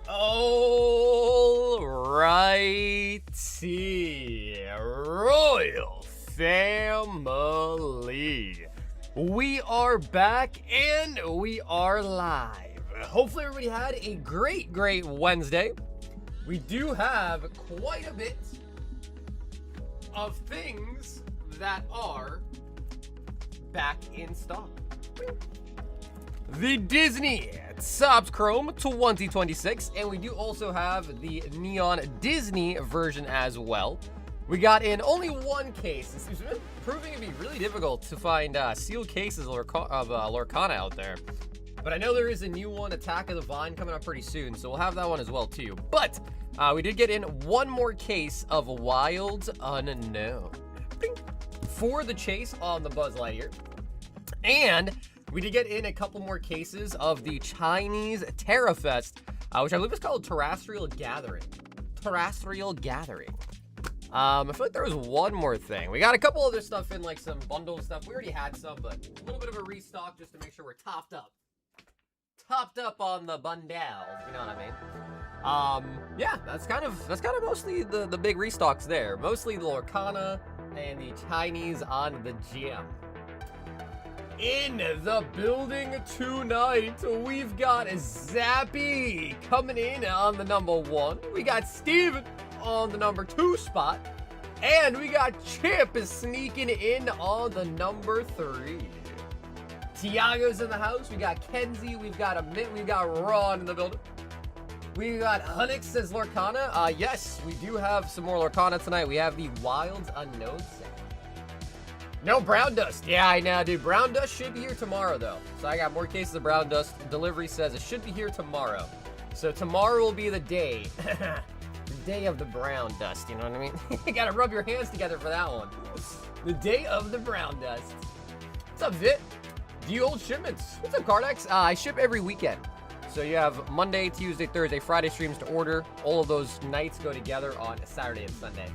Alrighty, Royal Family. We are back and we are live. Hopefully everybody had a great Wednesday. We do have quite a bit of things that are back in stock. The Disney Topps Chrome 2026, and we do also have the Neon Disney version as well. We got in only one case. It's been proving to be really difficult to find sealed cases of Lorcana out there. But I know there is a new one, Attack of the Vine, coming up pretty soon, so we'll have that one as well too. But we did get in one more case of Wilds Unknown for the chase on the Buzz Lightyear. And we did get in a couple more cases of the Chinese Terrafest, which I believe is called Terrestrial Gathering. Terrestrial Gathering. I feel like there was one more thing. We got a couple other stuff in, like some bundle stuff. We already had some, but a little bit of a restock just to make sure we're topped up. Topped up on the bundles, you know what I mean? Yeah, that's kind of mostly the big restocks there. Mostly the Lorcana and the Chinese on the gym. In the building tonight, we've got Zappy coming in on the number 1. We got Steven on the number 2 spot. And we got Chip sneaking in on the number 3. Tiago's in the house. We got Kenzie. We've got Amit. We've got Ron in the building. We got Hunix says Lorcana. Yes, we do have some more Lorcana tonight. We have the Wilds Unknown set. No Brown Dust. Yeah, I know, dude. Brown Dust should be here tomorrow, though. So I got more cases of Brown Dust. Delivery says it should be here tomorrow. So tomorrow will be the day. The day of the Brown Dust, you know what I mean? You gotta rub your hands together for that one. The day of the Brown Dust. What's up, Vit? Do you hold shipments? What's up, Cardex? I ship every weekend. So you have Monday, Tuesday, Thursday, Friday streams to order. All of those nights go together on Saturday and Sunday.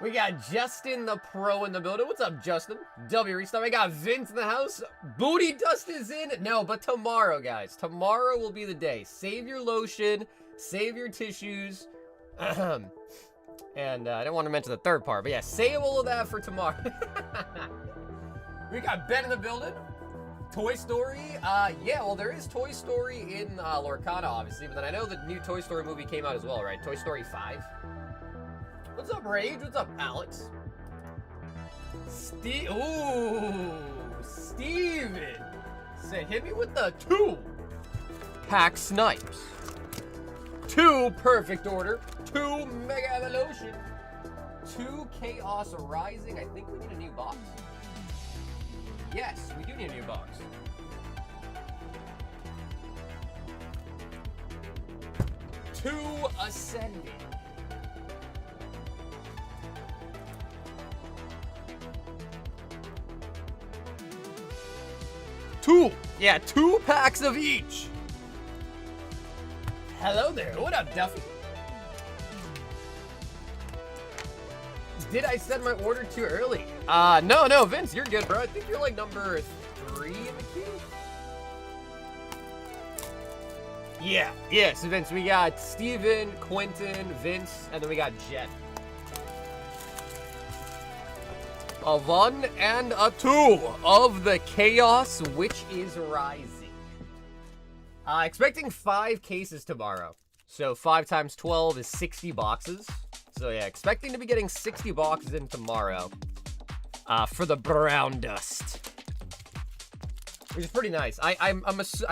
We got Justin the Pro in the building. What's up, Justin? W Restart. We got Vince in the house. Booty Dust is in. No, but tomorrow, guys. Tomorrow will be the day. Save your lotion. Save your tissues. And I didn't want to mention the third part, but yeah, save all of that for tomorrow. We got Ben in the building. Toy Story. Yeah, well, there is Toy Story in Lorcana, obviously, but then I know the new Toy Story movie came out as well, right? Toy Story 5. What's up, Rage? What's up, Alex? Ooh, Steven. Say, hit me with the 2-pack snipes. 2 perfect order. 2 Mega Evolution. 2 Chaos Rising. I think we need a new box. Yes, we do need a new box. Two Ascending. Yeah, 2 packs of each. Hello there. What up, Duffy? Did I send my order too early? No, Vince, you're good, bro. I think you're like number 3 in the queue. Yeah, so Vince, we got Steven, Quentin, Vince, and then we got Jet. A 1 and a 2 of the Chaos, which is rising. Expecting 5 cases tomorrow. So 5 times 12 is 60 boxes. So yeah, expecting to be getting 60 boxes in tomorrow for the Brown Dust, which is pretty nice. I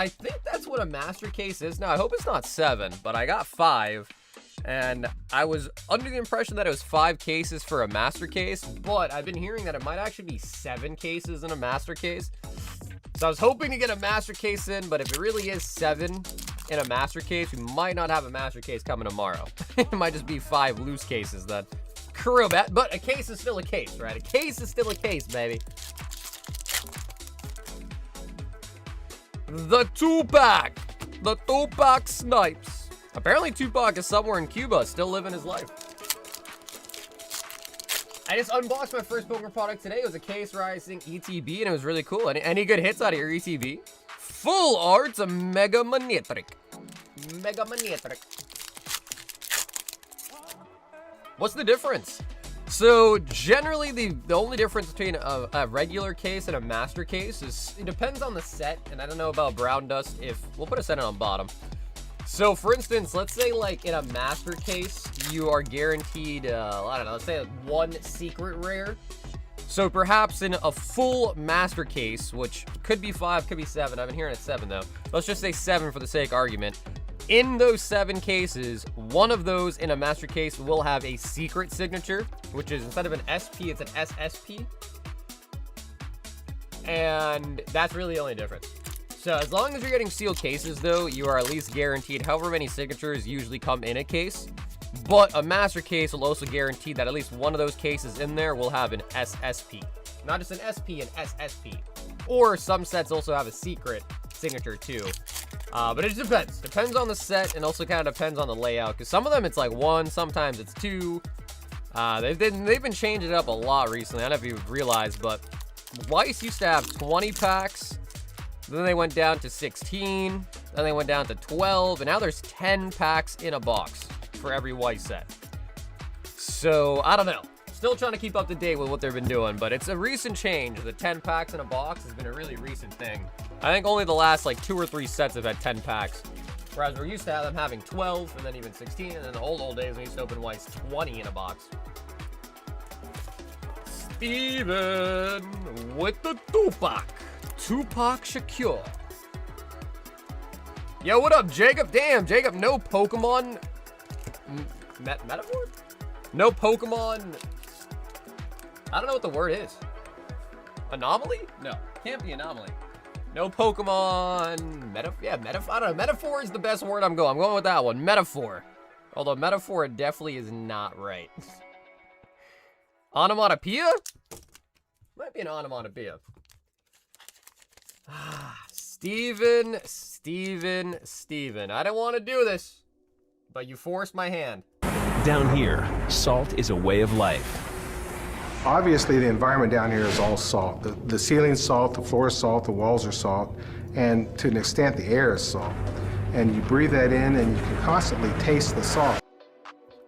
think that's what a master case is now. I hope it's not 7, but I got 5, and I was under the impression that it was 5 cases for a master case, but I've been hearing that it might actually be 7 cases in a master case. So I was hoping to get a master case in, but if it really is 7 in a master case, we might not have a master case coming tomorrow. It might just be 5 loose cases then. Crew bet, but a case is still a case, right? A case is still a case, baby. The 2-pack. The 2-pack snipes. Apparently Tupac is somewhere in Cuba, still living his life. I just unboxed my first Pokemon product today. It was a Case Rising ETB, and it was really cool. Any good hits out of your ETB? Full Arts Mega Magnetic. Mega Magnetic. What's the difference? So generally the only difference between a regular case and a master case is it depends on the set, and I don't know about brown dust. If we'll put a setting on bottom. So for instance, let's say like in a master case, you are guaranteed, I don't know, let's say one secret rare. So perhaps in a full master case, which could be 5, could be 7. I've been hearing it's 7 though. Let's just say 7 for the sake of argument. In those 7 cases, one of those in a master case will have a secret signature, which is instead of an SP, it's an SSP. And that's really the only difference. So as long as you're getting sealed cases though, you are at least guaranteed however many signatures usually come in a case. But a master case will also guarantee that at least one of those cases in there will have an SSP. Not just an SP, an SSP. Or some sets also have a secret signature too. But it just depends. Depends on the set, and also kind of depends on the layout. Because some of them it's like 1, sometimes it's 2. They've been changing it up a lot recently. I don't know if you've realized, but Weiss used to have 20 packs. Then they went down to 16. Then they went down to 12. And now there's 10 packs in a box for every Weiss set. So, I don't know. Still trying to keep up to date with what they've been doing, but it's a recent change. The 10 packs in a box has been a really recent thing. I think only the last like 2 or 3 sets have had 10 packs. Whereas we're used to have them having 12 and then even 16. And then the old days we used to open Weiss 20 in a box. Steven with the Tupac. Tupac Shakur. Yo, what up, Jacob? Damn, Jacob, no Pokemon metaphor? No Pokemon. I don't know what the word is. Anomaly? No, can't be anomaly. No Pokemon metaphor. Yeah, metaphor. I don't know. Metaphor is the best word I'm going with that one. Metaphor. Although metaphor definitely is not right. Onomatopoeia? Might be an onomatopoeia. Steven. I didn't want to do this, but you forced my hand. Down here, salt is a way of life. Obviously, the environment down here is all salt. The ceiling's salt, the floor is salt, the walls are salt, and to an extent, the air is salt. And you breathe that in, and you can constantly taste the salt.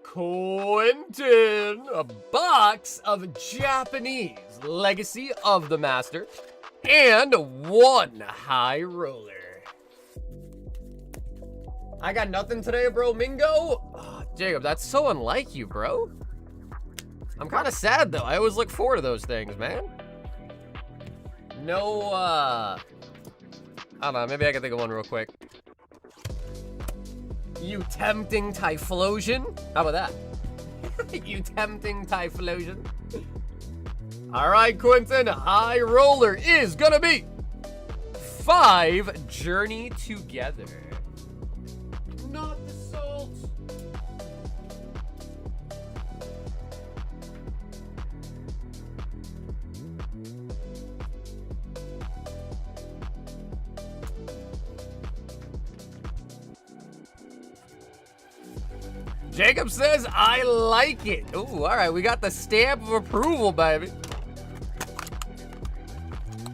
Quentin, a box of Japanese Legacy of the Master, and 1 high roller. I got nothing today, bro, Mingo. Oh, Jacob, that's so unlike you, bro. I'm kind of sad, though. I always look forward to those things, man. No, I don't know. Maybe I can think of one real quick. You tempting Typhlosion? How about that? You tempting Typhlosion? All right, Quentin. High roller is gonna be 5 Journey Together. Not the salt. Jacob says, I like it. Ooh, all right. We got the stamp of approval, baby.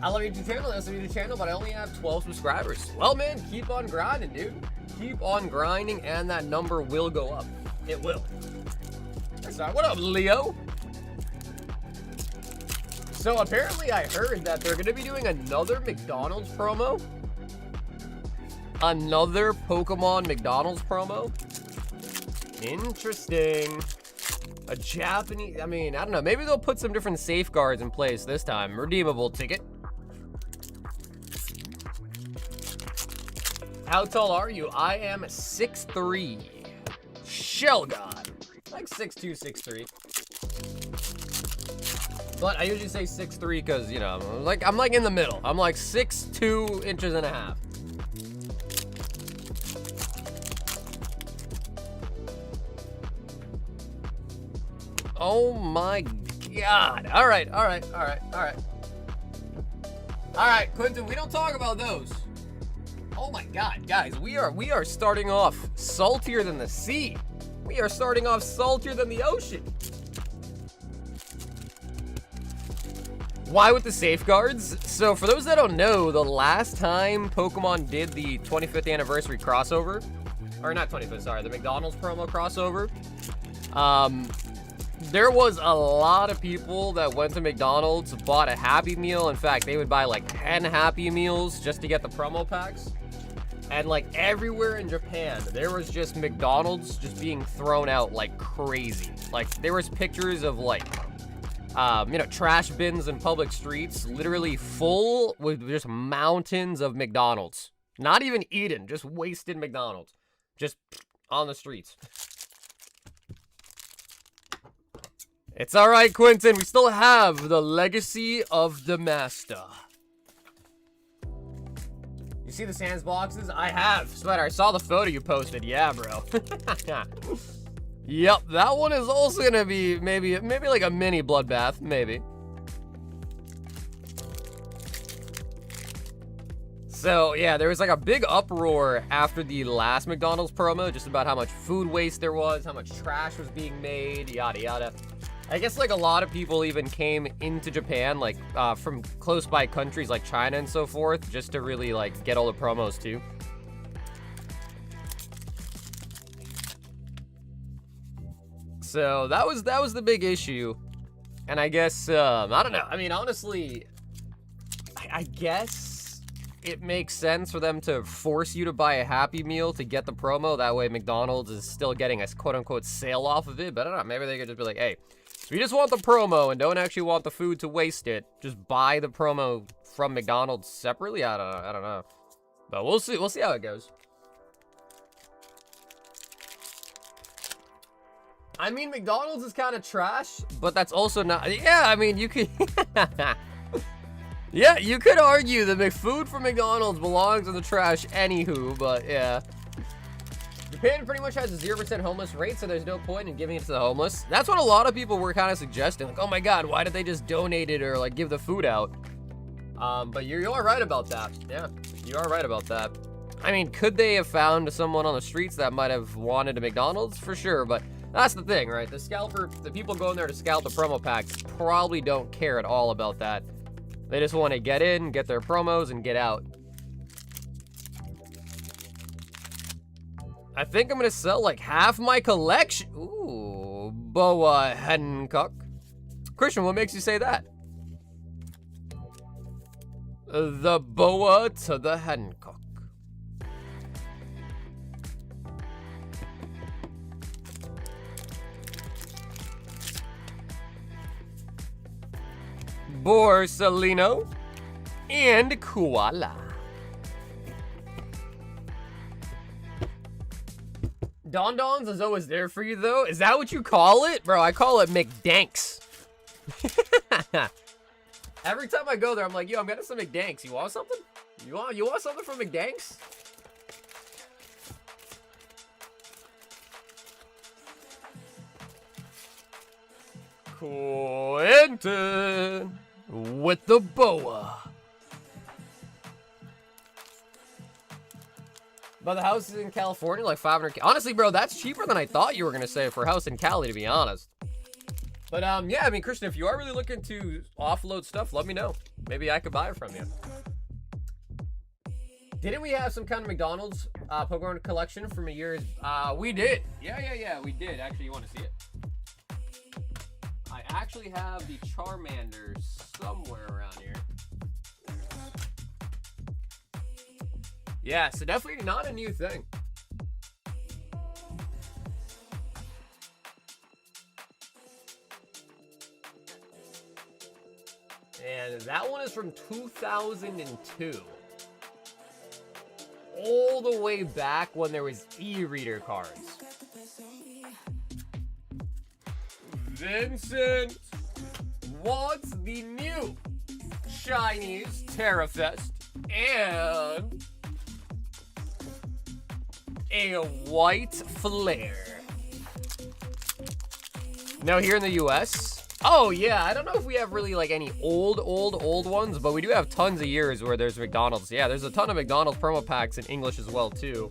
I love your channel. I love your channel, but I only have 12 subscribers. Well, man, keep on grinding, dude. Keep on grinding, and that number will go up. It will. Sorry, what up, Leo? So apparently I heard that they're going to be doing another McDonald's promo. Another Pokemon McDonald's promo. Interesting. A Japanese, I mean, I don't know. Maybe they'll put some different safeguards in place this time. Redeemable ticket. How tall are you? I am 6'3". Shell God. Like 6'2", 6'3". But I usually say 6'3" because, you know, I'm like in the middle. I'm like 6'2" inches and a half. Oh my God. All right. All right, Quentin, we don't talk about those. Oh my God, guys, we are starting off saltier than the sea. We are starting off saltier than the ocean. Why with the safeguards? So for those that don't know, the last time Pokemon did the 25th anniversary crossover, or not 25th, sorry, the McDonald's promo crossover, there was a lot of people that went to McDonald's, bought a Happy Meal. In fact, they would buy like 10 Happy Meals just to get the promo packs. And like everywhere in Japan, there was just McDonald's just being thrown out like crazy. Like there was pictures of like, you know, trash bins in public streets, literally full with just mountains of McDonald's. Not even eaten, just wasted McDonald's. Just on the streets. It's all right, Quentin. We still have the legacy of the master. You see the Sans boxes? I have. Sweater, I saw the photo you posted. Yeah, bro. Yep, that one is also gonna be maybe like a mini bloodbath, maybe. So yeah, there was like a big uproar after the last McDonald's promo, just about how much food waste there was, how much trash was being made, yada yada. I guess like a lot of people even came into Japan, like from close by countries like China and so forth, just to really like get all the promos too. So that was the big issue. And I guess, I don't know. I mean, honestly, I guess it makes sense for them to force you to buy a Happy Meal to get the promo. That way McDonald's is still getting a quote-unquote sale off of it. But I don't know, maybe they could just be like, hey, if you just want the promo and don't actually want the food to waste it, just buy the promo from McDonald's separately. I don't know. But we'll see how it goes. I mean, McDonald's is kind of trash, but that's also not. Yeah, I mean, you could. Yeah, you could argue that food from McDonald's belongs in the trash anywho, but yeah. Japan pretty much has a 0% homeless rate, so there's no point in giving it to the homeless. That's what a lot of people were kind of suggesting. Like, oh my god, why did they just donate it or like give the food out? But you are right about that. Yeah, you are right about that. I mean, could they have found someone on the streets that might have wanted a McDonald's? For sure, but that's the thing, right? The people going there to scalp the promo packs probably don't care at all about that. They just want to get in, get their promos, and get out. I think I'm gonna sell like half my collection. Ooh, Boa Hancock. Christian, what makes you say that? The Boa to the Hancock. Borsalino and Koala. Don Don's is always there for you, though. Is that what you call it? Bro, I call it McDanks. Every time I go there, I'm like, yo, I'm getting some McDanks. You want something? You want something from McDanks? Quentin with the boa. But the house is in California, like 500K. Honestly, bro, that's cheaper than I thought you were gonna say for a house in Cali, to be honest. But yeah, I mean, Christian, if you are really looking to offload stuff, let me know. Maybe I could buy it from you. Didn't we have some kind of McDonald's Pokemon collection from a year? We did. Yeah, we did. Actually, you want to see it? I actually have the Charmander somewhere around here. Yeah, so definitely not a new thing. And that one is from 2002. All the way back when there was e-reader cards. Vincent wants the new Chinese Terrafest and a white flare. Now here in the US, oh yeah, I don't know if we have really like any old ones, but we do have tons of years where there's McDonald's. Yeah, there's a ton of McDonald's promo packs in English as well too.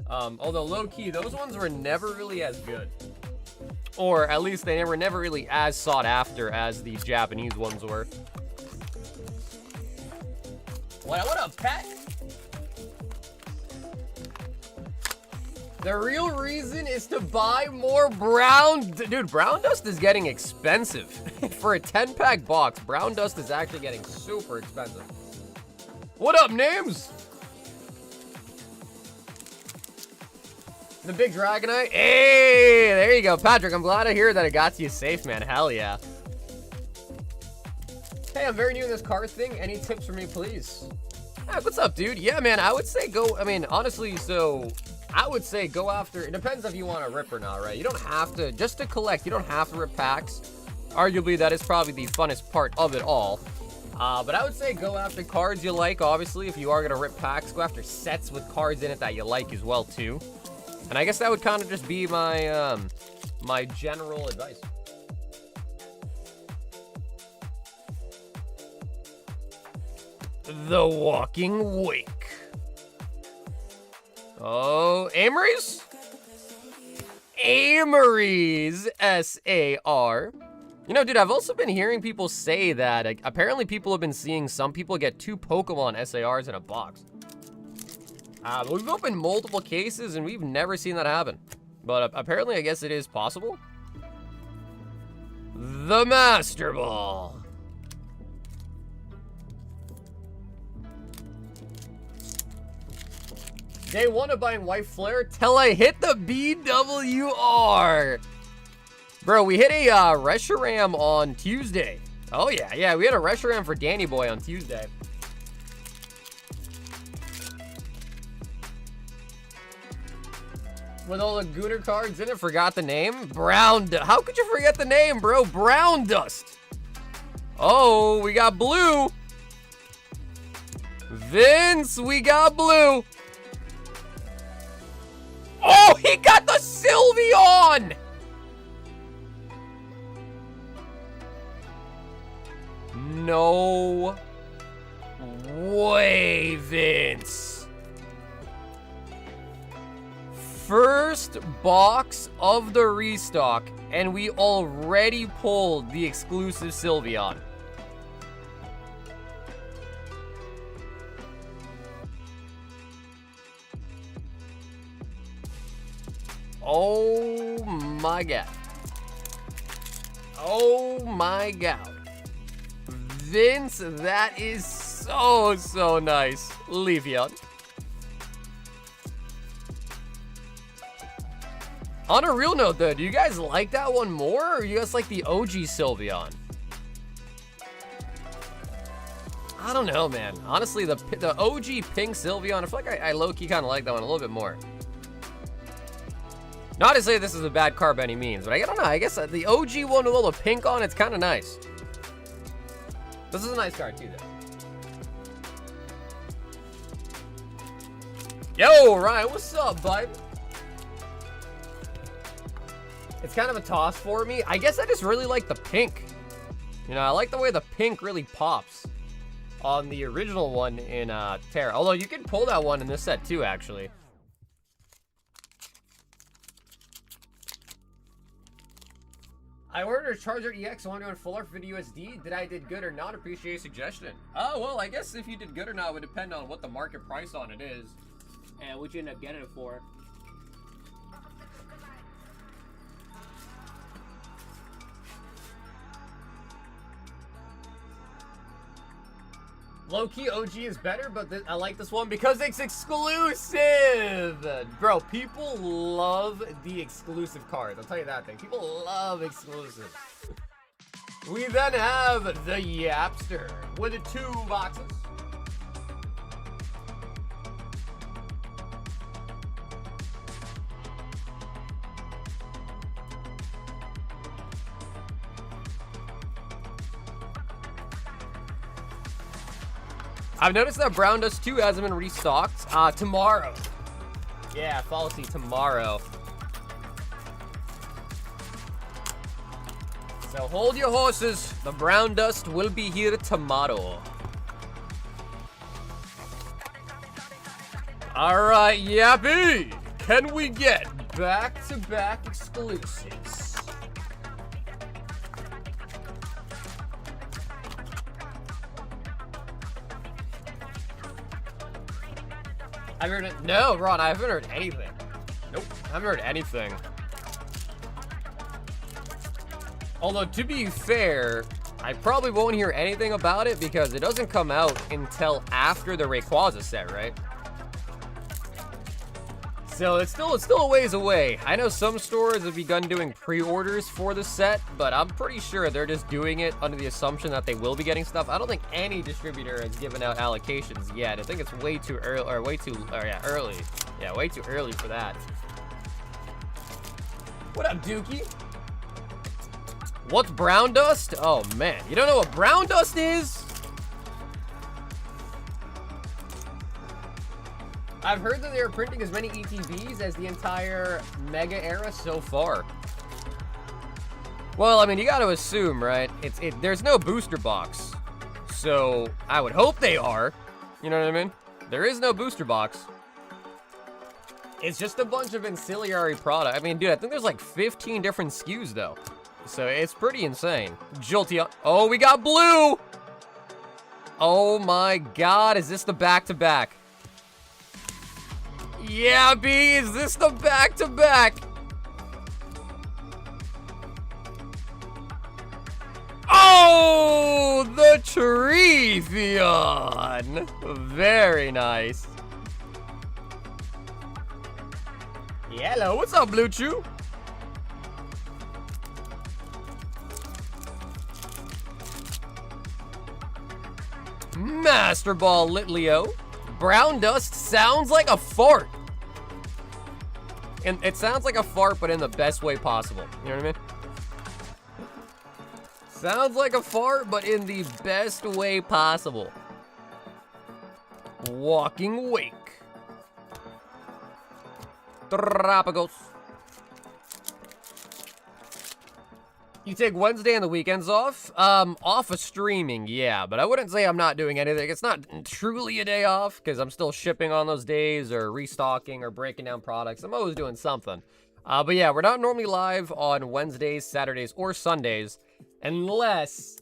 Although low key, those ones were never really as good. Or at least they were never really as sought after as the Japanese ones were. What a pet! The real reason is to buy more brown. Dude, brown dust is getting expensive. For a 10-pack box, brown dust is actually getting super expensive. What up, names? The big Dragonite. Hey, there you go, Patrick. I'm glad to hear that it got to you safe, man. Hell yeah. Hey, I'm very new in this car thing. Any tips for me, please? Hey, what's up, dude? Yeah, man, I would say go, I mean, honestly, so I would say go after, it depends if you want to rip or not, right? You don't have to, just to collect, you don't have to rip packs. Arguably, that is probably the funnest part of it all. But I would say go after cards you like, obviously. If you are going to rip packs, go after sets with cards in it that you like as well, too. And I guess that would kind of just be my, my general advice. The Walking Wake. Oh, Amory's? Amory's, S-A-R. You know, dude, I've also been hearing people say that apparently people have been seeing some people get 2 Pokemon SARs in a box. We've opened multiple cases and we've never seen that happen. But apparently, I guess it is possible. The Master Ball. Day 1 of buying White Flare till I hit the BWR. Bro, we hit a Reshiram on Tuesday. Oh, yeah, we had a Reshiram for Danny Boy on Tuesday. With all the Gooner cards in it, forgot the name? Brown Dust. How could you forget the name, bro? Brown Dust. Oh, we got blue. Vince, we got blue. Oh, he got the Sylveon! No way, Vince. First box of the restock, and we already pulled the exclusive Sylveon. Oh my god. Oh my god. Vince, that is so nice. Leafeon. On a real note though, do you guys like that one more, or you guys like the OG Sylveon? I don't know, man. Honestly, the OG pink Sylveon, I feel like I low-key kind of like that one a little bit more. Not to say this is a bad card by any means, but I don't know. I guess the OG one with all the pink on, it's kind of nice. This is a nice card too, though. Yo, Ryan, what's up, bud? It's kind of a toss for me. I guess I just really like the pink. You know, I like the way the pink really pops on the original one in Terra. Although you can pull that one in this set too, actually. I ordered a Charger EX. I want to go in full art for the USD. Did I did good or not? Appreciate a suggestion. Oh, well, I guess if you did good or not would depend on what the market price on it is and what you end up getting it for. Low-key OG is better, but I like this one because it's exclusive! Bro, people love the exclusive cards. I'll tell you that thing. People love exclusive. We then have the Yapster with the 2 boxes. I've noticed that Brown Dust 2 hasn't been restocked. Tomorrow. Yeah, policy tomorrow. So hold your horses. The Brown Dust will be here tomorrow. All right, Yappy. Can we get back-to-back exclusives? I've heard it. No, Ron, I haven't heard anything. Nope. I haven't heard anything. Although, to be fair, I probably won't hear anything about it because it doesn't come out until after the Rayquaza set, right? So it's still a ways away. I know some stores have begun doing pre-orders for the set, but I'm pretty sure they're just doing it under the assumption that they will be getting stuff. I don't think any distributor has given out allocations yet. I think it's way too early, or early. Yeah, way too early for that. What up, Dookie? What's brown dust? Oh man, you don't know what brown dust is? I've heard that they're printing as many ETBs as the entire Mega era so far. Well, I mean, you got to assume, right? There's no booster box, so I would hope they are. You know what I mean? There is no booster box. It's just a bunch of ancillary product. I mean, dude, I think there's like 15 different SKUs though, so it's pretty insane. Jolteon. Oh, we got blue. Oh my God, is this the back-to-back? Yeah, B, is this the back-to-back? Oh, the Treetheon. Very nice. Hello, what's up, Blue Chew? Master Ball Litleo. Brown dust sounds like a fart. And it sounds like a fart, but in the best way possible. You know what I mean? Sounds like a fart, but in the best way possible. Walking Wake. Tropicals. You take Wednesday and the weekends off? Off of streaming, yeah, but I wouldn't say I'm not doing anything. It's not truly a day off, because I'm still shipping on those days, or restocking, or breaking down products. I'm always doing something. But yeah, we're not normally live on Wednesdays, Saturdays, or Sundays, unless,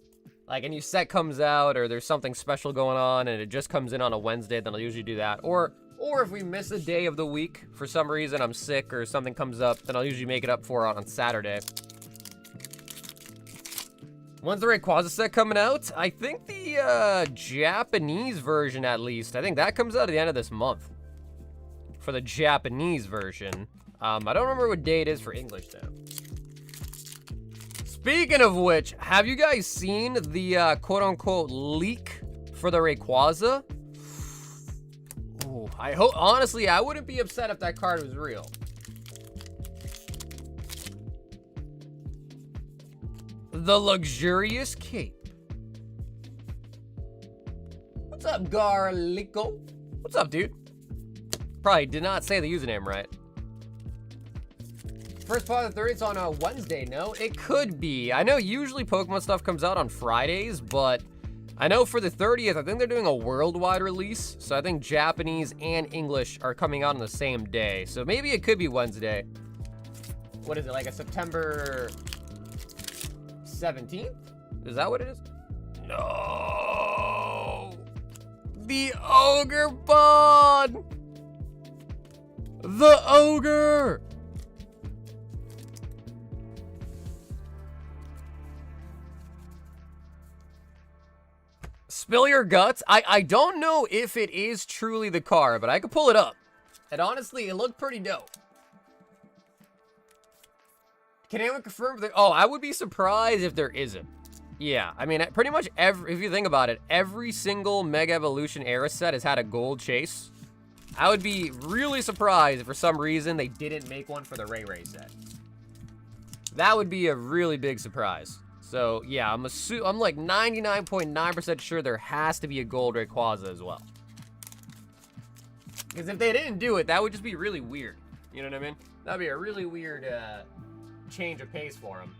like, a new set comes out, or there's something special going on, and it just comes in on a Wednesday, then I'll usually do that. Or if we miss a day of the week, for some reason I'm sick, or something comes up, then I'll usually make it up for it on Saturday. When's the Rayquaza set coming out? I think the Japanese version, at least. I think that comes out at the end of this month. For the Japanese version. I don't remember what day it is for English, though. Speaking of which, have you guys seen the quote-unquote leak for the Rayquaza? Ooh, honestly, I wouldn't be upset if that card was real. The Luxurious Cape. What's up, Garlico? What's up, dude? Probably did not say the username right. First part of the 30th on a Wednesday, no? It could be. I know usually Pokemon stuff comes out on Fridays, but I know for the 30th, I think they're doing a worldwide release. So I think Japanese and English are coming out on the same day. So maybe it could be Wednesday. What is it, like a September 17th? Is that what it is? No! The Ogre Bond! The Ogre! Spill your guts? I don't know if it is truly the car, but I could pull it up. And honestly, it looked pretty dope. Can anyone confirm that? Oh, I would be surprised if there isn't. Yeah, I mean, pretty much if you think about it, every single Mega Evolution era set has had a gold chase. I would be really surprised if for some reason they didn't make one for the Ray Ray set. That would be a really big surprise. So, yeah, I'm like 99.9% sure there has to be a gold Rayquaza as well. Because if they didn't do it, that would just be really weird. You know what I mean? That'd be a really weird, change of pace for him.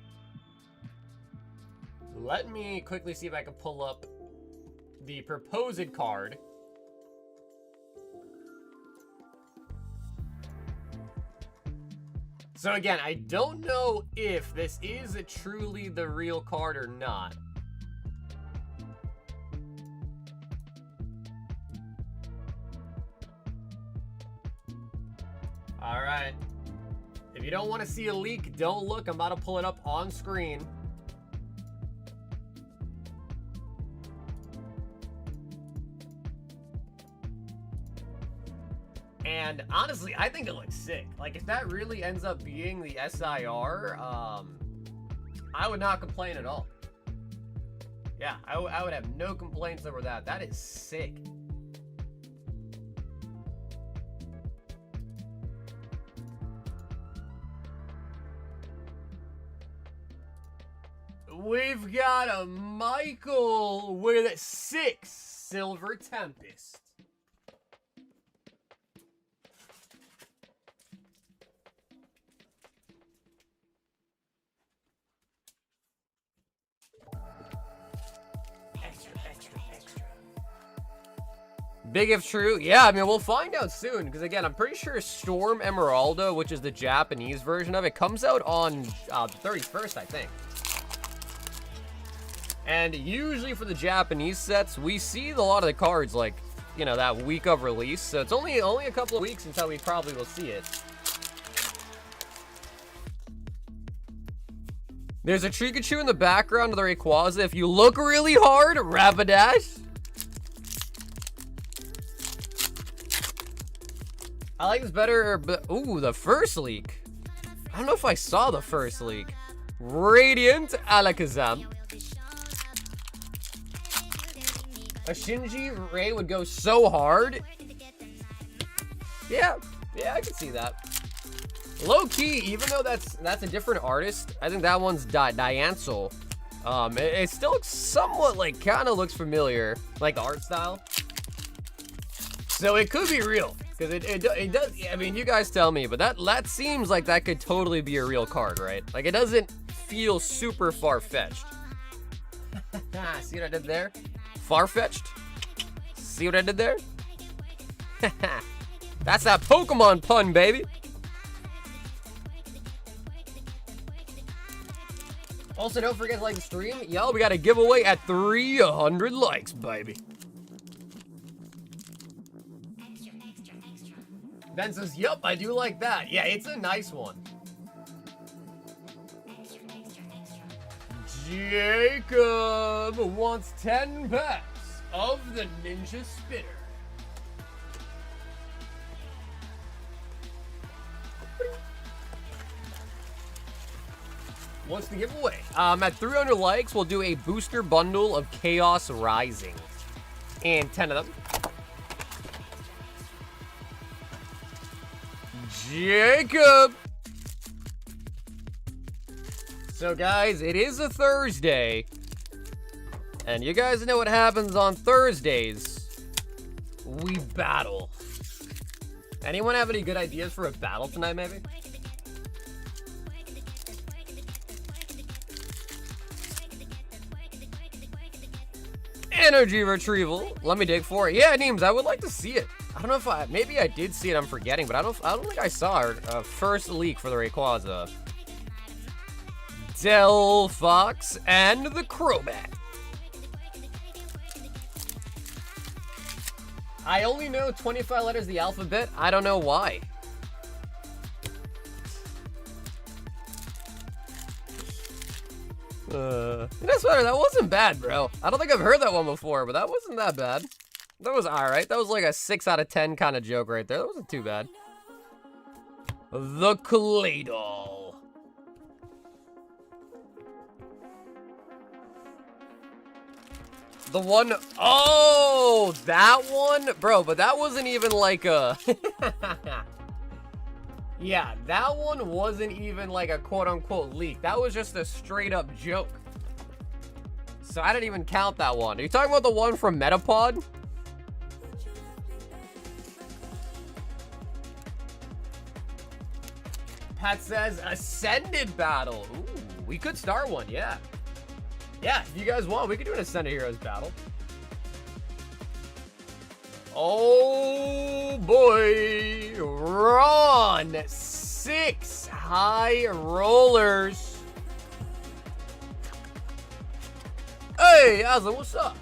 Let me quickly see if I can pull up the proposed card. So again, I don't know if this is truly the real card or not. All right. you don't want to see a leak, don't look. I'm about to pull it up on screen. And honestly, I think it looks sick. Like, if that really ends up being the SIR, I would not complain at all. Yeah, I would have no complaints over that. That is sick. We've got a Michael with 6 Silver Tempest. Big if true. Yeah, I mean, we'll find out soon. Because, again, I'm pretty sure Storm Emeralda, which is the Japanese version of it, comes out on the 31st, I think. And usually for the Japanese sets, we see a lot of the cards, like, you know, that week of release. So it's only a couple of weeks until we probably will see it. There's a Trikachu in the background of the Rayquaza. If you look really hard, Rapidash. I like this better, but ooh, the first leak. I don't know if I saw the first leak. Radiant Alakazam. A Shinji Ray would go so hard. Yeah, I can see that. Low key, even though that's a different artist, I think that one's Diancel. It still looks somewhat like, kind of looks familiar, like the art style. So it could be real, because it does. I mean, you guys tell me, but that seems like that could totally be a real card, right? Like, it doesn't feel super far-fetched. See what I did there? Far-fetched? See what I did there? That's that Pokemon pun, baby. Also, don't forget to like the stream. Yo, we got a giveaway at 300 likes, baby. Ben says, yup, I do like that. Yeah, it's a nice one. Jacob wants 10 packs of the Ninja Spitter. What's the giveaway? At 300 likes, we'll do a booster bundle of Chaos Rising. And 10 of them. Jacob! So guys, it is a Thursday. And you guys know what happens on Thursdays. We battle. Anyone have any good ideas for a battle tonight, maybe? Energy retrieval. Let me dig for it. Yeah, Neems, I would like to see it. I don't know if maybe I did see it, I'm forgetting, but I don't think I saw our first leak for the Rayquaza. Zelle, Fox, and the Crobat. I only know 25 letters of the alphabet. I don't know why. That's better. That wasn't bad, bro. I don't think I've heard that one before, but that wasn't that bad. That was alright. That was like a 6 out of 10 kind of joke right there. That wasn't too bad. The Claydol. The one, oh, that one? Bro, but that wasn't even like a... Yeah, that one wasn't even like a quote-unquote leak. That was just a straight-up joke. So I didn't even count that one. Are you talking about the one from Metapod? Pat says, Ascended Battle. Ooh, we could start one, yeah. Yeah, if you guys want, we could do an Ascended Heroes battle. Oh, boy. Ron, 6 high rollers. Hey, Aslan, what's up?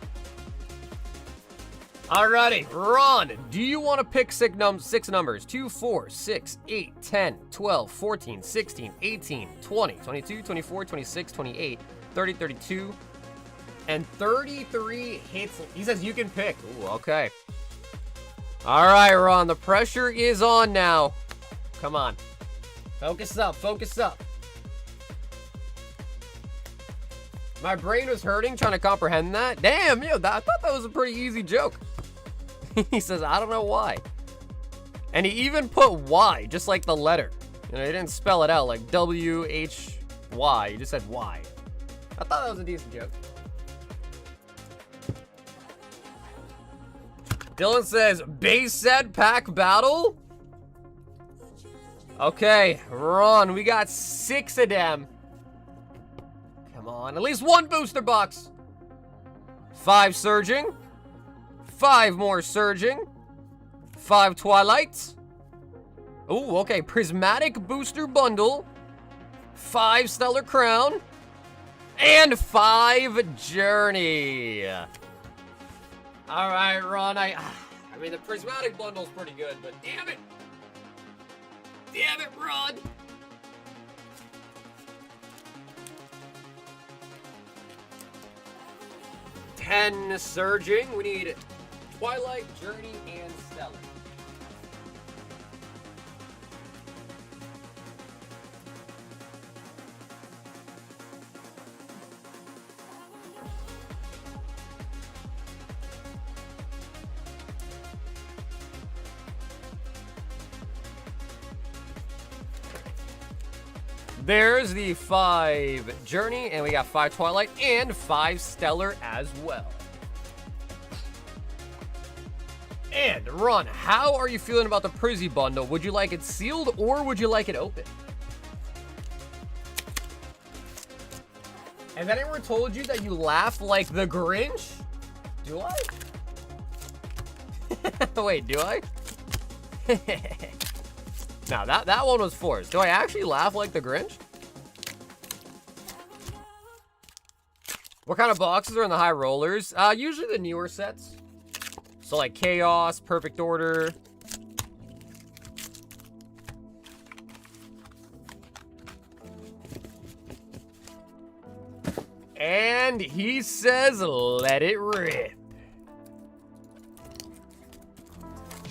Alrighty, Ron, do you want to pick six numbers? 2, 4, 6, 8, 10, 12, 14, 16, 18, 20, 22, 24, 26, 28, 30, 32, and 33 hits. He says you can pick. Ooh, okay. Alright, Ron, the pressure is on now. Come on. Focus up, focus up. My brain was hurting trying to comprehend that. Damn, I thought that was a pretty easy joke. He says, I don't know why. And he even put Y, just like the letter. He didn't spell it out like W-H-Y. He just said Y. I thought that was a decent joke. Dylan says, base set pack battle? Okay, Ron, we got 6 of them. Come on, at least 1 booster box. 5 surging. 5 more surging. 5 twilights. Ooh, okay, prismatic booster bundle. 5 stellar crown. And 5 journey. All right, Ron, I mean, the prismatic bundle's pretty good, but damn it. Damn it, Ron. $10 surging. We need Twilight, Journey, and Stellar. There's the 5 Journey, and we got 5 Twilight and 5 Stellar as well. And Ron, how are you feeling about the Prizzy bundle? Would you like it sealed or would you like it open? Has anyone told you that you laugh like the Grinch? Do I? Wait, do I? Now, that one was forced. Do I actually laugh like the Grinch? What kind of boxes are in the high rollers? Usually the newer sets. So like Chaos, Perfect Order. And he says, let it rip.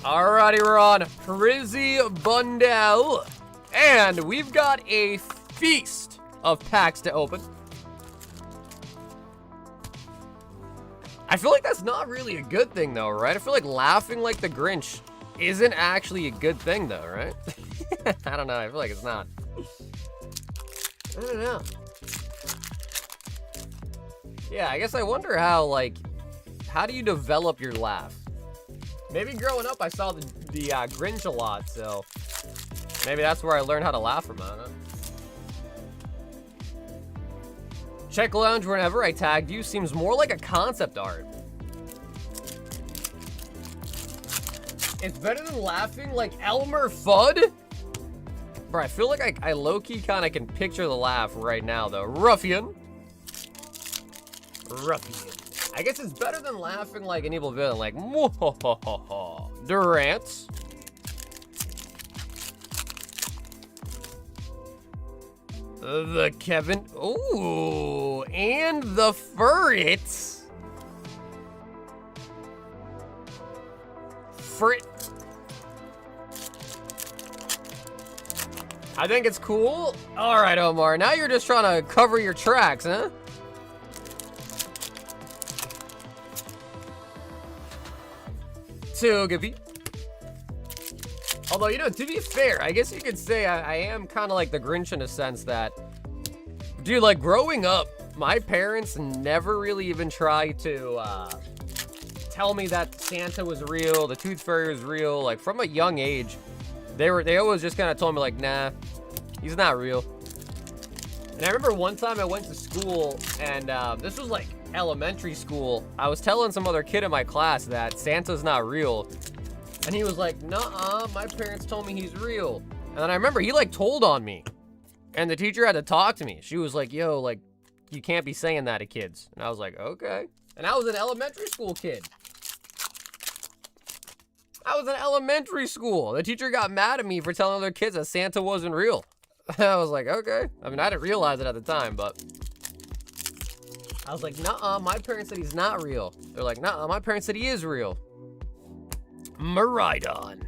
Alrighty, we're on Prizzy Bundle. And we've got a feast of packs to open. I feel like that's not really a good thing, though, right? I feel like laughing like the Grinch isn't actually a good thing, though, right? I don't know. I feel like it's not. I don't know. Yeah, I guess I wonder how, like, how do you develop your laugh? Maybe growing up, I saw the Grinch a lot, so maybe that's where I learned how to laugh from, I don't know. Check Lounge whenever I tagged you seems more like a concept art. It's better than laughing like Elmer Fudd? Bro, I feel like I low-key kind of can picture the laugh right now, though. Ruffian. Ruffian. I guess it's better than laughing like an evil villain, like Durant. The Kevin. Ooh, and the Furret. Frit. I think it's cool. All right, Omar. Now you're just trying to cover your tracks, huh? Togepi. Although, to be fair, I guess you could say I am kind of like the Grinch in a sense that, dude, like growing up, my parents never really even tried to tell me that Santa was real, the Tooth Fairy was real. Like from a young age, they always just kind of told me like, nah, he's not real. And I remember one time I went to school and this was like elementary school. I was telling some other kid in my class that Santa's not real. And he was like, nuh-uh, my parents told me he's real. And then I remember he like told on me. And the teacher had to talk to me. She was like, yo, like, you can't be saying that to kids. And I was like, okay. And I was an elementary school kid. I was in elementary school. The teacher got mad at me for telling other kids that Santa wasn't real. I was like, okay. I mean, I didn't realize it at the time, but I was like, nuh-uh, my parents said he's not real. They're like, nuh-uh, my parents said he is real. Maridon.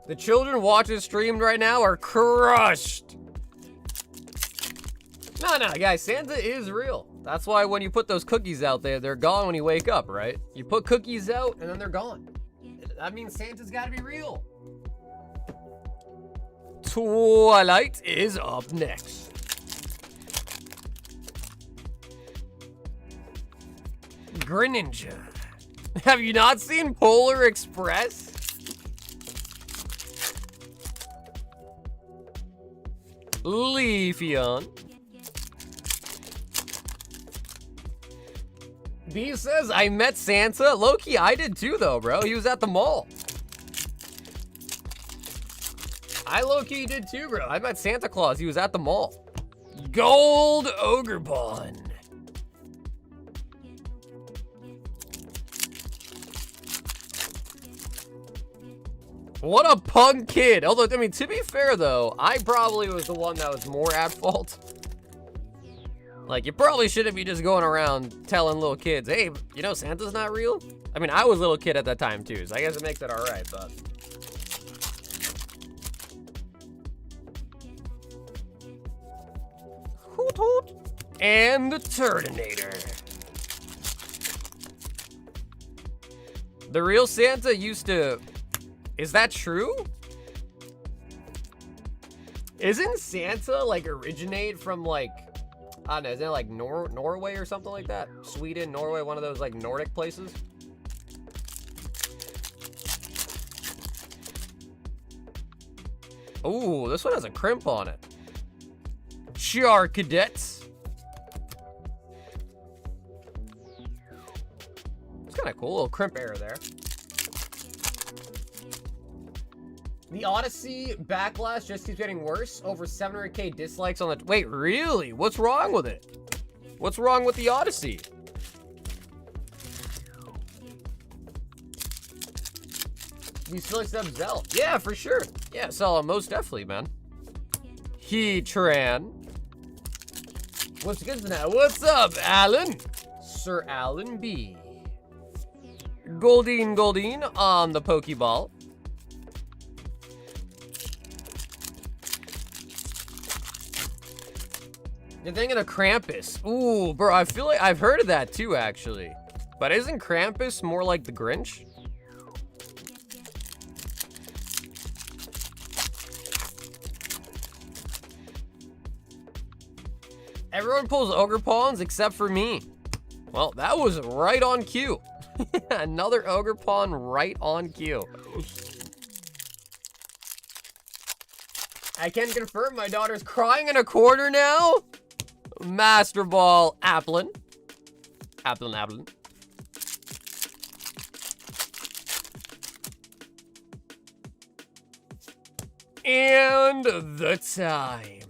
The children watching streamed right now are crushed. No, guys, Santa is real. That's why when you put those cookies out there, they're gone when you wake up, right? You put cookies out and then they're gone. That means Santa's gotta be real. Twilight is up next. Greninja. Have you not seen Polar Express? Leafeon. B says, I met Santa. Low-key, I did too, though, bro. He was at the mall. I low-key did too, bro. I met Santa Claus. He was at the mall. Gold Ogrepon. What a punk kid. Although, I mean, to be fair, though, I probably was the one that was more at fault. Like, you probably shouldn't be just going around telling little kids, hey, you know Santa's not real? I mean, I was a little kid at that time, too, so I guess it makes it all right, but... Hoot hoot. And the Turtonator. The real Santa used to... Is that true? Isn't Santa, like, originate from, like... I don't know, isn't it like Norway or something like that? Sweden, Norway, one of those like Nordic places? Ooh, this one has a crimp on it. Char Cadets. It's kind of cool, a little crimp error there. The Odyssey backlash just keeps getting worse. Over 700k dislikes on the... Wait, really? What's wrong with it? What's wrong with the Odyssey? You still accept Zelle? Yeah, for sure. Yeah, Zelle, most definitely, man. Heatran. What's good now? What's up, Alan? Sir Alan B. Goldeen on the Pokeball. You're thinking of Krampus. Ooh, bro, I feel like I've heard of that too, actually. But isn't Krampus more like the Grinch? Everyone pulls Ogrepons except for me. Well, that was right on cue. Another Ogrepon right on cue. I can confirm my daughter's crying in a corner now. Master Ball, Applin. Applin. And the time.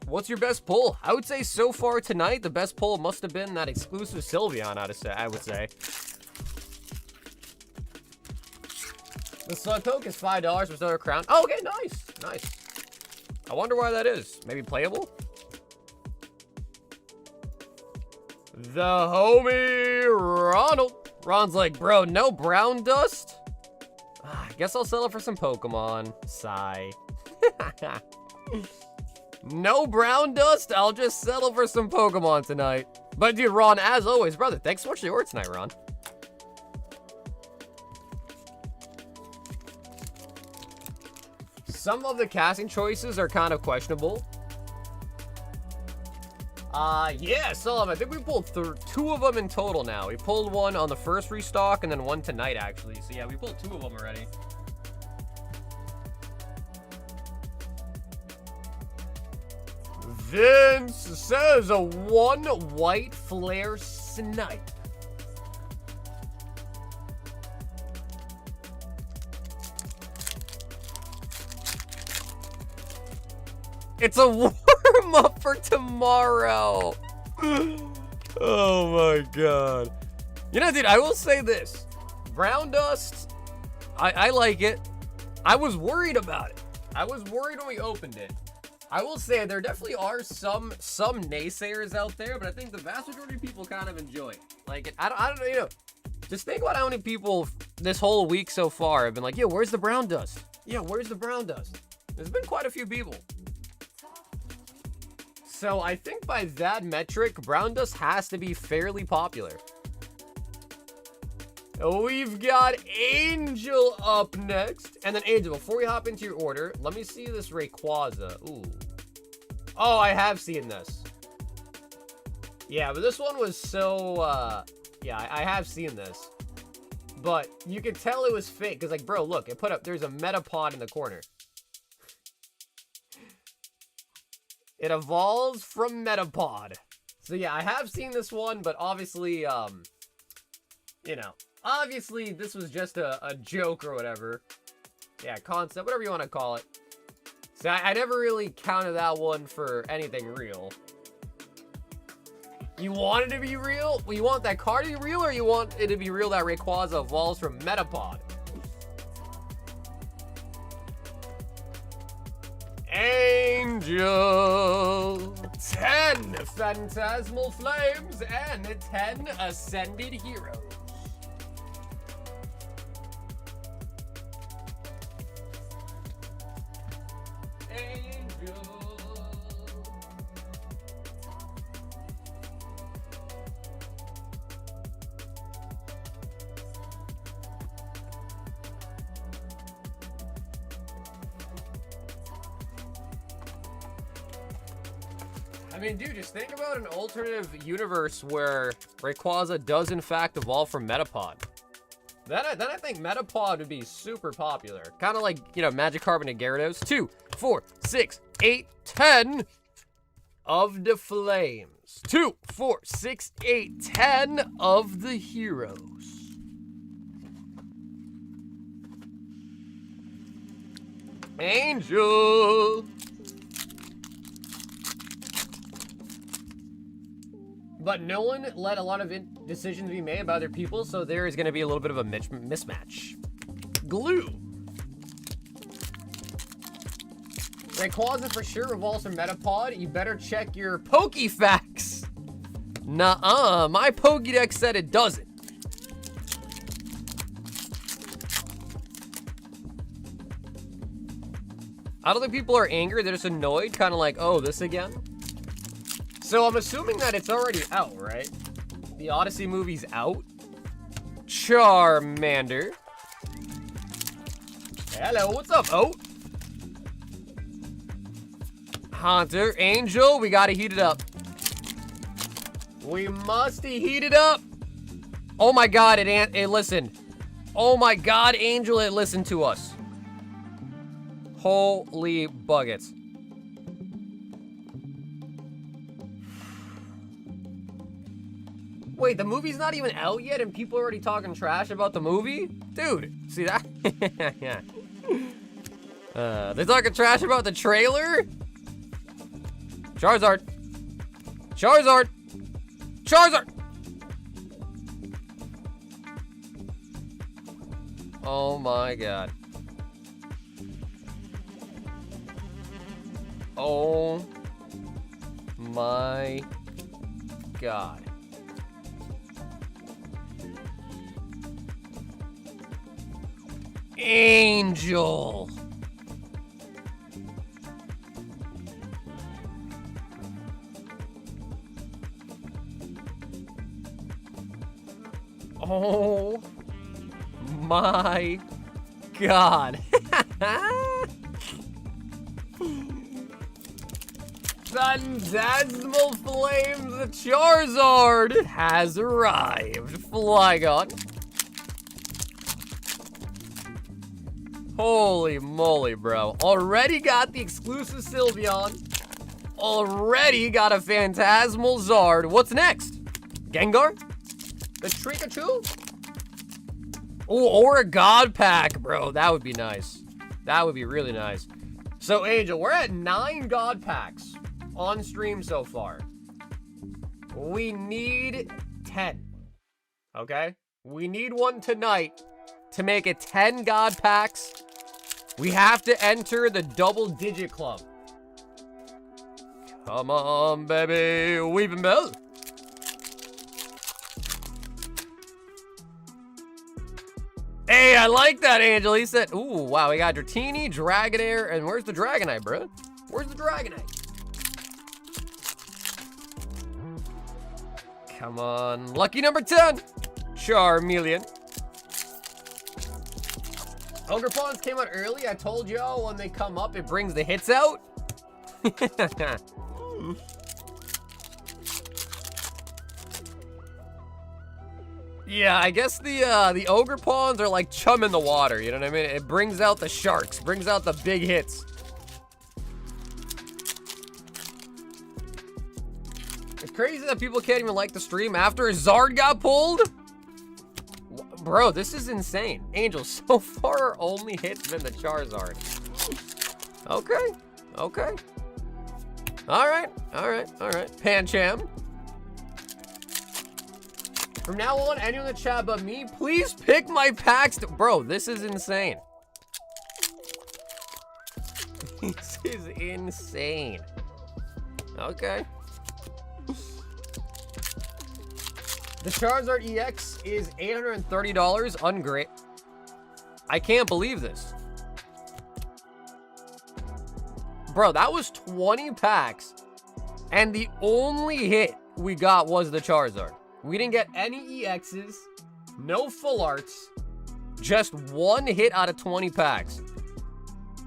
What's your best pull? I would say so far tonight, the best pull must have been that exclusive Sylveon, I would say. The Slugpoke is $5 for another crown. Oh, okay, nice. I wonder why that is. Maybe playable? The homie Ronald. Ron's like, bro, no brown dust? I guess I'll sell it for some Pokemon. Sigh. No brown dust? I'll just settle for some Pokemon tonight. But dude, Ron, as always, brother, thanks so much for your work tonight, Ron. Some of the casting choices are kind of questionable. Yeah, Solomon, I think we pulled two of them in total now. We pulled one on the first restock and then one tonight, actually. So yeah, we pulled two of them already. Vince says a 1 white flare snipe. It's a warm-up for tomorrow. Oh my god. You know, dude, I will say this. Brown dust, I like it. I was worried about it. I was worried when we opened it. I will say there definitely are some naysayers out there, but I think the vast majority of people kind of enjoy it. Like, I don't know, you know. Just think about how many people this whole week so far have been like, yo, where's the brown dust? Yeah, where's the brown dust? There's been quite a few people. So I think by that metric, brown dust has to be fairly popular. We've got Angel up next. And then Angel, before we hop into your order, let me see this Rayquaza. Ooh. Oh, I have seen this. Yeah, but this one was so, yeah, I have seen this. But you could tell it was fake, because, like, bro, look, it put up, there's a Metapod in the corner. It evolves from Metapod. So, yeah, I have seen this one, but obviously, you know, obviously this was just a joke or whatever. Yeah, concept, whatever you want to call it. So, I never really counted that one for anything real. You want it to be real? Well, you want that card to be real, or you want it to be real that Rayquaza evolves from Metapod? Angel! 10 Phantasmal Flames and 10 Ascended Heroes. I mean, dude, just think about an alternative universe where Rayquaza does, in fact, evolve from Metapod. Then I think Metapod would be super popular. Kind of like, you know, Magikarp and Gyarados. 2, 4, 6, 8, 10 of the Flames. 2, 4, 6, 8, 10 of the Heroes. Angel! But no one let a lot of decisions be made by other people, so there is going to be a little bit of a mismatch. Glue. Rayquaza for sure evolves from Metapod. You better check your Pokéfacts. Nuh-uh, my Pokédex said it doesn't. I don't think people are angry, they're just annoyed, kind of like, oh, this again? So I'm assuming that it's already out, right? The Odyssey movie's out. Charmander. Hello, what's up, Oat? Haunter, Angel, we gotta heat it up. We must heat it up. Oh my god, it listened. Oh my god, Angel, it listened to us. Holy buckets. Wait, the movie's not even out yet and people are already talking trash about the movie? Dude, see that? Yeah. They're talking trash about the trailer? Charizard. Charizard. Charizard. Oh my god. Oh my god. Angel. Oh my god. Phantasmal Flames Charizard has arrived. Flygon. Holy moly, bro. Already got the exclusive Sylveon. Already got a Phantasmal Zard. What's next? Gengar? The Trikachu? Oh, or a God Pack, bro. That would be nice. That would be really nice. So, Angel, we're at 9 God Packs on stream so far. We need 10. Okay? We need one tonight to make it 10 God Packs. We have to enter the double-digit club. Come on, baby. Weaving Bell. Hey, I like that, Angel. He said, ooh, wow, we got Dratini, Dragonair, and where's the Dragonite, bro? Where's the Dragonite? Come on. Lucky number 10. Charmeleon. Ogre Pawns came out early. I told y'all when they come up, it brings the hits out. Yeah, I guess the Ogre Pawns are like chum in the water, you know what I mean? It brings out the sharks, brings out the big hits. It's crazy that people can't even like the stream after Zard got pulled. Bro, this is insane. Angel, so far our only hit's been the Charizard. Okay, okay. All right. Pancham. From now on, anyone in the chat but me, please pick my packs. Bro, this is insane. This is insane. Okay. The Charizard EX is $830. Ungreat. I can't believe this. Bro, that was 20 packs. And the only hit we got was the Charizard. We didn't get any EXs, no full arts, just one hit out of 20 packs.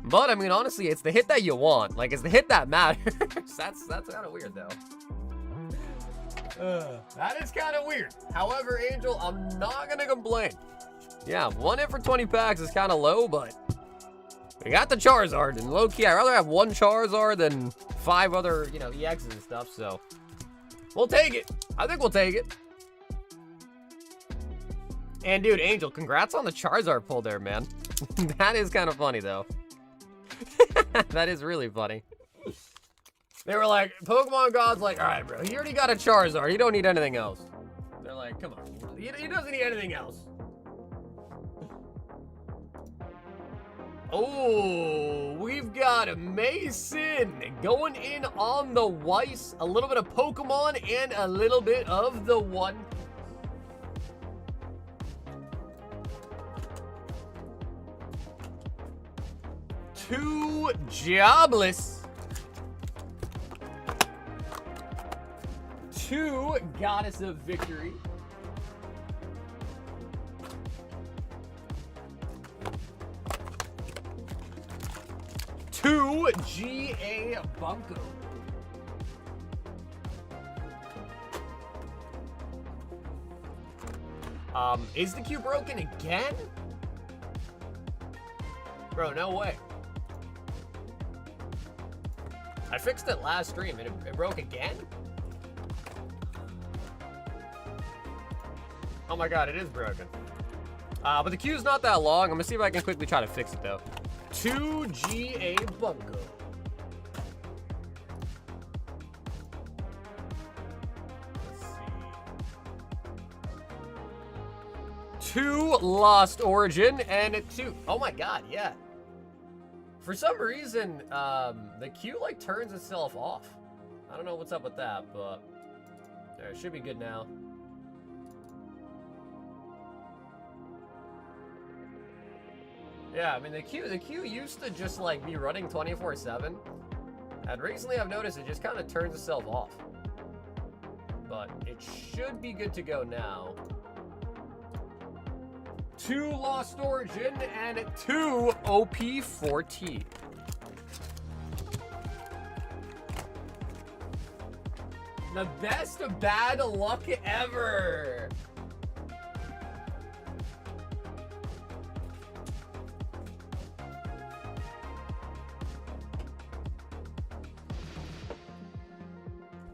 But, I mean, honestly, it's the hit that you want. Like, it's the hit that matters. That's kind of weird, though. That is kind of weird. However, Angel, I'm not going to complain. Yeah, one hit for 20 packs is kind of low, but we got the Charizard. And low-key, I'd rather have one Charizard than 5 other, you know, EXs and stuff, so we'll take it. I think we'll take it. And, dude, Angel, congrats on the Charizard pull there, man. That is kind of funny, though. That is really funny. They were like, Pokemon God's like, all right, bro, he already got a Charizard. He don't need anything else. They're like, come on. He doesn't need anything else. Oh, we've got a Mason going in on the Weiss. A little bit of Pokemon and a little bit of the One. Two Jobless. 2 Goddess of Victory. Two GA Bunko. Is the queue broken again? Bro, no way. I fixed it last stream and it broke again? Oh my god, it is broken. But the queue's not that long. I'm gonna see if I can quickly try to fix it though. 2 GA Bunko. Let's see. 2 Lost Origin and 2. Oh my god, yeah. For some reason, the queue like turns itself off. I don't know what's up with that, but there, it should be good now. Yeah, I mean, the queue used to just, like, be running 24/7. And recently I've noticed it just kind of turns itself off. But it should be good to go now. 2 Lost Origin and 2 OP4T. The best of bad luck ever.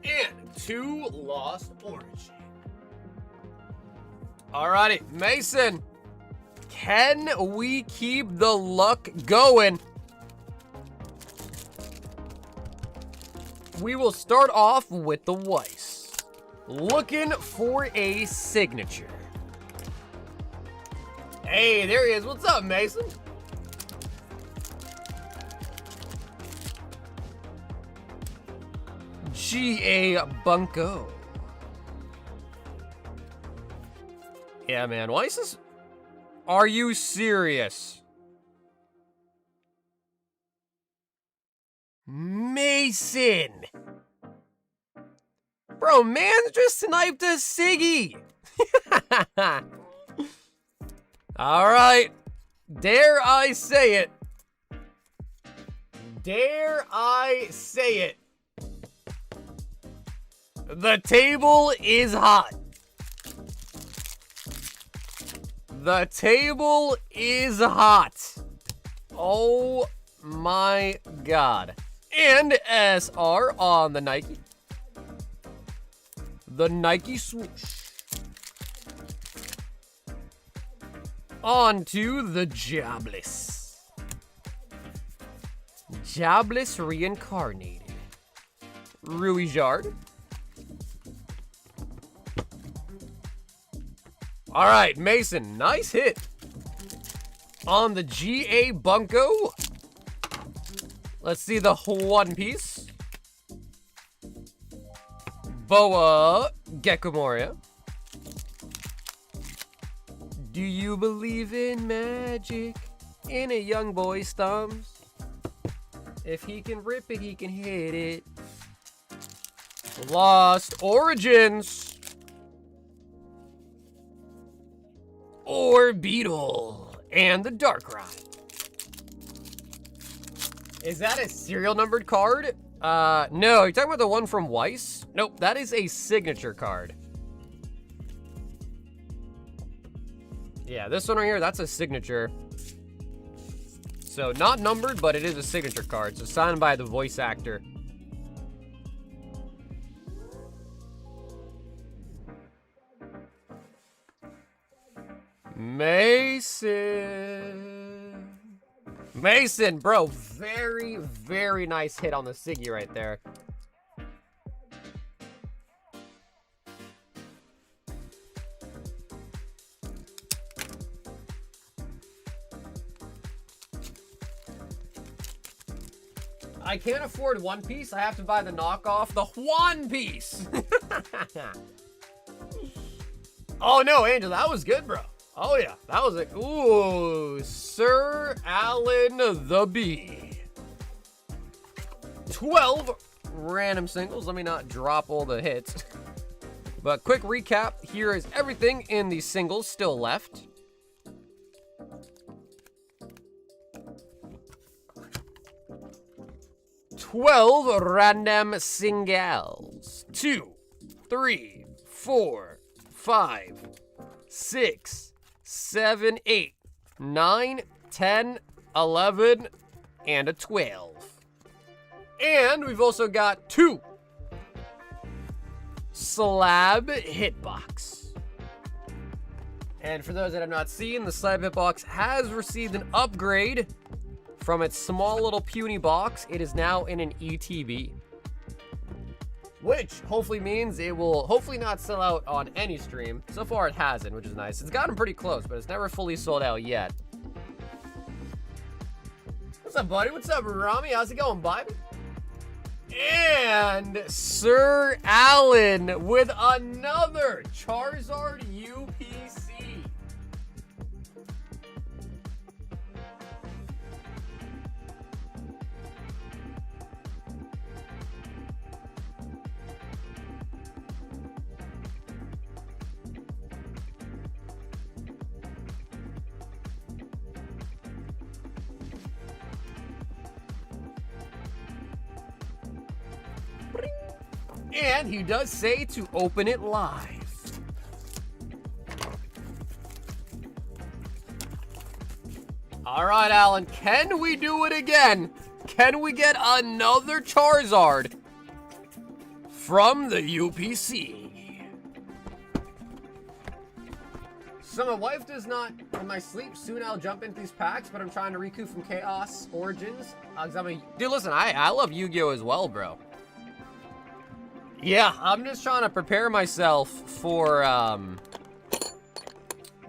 And 2 Lost Origin. Alrighty, Mason. Can we keep the luck going? we will start off with the Weiss. Looking for a signature. Hey, there he is. What's up, Mason? G.A. Bunko. Yeah, man. Weiss is... Are you serious? Mason! Bro, man just sniped a Siggy! Alright. Dare I say it? Dare I say it? The table is hot. The table is hot. Oh my god. And SR on the Nike. The Nike swoosh. On to the Jobless. Jobless reincarnated. Ruijard. All right, Mason, nice hit. On the G.A. Bunko. Let's see the One Piece. Boa Gekomoria. Do you believe in magic in a young boy's thumbs? If he can rip it, he can hit it. Lost Origins. Or Beetle and the Darkrai. Is that a serial numbered card? No, you're talking about the one from Weiss? Nope, that is a signature card. Yeah, this one right here, that's a signature. So not numbered, but it is a signature card. So signed by the voice actor. Mason. Mason, bro, very, very nice hit on the Siggy right there. I can't afford One Piece. I have to buy the knockoff, the One Piece. Oh no, Angel, that was good, bro. Oh yeah, that was a ooh, Sir Alan the Bee. 12 random singles. Let me not drop all the hits. But quick recap, here is everything in the singles still left. $12 random singles. 2, 3, 4, 5, 6, 7, 8, 9, 10, 11, and a 12. And we've also got 2 slab hitbox. And for those that have not seen, the slab hitbox has received an upgrade from its small little puny box. It is now in an ETB. Which hopefully means it will hopefully not sell out on any stream. So far it hasn't, which is nice. It's gotten pretty close, but it's never fully sold out yet. What's up, buddy? What's up, Rami? How's it going, bud? And Sir Alan with another Charizard UPC. And he does say to open it live. All right, Alan, can we do it again? Can we get another Charizard from the UPC? So my wife does not, in my sleep, soon I'll jump into these packs, but I'm trying to recoup from Chaos Origins. Dude, listen, I love Yu-Gi-Oh as well, bro. Yeah, I'm just trying to prepare myself for,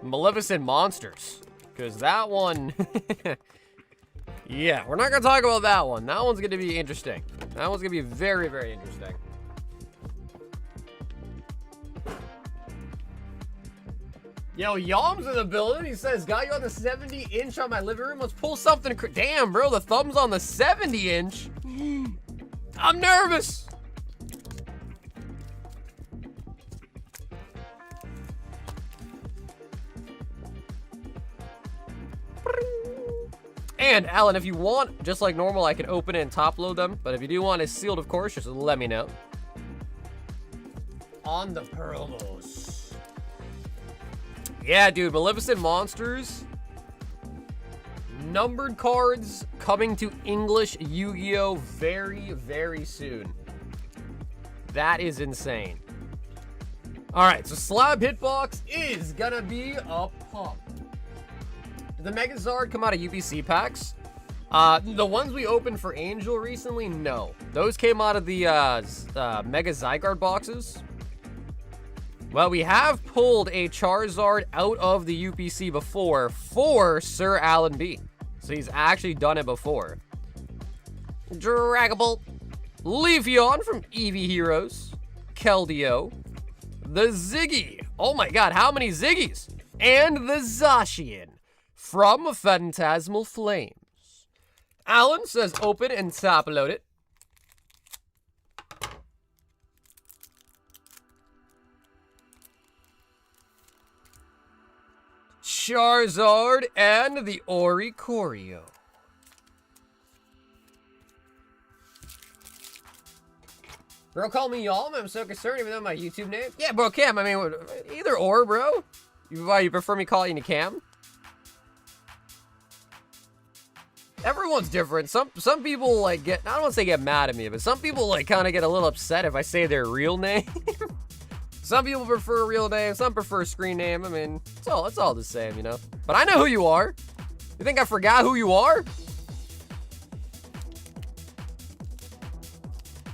Maleficent Monsters. Because that one... yeah, we're not going to talk about that one. That one's going to be interesting. That one's going to be very, very interesting. Yo, Yom's in the building. He says, got you on the 70-inch on my living room. Let's pull something. Damn, bro, the thumb's on the 70-inch. I'm nervous. And, Alan, if you want, just like normal, I can open it and top load them. But if you do want it sealed, of course, just let me know. On the promos. Yeah, dude, Maleficent Monsters. Numbered cards coming to English Yu-Gi-Oh! Very, very soon. That is insane. Alright, so Slab Hitbox is gonna be a pump. Did the Megazard come out of UPC packs? The ones we opened for Angel recently, no. Those came out of the Mega Zygarde boxes. Well, we have pulled a Charizard out of the UPC before for Sir Alan B. So he's actually done it before. Dragapult, Leafeon from Eevee Heroes, Keldeo, the Ziggy. Oh my god, how many Ziggies? And the Zacian from Phantasmal Flames. Alan says open and top load it. Charizard and the Oricorio. Bro, call me Yalm. I'm so concerned, even though my YouTube name. Yeah, bro, Cam. I mean, either or, bro. You prefer me calling you Cam? Everyone's different. Some people like get. I don't want to say get mad at me, but some people like kind of get a little upset if I say their real name. Some people prefer a real name, some prefer a screen name. I mean, it's all the same, you know? But I know who you are. You think I forgot who you are?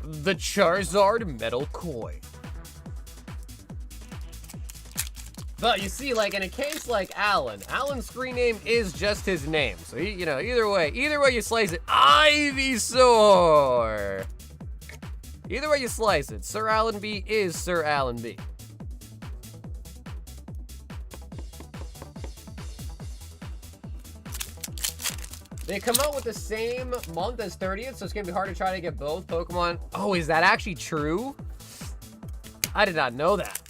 The Charizard Metal Coin. But you see, like in a case like Alan's screen name is just his name. So, you know, either way you slice it, Ivysaur. Either way you slice it, Sir Alan B is Sir Alan B. They come out with the same month as 30th, so it's going to be hard to try to get both Pokemon. Oh, is that actually true? I did not know that.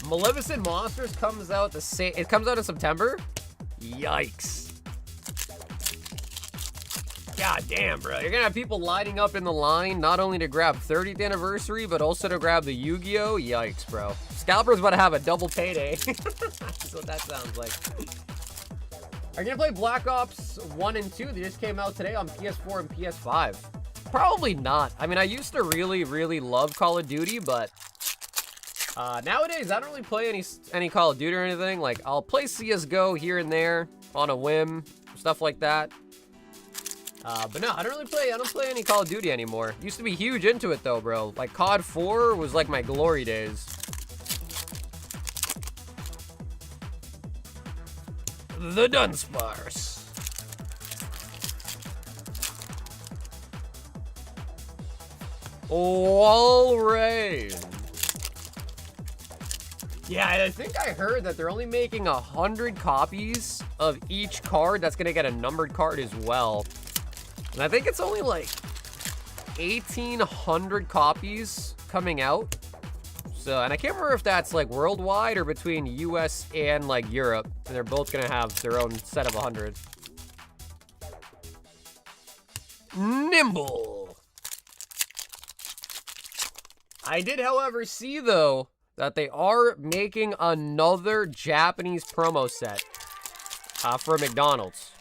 Maleficent Monsters comes out the same. It comes out in September? Yikes. God damn, bro. You're gonna have people lining up in the line, not only to grab 30th anniversary, but also to grab the Yu-Gi-Oh! Yikes, bro. Scalper's about to have a double payday. That's what that sounds like. Are you gonna play Black Ops 1 and 2? They just came out today on PS4 and PS5. Probably not. I mean, I used to really, really love Call of Duty, but nowadays I don't really play any Call of Duty or anything. Like, I'll play CSGO here and there on a whim, stuff like that. But no, I don't play any Call of Duty anymore. Used to be huge into it though, bro. Like COD 4 was like my glory days. The Dunsparce. Walrein. Yeah, I think I heard that they're only making 100 copies of each card. That's gonna get a numbered card as well. And I think it's only like 1,800 copies coming out. So, and I can't remember if that's like worldwide or between US and like Europe. And they're both gonna have their own set of 100. Nimble. I did, however, see though that they are making another Japanese promo set for McDonald's.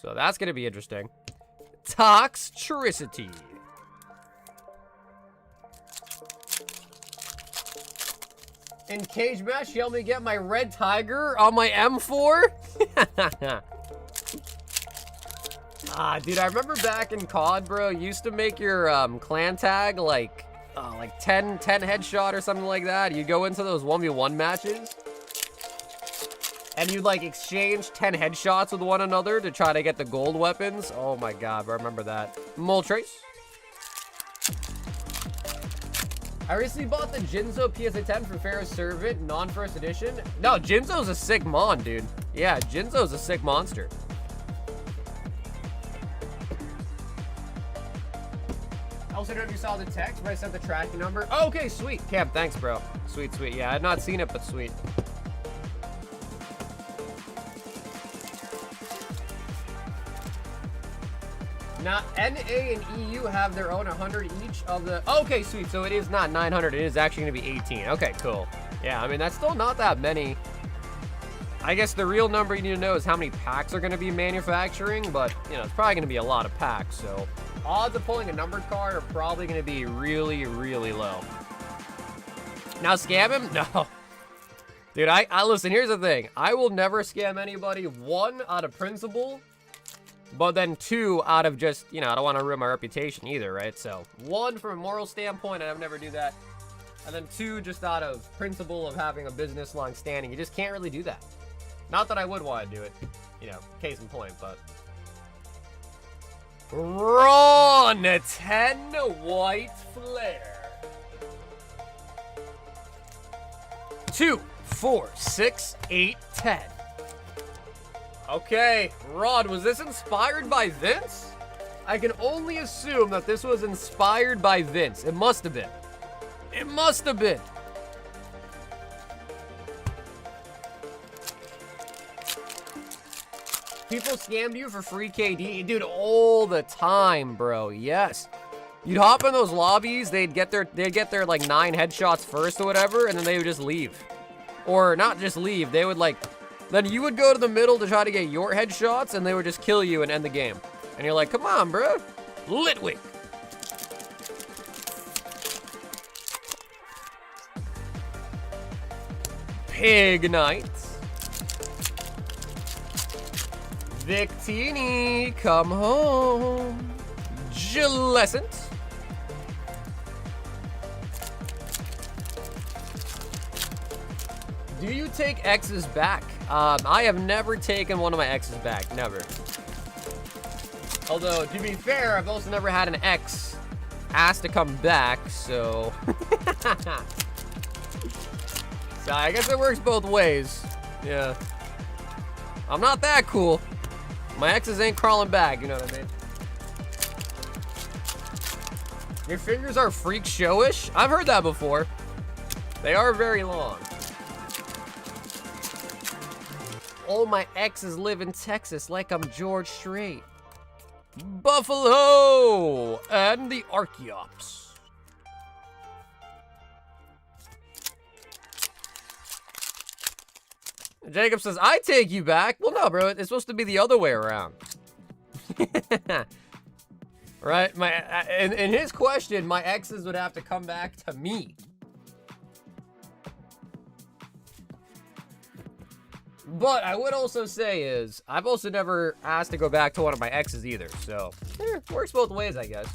So that's gonna be interesting. Toxtricity. In Cage Match, you help me get my Red Tiger on my M4? Dude, I remember back in COD, bro, you used to make your clan tag like 10 headshot or something like that. You'd go into those 1v1 matches, and you'd like exchange 10 headshots with one another to try to get the gold weapons. Oh my god, bro, I remember that. Mole Trace. I recently bought the Jinzo PSA 10 for Pharaoh's Servant, non-first edition. No, Jinzo's a sick mon, dude. Yeah, Jinzo's a sick monster. I also don't know if you saw the text, but I sent the tracking number. Oh, okay, sweet. Cam, thanks, bro. Sweet, sweet. Yeah, I had not seen it, but sweet. Now, NA and EU have their own 100 each of the... Okay, sweet. So it is not 900. It is actually going to be 18. Okay, cool. Yeah, I mean, that's still not that many. I guess the real number you need to know is how many packs are going to be manufacturing, but, you know, it's probably going to be a lot of packs, so odds of pulling a numbered card are probably going to be really, really low. Now, scam him? No. Dude, I listen, here's the thing. I will never scam anybody, one, out of principle, but then two, out of just, you know, I don't want to ruin my reputation either, right? So, one, from a moral standpoint, I would never do that. And then two, just out of principle of having a business long standing. You just can't really do that. Not that I would want to do it, you know, case in point, but. Ron, 10 white flare. 2, 4, 6, 8, 10. Okay, Rod, was this inspired by Vince? I can only assume that this was inspired by Vince. It must have been. It must have been. People scammed you for free KD? Dude, all the time, bro. Yes. You'd hop in those lobbies, they'd get their like 9 headshots first or whatever, and then they would just leave. Or not just leave, they would like, then you would go to the middle to try to get your headshots, and they would just kill you and end the game. And you're like, come on, bro. Litwick. Pig Knight. Victini, come home. Gillescent. Do you take X's back? I have never taken one of my X's back, never. Although, to be fair, I've also never had an X asked to come back, so... So I guess it works both ways. Yeah. I'm not that cool. My exes ain't crawling back, you know what I mean? Your fingers are freak showish? I've heard that before. They are very long. All my exes live in Texas like I'm George Strait. Buffalo and the Archeops. Jacob says, I take you back. Well, no, bro. It's supposed to be the other way around. Right? In his question, my exes would have to come back to me. But I would also say is, I've also never asked to go back to one of my exes either. So, works both ways, I guess.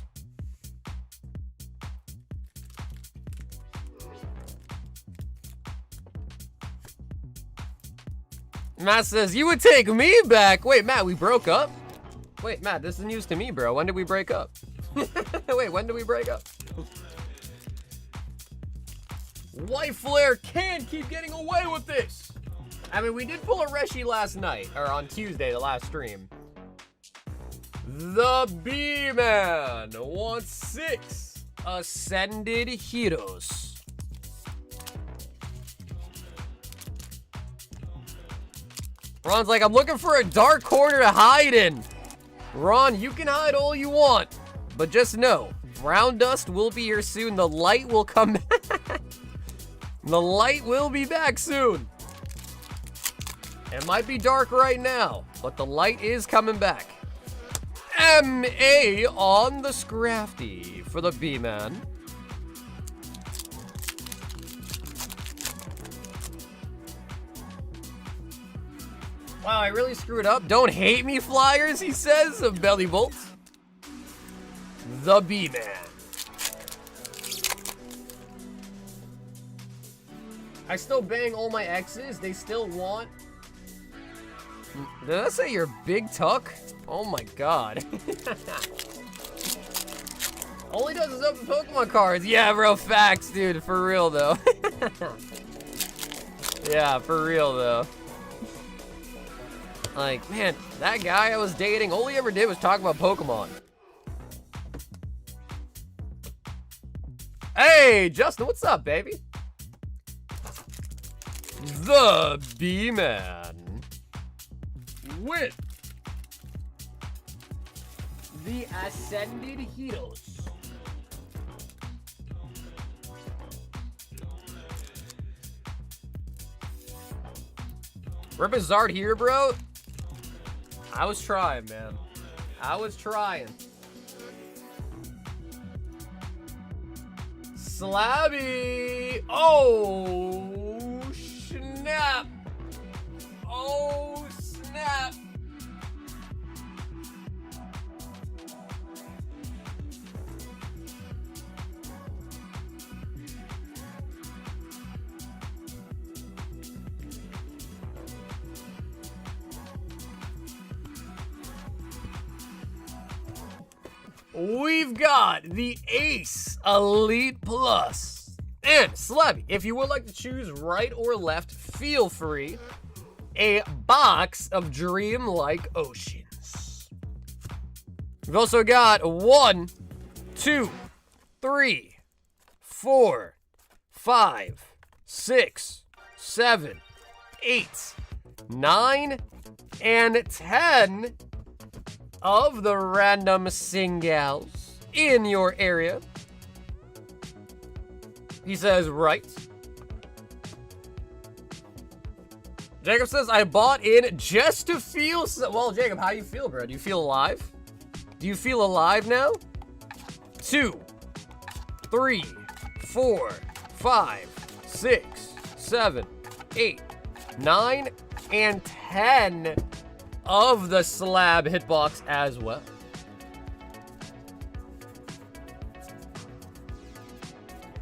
Matt says, you would take me back. Wait, Matt, we broke up? Wait, Matt, this is news to me, bro. When did we break up? Wait, when did we break up? White Flare can't keep getting away with this. I mean, we did pull a Reshi last night, or on Tuesday, the last stream. The B-Man wants 6 Ascended Heroes. Ron's like, I'm looking for a dark corner to hide in. Ron, you can hide all you want, but just know, brown dust will be here soon. The light will come back. The light will be back soon. It might be dark right now, but the light is coming back. M.A. on the Scrafty for the B-Man. Wow, I really screwed up. Don't hate me, Flyers, he says, of Belly Bolts. The B-Man. I still bang all my exes. They still want... Did I say you're Big Tuck? Oh my god. All he does is open Pokemon cards. Yeah, bro, facts, dude. For real, though. Yeah, for real, though. Like, man, that guy I was dating, all he ever did was talk about Pokemon. Hey, Justin, what's up, baby? The B-Man. With the Ascended Heroes. Ripazard here, bro. I was trying, man. I was trying. Slabby. Oh, snap. Oh, snap. We've got the Ace Elite Plus. And Slabby, if you would like to choose right or left, feel free. A box of Dreamlike Oceans. We've also got 1, 2, 3, 4, 5, 6, 7, 8, 9, and 10 of the random singles in your area. He says, right. Jacob says, I bought in just to feel well, Jacob, how do you feel, bro? Do you feel alive? Do you feel alive now? 2, 3, 4, 5, 6, 7, 8, 9, and 10 of the slab hitbox as well.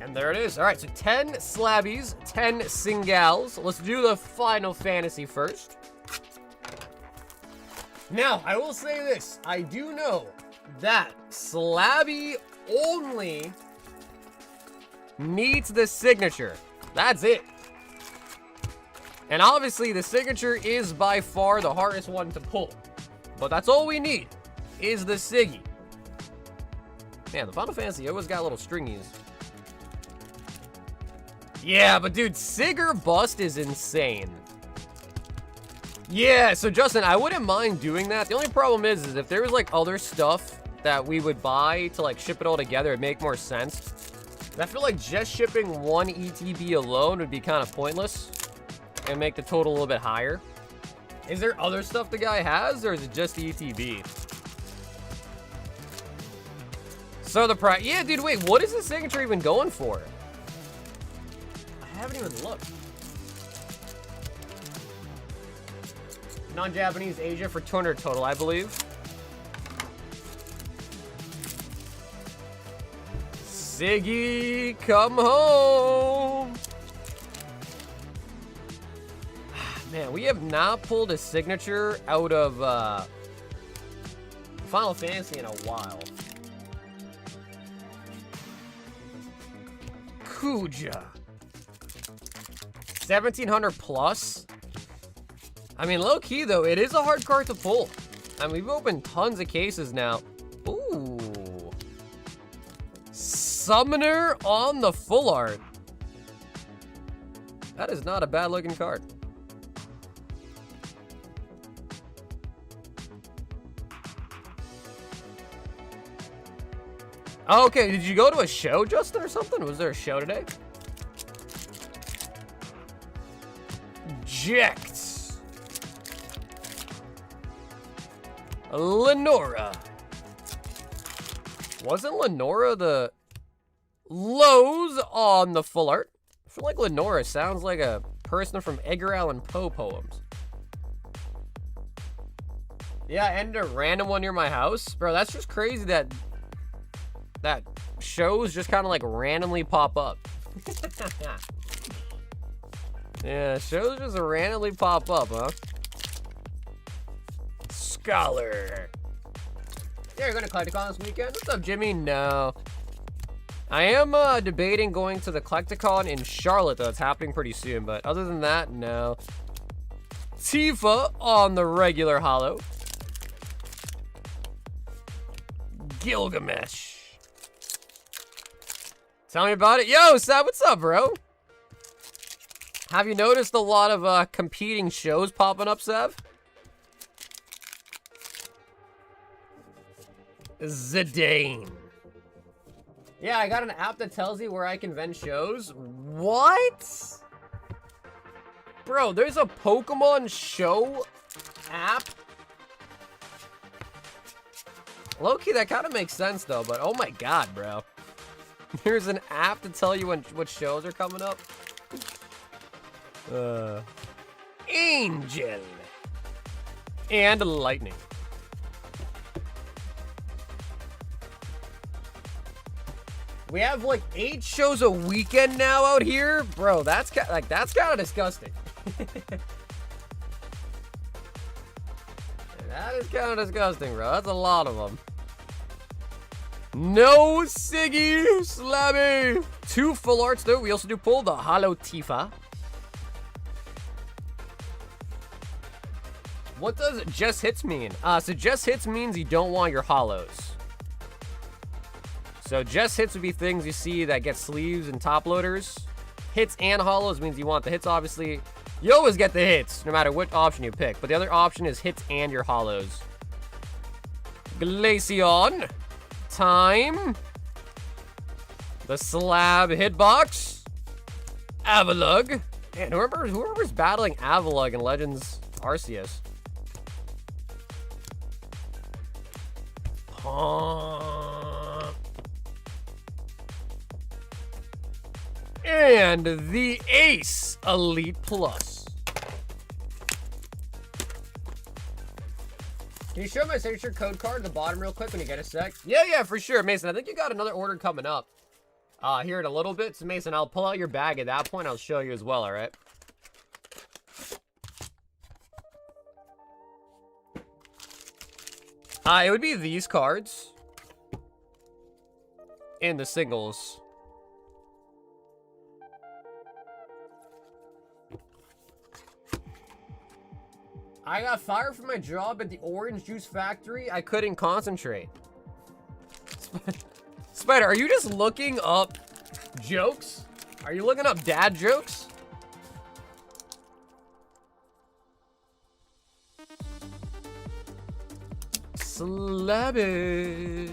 And there it is. All right, so 10 slabbies, 10 singles. Let's do the Final Fantasy first. Now, I will say this. I do know that slabby only needs the signature. That's it. And obviously, the signature is by far the hardest one to pull. But that's all we need, is the Siggy. Man, the Final Fantasy always got little stringies. Yeah, but dude, Sigger Bust is insane. Yeah, so Justin, I wouldn't mind doing that. The only problem is if there was like other stuff that we would buy to like ship it all together, it'd make more sense. I feel like just shipping one ETB alone would be kind of pointless. And make the total a little bit higher. Is there other stuff the guy has, or is it just the ETB? So the price, yeah, dude, wait, what is the signature even going for? I haven't even looked. Non-Japanese Asia for 200 total, I believe. Siggy, come home. Man, we have not pulled a signature out of Final Fantasy in a while. Kuja. 1,700 plus. I mean, low key though, it is a hard card to pull. I mean, we've opened tons of cases now. Ooh. Summoner on the full art. That is not a bad looking card. Oh, okay, did you go to a show, Justin, or something? Was there a show today? Ject. Lenora. Wasn't Lenora the lows on the full art? I feel like Lenora sounds like a person from Edgar Allan Poe poems. Yeah, and a random one near my house. Bro, that's just crazy that shows just kind of like randomly pop up. Yeah, shows just randomly pop up, huh? Scholar. Yeah, you're going to Collecticon this weekend? What's up, Jimmy? No. I am debating going to the Collecticon in Charlotte, though. It's happening pretty soon, but other than that, no. Tifa on the regular holo. Gilgamesh. Tell me about it. Yo, Sab, what's up, bro? Have you noticed a lot of competing shows popping up, Seb? Zidane. Yeah, I got an app that tells you where I can vend shows. What? Bro, there's a Pokemon show app? Low-key, that kind of makes sense, though, but oh my god, bro. There's an app to tell you what shows are coming up. Angel. And Lightning. We have like 8 shows a weekend now out here, bro. That's kind of disgusting. That is kind of disgusting, bro. That's a lot of them. No Siggy Slabby. 2 full arts though. We also do pull the Holo Tifa. What does just hits mean? So just hits means you don't want your holos. So just hits would be things you see that get sleeves and top loaders. Hits and holos means you want the hits, obviously. You always get the hits, no matter which option you pick. But the other option is hits and your holos. Glaceon. Time. The Slab Hitbox. Avalugg. And whoever's battling Avalugg in Legends Arceus. And the Ace Elite Plus. Can you show my signature code card at the bottom real quick when you get a sec? Yeah, for sure, Mason. I think you got another order coming up here in a little bit. So, Mason, I'll pull out your bag at that point. I'll show you as well, all right? It would be these cards in the singles. I got fired from my job at the orange juice factory. I couldn't concentrate. Spider, are you just looking up jokes? Are you looking up dad jokes? Slab it.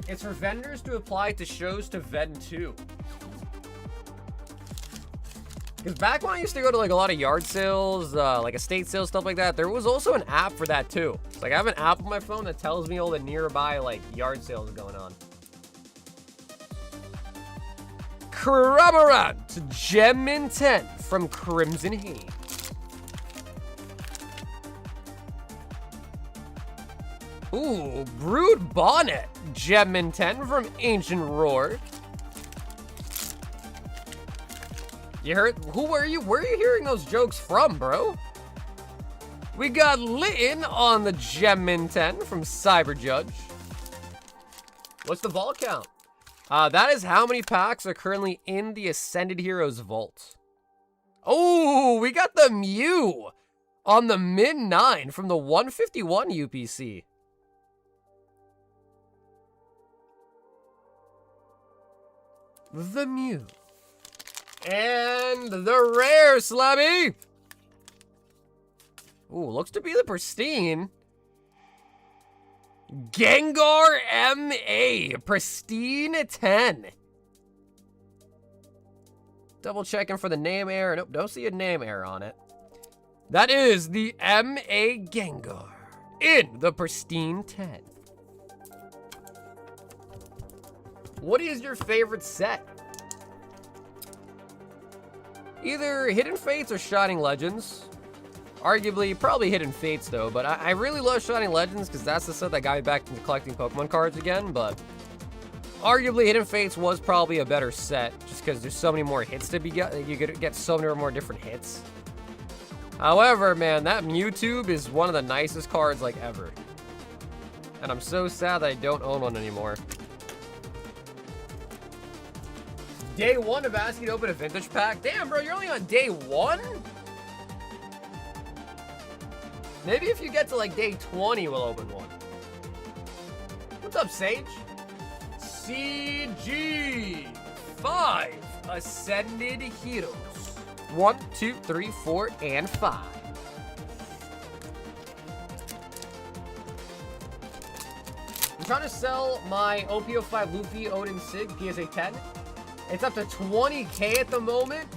It's for vendors to apply to shows to vend too. Because back when I used to go to like a lot of yard sales, like estate sales, stuff like that, there was also an app for that too. Like I have an app on my phone that tells me all the nearby like yard sales going on. Cramorant Gem in 10 from Crimson Heat. Ooh, Brood Bonnet Gem in 10 from Ancient Roar. You heard? Where are you hearing those jokes from, bro? We got Litten on the Gem in 10 from Cyber Judge. What's the vault count? That is how many packs are currently in the Ascended Heroes vault. Oh, we got the Mew on the Min 9 from the 151 UPC. The Mew. And the rare Slabby. Ooh, looks to be the pristine. Gengar MA, pristine 10. Double checking for the name error. Nope, don't see a name error on it. That is the MA Gengar in the pristine 10. What is your favorite set? Either Hidden Fates or Shining Legends. Arguably, probably Hidden Fates though, but I really love Shining Legends because that's the set that got me back into collecting Pokemon cards again, but arguably Hidden Fates was probably a better set just because there's so many more hits to be got. You could get so many more different hits. However, man, that Mewtwo is one of the nicest cards like ever. And I'm so sad that I don't own one anymore. Day 1 of asking to open a vintage pack? Damn, bro, you're only on day 1? Maybe if you get to like day 20, we'll open one. What's up, Sage? CG 5 Ascended Heroes. 1, 2, 3, 4, and 5. I'm trying to sell my OPO5 Luffy Odin Sig PSA 10. It's up to 20K at the moment.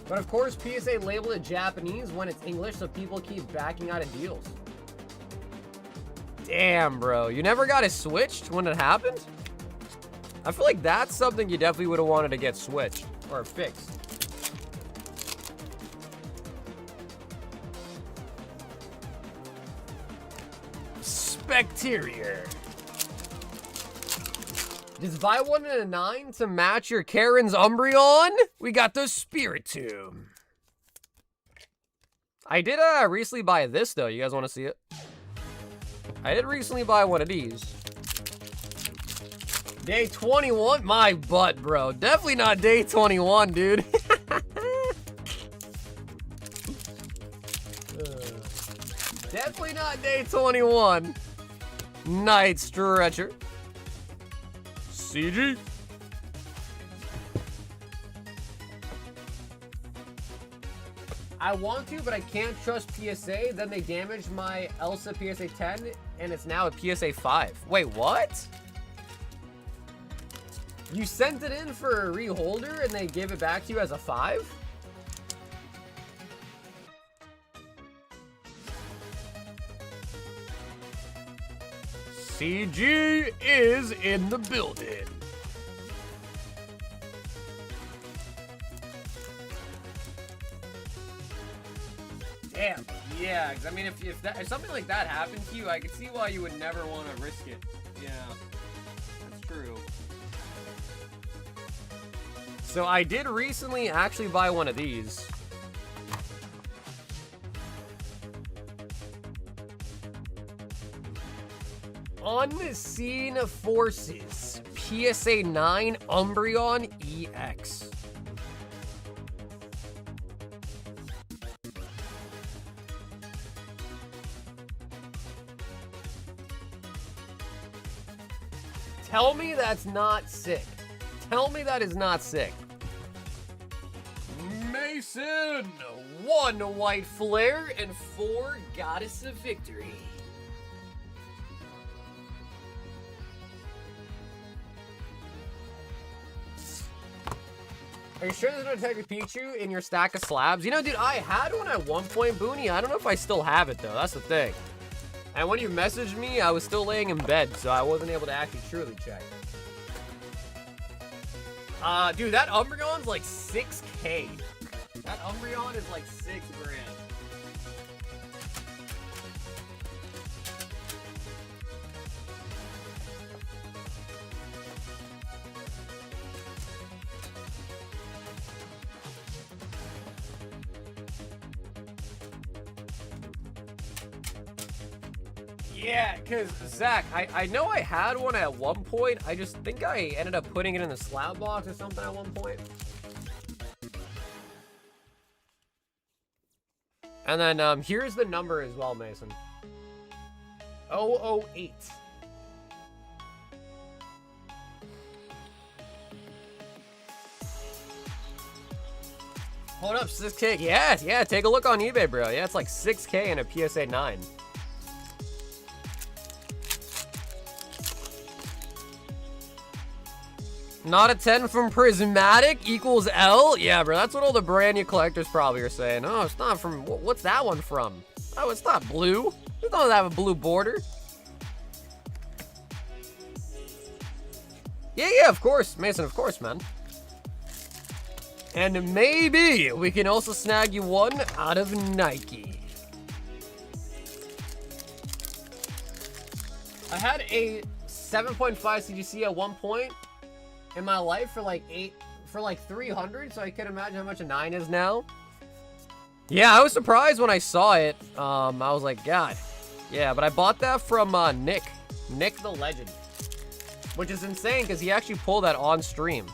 But of course, PSA labeled it Japanese when it's English, so people keep backing out of deals. Damn, bro. You never got it switched when it happened? I feel like that's something you definitely would have wanted to get switched or fixed. Specterior. Just buy one in a 9 to match your Karen's Umbreon. We got the Spiritomb. I did recently buy this though. You guys want to see it? I did recently buy one of these. Day 21? My butt, bro. Definitely not day 21, dude. Definitely not day 21. Night Stretcher. CG. I want to, but I can't trust PSA. Then they damaged my Elsa PSA 10, and it's now a PSA 5. Wait, what? You sent it in for a reholder, and they gave it back to you as a 5? CG is in the building. Damn. Yeah, because I mean, if something like that happened to you, I could see why you would never want to risk it. Yeah, that's true. So I did recently actually buy one of these. Unseen Forces PSA 9 Umbreon EX. Tell me that's not sick. Tell me that is not sick. Mason, 1 White Flare and 4 Goddess of Victory. Are you sure there's no Detective Pikachu in your stack of slabs? You know, dude, I had one at one point, Booney. I don't know if I still have it, though. That's the thing. And when you messaged me, I was still laying in bed, so I wasn't able to actually truly check. Dude, that Umbreon's like 6K. That Umbreon is like 6 grand. Yeah, because, Zach, I know I had one at one point. I just think I ended up putting it in the slab box or something at one point. And then, here's the number as well, Mason. 008. Hold up, 6K. Yeah, take a look on eBay, bro. Yeah, it's like 6K in a PSA 9. Not a 10 from Prismatic equals L? Yeah, bro, that's what all the brand new collectors probably are saying. Oh, it's not from, what's that one from? Oh, it's not blue. It doesn't have a blue border. Yeah, of course, Mason, of course, man. And maybe we can also snag you one out of Nike. I had a 7.5 CGC at one point in my life for like 300, so I can imagine how much a 9 is now. Yeah, I was surprised when I saw it. I was like, God. Yeah, but I bought that from Nick the Legend, which is insane because he actually pulled that on stream.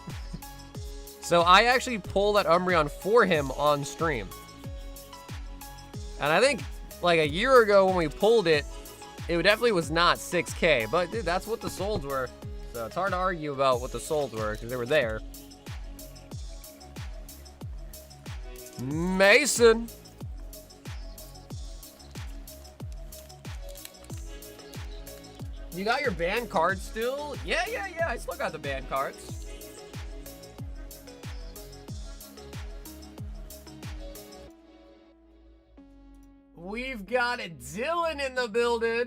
So I actually pulled that Umbreon for him on stream. And I think like a year ago when we pulled it, it definitely was not 6K, but dude, that's what the solds were. So it's hard to argue about what the solds were because they were there. Mason. You got your band card still? Yeah, I still got the band cards. We've got Dylan in the building.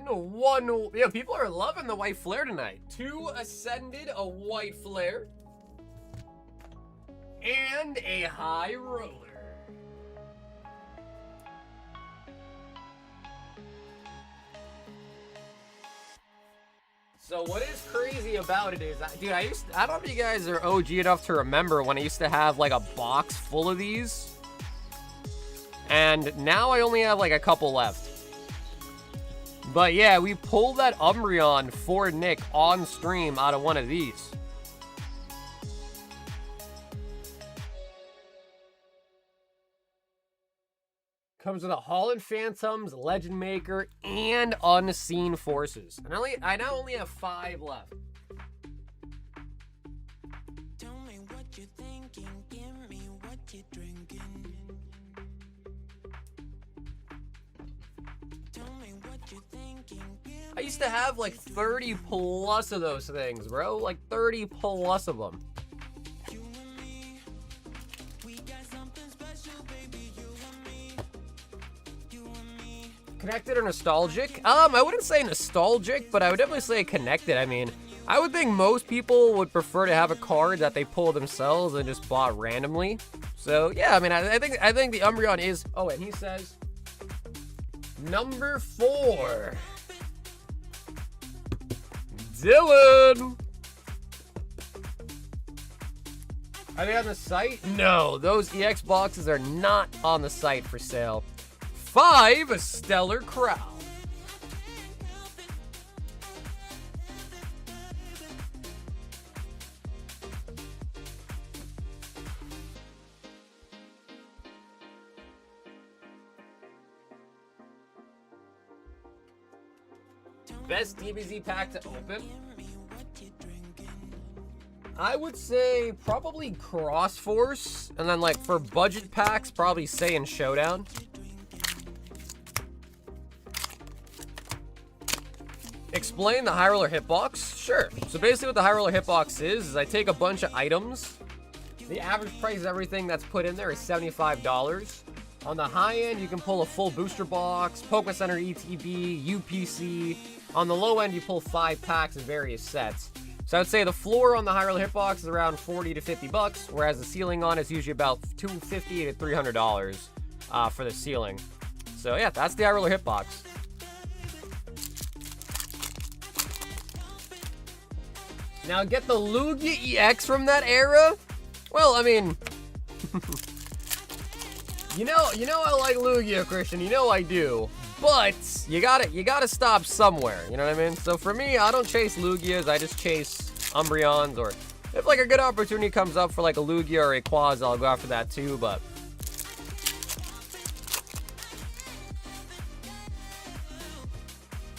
Yeah, people are loving the white flare tonight. 2 Ascended, a white flare, and a high roller. So what is crazy about it is, dude, I don't know if you guys are OG enough to remember when I used to have like a box full of these. And now I only have like a couple left. But yeah, we pulled that Umbreon for Nick on stream out of one of these. Comes with a Holland Phantoms, Legend Maker, and Unseen Forces. And I now only have 5 left. Tell me what you're thinking, give me what you're drinking. Tell me what you're thinking, I used to have like 30 plus of those things, bro. Like 30 plus of them. you and me. We got something special, baby, you and me. You and me. Connected or nostalgic? I wouldn't say nostalgic, but I would definitely say connected. I mean, I would think most people would prefer to have a card that they pull themselves and just bought randomly. So yeah, I mean, I think the Umbreon is. Oh, and he says number 4, Dylan. Are they on the site? No, those EX boxes are not on the site for sale. 5 Stellar Crown. Best DBZ pack to open? I would say probably Cross Force, and then like for budget packs, probably Saiyan Showdown. Explain the High Roller Hitbox? Sure. So basically what the High Roller Hitbox is I take a bunch of items. The average price of everything that's put in there is $75. On the high end, you can pull a full booster box, Pokemon Center ETB, UPC. On the low end, you pull 5 packs in various sets. So I would say the floor on the High Roller Hitbox is around $40 to $50, whereas the ceiling on it is usually about $250 to $300 for the ceiling. So yeah, that's the High Roller Hitbox. Now get the Lugia EX from that era? Well, I mean, you know I like Lugia, Christian. You know I do. But you gotta stop somewhere. You know what I mean? So for me, I don't chase Lugias. I just chase Umbreons, or if like a good opportunity comes up for like a Lugia or a Quaz, I'll go after that too. But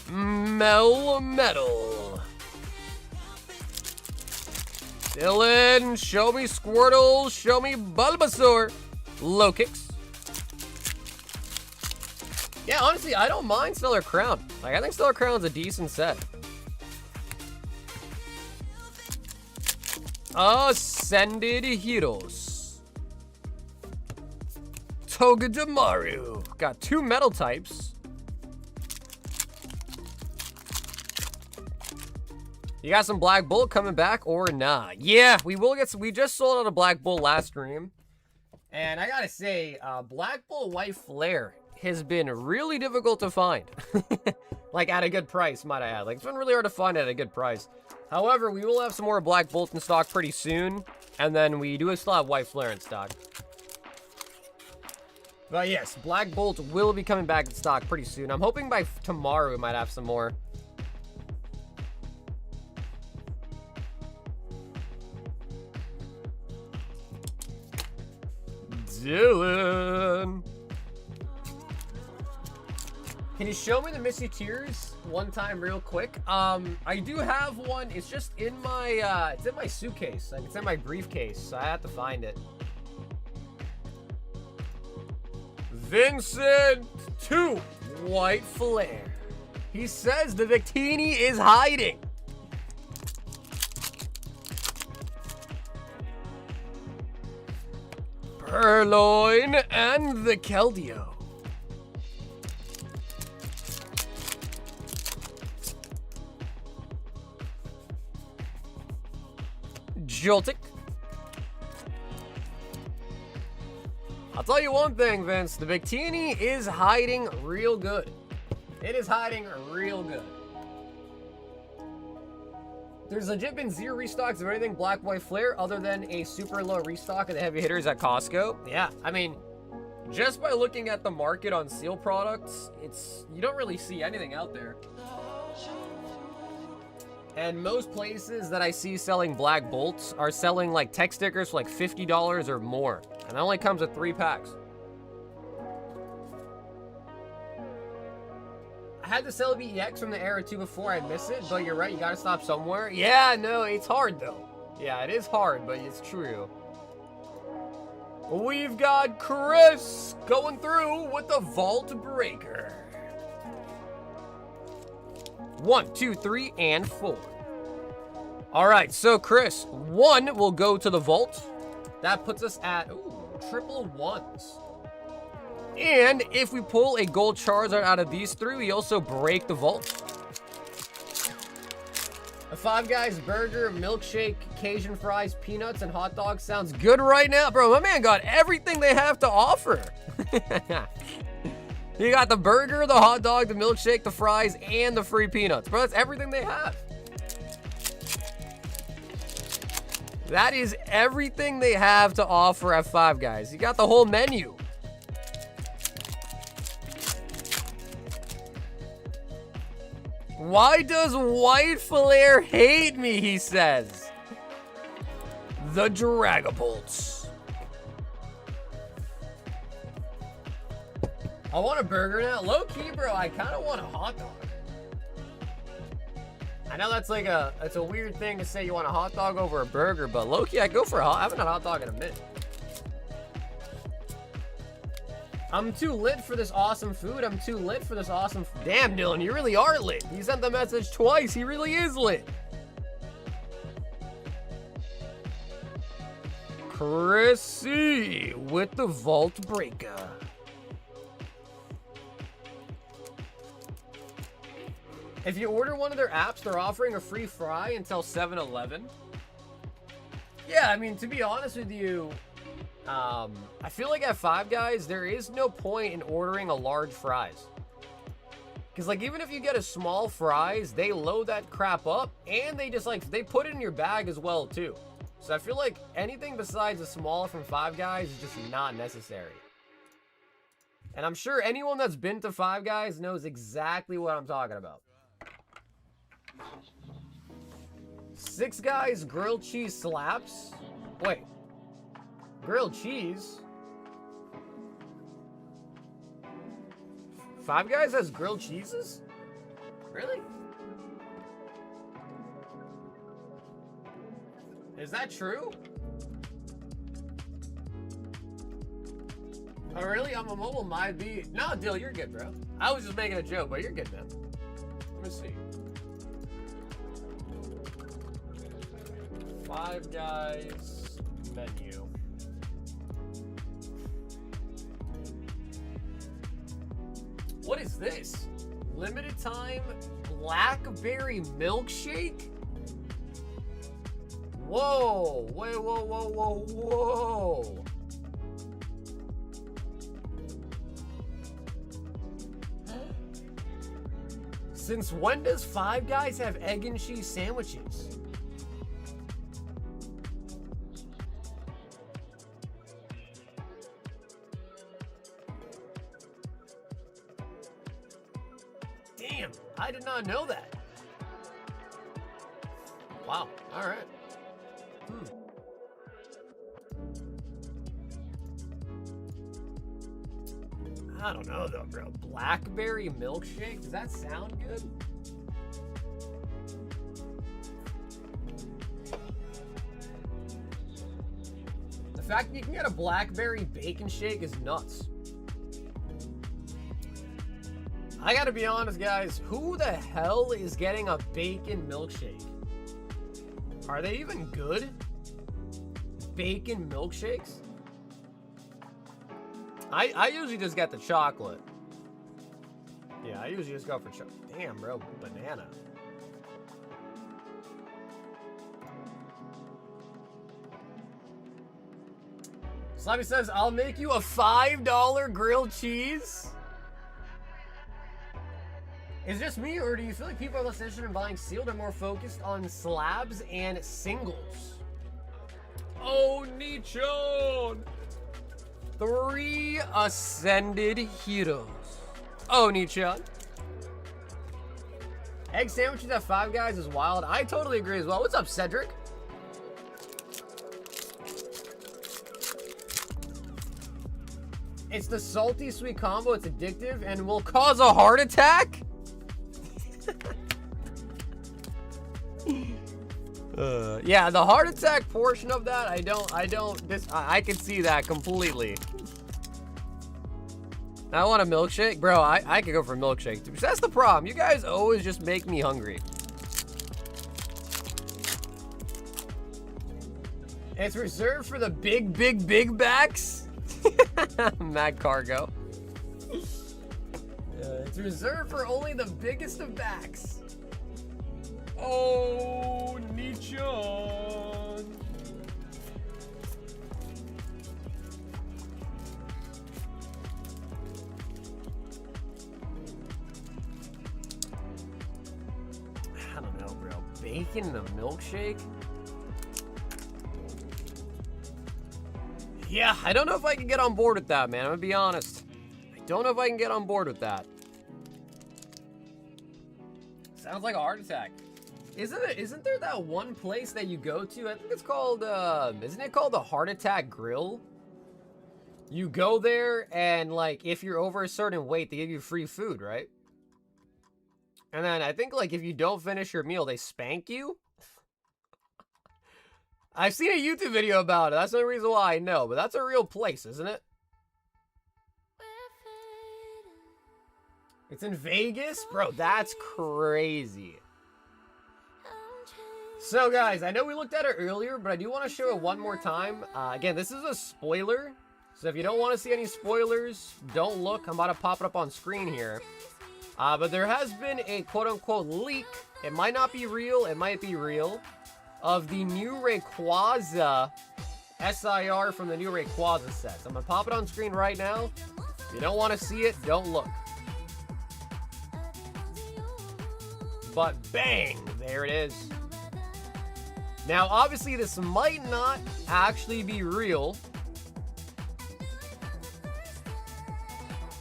Metal. Dylan, show me Squirtle, show me Bulbasaur. Low kicks. Yeah, honestly, I don't mind Stellar Crown. Like, I think Stellar Crown's a decent set. Ascended Heroes. Togedemaru. Got 2 metal types. You got some Black Bull coming back or nah? Yeah, we will get some. We just sold out a Black Bull last stream. And I gotta say, Black Bull White Flare has been really difficult to find. Like, at a good price, might I add. Like, it's been really hard to find at a good price. However, we will have some more Black Bolt in stock pretty soon. And then we do still have White Flare in stock. But yes, Black Bolt will be coming back in stock pretty soon. I'm hoping by tomorrow we might have some more. Dylan. Can you show me the Misty Tears one time real quick? I do have one. It's just in my, it's in my suitcase. Like, it's in my briefcase, so I have to find it. Vincent 2 White Flare. He says the Victini is hiding. Purloin and the Keldeo. Joltik. I'll tell you one thing, Vince. The Victini is hiding real good. It is hiding real good. There's legit been 0 restocks of anything Black White Flare other than a super low restock of the heavy hitters at Costco. Yeah, I mean, just by looking at the market on seal products, you don't really see anything out there. And most places that I see selling Black Bolts are selling like tech stickers for like $50 or more. And that only comes with 3 packs. I had the Celebi EX from the Era 2 before, I miss it, but you're right, you gotta stop somewhere. Yeah, no, it's hard though. Yeah, it is hard, but it's true. We've got Chris going through with the Vault Breaker. 1, 2, 3, and 4. All right, so Chris, 1 will go to the vault. That puts us at, ooh, triple 1s. And if we pull a gold Charizard out of these 3, we also break the vault. A Five Guys burger, milkshake, Cajun fries, peanuts, and hot dogs sounds good right now. Bro, my man got everything they have to offer. You got the burger, the hot dog, the milkshake, the fries, and the free peanuts. Bro, that's everything they have. That is everything they have to offer at Five Guys. You got the whole menu. Why does White Flare hate me, he says. The Dragapults. I want a burger now. Low key, bro, I kind of want a hot dog. I know that's like it's a weird thing to say you want a hot dog over a burger, but low key, I go for I haven't had a hot dog in a minute. I'm too lit for this awesome food. I'm too lit for this awesome Damn, Dylan, you really are lit. You sent the message twice. He really is lit. Chrissy with the Vault Breaker. If you order one of their apps, they're offering a free fry until 7-Eleven. Yeah, I mean, to be honest with you, I feel like at Five Guys, there is no point in ordering a large fries. Because, like, even if you get a small fries, they load that crap up, and they just, like, they put it in your bag as well, too. So I feel like anything besides a small from Five Guys is just not necessary. And I'm sure anyone that's been to Five Guys knows exactly what I'm talking about. 6 Guys grilled cheese slaps. Wait. Grilled cheese? Five Guys has grilled cheeses? Really? Is that true? Oh, really? I'm a mobile might be. No, Dill, you're good, bro. I was just making a joke, but you're good, man. Let me see. Five Guys menu. What is this? Limited time blackberry milkshake? Whoa, wait, whoa, whoa, whoa, whoa. Since when does Five Guys have egg and cheese sandwiches? Damn, I did not know that. Wow, all right. I don't know though, bro. Blackberry milkshake? Does that sound good? The fact that you can get a blackberry bacon shake is nuts. I gotta be honest, guys. Who the hell is getting a bacon milkshake? Are they even good? Bacon milkshakes? I usually just get the chocolate. Yeah, I usually just go for chocolate. Damn, bro. Banana. Slimy says, I'll make you a $5 grilled cheese. Is it just me, or do you feel like people are less interested in buying sealed or more focused on slabs and singles? Oh, Nichon! 3 ascended heroes. Oh, Nichon. Egg sandwiches at Five Guys is wild. I totally agree as well. What's up, Cedric? It's the salty sweet combo. It's addictive and will cause a heart attack. Yeah, the heart attack portion of that, I can see that completely. I want a milkshake. Bro, I could go for a milkshake. That's the problem. You guys always just make me hungry. It's reserved for the big backs. Mad Cargo. It's reserved for only the biggest of backs. Oh, Nichon. I don't know, bro. Bacon in a milkshake? Yeah, I don't know if I can get on board with that, man. I'm gonna be honest. I don't know if I can get on board with that. Sounds like a heart attack. Isn't there that one place that you go to? I think it's called, isn't it called the Heart Attack Grill? You go there and, like, if you're over a certain weight, they give you free food, right? And then I think, like, if you don't finish your meal, they spank you. I've seen a YouTube video about it. That's the only reason why I know. But that's a real place, isn't it? It's in Vegas? Bro, that's crazy. So, guys, I know we looked at it earlier, but I do want to show it one more time. Again, this is a spoiler. So if you don't want to see any spoilers, don't look. I'm about to pop it up on screen here. But there has been a quote-unquote leak. It might not be real. It might be real. Of the new Rayquaza SIR from the new Rayquaza set. So I'm going to pop it on screen right now. If you don't want to see it, don't look. But bang, there it is. Now, obviously, this might not actually be real.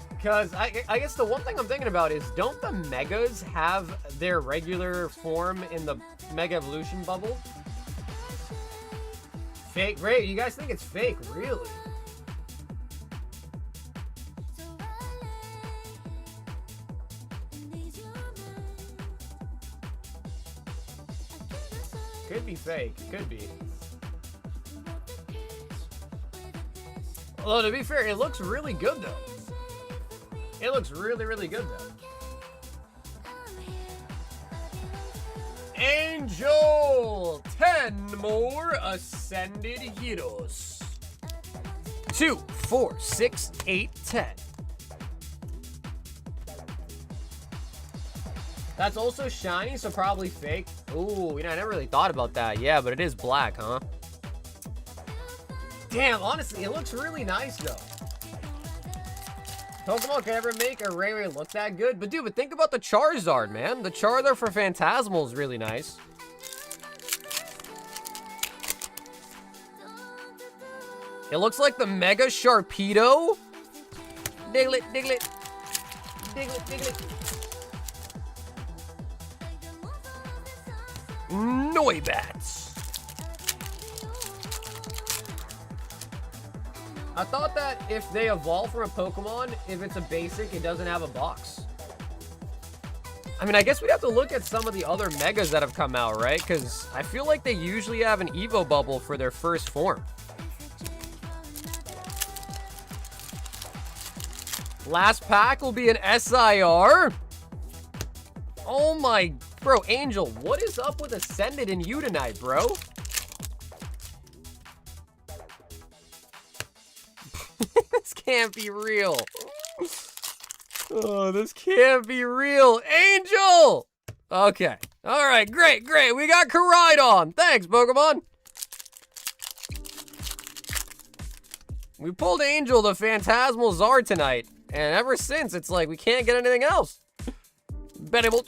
Because I guess the one thing I'm thinking about is, don't the Megas have their regular form in the Mega Evolution bubble? Fake? Great. You guys think it's fake? Really? Could be fake. Could be. Although, to be fair, it looks really good, though. It looks really, really good, though. Angel! 10 more Ascended Heroes. 2, 4, 6, 8, 10. That's also shiny, so probably fake. Ooh, you know, I never really thought about that. Yeah, but it is black, huh? Damn, honestly, it looks really nice, though. Pokemon can ever make a Ray look that good. But dude, but think about the Charizard, man. The Charizard for Phantasmal is really nice. It looks like the Mega Sharpedo. Diglett, Diglett. Diglett, Diglett. Noibats. I thought that if they evolve from a Pokemon, if it's a basic, it doesn't have a box. I mean, I guess we'd have to look at some of the other Megas that have come out, right? Because I feel like they usually have an Evo bubble for their first form. Last pack will be an SIR. Oh my, bro, Angel, what is up with Ascended and you tonight, bro? This can't be real. Oh, this can't be real. Angel! Okay. All right, great, great. We got Koraidon. Thanks, Pokemon. We pulled Angel the Phantasmal Zard tonight. And ever since, it's like we can't get anything else. Bettable.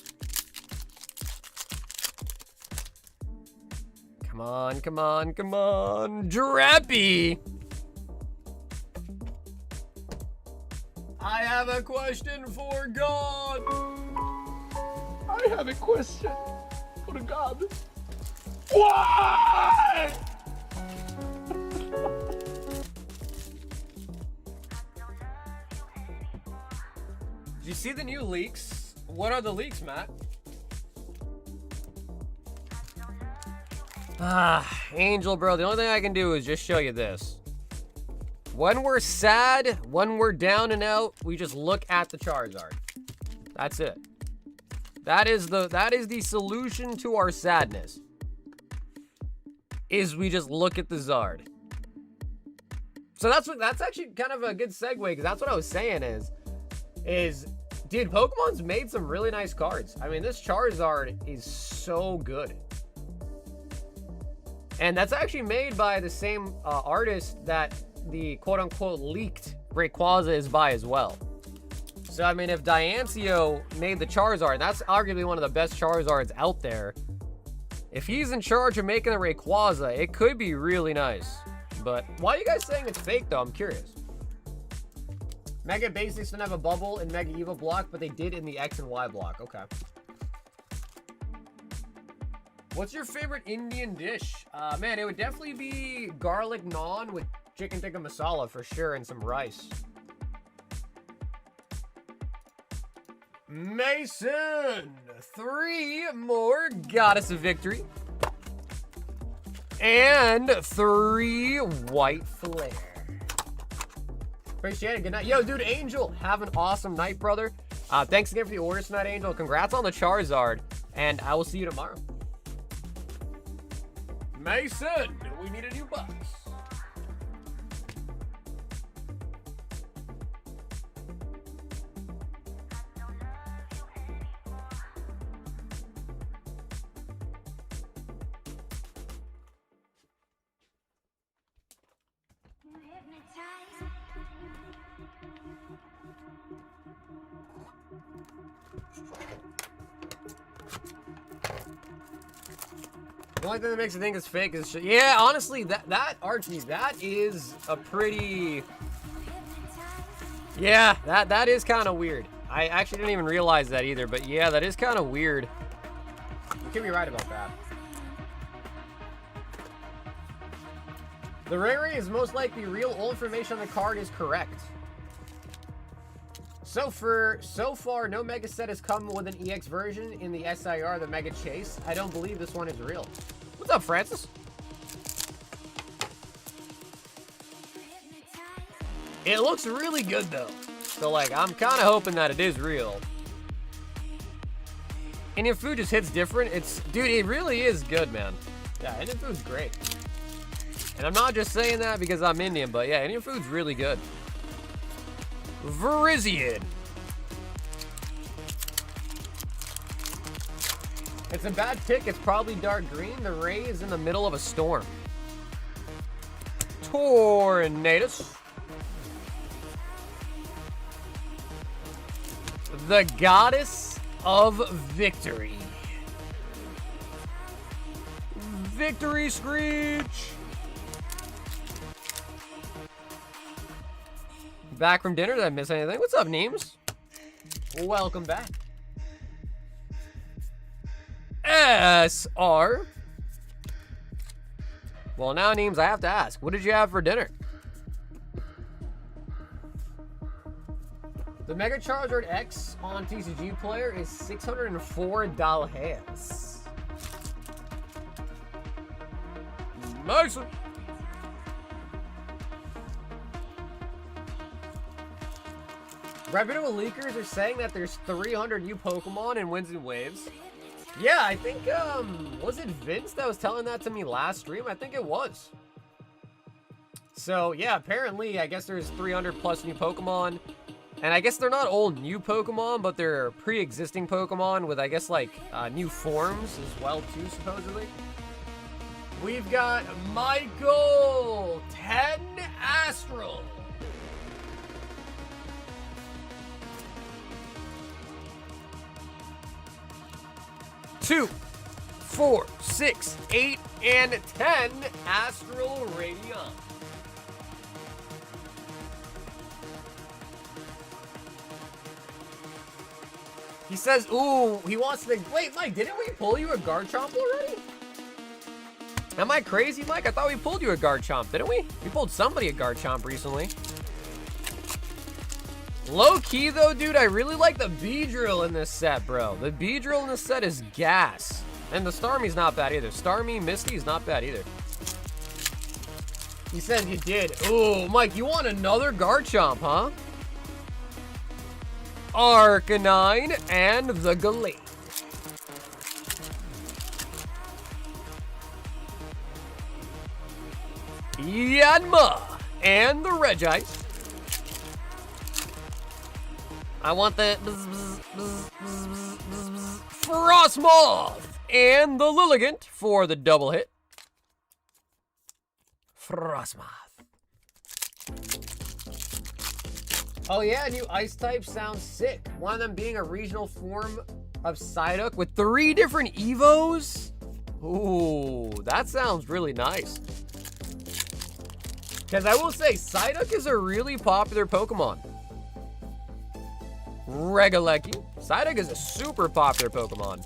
Come on, come on, come on. Drappy. I have a question for God. I have a question for God. Why? Did you see the new leaks? What are the leaks, Matt? Angel, bro, the only thing I can do is just show you this. When we're sad, when we're down and out, we just look at the Charizard. That's it. That is the solution to our sadness. Is we just look at the Zard. So that's actually kind of a good segue, because that's what I was saying is dude, Pokemon's made some really nice cards. I mean, this Charizard is so good. And that's actually made by the same artist that the quote-unquote leaked Rayquaza is by as well. So, I mean, if Diancio made the Charizard, that's arguably one of the best Charizards out there. If he's in charge of making the Rayquaza, it could be really nice. But why are you guys saying it's fake, though? I'm curious. Mega Basics didn't have a bubble in Mega Evo block, but they did in the X and Y block. Okay. What's your favorite Indian dish? Man, it would definitely be garlic naan with chicken tikka masala for sure, and some rice. Mason! 3 more Goddess of Victory. And 3 White Flare. Appreciate it. Good night. Yo, dude, Angel, have an awesome night, brother. Thanks again for the orders tonight, Angel. Congrats on the Charizard, and I will see you tomorrow. Mason, we need a new box. The only thing that makes me think it's fake is shit. Yeah, honestly, that Archie, that is a pretty... Yeah, that is kind of weird. I actually didn't even realize that either, but yeah, that is kind of weird. You can be right about that. The Rary is most likely real. All information on the card is correct. So far, no Mega set has come with an EX version in the SIR, the Mega Chase. I don't believe this one is real. What's up, Francis? It looks really good, though. So, like, I'm kind of hoping that it is real. Indian food just hits different. Dude, it really is good, man. Yeah, Indian food's great. And I'm not just saying that because I'm Indian, but yeah, Indian food's really good. Virizion. It's a bad pick. It's probably dark green. The Ray is in the middle of a storm. Tornadus. The Goddess of Victory. Victory Screech! Back from dinner? Did I miss anything? What's up, Neems? Welcome back. SR. Well, now, Neems, I have to ask. What did you have for dinner? The Mega Charizard X on TCG Player is $604. Nice. Reputable leakers are saying that there's 300 new Pokemon in Winds and Waves. Yeah, I think, was it Vince that was telling that to me last stream? I think it was. So, yeah, apparently, I guess there's 300 plus new Pokemon. And I guess they're not all new Pokemon, but they're pre-existing Pokemon with, I guess, like, new forms as well, too, supposedly. We've got Michael 10 Astral. Two, 4, 6, 8, and 10 Astral Radion. He says, ooh, he wants to... Wait, Mike, didn't we pull you a Garchomp already? Am I crazy, Mike? I thought we pulled you a Garchomp, didn't we? We pulled somebody a Garchomp recently. Low key, though, dude, I really like the Beedrill in this set, bro. The Beedrill in this set is gas. And the Starmie's not bad either. Starmie, Misty's not bad either. He said you did. Ooh, Mike, you want another Garchomp, huh? Arcanine and the Gallade. Yanma and the Regice. I want the Frostmoth and the Lilligant for the double hit. Frostmoth. Oh yeah, new ice type sounds sick. One of them being a regional form of Psyduck with 3 different Evos. Ooh, that sounds really nice. Because I will say, Psyduck is a really popular Pokemon. Regalecki. Psyduck is a super popular Pokemon.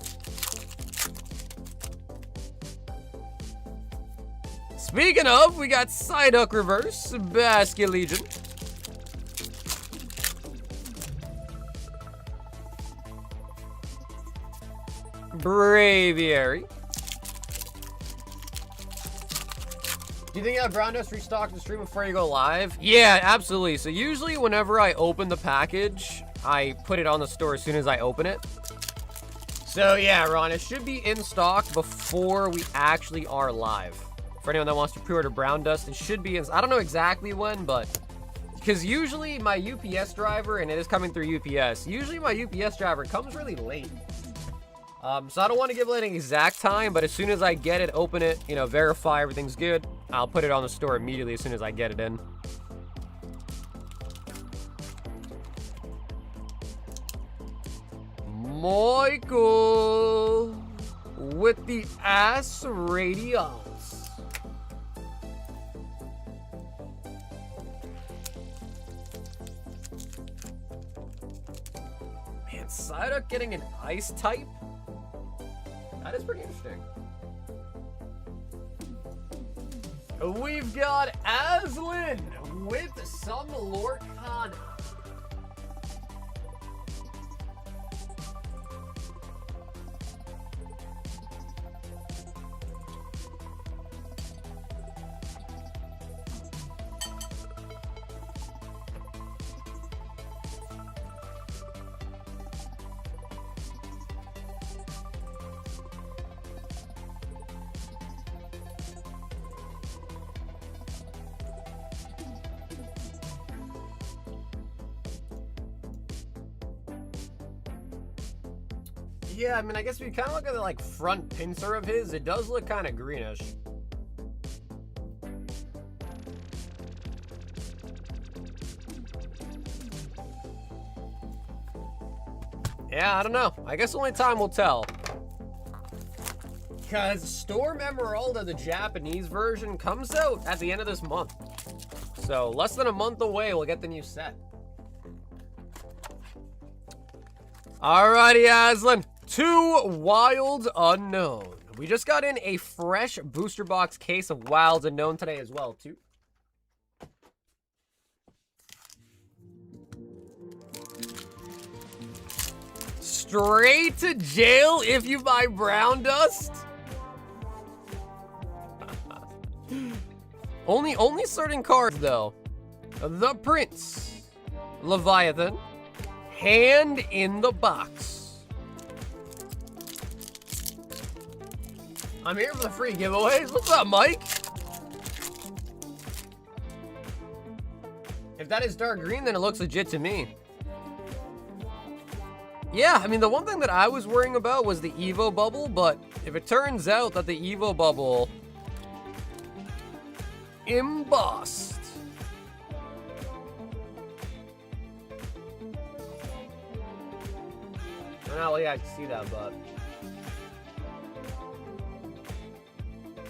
Speaking of, we got Psyduck Reverse, Basket Legion. Braviary. Do you think Brown Dust restocks the stream before you go live? Yeah, absolutely. So usually whenever I open the package, I put it on the store as soon as I open it. So yeah, Ron, it should be in stock before we actually are live. For anyone that wants to pre-order Brown Dust, it should be in... I don't know exactly when, but... Because usually my UPS driver, and it is coming through UPS, usually my UPS driver comes really late. So I don't want to give it an exact time, but as soon as I get it, open it, you know, verify everything's good, I'll put it on the store immediately as soon as I get it in. Michael with the ass radiance. Man, Psyduck getting an ice type? That is pretty interesting. We've got Aslan with some Lorcana. Yeah, I mean, I guess if you kind of look at the, like, front pincer of his, it does look kind of greenish. Yeah, I don't know. I guess only time will tell. Because Storm Emeralda, the Japanese version, comes out at the end of this month. So, less than a month away, we'll get the new set. Alrighty, Aslan. 2 Wild Unknown. We just got in a fresh booster box case of Wild Unknown today as well, too. Straight to jail if you buy brown dust? Only certain cards, though. The Prince. Leviathan. Hand in the box. I'm here for the free giveaways. What's up, Mike? If that is dark green, then it looks legit to me. Yeah, I mean, the one thing that I was worrying about was the Evo bubble, but if it turns out that the Evo bubble embossed. I don't know how you see that, but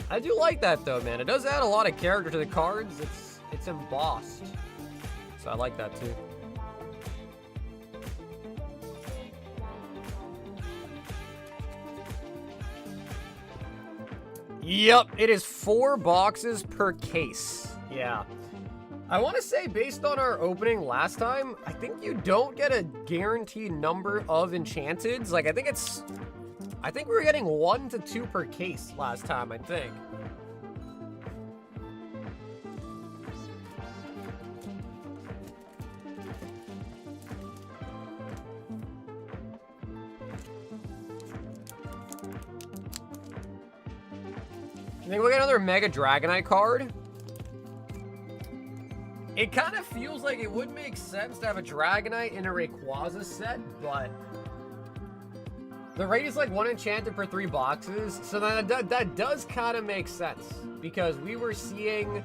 I do like that though, man. It does add a lot of character to the cards. It's embossed, so I like that too. Yep, it is 4 boxes per case. Yeah. I want to say, based on our opening last time, I think you don't get a guaranteed number of enchanteds. Like, I think we were getting 1 to 2 per case last time, I think. I think we'll get another Mega Dragonite card. It kind of feels like it would make sense to have a Dragonite in a Rayquaza set, but the rate is like 1 enchanted per 3 boxes, so that does kind of make sense, because we were seeing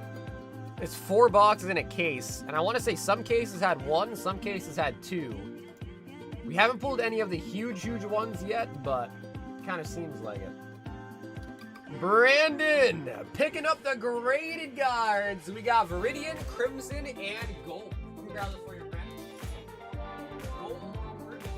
it's 4 boxes in a case, and I want to say some cases had 1, some cases had 2. We haven't pulled any of the huge ones yet, but it kind of seems like it. Brandon, picking up the graded cards. We got Viridian, Crimson, and Gold. Regardless for your friend. Gold, Crimson.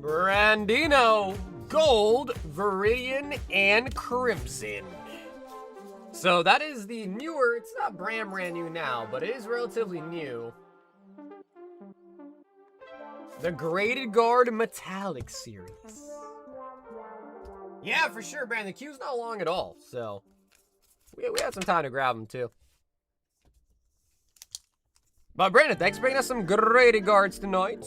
Brandino, Gold, Viridian, and Crimson. So that is the newer, it's not brand new now, but it is relatively new. The Graded Guard Metallic series. Yeah, for sure, Brandon. The queue's not long at all, so we had some time to grab them too. But Brandon, thanks for bringing us some Graded Guards tonight.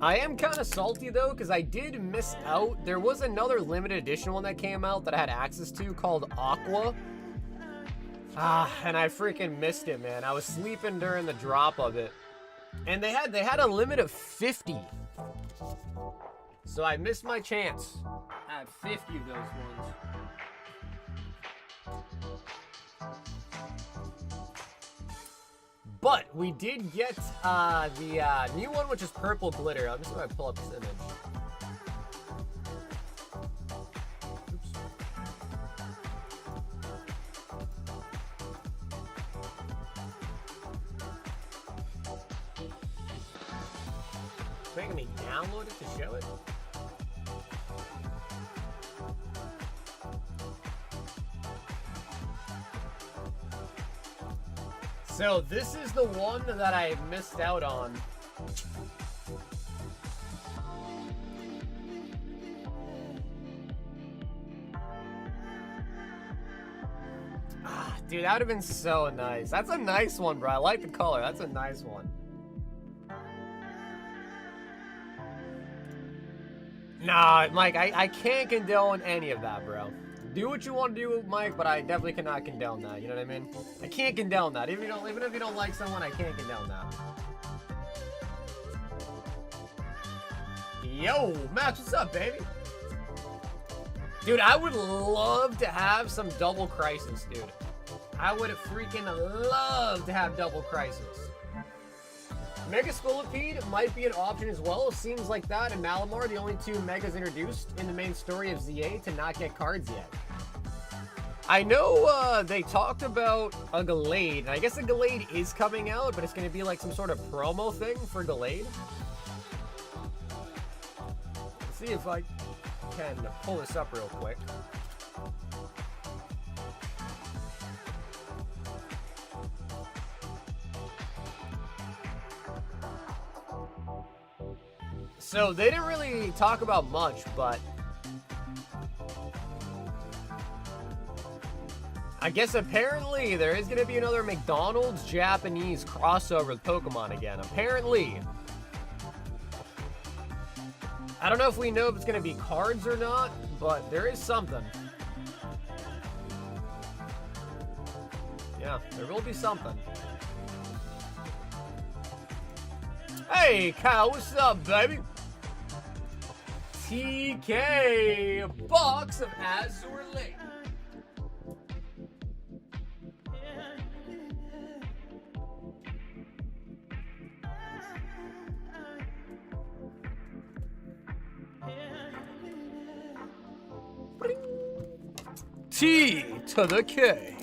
I am kind of salty though, because I did miss out. There was another limited edition one that came out that I had access to called Aqua. And I freaking missed it, man. I was sleeping during the drop of it. And they had a limit of 50. So I missed my chance at 50 of those ones. But we did get the new one, which is Purple Glitter. I'm just going to pull up this image. Oops. It's making me download it to show it. So this is the one that I missed out on. Dude, that would have been so nice. That's a nice one, bro. I like the color. That's a nice one. Nah, Mike, I can't condone any of that, bro. Do what you want to do, Mike, but I definitely cannot condone that. You know what I mean? I can't condone that. Even if you don't like someone, I can't condone that. Yo, Max, what's up, baby? Dude, I would love to have some double crisis, dude. I would freaking love to have double crisis. Mega Scolipede might be an option as well. It seems like that and Malamar, the only two megas introduced in the main story of ZA to not get cards yet. I know they talked about a Gallade, and I guess a Gallade is coming out, but it's going to be like some sort of promo thing for Gallade. Let's see if I can pull this up real quick. So they didn't really talk about much, but I guess apparently there is going to be another McDonald's Japanese crossover with Pokemon again. Apparently. I don't know if we know if it's going to be cards or not, but there is something. Yeah, there will be something. Hey, Kyle, what's up, baby? TK, box of Azure Lake. T to the K.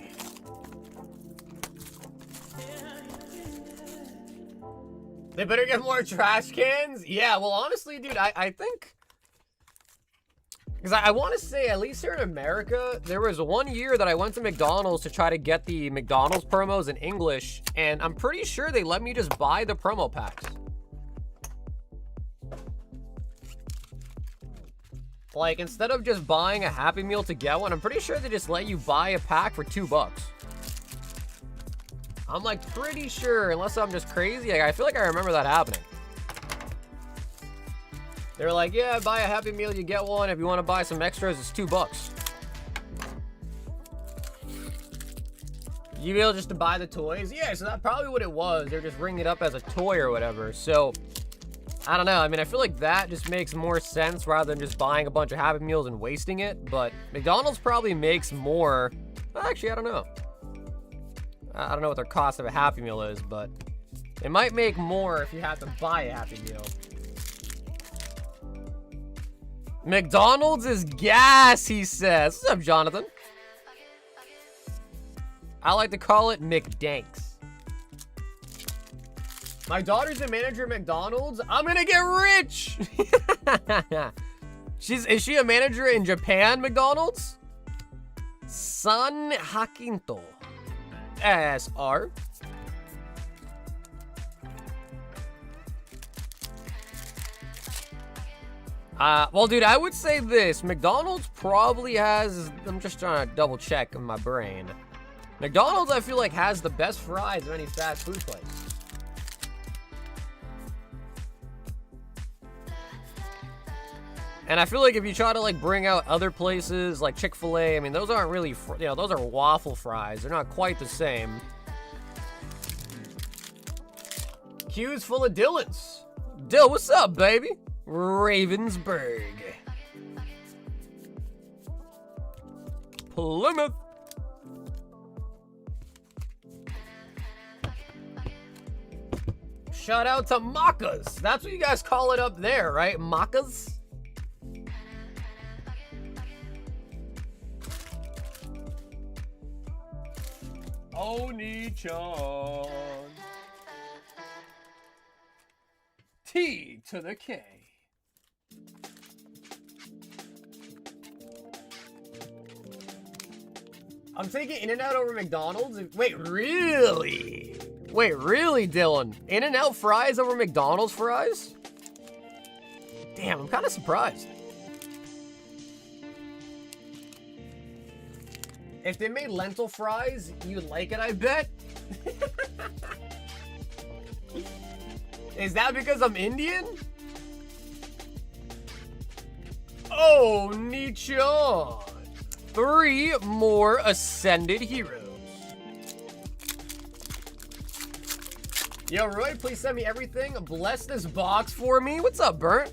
They better get more trash cans? Yeah, well, honestly, dude, I think... Because I want to say, at least here in America, there was 1 year that I went to McDonald's to try to get the McDonald's promos in English, and I'm pretty sure they let me just buy the promo packs. Like, instead of just buying a Happy Meal to get one, I'm pretty sure they just let you buy a pack for $2. I'm like pretty sure, unless I'm just crazy, like, I feel like I remember that happening. They were like, yeah, buy a Happy Meal, you get one. If you want to buy some extras, it's $2. You be able just to buy the toys? Yeah, so that's probably what it was. They're just bringing it up as a toy or whatever. So, I don't know. I mean, I feel like that just makes more sense rather than just buying a bunch of Happy Meals and wasting it. But McDonald's probably makes more. Actually, I don't know. I don't know what their cost of a Happy Meal is, but it might make more if you have to buy a Happy Meal. McDonald's is gas, he says. What's up, Jonathan? I like to call it McDanks. My daughter's a manager at McDonald's. I'm gonna get rich. Is she a manager in Japan, McDonald's? San Jacinto. SR. Well, dude, I would say this. McDonald's probably has... I'm just trying to double check in my brain. McDonald's, I feel like, has the best fries of any fast food place. And I feel like if you try to, like, bring out other places, like Chick-fil-A, I mean, those aren't really... You know, those are waffle fries. They're not quite the same. Q's full of Dylans. Dill, what's up, baby? Ravensburg. Plymouth. Shout out to Macas. That's what you guys call it up there, right? Macas? Oni-chan. T to the K. I'm taking In-N-Out over McDonald's. Wait, really? Wait, really, Dylan? In-N-Out fries over McDonald's fries? Damn, I'm kind of surprised. If they made lentil fries, you'd like it, I bet. Is that because I'm Indian? Oh, Nichon. 3 more Ascended Heroes. Yo, Roy, please send me everything. Bless this box for me. What's up, Burnt?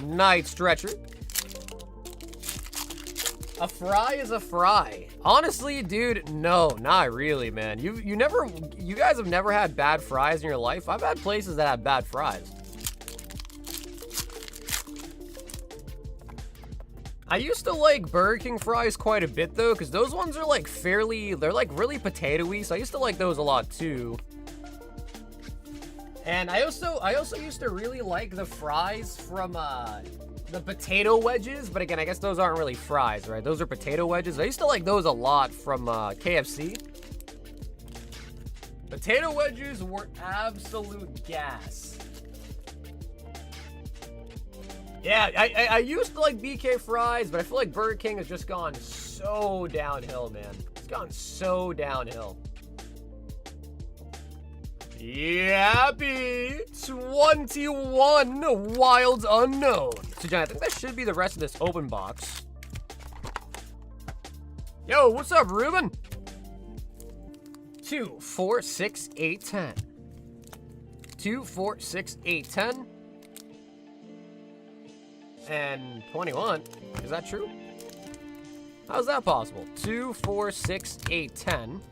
Night Stretcher. A fry is a fry. Honestly, dude, no, not really, man. You guys have never had bad fries in your life. I've had places that have bad fries. I used to like Burger King fries quite a bit though, because those ones are like they're like really potato-y, so I used to like those a lot too. And I also used to really like the fries from the potato wedges, but again, I guess those aren't really fries, right? Those are potato wedges. I used to like those a lot from KFC. Potato wedges were absolute gas. Yeah, I used to like BK fries, but I feel like Burger King has just gone so downhill, man. It's gone so downhill. Yappy 21 Wilds Unknown. So, John, I think that should be the rest of this open box. Yo, what's up, Ruben? 2, 4, 6, 8, 10. 2, 4, 6, 8, 10. And 21. Is that true? How's that possible? 2, 4, 6, 8, 10.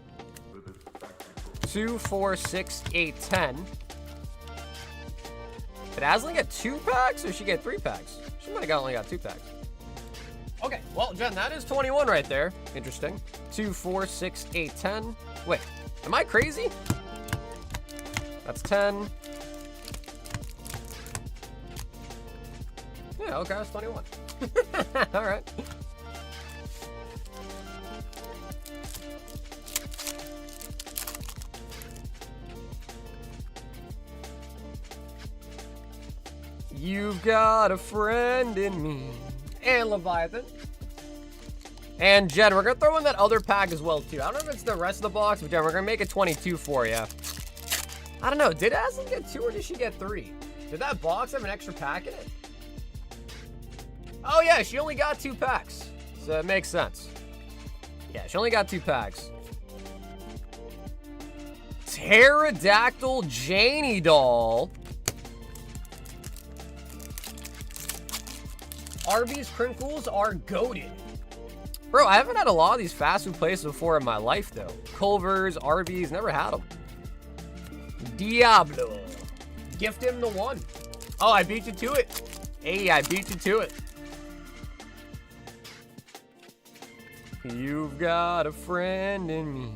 2, 4, 6, 8, 10. Did Aslan get 2 packs or she get 3 packs? She might have only got 2 packs. Okay, well, Jen, that is 21 right there. Interesting. 2, 4, 6, 8, 10. Wait, am I crazy? That's 10. Yeah, okay, that's 21. All right. You've got a friend in me. And Leviathan. And Jen, we're going to throw in that other pack as well, too. I don't know if it's the rest of the box, but Jen, we're going to make it 22 for you. I don't know. Did Aslan get 2 or did she get 3? Did that box have an extra pack in it? Oh, yeah, she only got 2 packs. So it makes sense. Yeah, she only got 2 packs. Pterodactyl Janie doll. Arby's crinkles are goated. Bro, I haven't had a lot of these fast food places before in my life, though. Culver's, Arby's, never had them. Diablo. Gift him the 1. Oh, I beat you to it. Hey, I beat you to it. You've got a friend in me.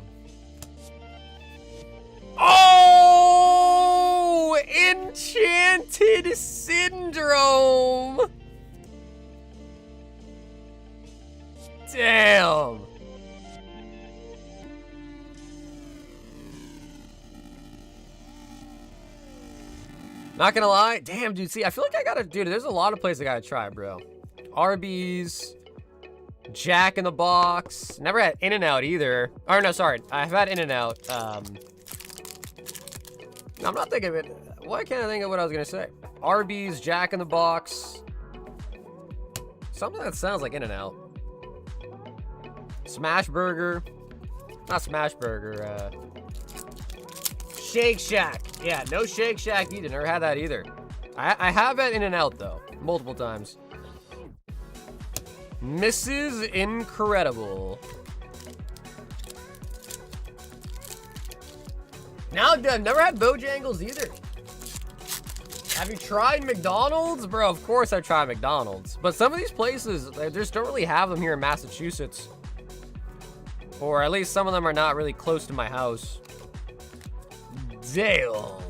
Oh! Enchanted Syndrome! Damn! Not gonna lie. Damn, dude. See, I feel like I gotta... Dude, there's a lot of places I gotta try, bro. Arby's... Jack in the Box. Never had In-N-Out either. Or no, sorry. I've had In-N-Out. I'm not thinking of it. Why can't I think of what I was gonna say? Arby's, Jack in the Box. Something that sounds like In-N-Out. Smash Burger. Not Smash Burger. Shake Shack. Yeah, no Shake Shack either. Never had that either. I have had In-N-Out though. Multiple times. Mrs. Incredible. Now, I've never had Bojangles either. Have you tried McDonald's? Bro, of course I tried McDonald's. But some of these places, they just don't really have them here in Massachusetts. Or at least some of them are not really close to my house. Zelle.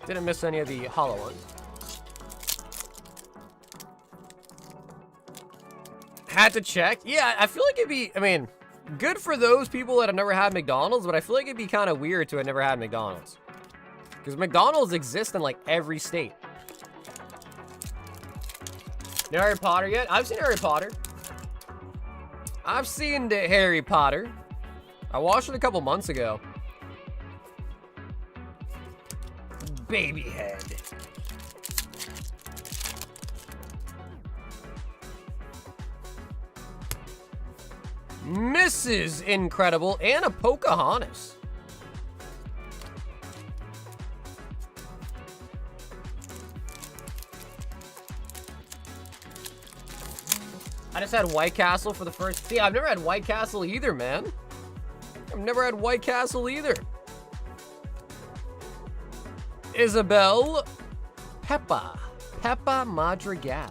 Didn't miss any of the hollow ones. Had to check. Yeah, I feel like it'd be, I mean, good for those people that have never had McDonald's, but I feel like it'd be kind of weird to have never had McDonald's. Because McDonald's exists in like every state. No Harry Potter yet? I've seen Harry Potter. I've seen the Harry Potter. I watched it a couple months ago. Baby head. Mrs. Incredible and a Pocahontas. I just had White Castle for the first... See, I've never had White Castle either, man. I've never had White Castle either. Isabel Peppa Madrigal.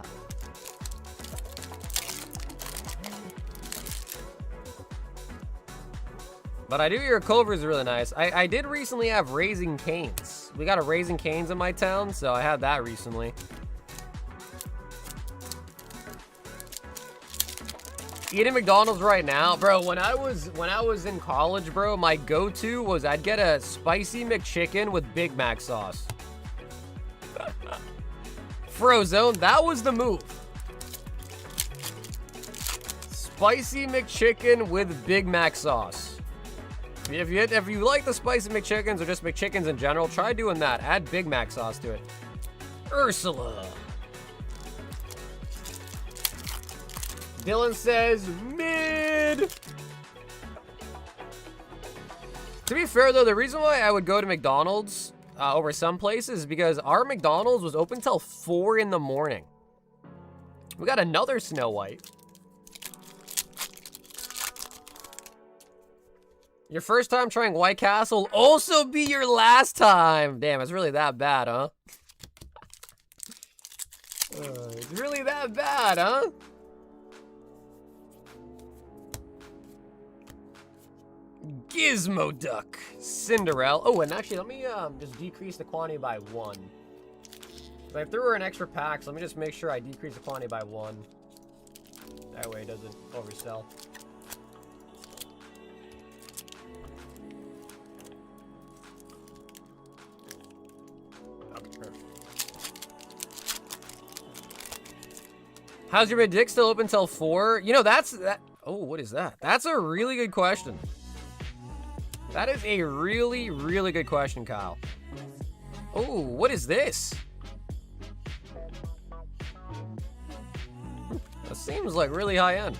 But I do hear Culver's really nice. I did recently have Raising Cane's. We got a Raising Cane's in my town, so I had that recently. Eating McDonald's right now, bro. When I was in college, bro, my go-to was I'd get a spicy McChicken with Big Mac sauce. Frozone, that was the move. Spicy McChicken with Big Mac sauce. If you like the spicy McChickens or just McChickens in general, try doing that. Add Big Mac sauce to it. Ursula. Dylan says mid. To be fair though, the reason why I would go to McDonald's over some places is because our McDonald's was open till 4 in the morning. We got another Snow White. Your first time trying White Castle will also be your last time. Damn, it's really that bad, huh? It's really that bad, huh? Gizmo Duck, Cinderella. Oh, and actually, let me just decrease the quantity by 1. So I threw her an extra pack, so let me just make sure I decrease the quantity by 1. That way it doesn't oversell. Okay, perfect. How's your dick still open till 4? You know, that. Oh, what is that? That's a really good question. That is a really, really good question, Kyle. Oh, what is this? That seems like really high-end.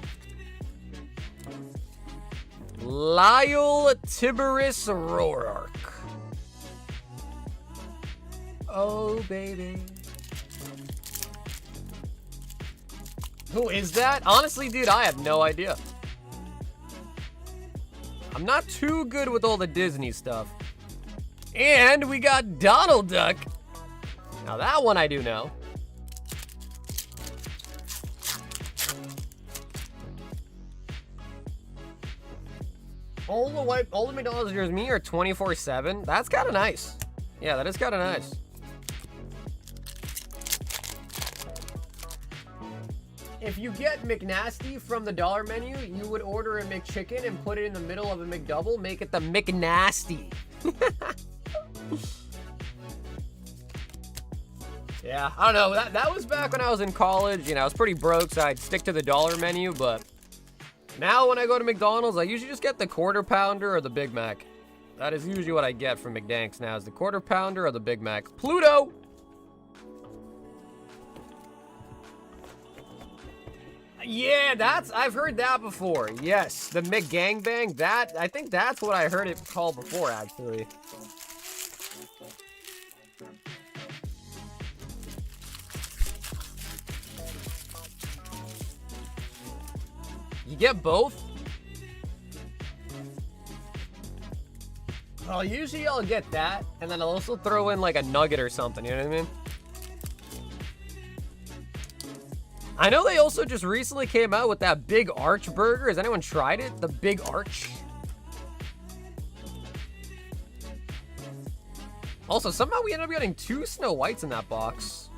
Lyle Tiberius Roark. Oh, baby. Who is that? Honestly, dude, I have no idea. I'm not too good with all the Disney stuff. And we got Donald Duck. Now that one I do know. All the McDonald's near me are 24/7. That's kind of nice. Yeah, that is kind of nice. If you get McNasty from the dollar menu, you would order a McChicken and put it in the middle of a McDouble. Make it the McNasty. Yeah, I don't know. That was back when I was in college. You know, I was pretty broke, so I'd stick to the dollar menu. But now when I go to McDonald's, I usually just get the Quarter Pounder or the Big Mac. That is usually what I get from McDanks now, is the Quarter Pounder or the Big Mac. Pluto! Yeah, I've heard that before. Yes, the McGangbang. I think that's what I heard it called before, actually. You get both? Well, usually I'll get that, and then I'll also throw in like a nugget or something, you know what I mean? I know they also just recently came out with that Big Arch burger. Has anyone tried it? The Big Arch? Also, somehow we ended up getting 2 Snow Whites in that box.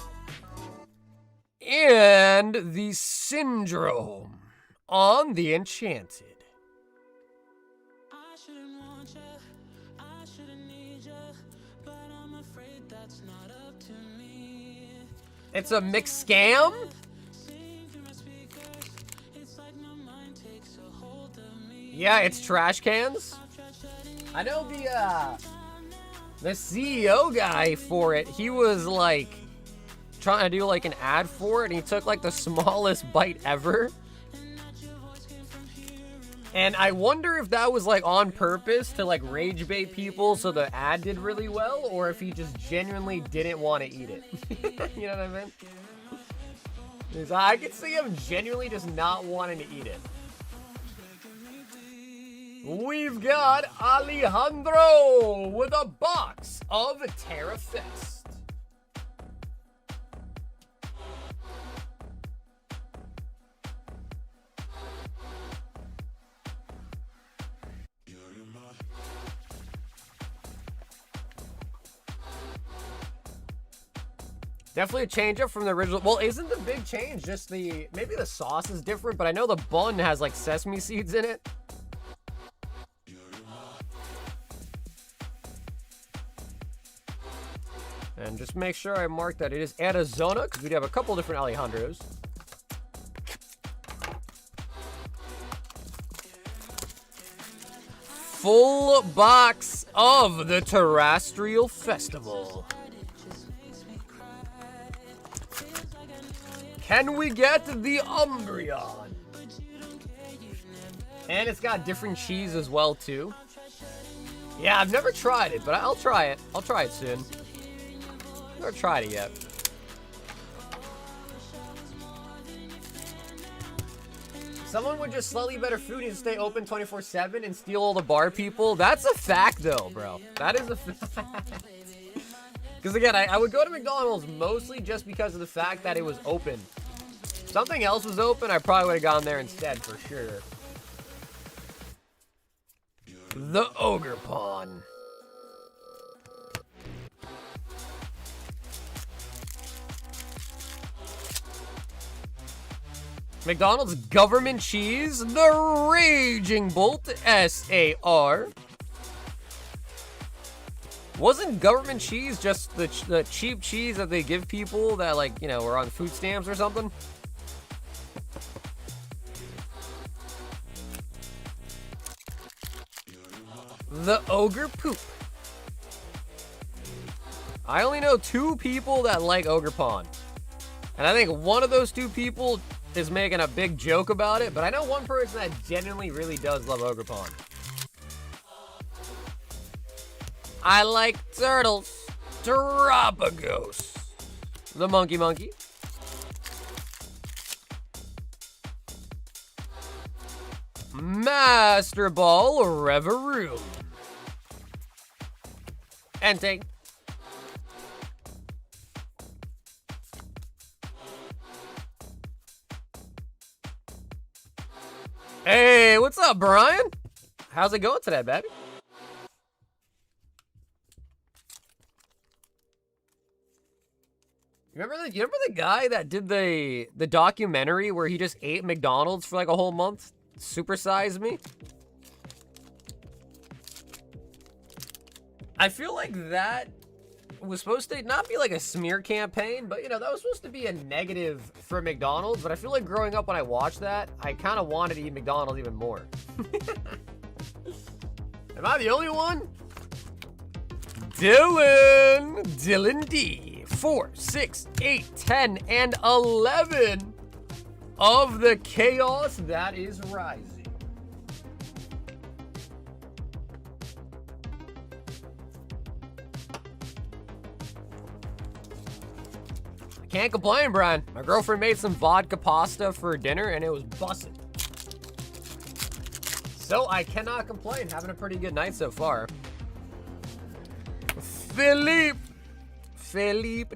And the Syndrome on the Enchanted. I shouldn't want you, I shouldn't need you, but I'm afraid that's not up to me. It's a mixed scam? Yeah, it's trash cans. I know the CEO guy for it, he was like trying to do like an ad for it, and he took like the smallest bite ever. And I wonder if that was like on purpose to like rage bait people so the ad did really well, or if he just genuinely didn't want to eat it. You know what I mean? 'Cause I could see him genuinely just not wanting to eat it. We've got Alejandro with a box of Terra Fest. Definitely a change up from the original. Well, isn't the big change just maybe the sauce is different, but I know the bun has like sesame seeds in it. And just make sure I mark that it is Arizona, because we have a couple different Alejandros. Full box of the Terrestrial Festival. Can we get the Umbreon? And it's got different cheese as well, too. Yeah, I've never tried it, but I'll try it. I'll try it soon. Never tried it yet. Someone would just slightly better food and stay open 24/7 and steal all the bar people. That's a fact, though, bro. That is a fact. Because again, I would go to McDonald's mostly just because of the fact that it was open. If something else was open, I probably would have gone there instead for sure. The Ogre Pawn. McDonald's government cheese, the Raging Bolt SAR. Wasn't government cheese just the cheap cheese that they give people that, like, you know, are on food stamps or something? The Ogre Poop. I only know 2 people that like Ogre Pawn. And I think one of those 2 people is making a big joke about it, but I know one person that genuinely really does love Ogre Pawn. I like turtles. Terapagos. The Monkey. Master Ball Reverie. Entei. Hey, what's up, Brian? How's it going today, baby? You remember the guy that did the documentary where he just ate McDonald's for like a whole month? Supersize Me? I feel like that was supposed to not be like a smear campaign, but, you know, that was supposed to be a negative for McDonald's. But I feel like growing up when I watched that, I kind of wanted to eat McDonald's even more. Am I the only one? Dylan D. 4, 6, 8, 10, and 11 of the chaos that is rising. Can't complain, Brian. My girlfriend made some vodka pasta for dinner and it was bussin'. So I cannot complain. Having a pretty good night so far. Felipe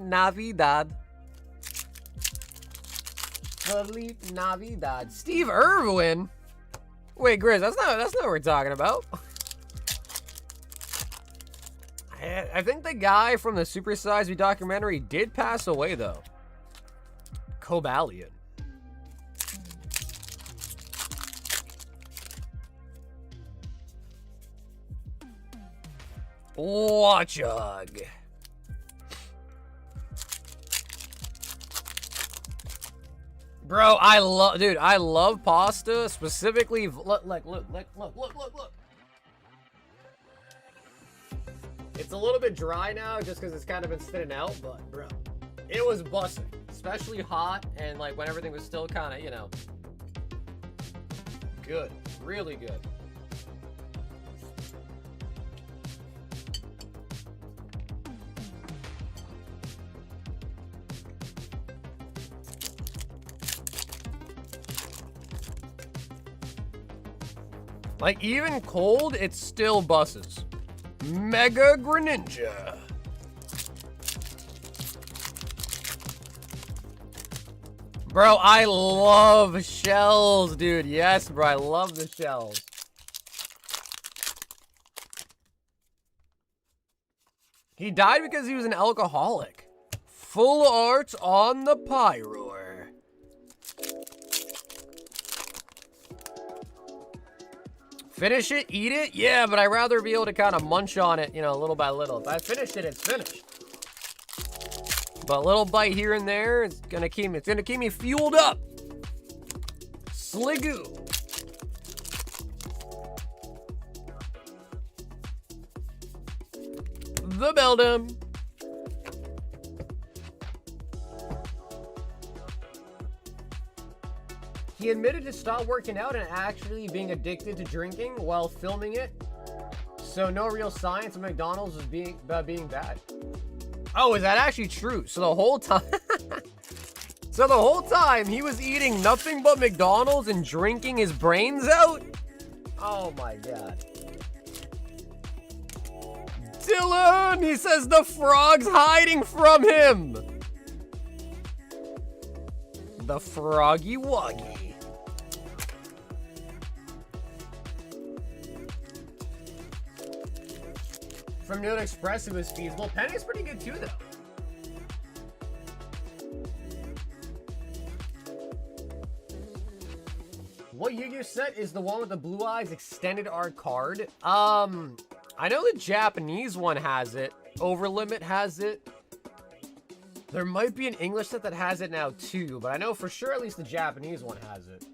Navidad. Felipe Navidad. Steve Irwin. Wait, Grizz, that's not what we're talking about. I think the guy from the Super Size Me documentary did pass away, though. Cobalion. Watchog. Bro, dude, I love pasta, specifically, look. It's a little bit dry now, just because it's kind of been thinning out, but, bro, it was busting. Especially hot, and, like, when everything was still kind of, you know, good. Really good. Like, even cold, it still busses. Mega Greninja. Bro, I love shells, dude. Yes, bro, I love the shells. He died because he was an alcoholic. Full art on the Pyroar. Finish it, eat it? Yeah, but I'd rather be able to kind of munch on it, you know, little by little. If I finish it, it's finished. But a little bite here and there, it's gonna keep me fueled up. Sligoo. The Beldum. He admitted to stop working out and actually being addicted to drinking while filming it. So no real science of McDonald's was being bad. Oh, is that actually true? So the whole time, he was eating nothing but McDonald's and drinking his brains out? Oh my God. Dylan, he says the frog's hiding from him. The froggy woggy. From Note Express, it was feasible. Penny's pretty good too, though. What Yu-Gi-Oh set is the one with the Blue Eyes extended art card? I know the Japanese one has it. Overlimit has it. There might be an English set that has it now too, but I know for sure at least the Japanese one has it.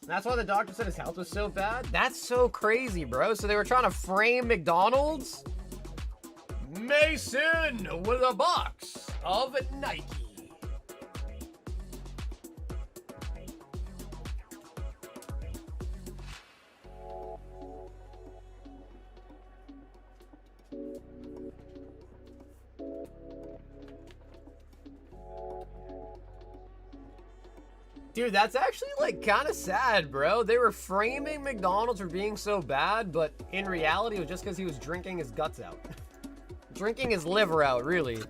That's why the doctor said his health was so bad? That's so crazy, bro. So they were trying to frame McDonald's? Mason with a box of Nike. Dude, that's actually, like, kind of sad, bro. They were framing McDonald's for being so bad, but in reality, it was just because he was drinking his guts out. Drinking his liver out, really.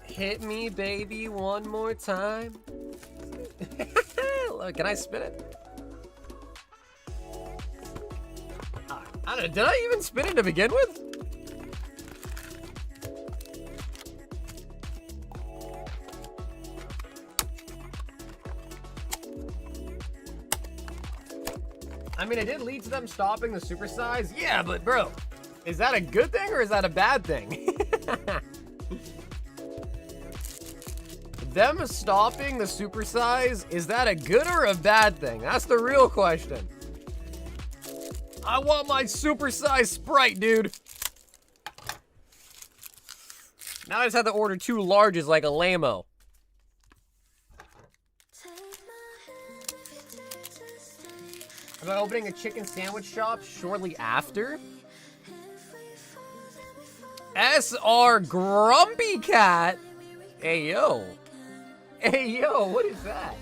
Hit me, baby, one more time. Can I spin it? I don't know, did I even spin it to begin with? I mean, it did lead to them stopping the supersize. Yeah, but bro, is that a good thing or is that a bad thing? Them stopping the supersize, is that a good or a bad thing? That's the real question. I want my supersize Sprite, dude. Now I just have to order 2 larges like a lame-o. About opening a chicken sandwich shop shortly after? SR Grumpy Cat? Hey, yo. Hey, yo, what is that?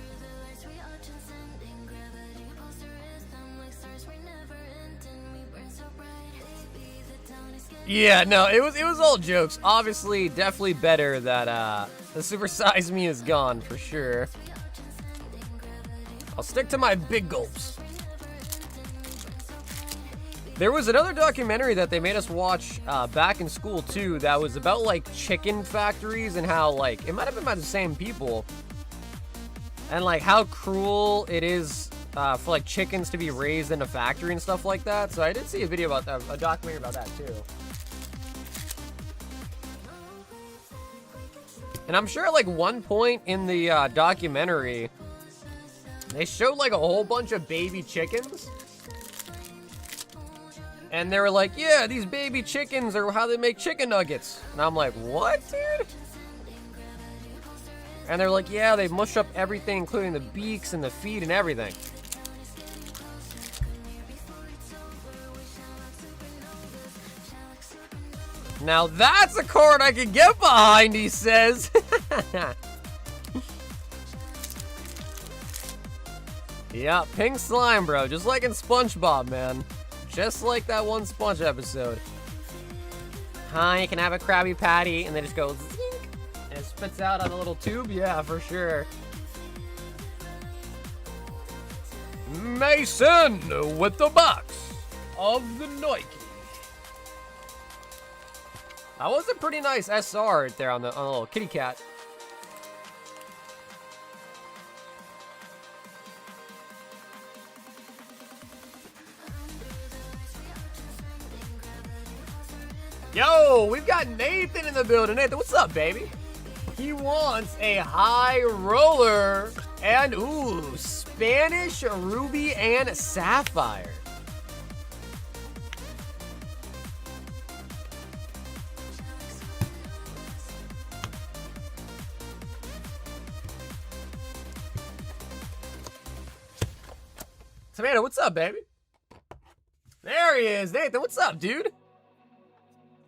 Yeah, no, it was all jokes. Obviously, definitely better that the Super Size Me is gone for sure. I'll stick to my big gulps. There was another documentary that they made us watch back in school too that was about like chicken factories and how like it might have been by the same people and like how cruel it is for like chickens to be raised in a factory and stuff like that. So I did see a video about that, a documentary about that too. And I'm sure at like one point in the documentary, they showed like a whole bunch of baby chickens. And they were like, yeah, these baby chickens are how they make chicken nuggets. And I'm like, what, dude? And they're like, yeah, they mush up everything, including the beaks and the feet and everything. Now that's a card I can get behind, he says. Yeah, pink slime, bro. Just like in SpongeBob, man. Just like that one Sponge episode. Hi, you can have a Krabby Patty, and they just go zink, and it spits out on a little tube. Yeah, for sure. Mason with the box of the Nike. That was a pretty nice SR right there on the little kitty cat. Yo, we've got Nathan in the building. Nathan, what's up, baby? He wants a high roller and, ooh, Spanish ruby and sapphire. Tomato, what's up, baby? There he is. Nathan, what's up, dude?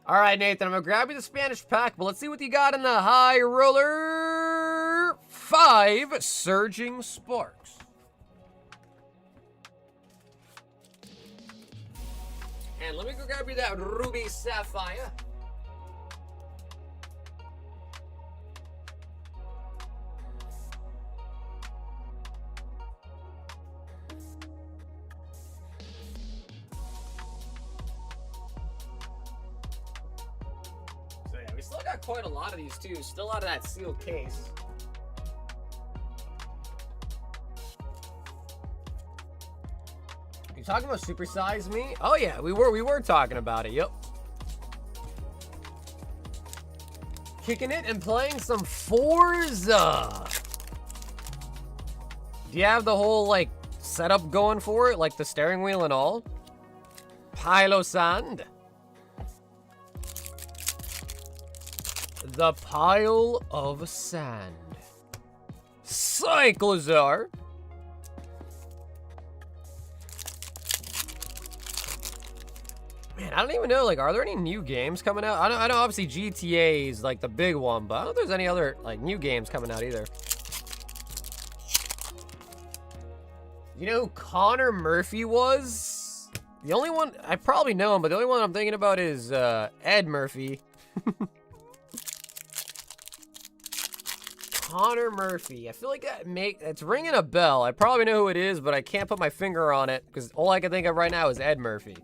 All right, Nathan, I'm going to grab you the Spanish pack, but let's see what you got in the high roller. 5 Surging Sparks. And let me go grab you that Ruby Sapphire. We still got quite a lot of these too. Still out of that sealed case. You talking about Super Size Me? Oh yeah, we were talking about it. Yep. Kicking it and playing some Forza. Do you have the whole like setup going for it, like the steering wheel and all? Pilo Sand. The Pile of Sand. Cyclozar. Man, I don't even know, like, are there any new games coming out? I know obviously GTA is, like, the big one, but I don't know if there's any other, like, new games coming out either. You know who Connor Murphy was? The only one, I probably know him, but the only one I'm thinking about is Ed Murphy. Connor Murphy. I feel like it's ringing a bell. I probably know who it is, but I can't put my finger on it because all I can think of right now is Ed Murphy.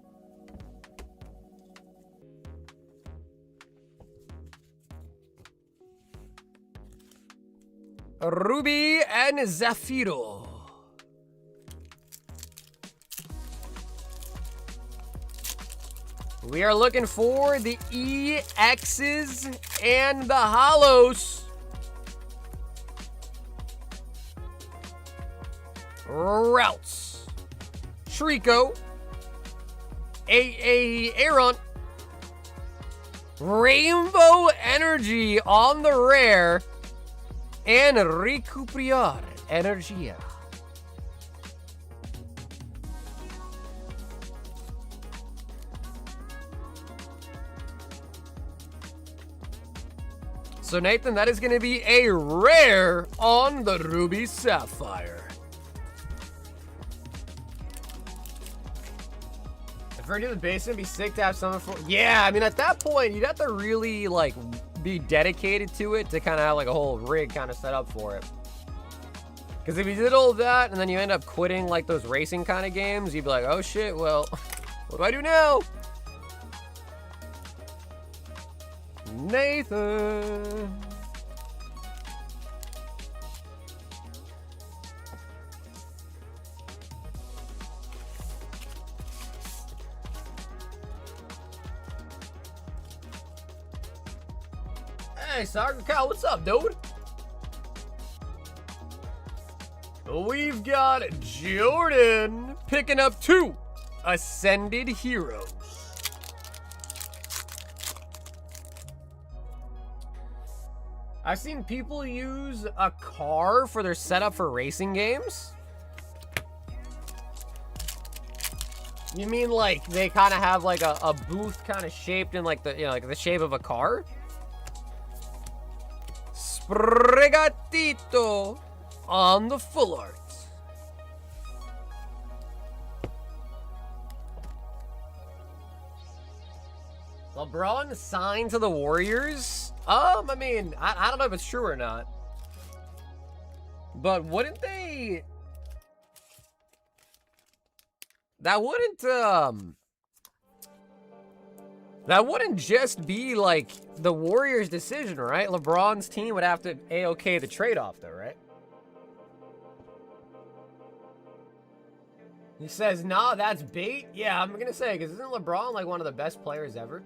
Ruby and Zafiro. We are looking for the EXs and the holos. Routes. Trico. Aaron. Rainbow Energy on the rare. And Recuperar Energia. So Nathan, that is going to be a rare on the Ruby Sapphire. If we're into the basement, it'd be sick to have someone for. Yeah, I mean at that point, you'd have to really like be dedicated to it to kind of have like a whole rig kind of set up for it. Because if you did all that and then you end up quitting like those racing kind of games, you'd be like, oh shit, well, what do I do now? Nathan. Hey, Sagar Kyle, what's up, dude? We've got Jordan picking up 2 Ascended Heroes. I've seen people use a car for their setup for racing games. You mean like they kind of have like a booth kind of shaped in like the, you know, like the shape of a car? Spregatito on the full art. LeBron signed to the Warriors? I mean, I don't know if it's true or not. But wouldn't they... That wouldn't just be like the Warriors' decision, right? LeBron's team would have to A-OK the trade-off though, right? He says, nah, that's bait. Yeah, I'm gonna say, because isn't LeBron like one of the best players ever?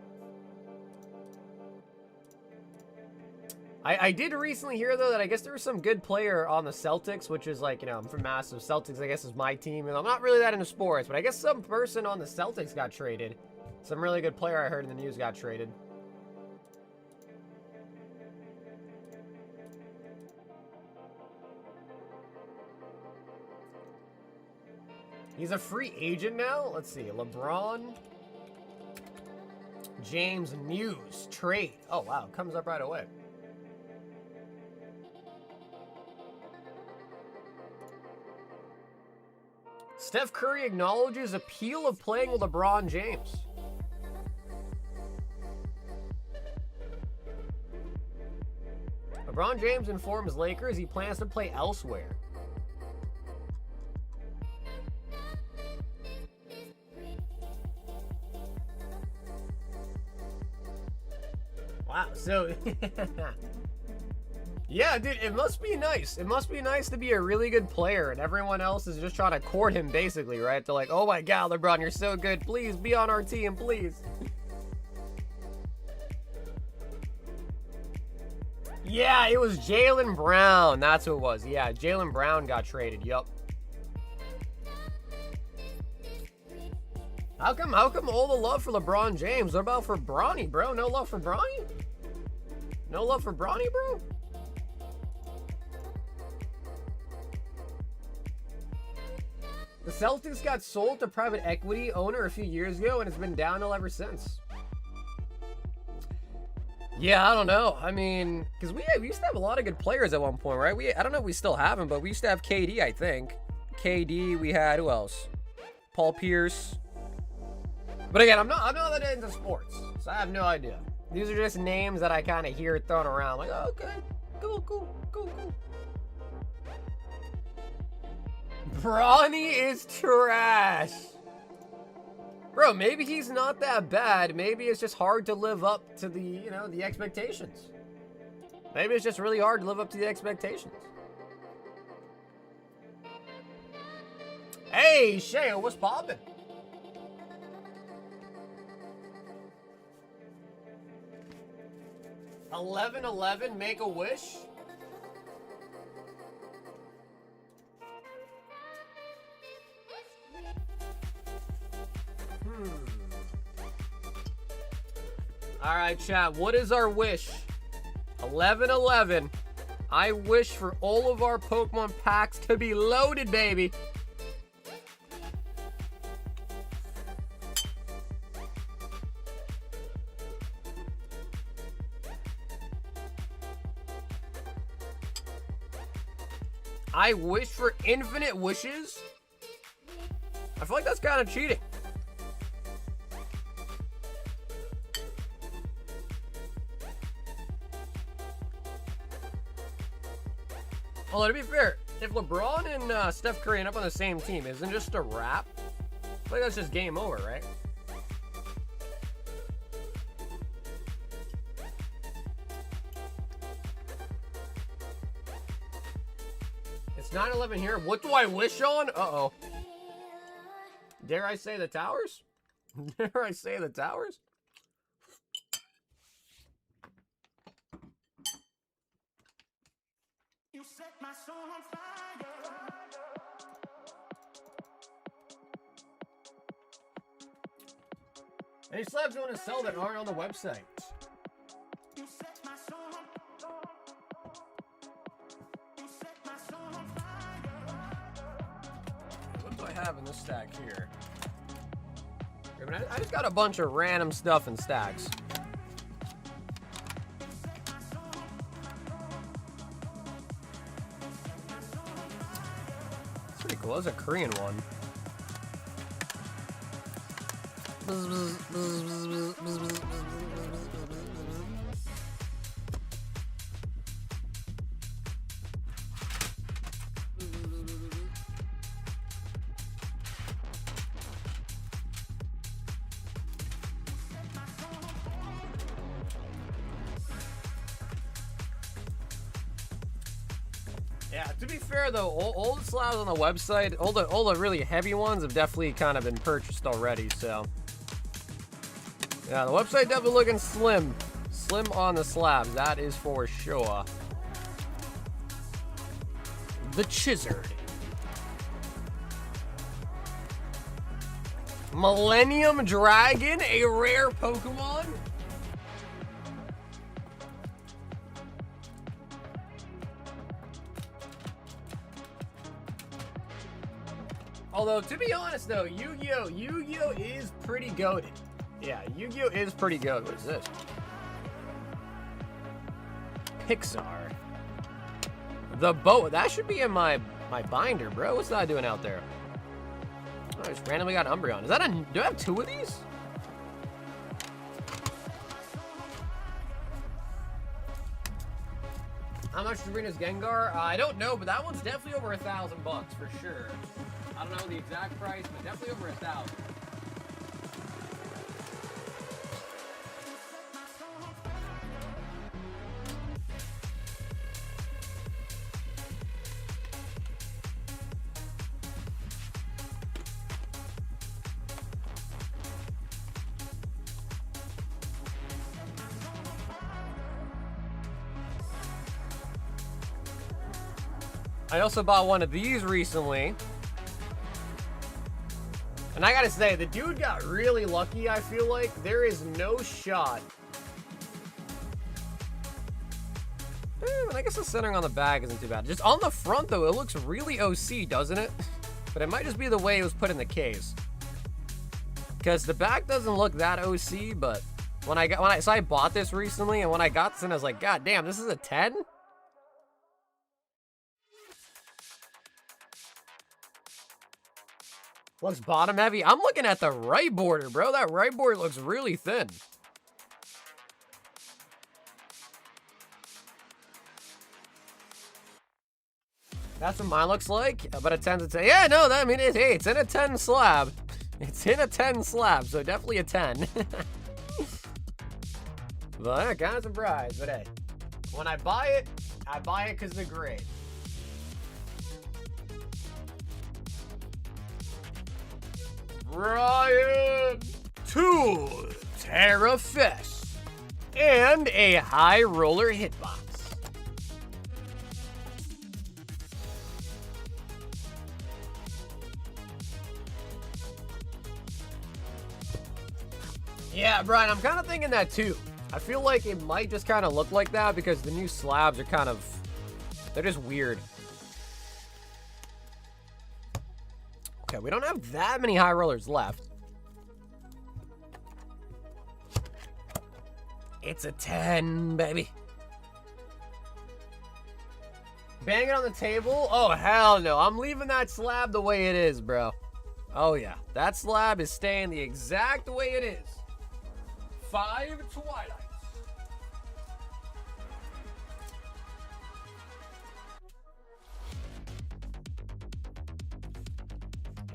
I did recently hear, though, that I guess there was some good player on the Celtics, which is like, you know, I'm from massive Celtics, I guess is my team, and I'm not really that into sports, but I guess some person on the Celtics got traded. Some really good player I heard in the news got traded. He's a free agent now? Let's see, LeBron James news trade. Oh, wow, comes up right away. Steph Curry acknowledges appeal of playing with LeBron James. LeBron James informs Lakers he plans to play elsewhere. Wow, so... Yeah, dude, it must be nice. It must be nice to be a really good player and everyone else is just trying to court him, basically, right? They're like, oh my god, LeBron, you're so good. Please, be on our team, please. Yeah, it was Jaylen Brown. That's who it was. Yeah, Jaylen Brown got traded. Yup. How come all the love for LeBron James? What about for Bronny, bro? No love for Bronny? No love for Bronny, bro? The Celtics got sold to private equity owner a few years ago, and it's been downhill ever since. Yeah, I don't know. I mean, because we used to have a lot of good players at one point, right? I don't know if we still have them, but we used to have KD, I think. KD, we had, who else? Paul Pierce. But again, I'm not that into sports, so I have no idea. These are just names that I kind of hear thrown around. Like, oh, okay, cool. Bronny is trash. Bro, maybe he's not that bad. Maybe it's just hard to live up to the, you know, the expectations. Maybe it's just really hard to live up to the expectations. Hey, Shea, what's poppin'? $11.11, make a wish. All right, chat. What is our wish? 11/11. I wish for all of our Pokemon packs to be loaded, baby. I wish for infinite wishes? I feel like that's kind of cheating. Although, to be fair, if LeBron and Steph Curry end up on the same team, isn't it just a wrap? I feel like that's just game over, right? It's 9/11 here. What do I wish on? Uh-oh. Dare I say the towers? Dare I say the towers? Any slabs you want to sell that aren't on the website? What do I have in this stack here? I mean, I just got a bunch of random stuff in stacks. It's pretty cool. That's a Korean one. Yeah, to be fair though, all the slabs on the website, all the really heavy ones have definitely kind of been purchased already, so. Yeah, the website definitely looking slim. Slim on the slabs, that is for sure. The Chizard. Millennium Dragon, a rare Pokemon? Although, to be honest though, Yu-Gi-Oh is pretty goated. Yeah, Yu-Gi-Oh is pretty good. What is this? Pixar. The boat. That should be in my binder, bro. What's that doing out there? Oh, I just randomly got Umbreon. Is that a... Do I have two of these? How much is Sabrina's Gengar? I don't know, but that one's definitely over $1,000 for sure. I don't know the exact price, but definitely over 1,000. I also bought one of these recently. And I gotta say, the dude got really lucky, I feel like. There is no shot. I guess the centering on the bag isn't too bad. Just on the front, though, it looks really OC, doesn't it? But it might just be the way it was put in the case. Because the back doesn't look that OC, but so I bought this recently, and when I got this in, I was like, God damn, this is a 10? Looks bottom heavy. I'm looking at the right border, bro. That right border looks really thin. That's what mine looks like. But a 10's a 10. Yeah, no, I mean, hey, it's in a 10 slab. It's in a 10 slab, so definitely a 10. But I'm kind of surprised. But hey, when I buy it because of the grade. Brian 2 Terra Fest and a high roller hitbox. Yeah, Brian, I'm kind of thinking that too. I feel like it might just kind of look like that because the new slabs are kind of, they're just weird. Okay, we don't have that many high rollers left. It's a 10, baby. Bang it on the table? Oh, hell no. I'm leaving that slab the way it is, bro. Oh, yeah. That slab is staying the exact way it is. 5 Twilights.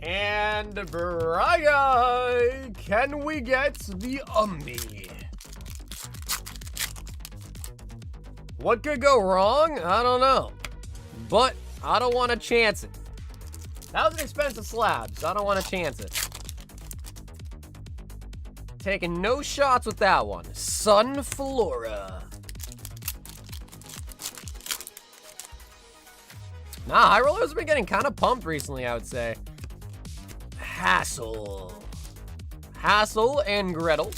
And Brian, can we get the Umbi? What could go wrong? I don't know. But I don't want to chance it. That was an expensive slab, so I don't want to chance it. Taking no shots with that one. Sunflora. Nah, high rollers have been getting kind of pumped recently, I would say. Hassel and Gretel.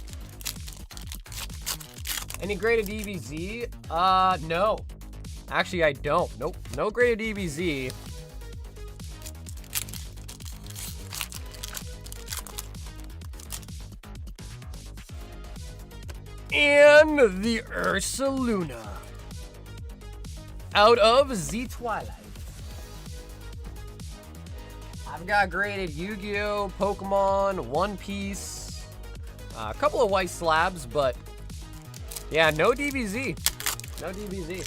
Any graded DBZ? No. Actually, I don't. Nope. No graded DBZ. And the Ursaluna. Out of Z Twilight. I've got graded Yu-Gi-Oh, Pokemon, One Piece, a couple of white slabs, but yeah, no DBZ. No DBZ.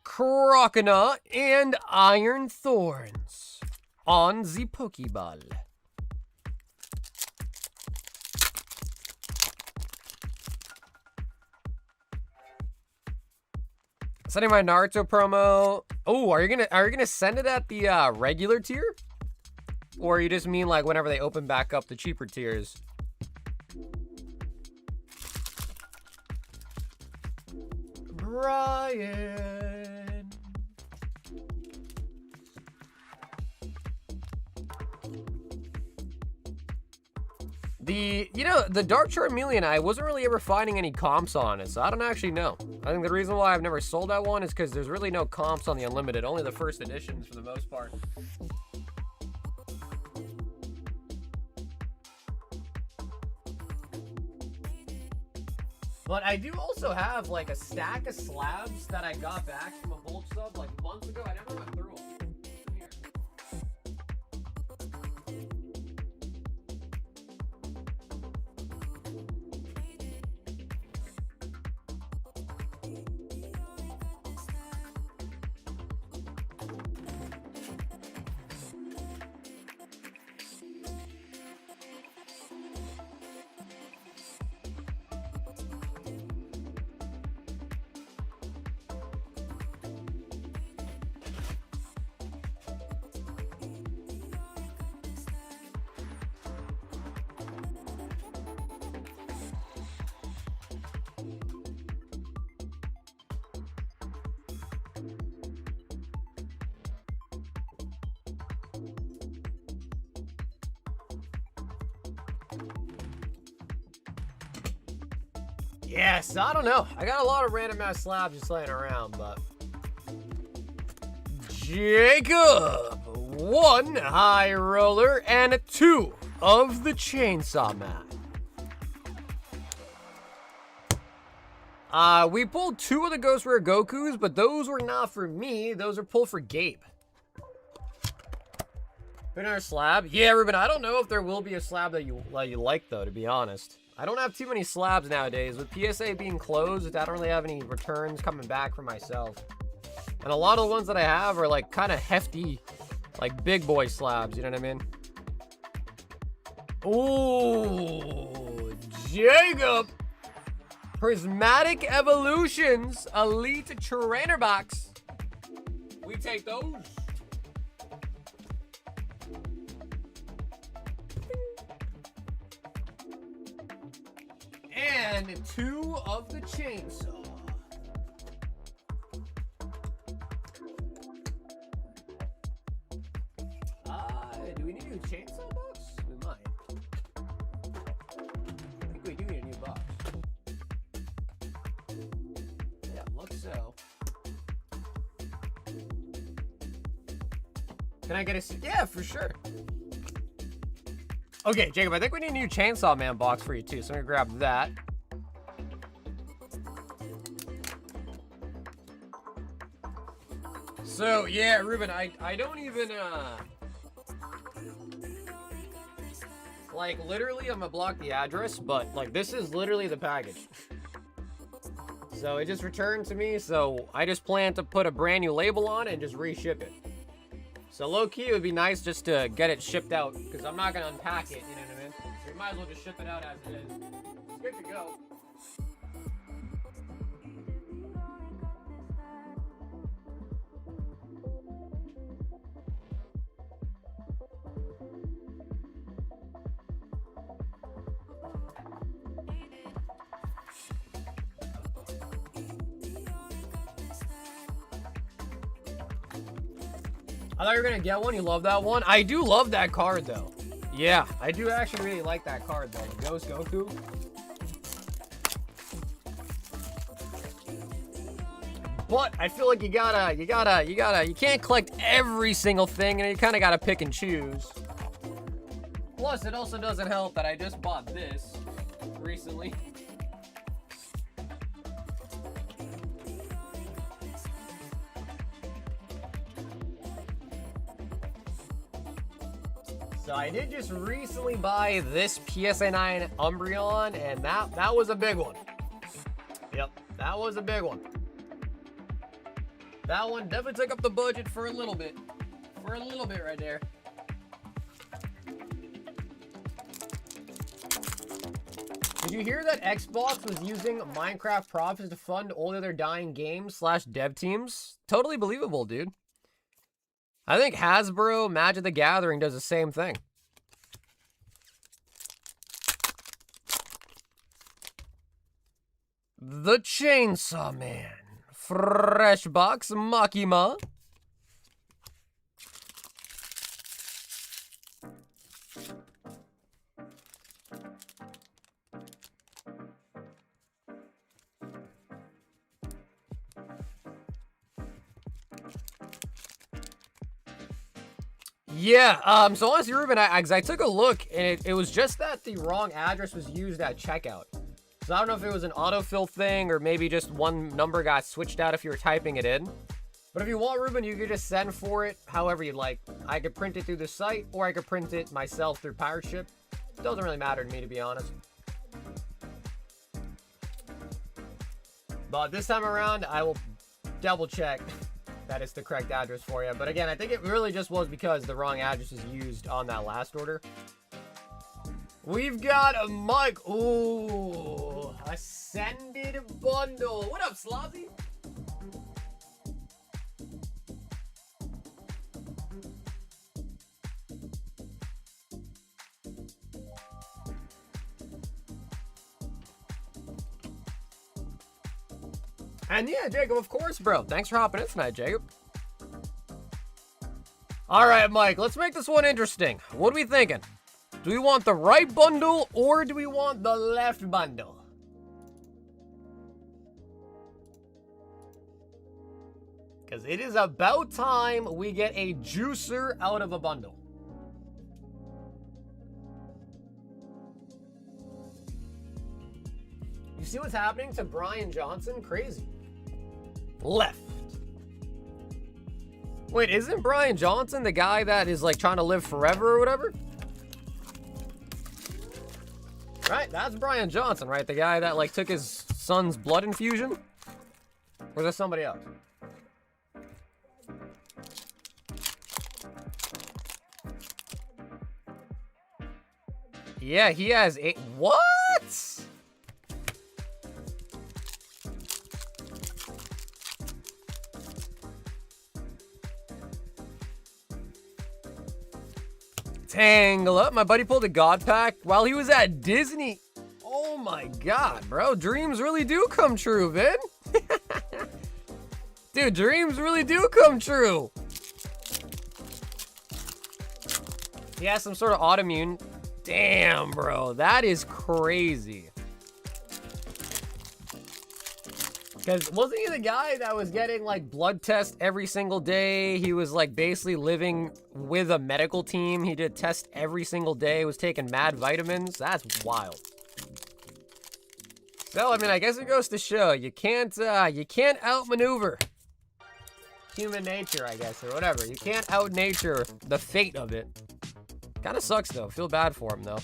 Croconaut and Iron Thorns on the Pokeball. Sending my Naruto promo. Oh, are you gonna send it at the regular tier? Or you just mean like whenever they open back up the cheaper tiers? Brian. The Dark Charmeleon, I wasn't really ever finding any comps on it, so I don't actually know. I think the reason why I've never sold that one is because there's really no comps on the Unlimited, only the first editions for the most part. But I do also have like a stack of slabs that I got back from a bulk sub like months ago. I never went through them. Here. Yes, I don't know. I got a lot of random ass slabs just laying around, but Jacob, 1 high roller and 2 of the Chainsaw Man. We pulled 2 of the Ghost Rare Gokus, but those were not for me. Those are pulled for Gabe. Another slab. Yeah, Ruben, I don't know if there will be a slab that you like, though, to be honest. I don't have too many slabs nowadays. With PSA being closed, I don't really have any returns coming back for myself. And a lot of the ones that I have are, like, kind of hefty, like, big boy slabs, you know what I mean? Ooh, Jacob! Prismatic Evolutions Elite Trainer Box. We take those. And 2 of the Chainsaw. Do we need a new Chainsaw box? We might. I think we do need a new box. Yeah, looks so. Can I get a... Yeah, for sure. Okay, Jacob, I think we need a new Chainsaw Man box for you, too. So I'm going to grab that. So, yeah, Ruben, I don't even, like, literally, I'm going to block the address, but, like, this is literally the package. So, it just returned to me, so I just plan to put a brand new label on it and just reship it. So, low-key, it would be nice just to get it shipped out, because I'm not going to unpack it, you know what I mean? So, we might as well just ship it out as it is. It's good to go. I thought you were gonna get one. You love that one. I do love that card though. Yeah, I do actually really like that card though. The Ghost Goku. But I feel like you can't collect every single thing, and you kind of gotta pick and choose. Plus, it also doesn't help that I just bought this recently. So I did just recently buy this PSA 9 Umbreon, and that was a big one. Yep, that was a big one. That one definitely took up the budget for a little bit. For a little bit right there. Did you hear that Xbox was using Minecraft profits to fund all of their dying games / dev teams? Totally believable, dude. I think Hasbro Magic the Gathering does the same thing. The Chainsaw Man. Fresh box Makima. Yeah, so honestly, Ruben, I took a look, and it was just that the wrong address was used at checkout. So I don't know if it was an autofill thing, or maybe just one number got switched out if you were typing it in. But if you want, Ruben, you could just send for it however you'd like. I could print it through the site, or I could print it myself through Pirate Ship. It doesn't really matter to me, to be honest. But this time around, I will double check that it's the correct address for you. But again, I think it really just was because the wrong address was used on that last order. We've got a Mike. Ooh, Ascended Bundle. What up, Slozzy? And yeah, Jacob, of course, bro. Thanks for hopping in tonight, Jacob. All right, Mike, let's make this one interesting. What are we thinking? Do we want the right bundle, or do we want the left bundle? Because it is about time we get a juicer out of a bundle. You see what's happening to Brian Johnson? Crazy. Left. Wait, isn't Brian Johnson the guy that is like trying to live forever or whatever? Right, that's Brian Johnson, right? The guy that like took his son's blood infusion? Or is that somebody else? Yeah, he has a... What? Tangle up. My buddy pulled a God Pack while he was at Disney. Oh my god, bro. Dreams really do come true, Vin. Dude, dreams really do come true. He has some sort of autoimmune. Damn, bro. That is crazy. Because wasn't he the guy that was getting like blood tests every single day? He was like basically living with a medical team. He did tests every single day, was taking mad vitamins. That's wild. So, I mean, I guess it goes to show you can't outmaneuver human nature, I guess, or whatever. You can't out-nature the fate of it. Kind of sucks, though. Feel bad for him, though.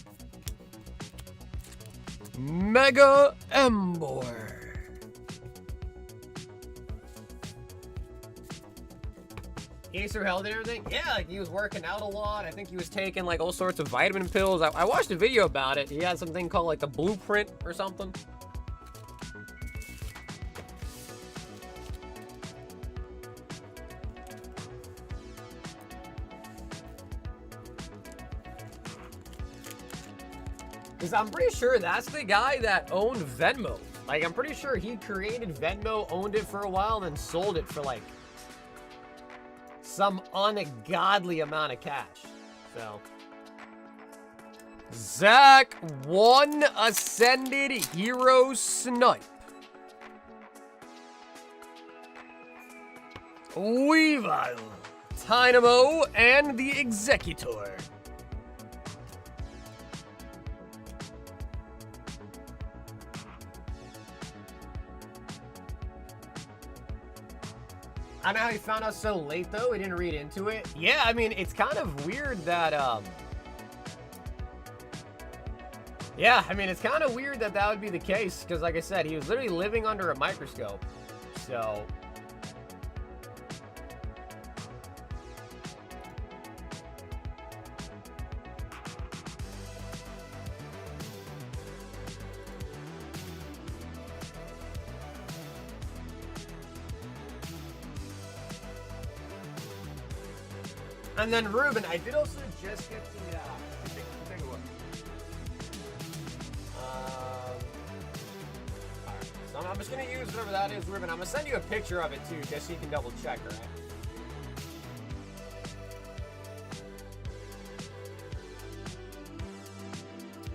Mega Embor. He's through health and everything? Yeah, like he was working out a lot. I think he was taking like all sorts of vitamin pills. I watched a video about it. He had something called like the blueprint or something. Because I'm pretty sure that's the guy that owned Venmo. Like, I'm pretty sure he created Venmo, owned it for a while, and then sold it for like some ungodly amount of cash. So, Zach, 1 Ascended Hero Snipe. Weavile, Dynamo, and the Executor. I don't know how he found us so late, though. We didn't read into it. Yeah, I mean, it's kind of weird that, yeah, I mean, it's kind of weird that that would be the case, because like I said, he was literally living under a microscope, so... And then Ruben, I did also just get the, take a look. Alright, so I'm just gonna use whatever that is, Ruben. I'm gonna send you a picture of it too, just so you can double check, alright?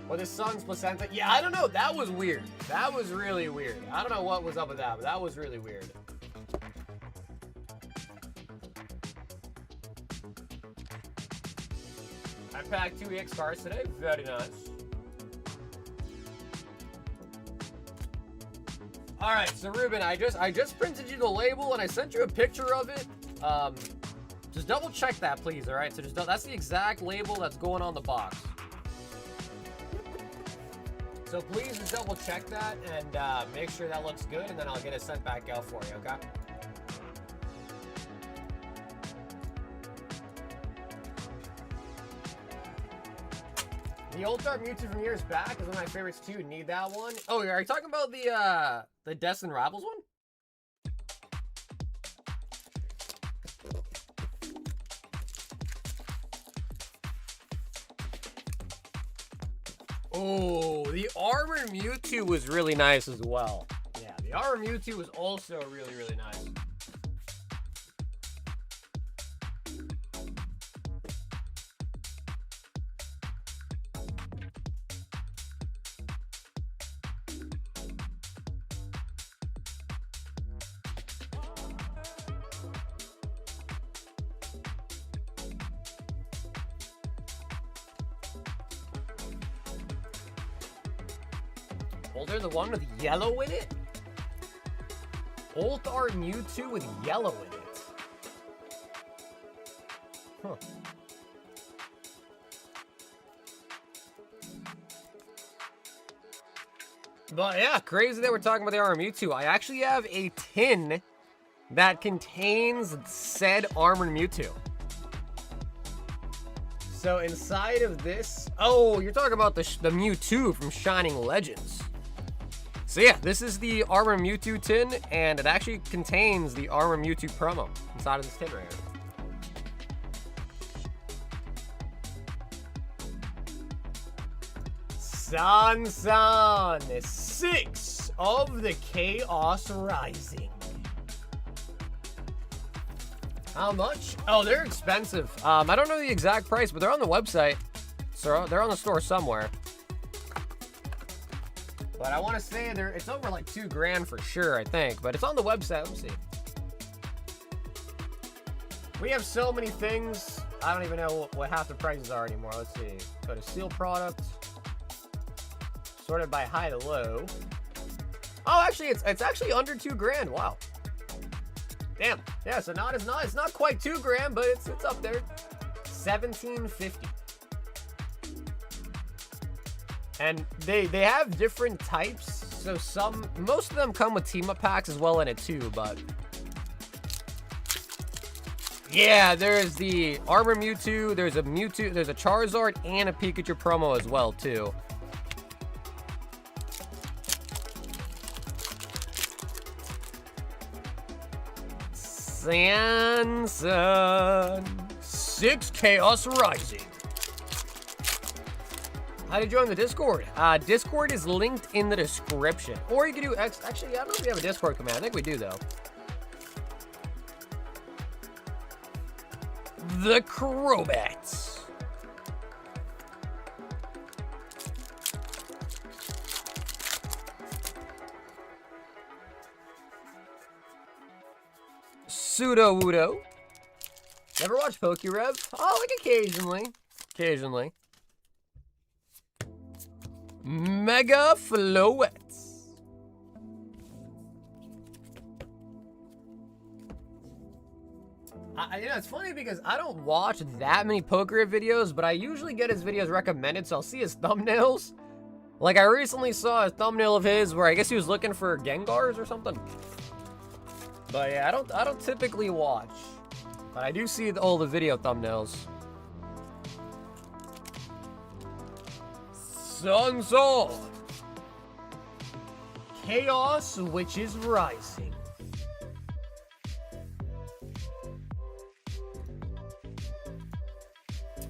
Well, his son's placenta, yeah, I don't know, that was weird. That was really weird. I don't know what was up with that, but that was really weird. I packed 2 EX cards today. Very nice. All right, so Ruben, I just printed you the label and I sent you a picture of it. Just double check that, please. All right, so just that's the exact label that's going on the box. So please just double check that and make sure that looks good, and then I'll get it sent back out for you. Okay. The old art Mewtwo from years back is one of my favorites too. Need that one. Oh, are you talking about the Destin Rivals one? Oh, the Armored Mewtwo was really nice as well. Yeah, the Armored Mewtwo was also really, really nice. Oh, there's the one with yellow in it? Old Art Mewtwo with yellow in it. Huh. But yeah, crazy that we're talking about the Armored Mewtwo. I actually have a tin that contains said Armored Mewtwo. So inside of this... Oh, you're talking about the Mewtwo from Shining Legends. So yeah, this is the Armored Mewtwo tin, and it actually contains the Armored Mewtwo promo inside of this tin right here. San, 6 of the Chaos Rising. How much? Oh, they're expensive. I don't know the exact price, but they're on the website. So they're on the store somewhere. But I want to say it's over like $2,000 for sure, I think. But it's on the website. Let me see. We have so many things. I don't even know what half the prices are anymore. Let's see. Go to seal product. Sorted by high to low. Oh, actually, it's actually under $2,000. Wow. Damn. Yeah, so it's not quite $2,000, but it's up there. $1,750. And they have different types. So most of them come with team-up packs as well in it too, but yeah, there's the Armor Mewtwo, there's a Charizard and a Pikachu promo as well too. Sanson, 6 Chaos Rising. How to join the Discord? Discord is linked in the description. Or you can do actually, I don't know if we have a Discord command. I think we do though. the Crobat. Sudowoodo. Never watched Pokerev? Oh, like occasionally. Occasionally. Mega Floettes. You know, it's funny because I don't watch that many Pokerev videos, but I usually get his videos recommended, so I'll see his thumbnails. Like, I recently saw a thumbnail of his where I guess he was looking for Gengars or something. But yeah, I don't typically watch. But I do see all the video thumbnails. Sunzone. Chaos, which is rising.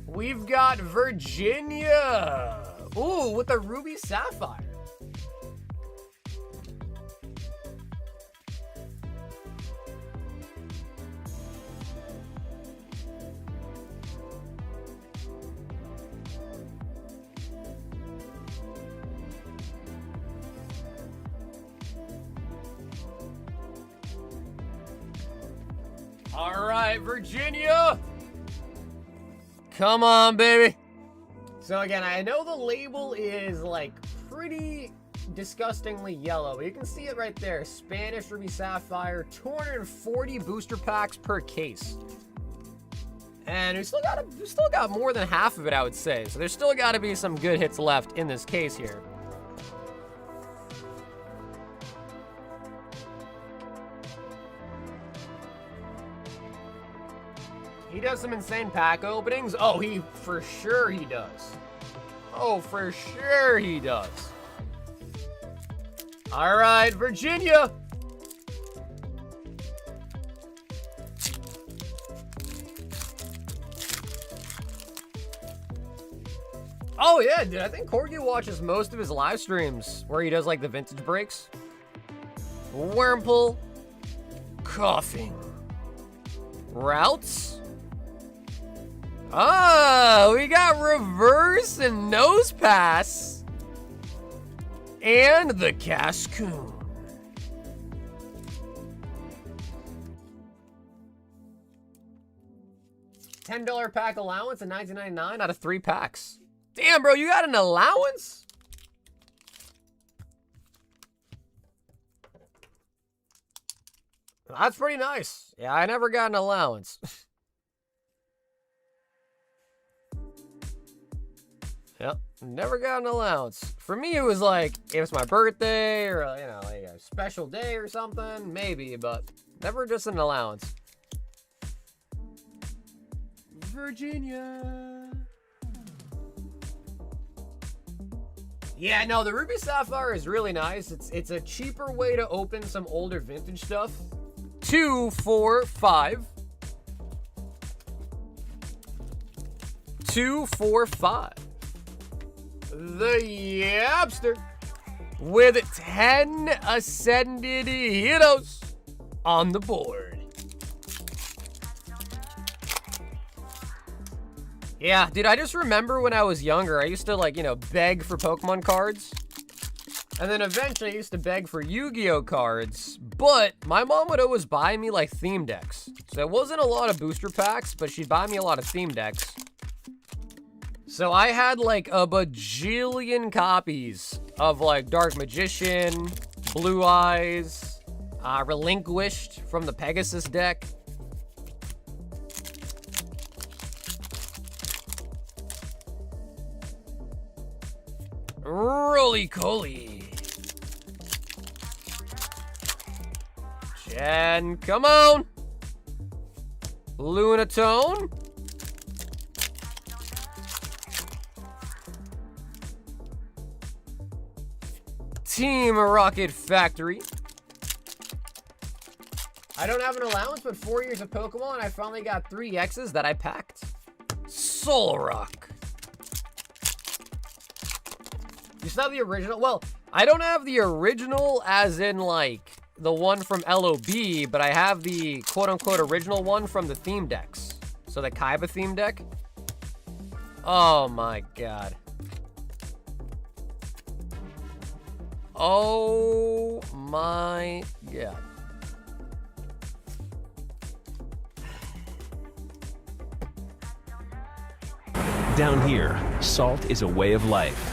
We've got Virginia. Ooh, with a Ruby Sapphire. All right, Virginia. Come on, baby. So again, I know the label is like pretty disgustingly yellow. You can see it right there. Spanish Ruby Sapphire, 240 booster packs per case. And we still got more than half of it, I would say. So there's still got to be some good hits left in this case here. He does some insane pack openings. Oh, for sure he does. Oh, for sure he does. All right, Virginia. Oh yeah, dude, I think Corgi watches most of his live streams where he does like the vintage breaks. Wurmple. Coughing. Routes. Ah, we got reverse and nose pass. And the Cascoon. $10 pack allowance and $19.99 out of 3 packs. Damn, bro, you got an allowance? That's pretty nice. Yeah, I never got an allowance. Yep, never got an allowance. For me, it was like, if it's my birthday or, you know, like a special day or something, maybe, but never just an allowance. Virginia. Yeah, no, the Ruby Sapphire is really nice. It's a cheaper way to open some older vintage stuff. 2, 4, 5. 2, 4, 5. The Yapster with 10 Ascended Heroes on the board. Yeah, dude, I just remember when I was younger, I used to, like, you know, beg for Pokemon cards. And then eventually I used to beg for Yu-Gi-Oh cards. But my mom would always buy me, like, theme decks. So it wasn't a lot of booster packs, but she'd buy me a lot of theme decks. So I had like a bajillion copies of like Dark Magician, Blue Eyes, Relinquished from the Pegasus deck. Roly-Coly. Jen, come on. Lunatone. Team Rocket Factory. I don't have an allowance, but 4 years of Pokemon, I finally got 3 X's that I packed. Solrock. You still have the original? Well, I don't have the original as in like the one from LOB, but I have the quote-unquote original one from the theme decks. So the Kaiba theme deck? Oh my god. Oh my god. Down here, salt is a way of life.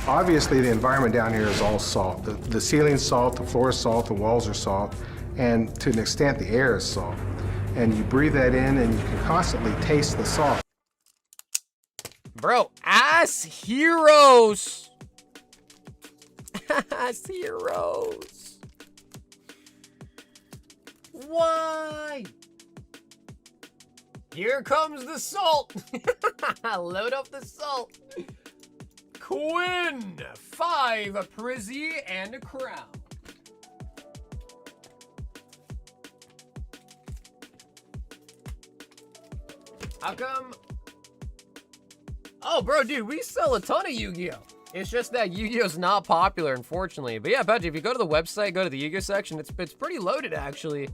Obviously, the environment down here is all salt. The ceiling's salt, the floor is salt, the walls are salt, and to an extent, the air is salt. And you breathe that in, and you can constantly taste the salt. Bro, ass heroes. Ass heroes. Why? Here comes the salt. Load up the salt. Quinn, 5, a Prizzy, and a crown. How come? Oh, bro, dude, we sell a ton of Yu-Gi-Oh! It's just that Yu-Gi-Oh's not popular, unfortunately. But yeah, Budgie, if you go to the website, go to the Yu-Gi-Oh section, it's pretty loaded, actually.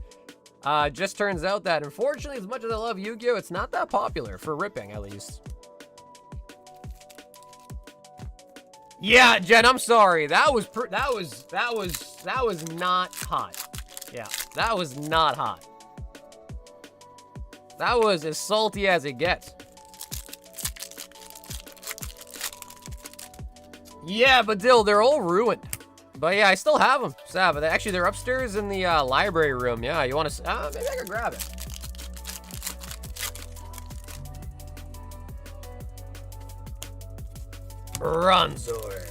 Just turns out that, unfortunately, as much as I love Yu-Gi-Oh, it's not that popular, for ripping, at least. Yeah, Jen, I'm sorry. That was not hot. Yeah, that was not hot. That was as salty as it gets. Yeah, but Dill, they're all ruined. But yeah, I still have them. Sad, but actually, they're upstairs in the library room. Yeah, you want to? Maybe I can grab it. Bronzor.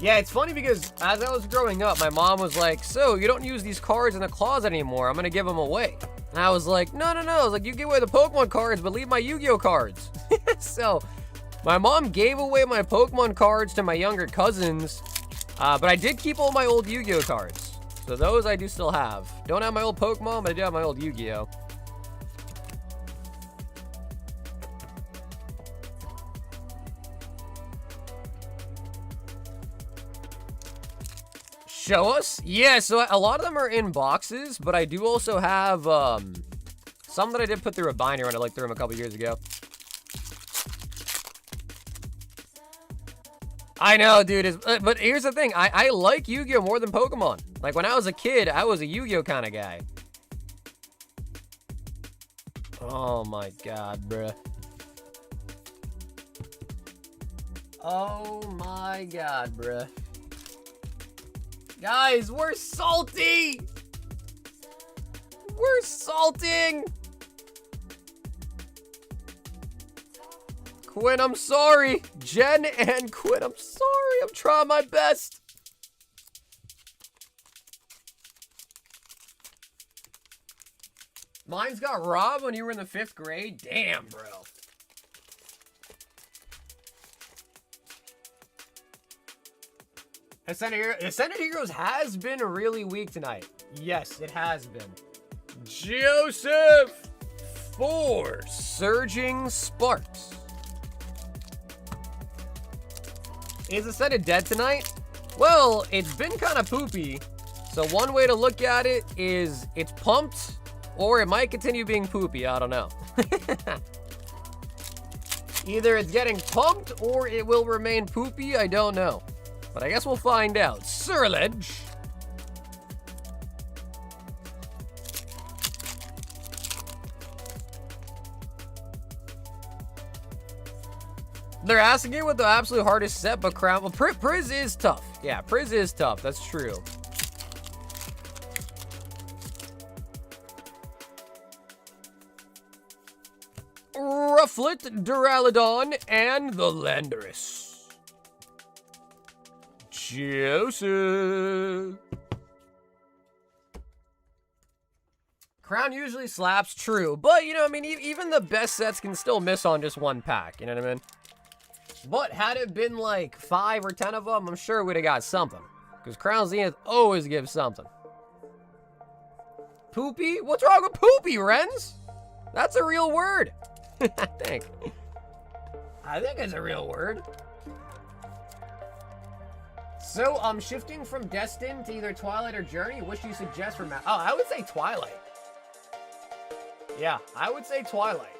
Yeah, it's funny because as I was growing up, my mom was like, "So you don't use these cards in the closet anymore? I'm gonna give them away." And I was like, "No, no, no." I was like, "You give away the Pokemon cards, but leave my Yu-Gi-Oh cards." So my mom gave away my Pokemon cards to my younger cousins, but I did keep all my old Yu-Gi-Oh cards. So those I do still have. Don't have my old Pokemon, but I do have my old Yu-Gi-Oh. Show us? Yeah, so a lot of them are in boxes, but I do also have some that I did put through a binder when I threw them a couple years ago. I know, dude. But here's the thing. I like Yu-Gi-Oh more than Pokemon. Like, when I was a kid, I was a Yu-Gi-Oh kind of guy. Oh, my God, bruh. Oh, my God, bruh. Guys, we're salty! We're salting! Quinn, I'm sorry. Jen and Quinn, I'm sorry. I'm trying my best. Mine's got robbed when you were in the 5th grade? Damn, bro. Ascended Heroes has been really weak tonight. Yes, it has been. Joseph! 4 Surging Sparks. Is Ascended dead tonight? Well, it's been kind of poopy. So one way to look at it is it's pumped, or it might continue being poopy. I don't know. Either it's getting pumped, or it will remain poopy. I don't know. But I guess we'll find out. Surledge. They're asking you what the absolute hardest set, but Crown. Well, Priz is tough. Yeah, Priz is tough. That's true. Rufflet, Duraludon, and the Landorus. Joseph. Crown usually slaps, true. But, you know, I mean, even the best sets can still miss on just one pack. You know what I mean? But had it been like 5 or 10 of them, I'm sure we'd have got something. Because Crown Zenith always gives something. Poopy? What's wrong with poopy, Renz? That's a real word. I think it's a real word. So, shifting from Destin to either Twilight or Journey, which do you suggest for Matt? Oh, I would say Twilight. Yeah, I would say Twilight.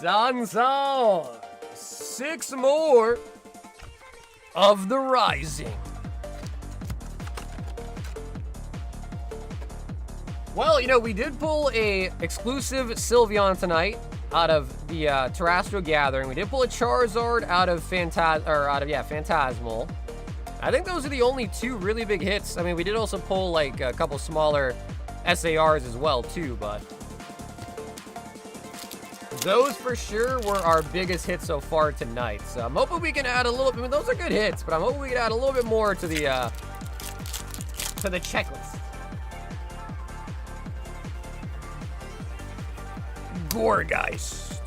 Sansan. 6 more of the Rising. Well, you know, we did pull a exclusive Sylveon tonight out of the Terrestrial Gathering. We did pull a Charizard out of Phantasmal. I think those are the only 2 really big hits. I mean, we did also pull like a couple smaller SARs as well too, but those for sure were our biggest hits so far tonight. So I'm hoping we can add a little. I mean, those are good hits, but I'm hoping we can add a little bit more to the checklist. Gourgeist.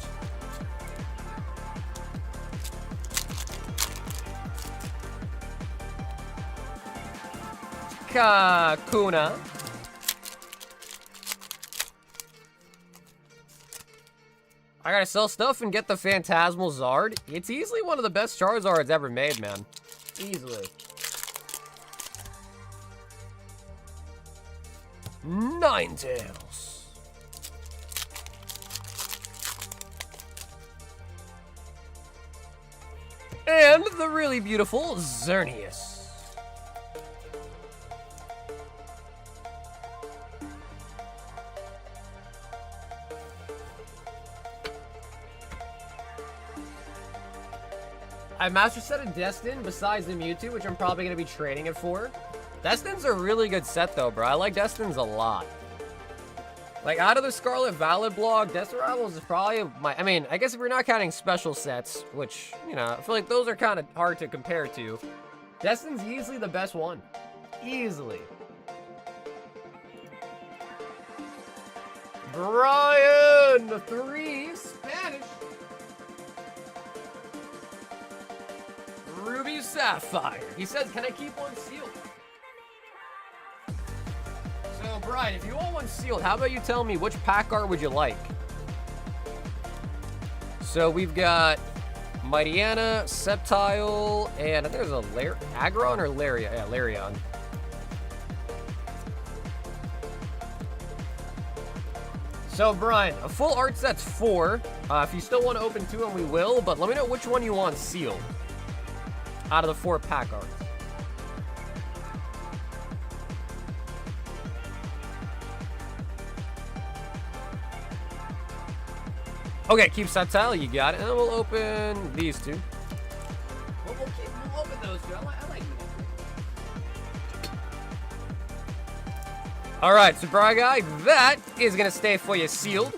Kakuna. I gotta sell stuff and get the Phantasmal Zard. It's easily one of the best Charizards ever made, man. Easily. Ninetales. And the really beautiful Xerneas. I master set a Destin besides the Mewtwo, which I'm probably going to be trading it for. Destin's a really good set though, bro. I like Destin's a lot. Like, out of the Scarlet Valid blog, Destin Rivals is probably my... I mean, I guess if we're not counting special sets, which, you know, I feel like those are kind of hard to compare to. Destin's easily the best one. Easily. Brian! 3 Spanish. Ruby Sapphire. He says, can I keep one sealed? So, Brian, if you want one sealed, how about you tell me which pack art would you like? So, we've got Mightyena, Sceptile, and I think there's a Aggron or Larion? Yeah, Larion. So, Brian, a full art set's 4. If you still want to open 2, and we will, but let me know which one you want sealed out of the 4 pack arts. Okay, keep Sceptile, you got it. And then we'll open these 2. We'll open those 2. I like these. Alright, so Bri Guy, that is going to stay for you sealed.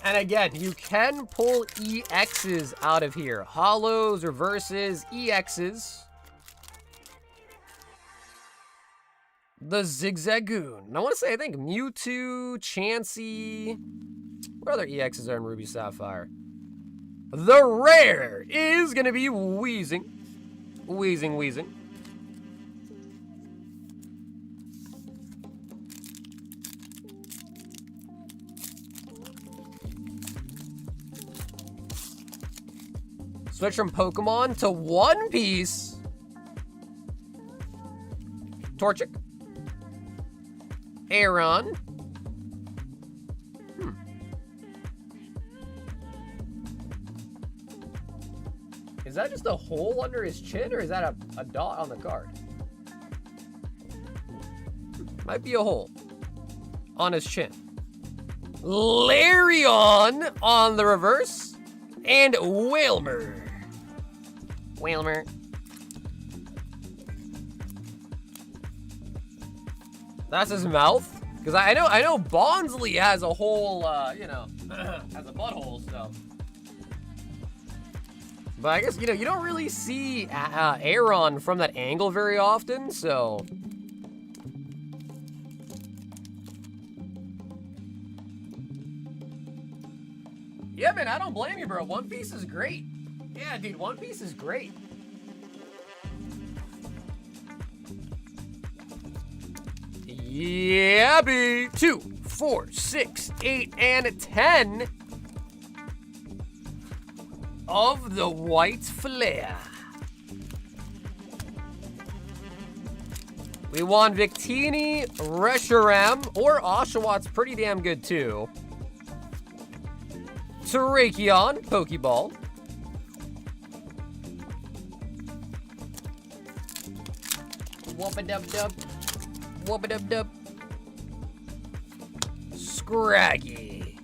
And again, you can pull EXs out of here. Holos, reverses, EXs. The Zigzagoon. I want to say, I think Mewtwo, Chansey. What other EXs are in Ruby Sapphire? The rare is going to be Wheezing. Wheezing. Switch from Pokemon to One Piece. Torchic. Aeron. Is that just a hole under his chin, or is that a dot on the card? Might be a hole on his chin. Larion on the reverse. And Whalmer. That's his mouth. Because I know Bonsly has a whole, you know, has a butthole, so. But I guess, you know, you don't really see Aeron from that angle very often, so. Yeah, man, I don't blame you, bro. One Piece is great. Yeah, dude, One Piece is great. Yeah, B. 2, 4, 6, 8, and 10 of the White Flare. We want Victini, Reshiram, or Oshawott pretty damn good too. Terrakion, Pokeball. Whoop-a-dub-dub. Whoop-a-dub-dub. Scraggy.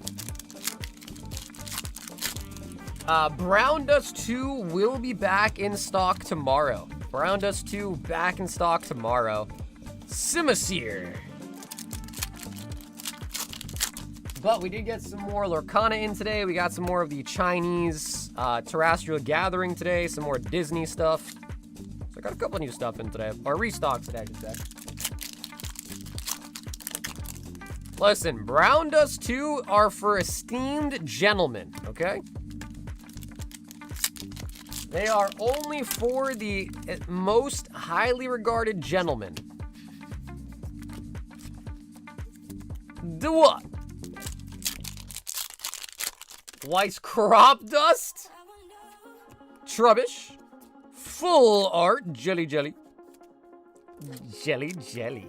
Brown Dust 2 will be back in stock tomorrow. Brown Dust 2 back in stock tomorrow. Simisear. But we did get some more Lorcana in today. We got some more of the Chinese Terrestrial Gathering today. Some more Disney stuff. So I got a couple new stuff in today. Or restocks today, I should say. Listen, Brown Dust 2 are for esteemed gentlemen, okay? They are only for the most highly regarded gentlemen. Do what? Weiss Crop Dust? Trubbish? Full Art Jelly Jelly. Jelly Jelly.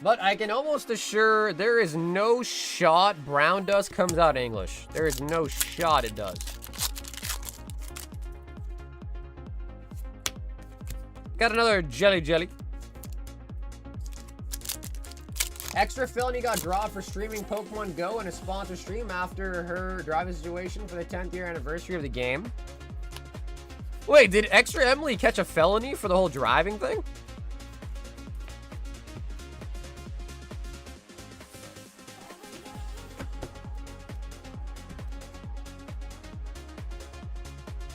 But I can almost assure there is no shot Brown Dust comes out English. There is no shot it does. Got another Jelly Jelly. Extra Felony got dropped for streaming Pokemon Go in a sponsored stream after her driving situation for the 10th year anniversary of the game. Wait, did Extra Emily catch a felony for the whole driving thing?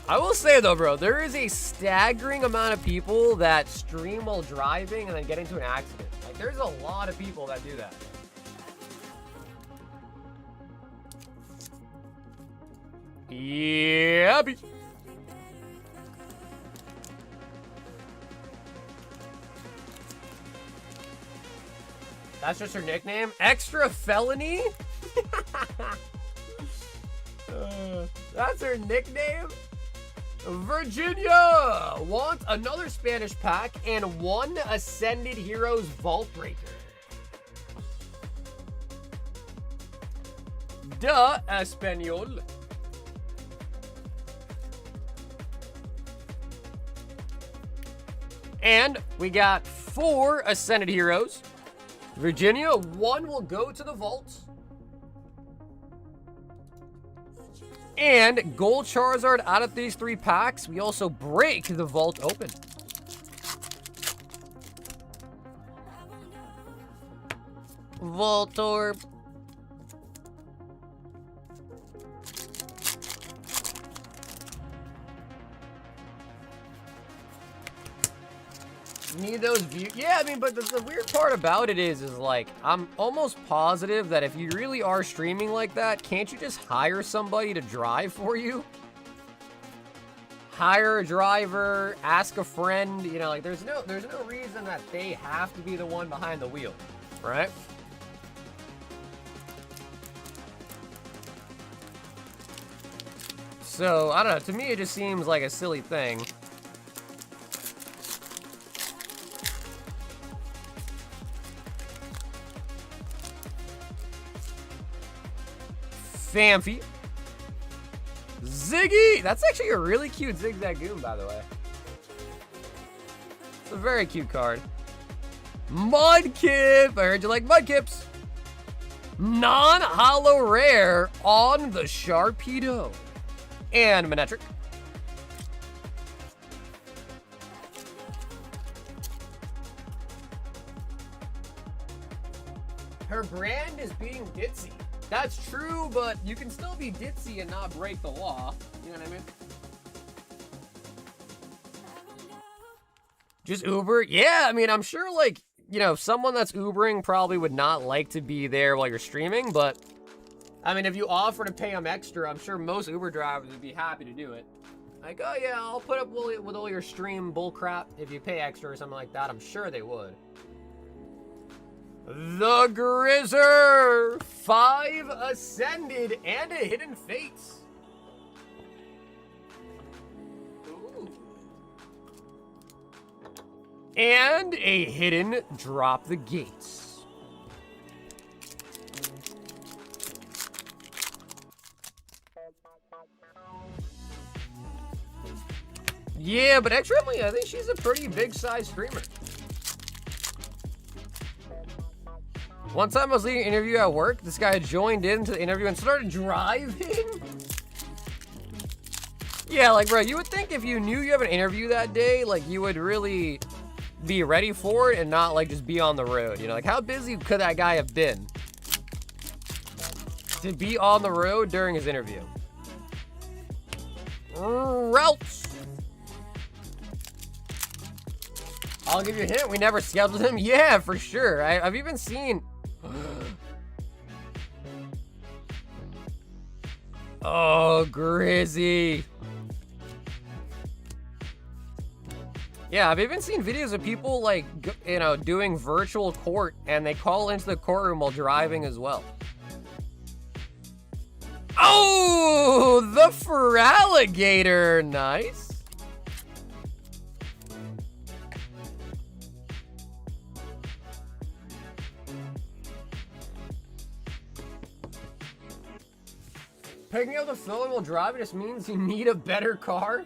I will say though, bro, there is a staggering amount of people that stream while driving and then get into an accident. Like, there's a lot of people that do that. Yeah, that's just her nickname? Extra Felony? That's her nickname? Virginia! Want another Spanish pack and one Ascended Heroes Vault Breaker. Duh, Espanol. And we got 4 Ascended Heroes. Virginia, 1 will go to the vault. And Gold Charizard out of these 3 packs, we also break the vault open. Voltorb. Need those views. Yeah, I mean, but the weird part about it is like, I'm almost positive that if you really are streaming like that, can't you just hire somebody to drive for you? Hire a driver, ask a friend, you know, like there's no reason that they have to be the one behind the wheel, right? So, I don't know, to me it just seems like a silly thing. Famfi. Ziggy! That's actually a really cute Zigzagoon, by the way. It's a very cute card. Mudkip! I heard you like Mudkips. Non-holo rare on the Sharpedo. And Manectric. Her brand is being ditzy. That's true, but you can still be ditzy and not break the law. You know what I mean? Just Uber? Yeah, I mean, I'm sure, like, you know, someone that's Ubering probably would not like to be there while you're streaming, but, I mean, if you offer to pay them extra, I'm sure most Uber drivers would be happy to do it. Like, oh yeah, I'll put up with all your stream bullcrap if you pay extra or something like that. I'm sure they would. The Grizzer! 5 Ascended and a Hidden Fates. Ooh. And a hidden drop the gates. Yeah, but extremely, I think she's a pretty big size streamer. One time I was leading an interview at work, this guy joined into the interview and started driving. Yeah, like, bro, you would think if you knew you have an interview that day, like, you would really be ready for it and not, like, just be on the road. You know, like, how busy could that guy have been to be on the road during his interview? Routes. I'll give you a hint. We never scheduled him. Yeah, for sure. I've even seen... Oh, Grizzy. Yeah, I've even seen videos of people, like, you know, doing virtual court, and they call into the courtroom while driving as well. Oh, the Feraligator. Nice. Picking up the phone while driving just means you need a better car?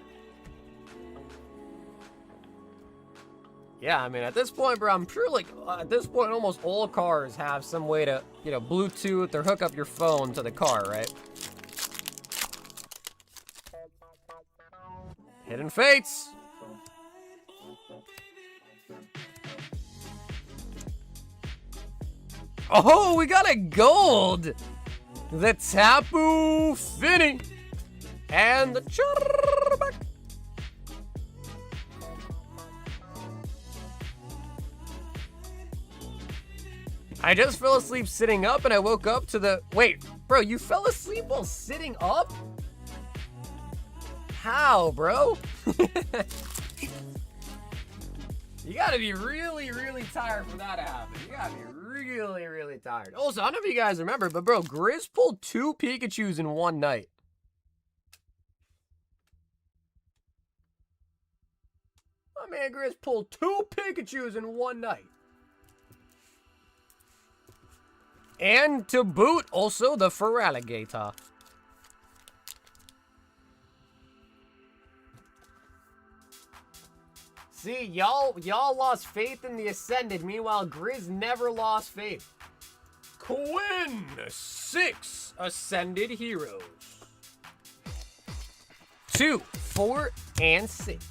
Yeah, I mean, at this point, bro, I'm sure, like, at this point, almost all cars have some way to, you know, Bluetooth or hook up your phone to the car, right? Hidden Fates. Oh, we got a gold. The Tapu Fini. And the Charback. I just fell asleep sitting up and I woke up to the... Wait, bro, you fell asleep while sitting up? How, bro? You gotta be really, really tired for that to happen. You gotta be really, really tired. Also, I don't know if you guys remember, but bro, Grizz pulled 2 Pikachus in one night. My man Grizz pulled 2 Pikachus in one night. And to boot, also the Feraligator. See, y'all lost faith in the Ascended. Meanwhile, Grizz never lost faith. Quinn, 6 Ascended Heroes. 2, 4, and 6.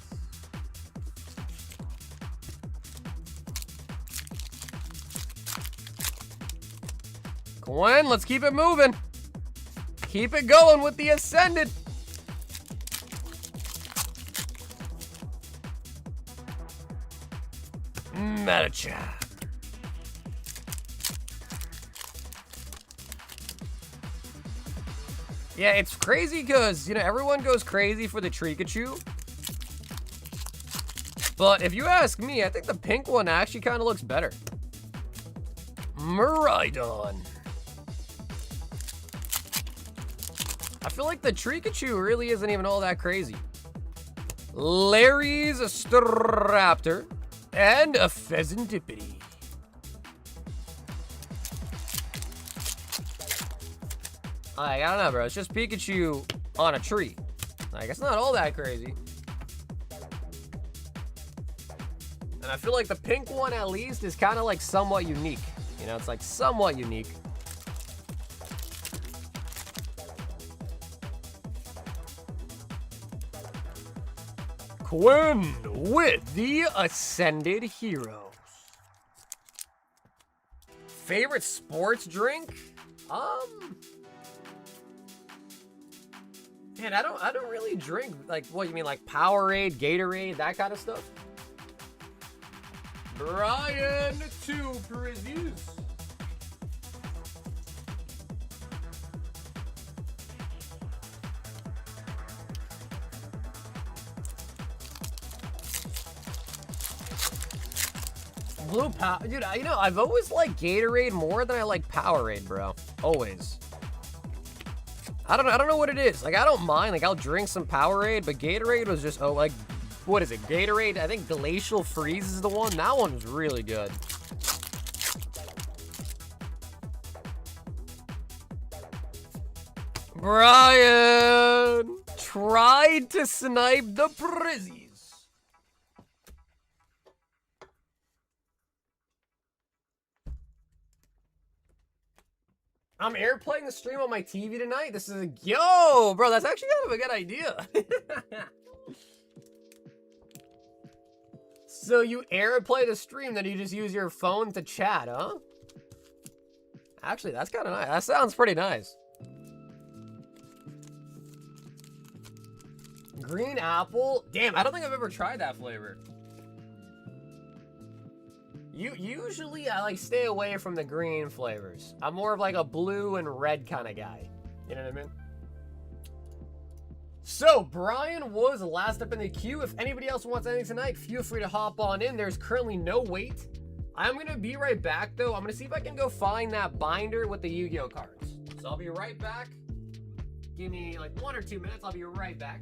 Quinn, let's keep it moving. Keep it going with the Ascended. Metachap. Yeah, it's crazy because, you know, everyone goes crazy for the Trikachu. But if you ask me, I think the pink one actually kind of looks better. Miraidon. I feel like the Trikachu really isn't even all that crazy. Larry's Staraptor. And a Pheasantipity. I don't know, bro. It's just Pikachu on a tree. Like, it's not all that crazy. And I feel like the pink one, at least, is kind of like somewhat unique. You know, it's like somewhat unique. Quinn with the Ascended Heroes. Favorite sports drink? Man, I don't really drink, like, what you mean, like Powerade, Gatorade, that kind of stuff? Brian 2 Parisius. Blue Power, dude. You know, I've always liked Gatorade more than I like Powerade, bro. Always. I don't know what it is. Like, I don't mind. Like, I'll drink some Powerade, but Gatorade was just, oh, like, What is it? Gatorade? I think Glacial Freeze is the one. That one was really good. Brian tried to snipe the Prizzies. I'm airplaying the stream on my TV tonight. This is a... Yo, bro, that's actually kind of a good idea. So you airplay the stream, then you just use your phone to chat, huh? Actually, that's kind of nice. That sounds pretty nice. Green apple? Damn, I don't think I've ever tried that flavor. Usually I like stay away from the green flavors. I'm more of like a blue and red kind of guy. You know what I mean? So, Brian was last up in the queue. If anybody else wants anything tonight, feel free to hop on in. There's currently no wait. I'm going to be right back, though. I'm going to see if I can go find that binder with the Yu-Gi-Oh cards. So, I'll be right back. Give me like 1 or 2 minutes. I'll be right back.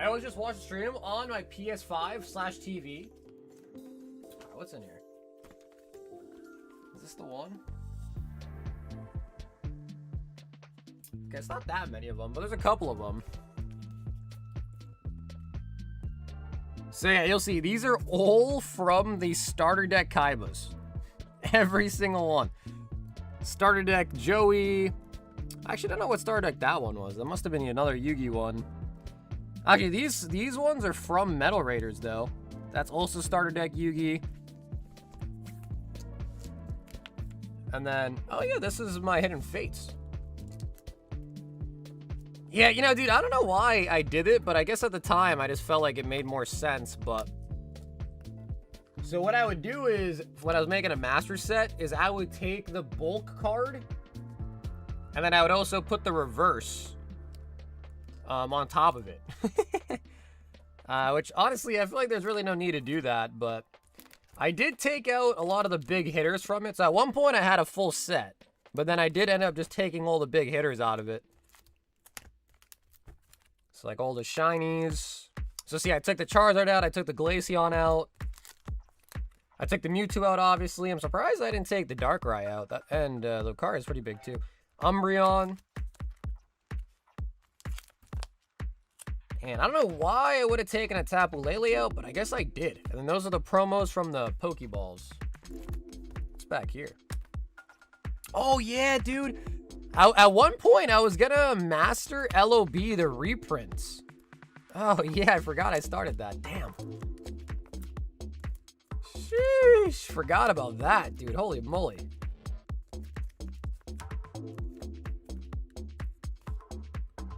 I always just watch the stream on my PS5/TV. What's in here? Is this the one? Okay, it's not that many of them, but there's a couple of them. So yeah, you'll see, these are all from the starter deck Kaibas. Every single one. Starter deck Joey. I actually don't know what starter deck that one was. That must have been another Yu-Gi one. Actually, these ones are from Metal Raiders, though. That's also starter deck Yugi. And then, oh yeah, this is my Hidden Fates. Yeah, you know, dude, I don't know why I did it, but I guess at the time I just felt like it made more sense, but... So what I would do is, when I was making a master set, is I would take the bulk card, and then I would also put the reverse on top of it. Which, honestly, I feel like there's really no need to do that, but I did take out a lot of the big hitters from it. So at one point, I had a full set, but then I did end up just taking all the big hitters out of it. So, like, all the shinies. So, see, I took the Charizard out. I took the Glaceon out. I took the Mewtwo out, obviously. I'm surprised I didn't take the Darkrai out. And Lucario is pretty big, too. Umbreon. And I don't know why I would have taken a Tapu Lele out, but I guess I did. And then those are the promos from the Pokeballs. It's back here. Oh, yeah, dude. At one point, I was going to master LOB, the reprints. Oh, yeah, I forgot I started that. Damn. Sheesh. Forgot about that, dude. Holy moly.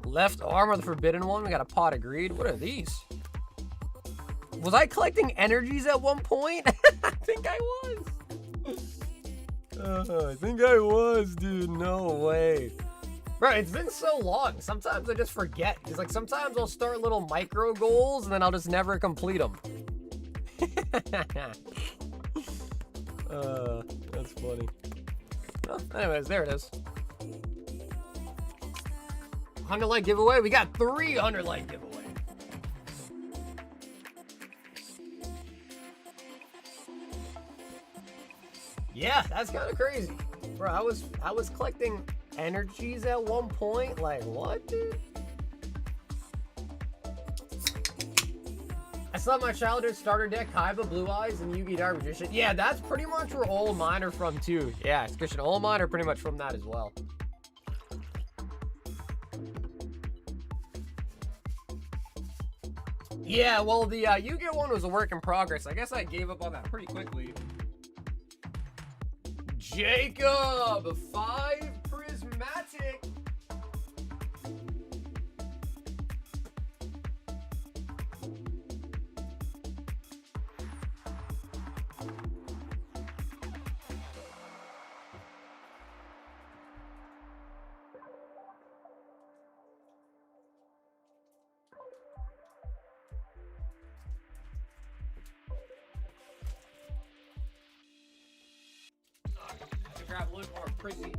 Left arm of the Forbidden One. We got a Pot of Greed. What are these? Was I collecting energies at one point? I think I was. I think I was, dude. No way. Bro, it's been so long. Sometimes I just forget. Because, like, sometimes I'll start little micro goals and then I'll just never complete them. That's funny. Well, anyways, there it is. 100 like giveaway. We got 300 like giveaway. Yeah, that's kind of crazy. Bro, I was collecting energies at one point. Like, what, dude? I still have my childhood starter deck, Kaiba, Blue Eyes, and Yugi Dark Magician. Yeah, that's pretty much where all mine are from, too. Yeah, it's Christian. All mine are pretty much from that as well. Yeah, well, the Yu-Gi-Oh! One was a work in progress. I guess I gave up on that pretty quickly. Jacob, 5 prismatic. Grab a little more pretty.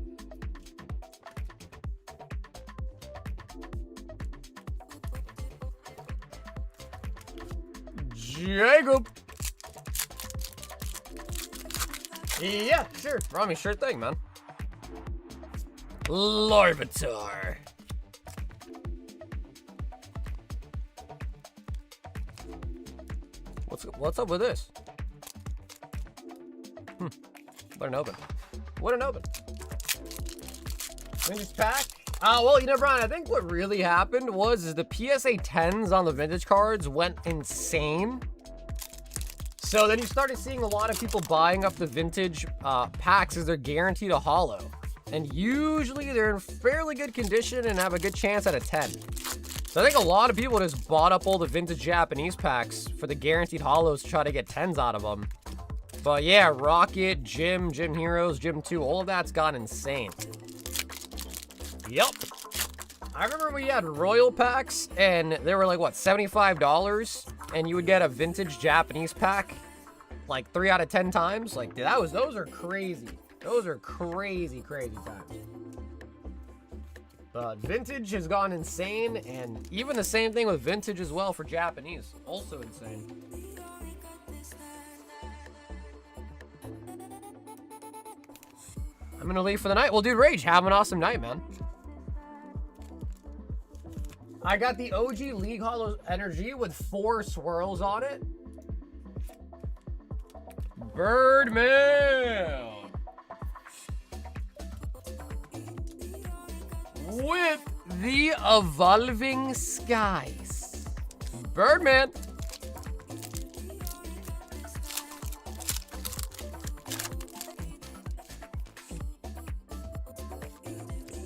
Jacob. Yeah, sure. Rami, sure thing, man. Larvitar. What's up with this? Better open. Wouldn't open. Vintage pack. Well, you know, Brian, I think what really happened is the PSA 10s on the vintage cards went insane. So then you started seeing a lot of people buying up the vintage packs as they're guaranteed a holo. And usually they're in fairly good condition and have a good chance at a 10. So I think a lot of people just bought up all the vintage Japanese packs for the guaranteed holos to try to get 10s out of them. But yeah, Rocket, Gym Heroes, Gym 2, all of that's gone insane. Yep. I remember we had Royal packs, and they were like, what, $75? And you would get a vintage Japanese pack, like 3 out of 10 times. Like, dude, those are crazy. Those are crazy, crazy times. But vintage has gone insane, and even the same thing with vintage as well for Japanese. Also insane. I'm gonna leave for the night. Well, dude, Rage, have an awesome night, man. I got the OG League Hollow Energy with 4 swirls on it. Birdman. With the Evolving Skies. Birdman.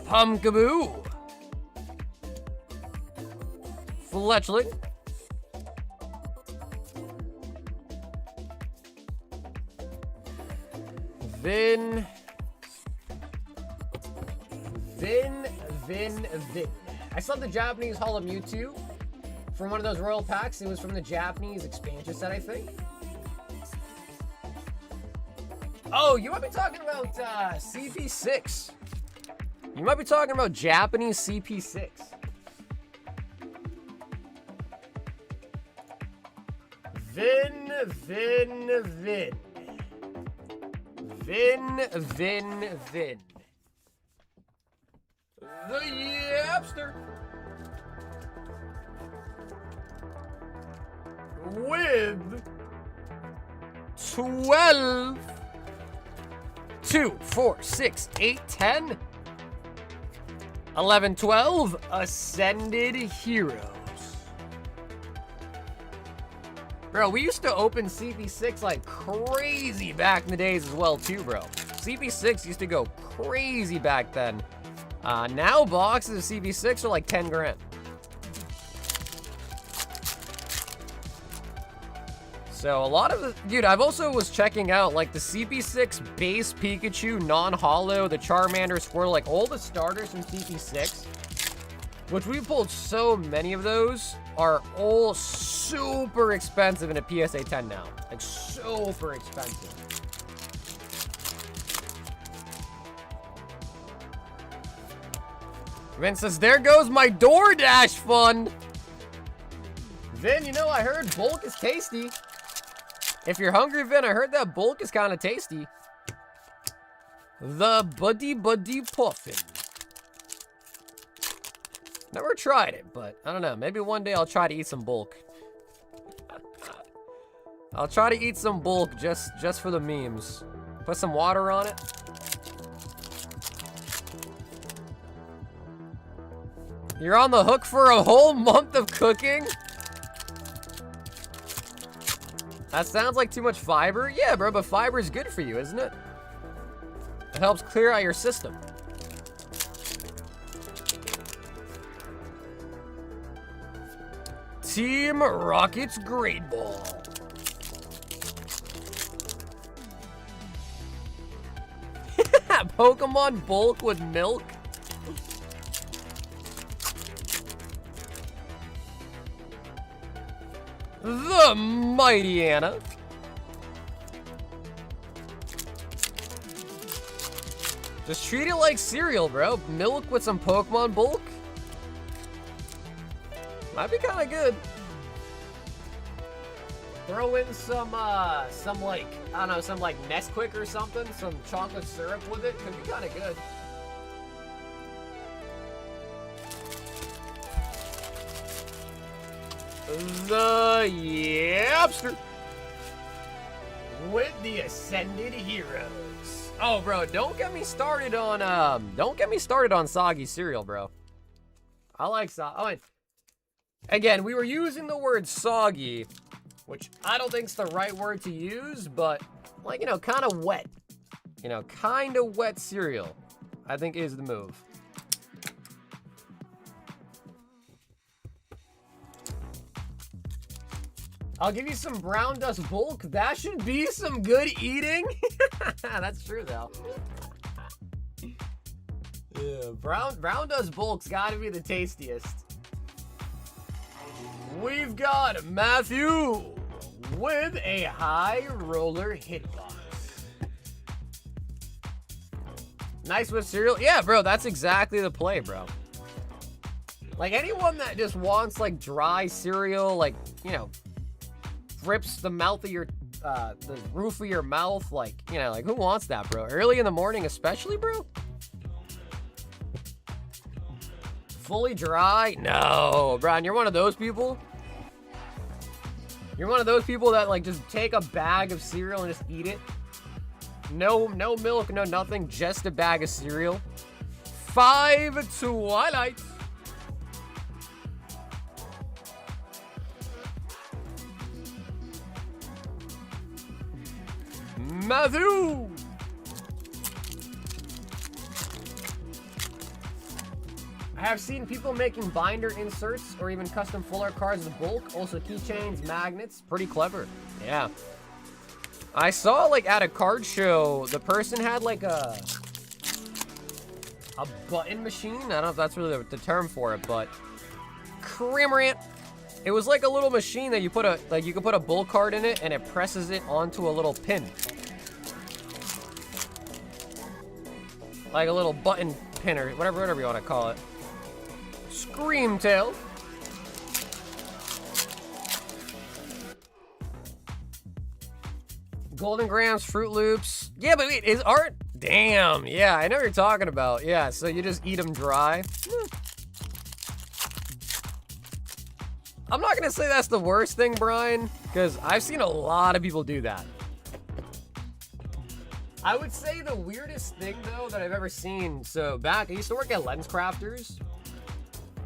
Pumpkaboo. Fletchling. Vin. I saw the Japanese Holo Mewtwo from one of those Royal packs. It was from the Japanese expansion set, I think. Oh, you might be talking about CP6. You might be talking about Japanese CP6. Vin. The Yapster. With 12. 2, 4, 6, 8, 10. 11, 12. Ascended Heroes. Bro, we used to open CP6 like crazy back in the days as well too, bro. CP6 used to go crazy back then. Now boxes of CP6 are like 10 grand. So a lot of the, dude, I've also was checking out like the CP6 base Pikachu, non-holo, the Charmander, Squirtle, like all the starters from CP6, which we pulled so many of those, are all super expensive in a PSA 10 now. Like super expensive. Vin says, there goes my DoorDash fund. Vin, you know, I heard bulk is tasty. If you're hungry, Vin, I heard that bulk is kind of tasty. The Buddy Puffin. Never tried it, but I don't know. Maybe one day I'll try to eat some bulk. I'll try to eat some bulk just for the memes. Put some water on it. You're on the hook for a whole month of cooking? That sounds like too much fiber. Yeah, bro, but fiber is good for you, isn't it? It helps clear out your system. Team Rocket's Great Ball. Pokemon bulk with milk. The Mighty Anna. Just treat it like cereal, bro. Milk with some Pokemon bulk. Might be kind of good. Throw in some like, I don't know, some like Nesquik or something, some chocolate syrup with it. Could be kind of good. The Yapster with the Ascended Heroes. Oh, bro, don't get me started on soggy cereal, bro. I like soggy. Again, we were using the word soggy, which I don't think's the right word to use, but like, you know, kind of wet. You know, kind of wet cereal, I think is the move. I'll give you some brown dust bulk. That should be some good eating. That's true, though. Yeah, brown dust bulk's gotta be the tastiest. We've got Matthew with a high roller hitbox. Nice with cereal. Yeah, bro, that's exactly the play, bro. Like anyone that just wants like dry cereal, like, you know, rips the mouth of your, the roof of your mouth, like, you know, like who wants that, bro? Early in the morning, especially, bro? Fully dry? No, Brian, you're one of those people? You're one of those people that like just take a bag of cereal and just eat it? No milk, no nothing, just a bag of cereal. 5 Twilight. Matthew. I have seen people making binder inserts or even custom fuller cards with bulk. Also keychains, magnets. Pretty clever. Yeah. I saw like at a card show, the person had like a button machine. I don't know if that's really the term for it, but Cramorant. It was like a little machine that you put a, like you could put a bulk card in it and it presses it onto a little pin. Like a little button pin or whatever you want to call it. Screamtail. Golden Grams, Fruit Loops. Yeah, but wait, is art? Damn, yeah, I know what you're talking about. Yeah, so you just eat them dry. I'm not gonna say that's the worst thing, Brian, because I've seen a lot of people do that. I would say the weirdest thing, though, that I've ever seen, so back, I used to work at Lens Crafters,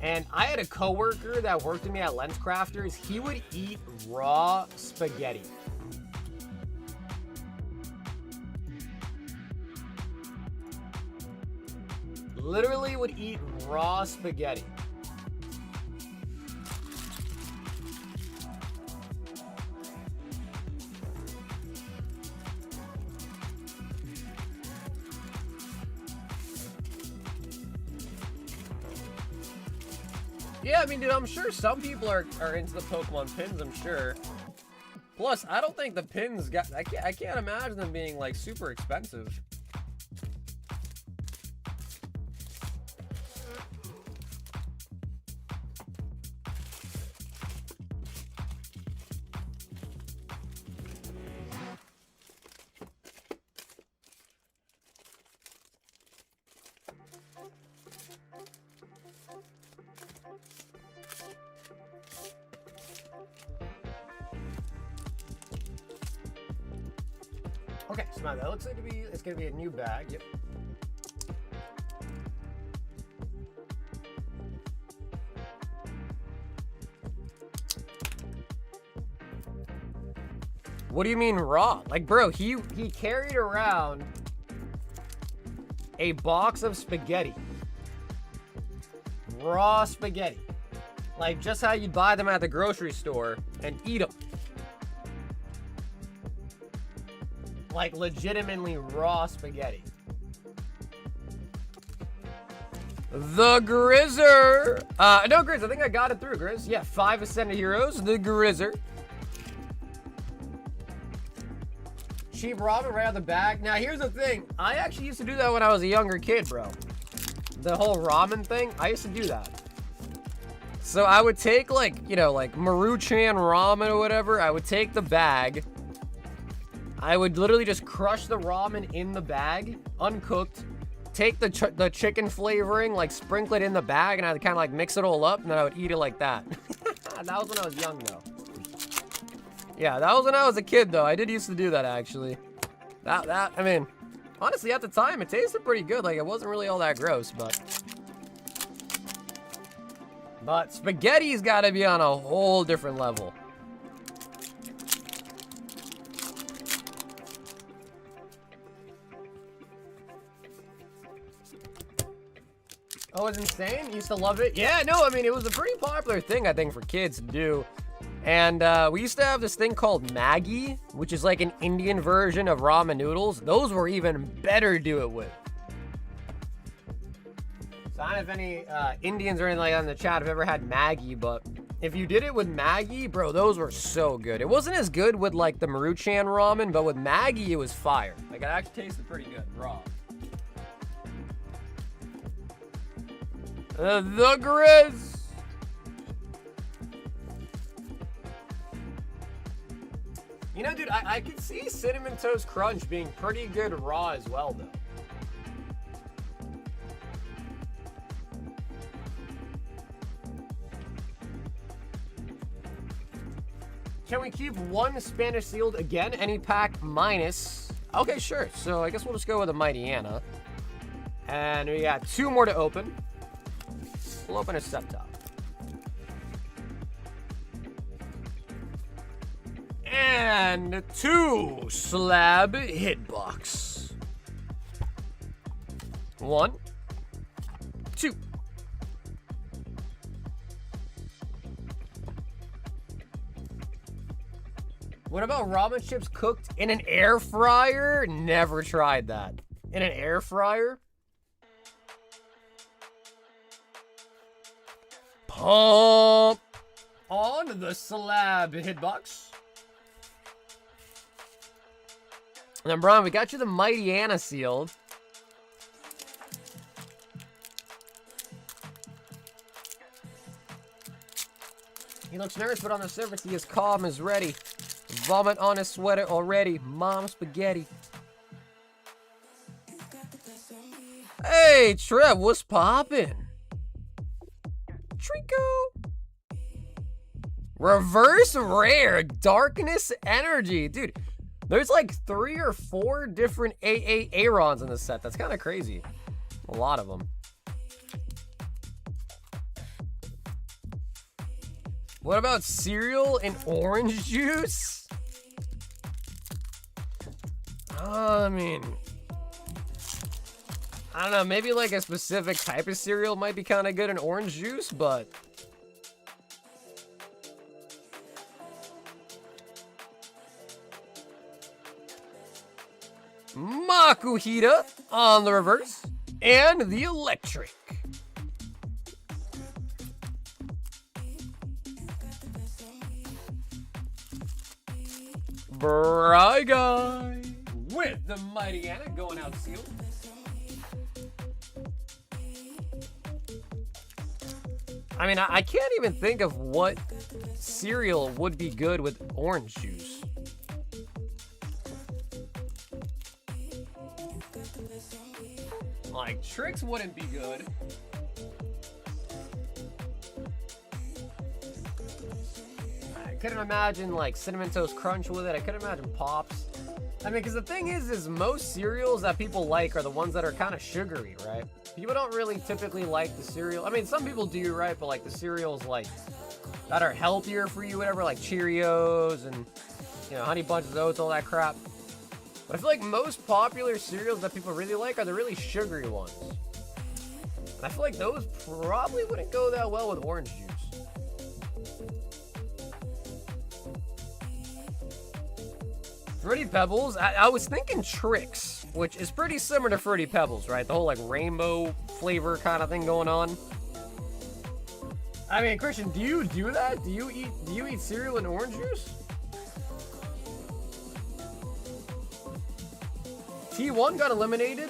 and I had a coworker that worked with me at Lens Crafters. He would eat raw spaghetti. Literally would eat raw spaghetti. Yeah, I mean, dude, I'm sure some people are into the Pokemon pins, I'm sure. Plus, I don't think the pins I can't imagine them being, like, super expensive. Okay, so now that looks like it's gonna be a new bag. Yep. What do you mean raw? Like, bro, he carried around a box of spaghetti. Raw spaghetti. Like, just how you'd buy them at the grocery store and eat them. Like, legitimately raw spaghetti. The Grizzer. No, Grizz, I think I got it through, Grizz. Yeah, 5 Ascended Heroes, the Grizzer. Cheap ramen right out of the bag. Now, here's the thing. I actually used to do that when I was a younger kid, bro. The whole ramen thing, I used to do that. So I would take, like, you know, like Maruchan ramen or whatever. I would take the bag. I would literally just crush the ramen in the bag, uncooked, take the chicken flavoring, like sprinkle it in the bag, and I'd kind of like mix it all up, and then I would eat it like that. That was when I was young, though. Yeah, that was when I was a kid, though. I did used to do that, actually. I mean, honestly, at the time, it tasted pretty good. Like, it wasn't really all that gross, but spaghetti's got to be on a whole different level. Oh, it's insane? You used to love it? Yeah, no, I mean, it was a pretty popular thing, I think, for kids to do. And we used to have this thing called Maggi, which is like an Indian version of ramen noodles. Those were even better to do it with. So I don't know if any Indians or anything like that in the chat have ever had Maggi, but if you did it with Maggi, bro, those were so good. It wasn't as good with like the Maruchan ramen, but with Maggi, it was fire. Like, it actually tasted pretty good, raw. The Grizz. You know, dude, I could see Cinnamon Toast Crunch being pretty good raw as well, though. Can we keep one Spanish sealed again? Any pack minus? Okay, sure. So I guess we'll just go with a Mighty Anna. And we got 2 more to open. We'll open a set top. And 2 slab hitbox. 1, 2. What about ramen chips cooked in an air fryer? Never tried that. In an air fryer? Pump on the slab hitbox. And then, Brian, we got you the Mighty Anna sealed. He looks nervous, but on the surface, he is calm as ready. Vomit on his sweater already. Mom spaghetti. Hey, Trev, what's poppin'? Trico. Reverse rare. Darkness energy. Dude, there's like 3 or 4 different AA Aarons in this set. That's kind of crazy. A lot of them. What about cereal and orange juice? I mean, I don't know. Maybe like a specific type of cereal might be kind of good in orange juice, but Makuhita on the reverse and the electric. Bry Guy with the Mighty Anna going out sealed. I mean, I can't even think of what cereal would be good with orange juice. Like, Trix wouldn't be good. I couldn't imagine, like, Cinnamon Toast Crunch with it. I couldn't imagine Pops. I mean, because the thing is most cereals that people like are the ones that are kind of sugary, right? People don't really typically like the cereal. I mean, some people do, right? But, like, the cereals, like, that are healthier for you, whatever, like Cheerios and, you know, Honey Bunches of Oats, all that crap. But I feel like most popular cereals that people really like are the really sugary ones. And I feel like those probably wouldn't go that well with orange juice. Fruity Pebbles, I was thinking Trix, which is pretty similar to Fruity Pebbles, right? The whole like rainbow flavor kind of thing going on. I mean, Christian, do you do that? Do you eat cereal and orange juice? T1 got eliminated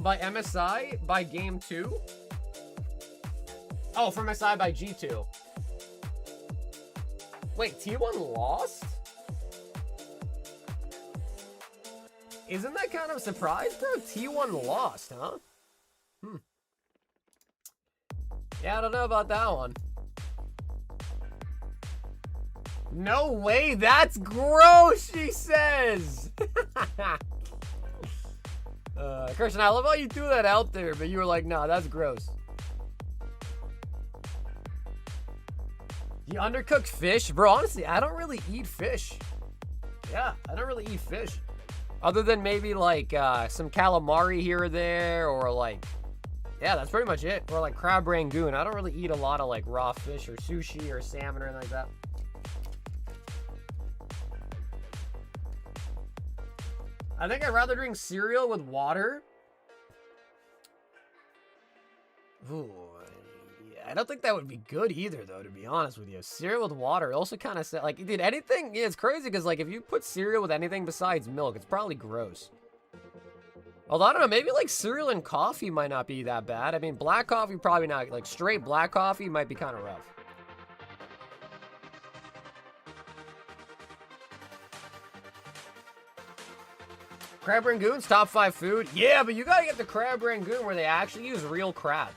by MSI by game 2. Oh, from MSI by G2. Wait, T1 lost? Isn't that kind of a surprise, bro? T1 lost, huh? Yeah, I don't know about that one. No way, that's gross, she says! Christian, I love how you threw that out there, but you were like, nah, that's gross. You undercooked fish? Bro, honestly, I don't really eat fish. Yeah, I don't really eat fish. Other than maybe, like, some calamari here or there, or, like, yeah, that's pretty much it. Or, like, crab rangoon. I don't really eat a lot of, like, raw fish or sushi or salmon or anything like that. I think I'd rather drink cereal with water. Ooh, yeah, I don't think that would be good either, though, to be honest with you. Cereal with water also kind of, like, dude, anything, yeah, it's crazy, because, like, if you put cereal with anything besides milk, it's probably gross. Although, I don't know, maybe, like, cereal and coffee might not be that bad. I mean, black coffee, probably not. Like, straight black coffee might be kind of rough. Crab Rangoon's top 5 food? Yeah, but you gotta get the Crab Rangoon where they actually use real crab.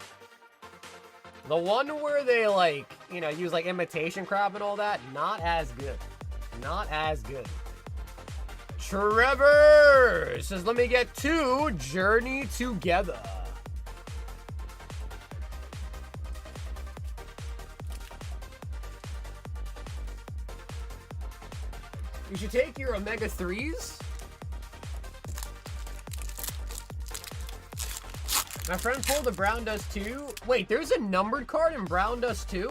The one where they, like, you know, use, like, imitation crab and all that, not as good. Not as good. Trevor says, let me get 2 Journey Together. You should take your omega-3s. My friend pulled a Brown Dust 2. Wait, there's a numbered card in Brown Dust 2?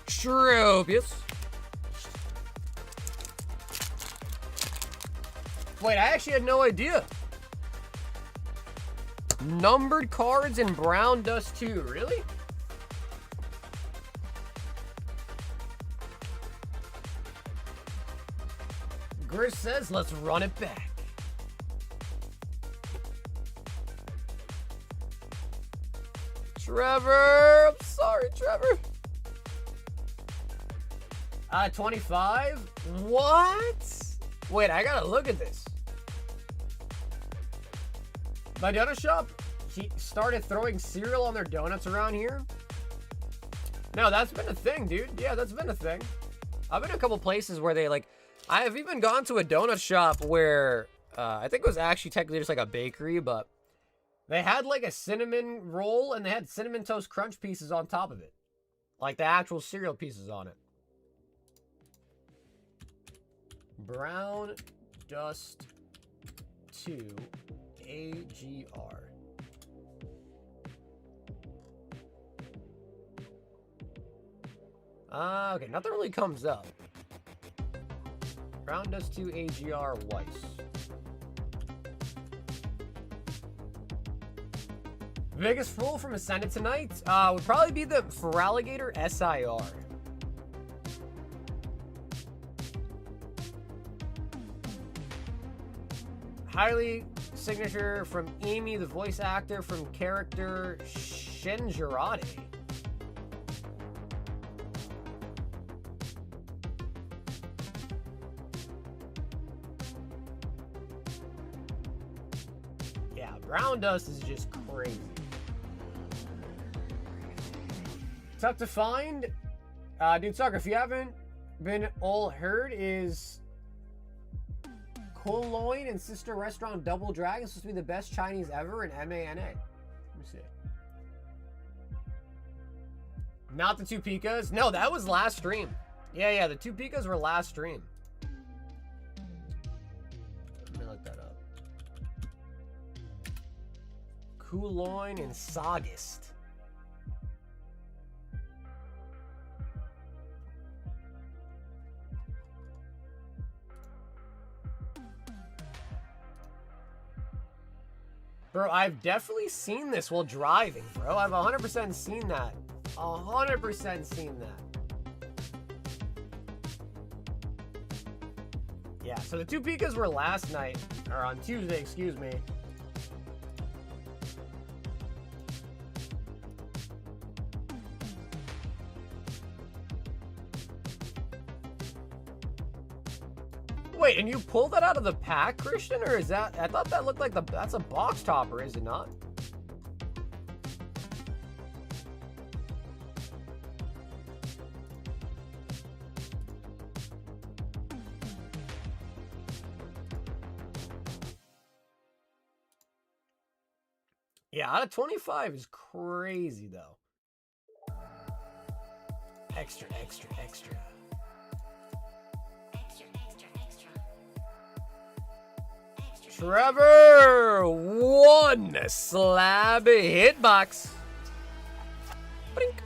Tropius. Wait, I actually had no idea. Numbered cards in Brown Dust 2, really? Gris says, let's run it back. Trevor! I'm sorry, Trevor. 25? What? Wait, I gotta look at this. My donut shop, he started throwing cereal on their donuts around here. No, that's been a thing, dude. Yeah, that's been a thing. I've been to a couple places where they, like, I have even gone to a donut shop where, I think it was actually technically just like a bakery, but they had like a cinnamon roll and they had Cinnamon Toast Crunch pieces on top of it. Like the actual cereal pieces on it. Brown Dust 2 AGR. Okay, nothing really comes up. Brown Dust 2 AGR Weiss. Biggest fool from Ascended tonight would probably be the Feraligatr SIR. Highly signature from Amy, the voice actor from character Shinjirade. Yeah, brown dust is just crazy. Tough to find. Dude, Sagar, if you haven't been all heard, is Loin and Sister Restaurant Double Dragon supposed to be the best Chinese ever in MANA. Let me see. Not the two pikas. No, that was last stream. Yeah, the two pikas were last stream. Let me look that up. Loin and Sagist. Bro, I've definitely seen this while driving, bro. I've 100% seen that. 100% seen that. Yeah, so the two pikas were last night, or on Tuesday, excuse me. Wait, and you pulled that out of the pack, Christian, or is that? I thought that looked like that's a box topper, is it not? Yeah, out of 25 is crazy though. Extra. Trevor, one slab hitbox. Brink.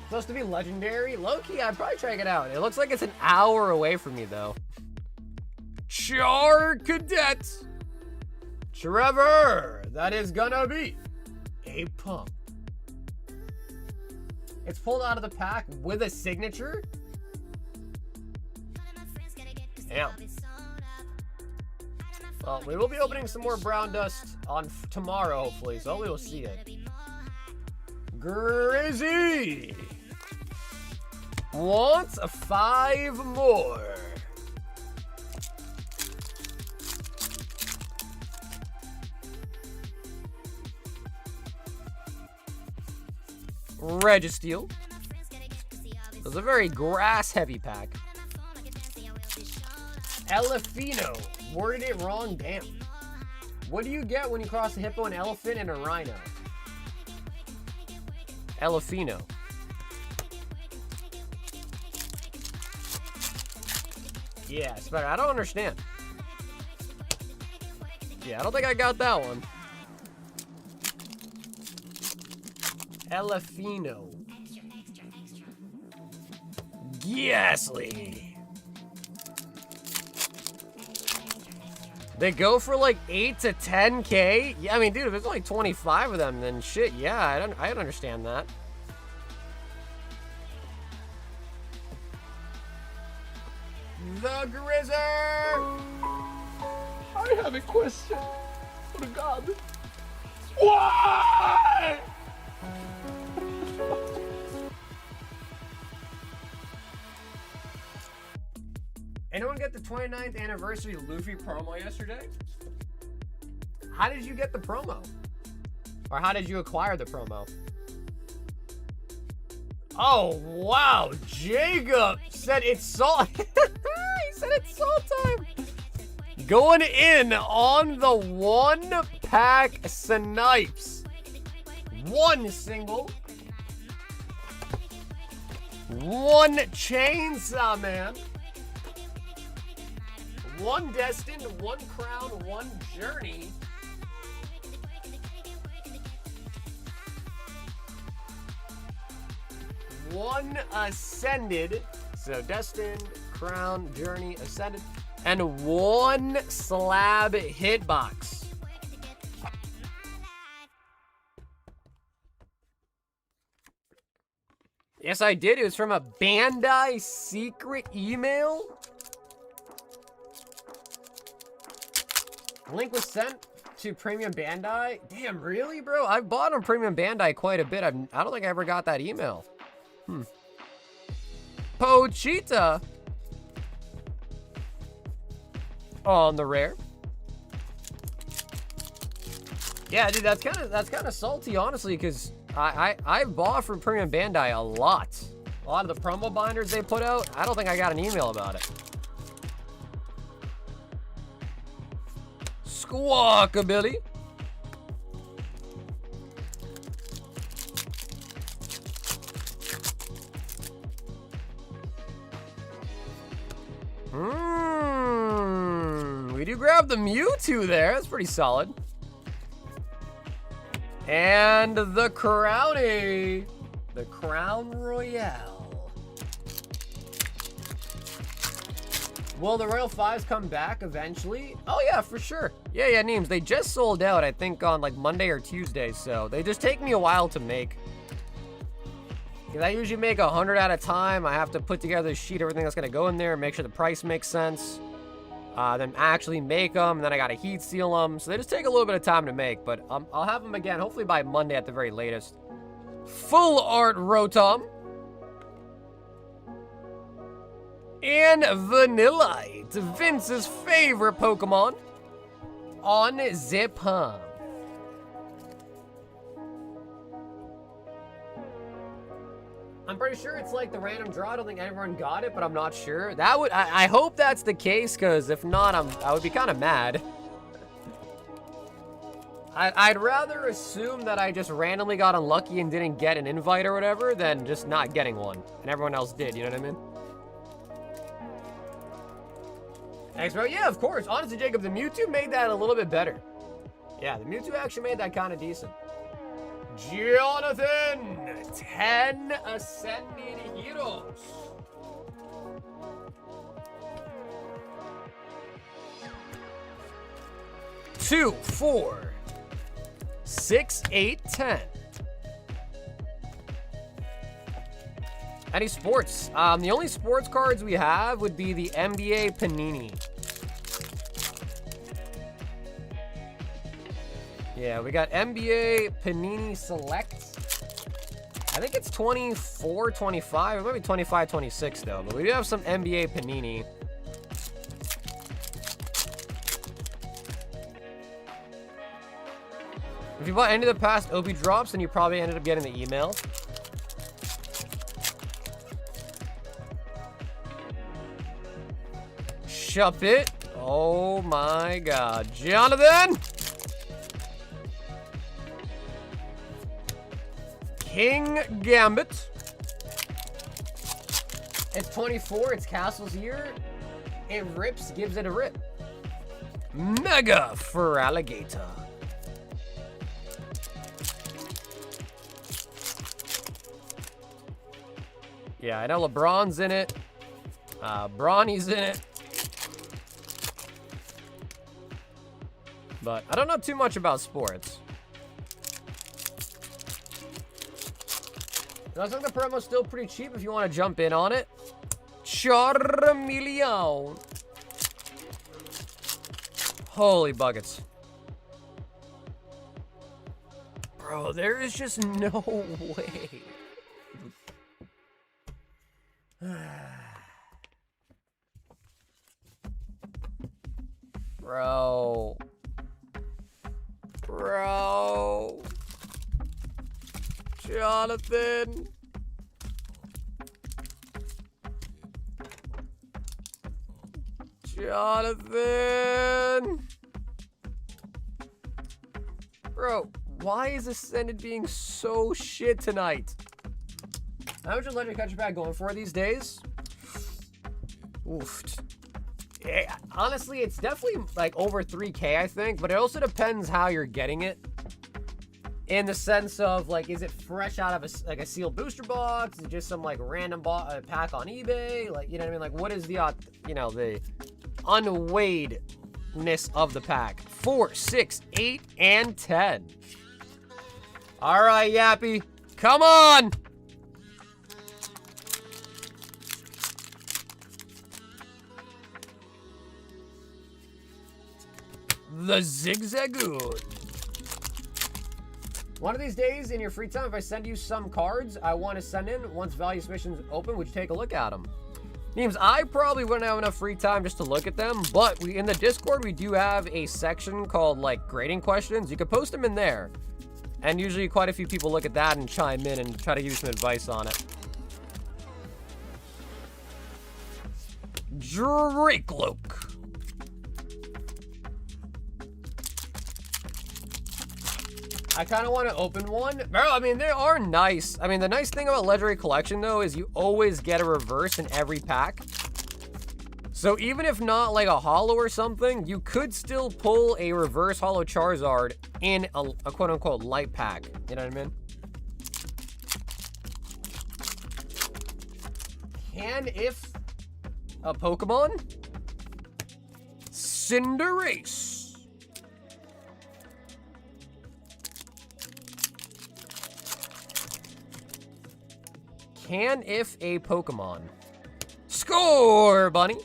Supposed to be legendary. Low-key, I'd probably check it out. It looks like it's an hour away from me, though. Char Cadet. Trevor, that is gonna be a pump. It's pulled out of the pack with a signature. Damn. Well, we will be opening some more brown dust on tomorrow, hopefully, so we will see it. Grizzy wants 5 more. Registeel. It was a very grass-heavy pack. Elefino. Worded it wrong, damn. What do you get when you cross a hippo, an elephant, and a rhino? Elefino. Yeah, it's better. I don't understand. Yeah, I don't think I got that one. Elefino. Ghastly. They go for like 8 to 10K? Yeah, I mean, dude, if it's only 25 of them, then shit, yeah, I don't understand that. The Grizzer! I have a question. For God. Why? Anyone get the 29th anniversary Luffy promo yesterday? How did you get the promo? Or how did you acquire the promo? Oh, wow. Jacob said it's salt. He said it's salt time. Going in on the 1-pack snipes. 1 single. 1 chainsaw man. 1 destined, 1 crown, 1 journey. One ascended. So destined, crown, journey, ascended. And 1 slab hitbox. Yes, I did. It was from a Bandai secret email. Link was sent to Premium Bandai. Damn, really, bro? I've bought on Premium Bandai quite a bit. I don't think I ever got that email. Pochita. On the rare. Yeah, dude, that's kind of salty, honestly, because I've bought from Premium Bandai a lot. A lot of the promo binders they put out. I don't think I got an email about it. Squawkabilly. We do grab the Mewtwo there. That's pretty solid. And the Crowny. The Crown Royale. Will the Royal 5s come back eventually? Oh yeah, for sure. Yeah, Neems. They just sold out, I think, on like Monday or Tuesday, so they just take me a while to make. Because I usually make 100 at a time. I have to put together a sheet, everything that's gonna go in there, make sure the price makes sense. Then actually make them, and then I gotta heat seal them. So they just take a little bit of time to make, but I'll have them again, hopefully by Monday at the very latest. Full art Rotom. And Vanillite, Vince's favorite Pokemon, on Zipam. I'm pretty sure it's like the random draw. I don't think everyone got it, but I'm not sure. That would I hope that's the case, because if not, I would be kind of mad. I'd rather assume that I just randomly got unlucky and didn't get an invite or whatever than just not getting one, and everyone else did. You know what I mean? Thanks, bro. Yeah, of course. Honestly, Jacob, the Mewtwo made that a little bit better. Yeah, the Mewtwo actually made that kind of decent. Jonathan, 10 Ascending Heroes. Two, 4, 6, 8, 10. Any sports? The only sports cards we have would be the NBA Panini. Yeah, we got NBA Panini Select. I think it's 24, 25. It might be 25, 26 though. But we do have some NBA Panini. If you bought any of the past OB drops, then you probably ended up getting the email. Shop it. Oh my god. Jonathan! King Gambit. It's 24. It's Castle's year. It rips, gives it a rip. Mega for Alligator. Yeah, I know LeBron's in it. Bronny's in it. But I don't know too much about sports. I think the promo's still pretty cheap if you want to jump in on it. Charmeleon. Holy buckets. Bro, there is just no way. Bro. Bro. Jonathan. Jonathan. Bro, why is Ascended being so shit tonight? How much is Legendary Catcher Pack going for these days? Oof. Yeah, honestly, it's definitely like over 3K, I think, but it also depends how you're getting it. In the sense of, like, is it fresh out of a sealed booster box? Is it just some, like, random pack on eBay? Like, you know what I mean? Like, what is the, you know, the unweightness of the pack? 4, 6, 8, and 10. All right, Yappy. Come on. The Zigzagoon. One of these days in your free time, if I send you some cards I want to send in once value submissions open, would you take a look at them? Means I probably wouldn't have enough free time just to look at them, but in the Discord, we do have a section called like grading questions. You could post them in there. And usually quite a few people look at that and chime in and try to give you some advice on it. Drake Loke. I kind of want to open one. Bro, I mean, they are nice. I mean, the nice thing about Legendary Collection, though, is you always get a reverse in every pack. So even if not like a holo or something, you could still pull a reverse holo Charizard in a quote-unquote light pack. You know what I mean? Can if a Pokemon? Cinderace. Can if a Pokemon. Score, bunny.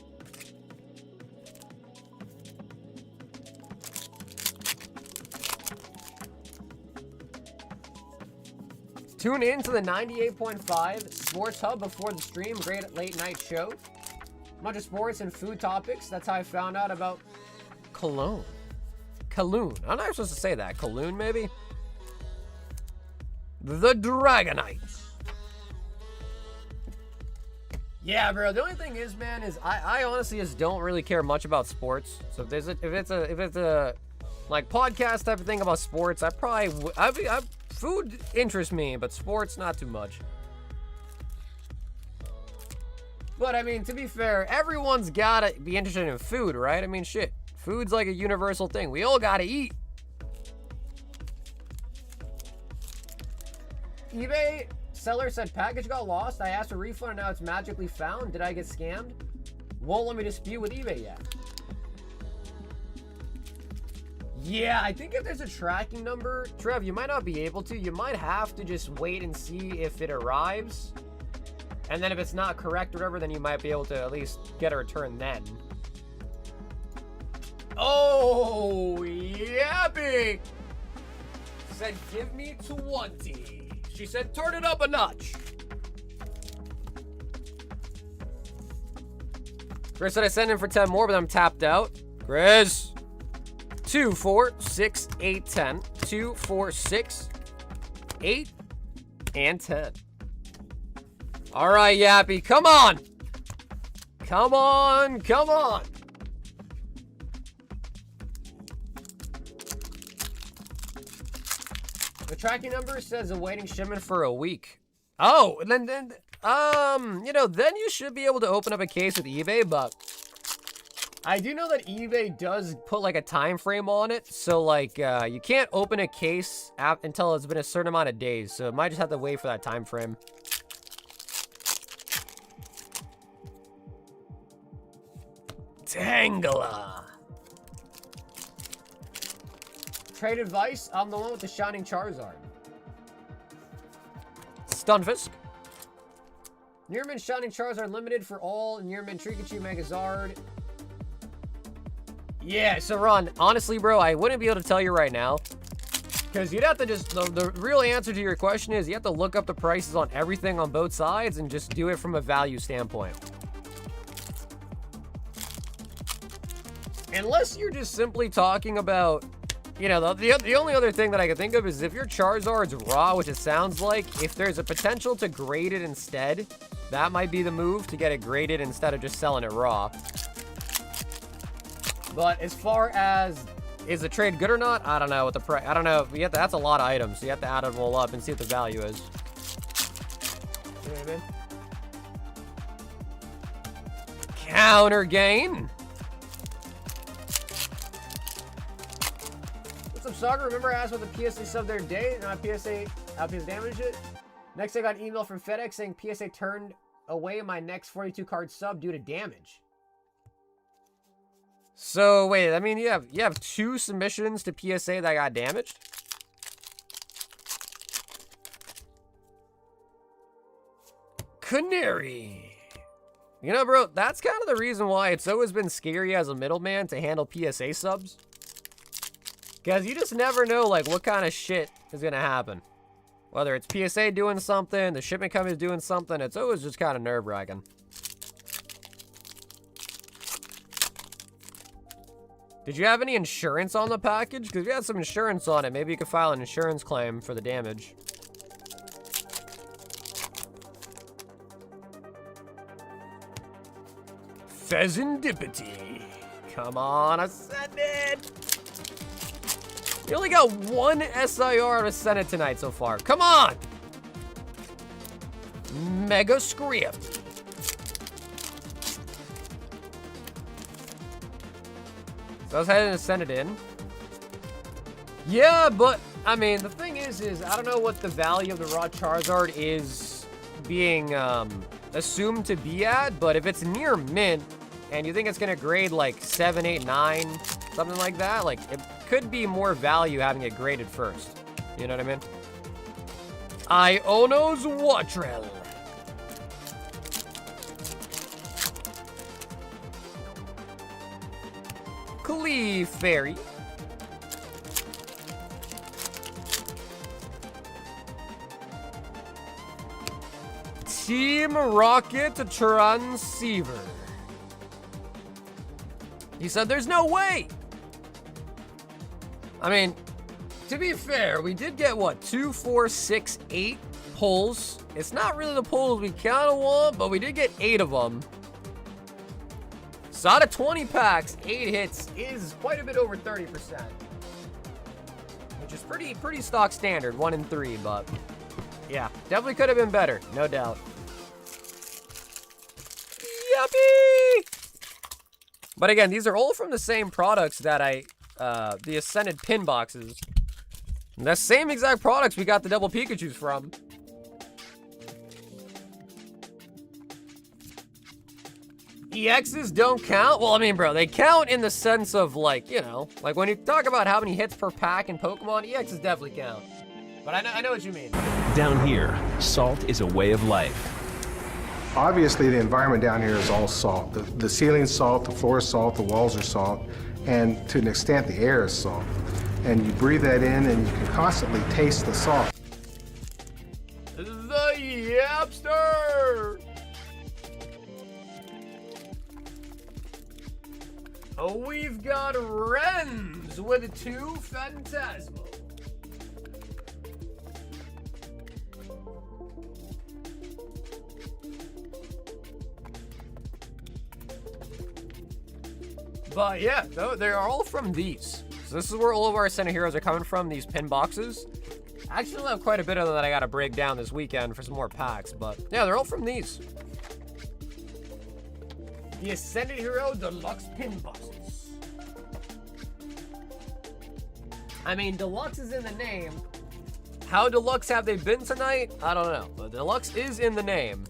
Tune in to the 98.5 Sports Hub before the stream. Great late night show. Bunch of sports and food topics. That's how I found out about Cologne. Kaloon. I'm not supposed to say that. Kaloon, maybe? The Dragonite. Yeah, bro. The only thing is, man, is I honestly just don't really care much about sports. So if it's a like podcast type of thing about sports, I probably food interests me, but sports not too much. But I mean, to be fair, everyone's gotta be interested in food, right? I mean, shit, food's like a universal thing. We all gotta eat. eBay seller said package got lost. I asked for a refund and now it's magically found. Did I get scammed? Won't let me dispute with eBay yet. Yeah, I think if there's a tracking number, Trev, you might not be able to. You might have to just wait and see if it arrives. And then if it's not correct or whatever, then you might be able to at least get a return then. Oh, Yappy! Said, give me 20. She said, turn it up a notch. Chris said I sent in for 10 more, but I'm tapped out. Chris. 2, 4, 6, 8, 10. 2, 4, 6, 8, and 10. All right, Yappy, come on. Come on, come on. The tracking number says awaiting shipment for a week. Oh, then then you should be able to open up a case with eBay, but I do know that eBay does put like a time frame on it. So like you can't open a case until it's been a certain amount of days. So it might just have to wait for that time frame. Tangela. Trade advice, I'm the one with the Shining Charizard. Stunfisk. Nearman Shining Charizard limited for all Nearman Trikachu Megazard. Yeah, so Ron, honestly, bro, I wouldn't be able to tell you right now. Because you'd have to just, the real answer to your question is you have to look up the prices on everything on both sides and just do it from a value standpoint. Unless you're just simply talking about, you know, the only other thing that I can think of is if your Charizard's raw, which it sounds like, if there's a potential to grade it instead, that might be the move to get it graded instead of just selling it raw. But as far as, is the trade good or not? I don't know what the price, I don't know. You have to, that's a lot of items, so you have to add it all up and see what the value is. You know what I mean? Counter gain. What's up, Sagar? Remember I asked what the PSA sub their day, not PSA, how PSA damaged it? Next, I got an email from FedEx saying PSA turned away my next 42 card sub due to damage. So wait, I mean you have 2 submissions to PSA that got damaged? Canary. You know, bro, that's kind of the reason why it's always been scary as a middleman to handle PSA subs. Because you just never know, like, what kind of shit is going to happen. Whether it's PSA doing something, the shipping company is doing something, it's always just kind of nerve-wracking. Did you have any insurance on the package? Because if you had some insurance on it, maybe you could file an insurance claim for the damage. Pheasantipity. Come on, Ascended. You only got one SIR of Ascended tonight so far. Come on. Mega Script. So let's head and send it in. Yeah, but, I mean, the thing is I don't know what the value of the raw Charizard is being assumed to be at, but if it's near mint, and you think it's going to grade like 7, 8, 9, something like that, like, it could be more value having it graded first. You know what I mean? Iono's Watrel. Clefairy. Team Rocket Transceiver. He said there's no way. I mean, to be fair, we did get, what, 2, 4, 6, 8 pulls. It's not really the pulls we kind of want, but we did get 8 of them. So out of 20 packs, 8 hits is quite a bit over 30%. Which is pretty stock standard, 1 in 3, but yeah, definitely could have been better, no doubt. Yuppie! But again, these are all from the same products that the Ascended pin boxes. And the same exact products we got the double Pikachus from. EXs don't count? Well, I mean, bro, they count in the sense of, like, you know, like when you talk about how many hits per pack in Pokemon, EXs definitely count. But I know what you mean. Down here, salt is a way of life. Obviously, the environment down here is all salt. The ceiling's salt, the floor is salt, the walls are salt, and to an extent, the air is salt. And you breathe that in, and you can constantly taste the salt. The Yapster! Oh, we've got Renz with 2 Phantasmal. But yeah, they're all from these. So this is where all of our Ascended Heroes are coming from, these pin boxes. I actually have quite a bit of them that I gotta break down this weekend for some more packs, but yeah, they're all from these. The Ascended Hero Deluxe pin boxes. I mean, Deluxe is in the name. How deluxe have they been tonight? I don't know, but Deluxe is in the name.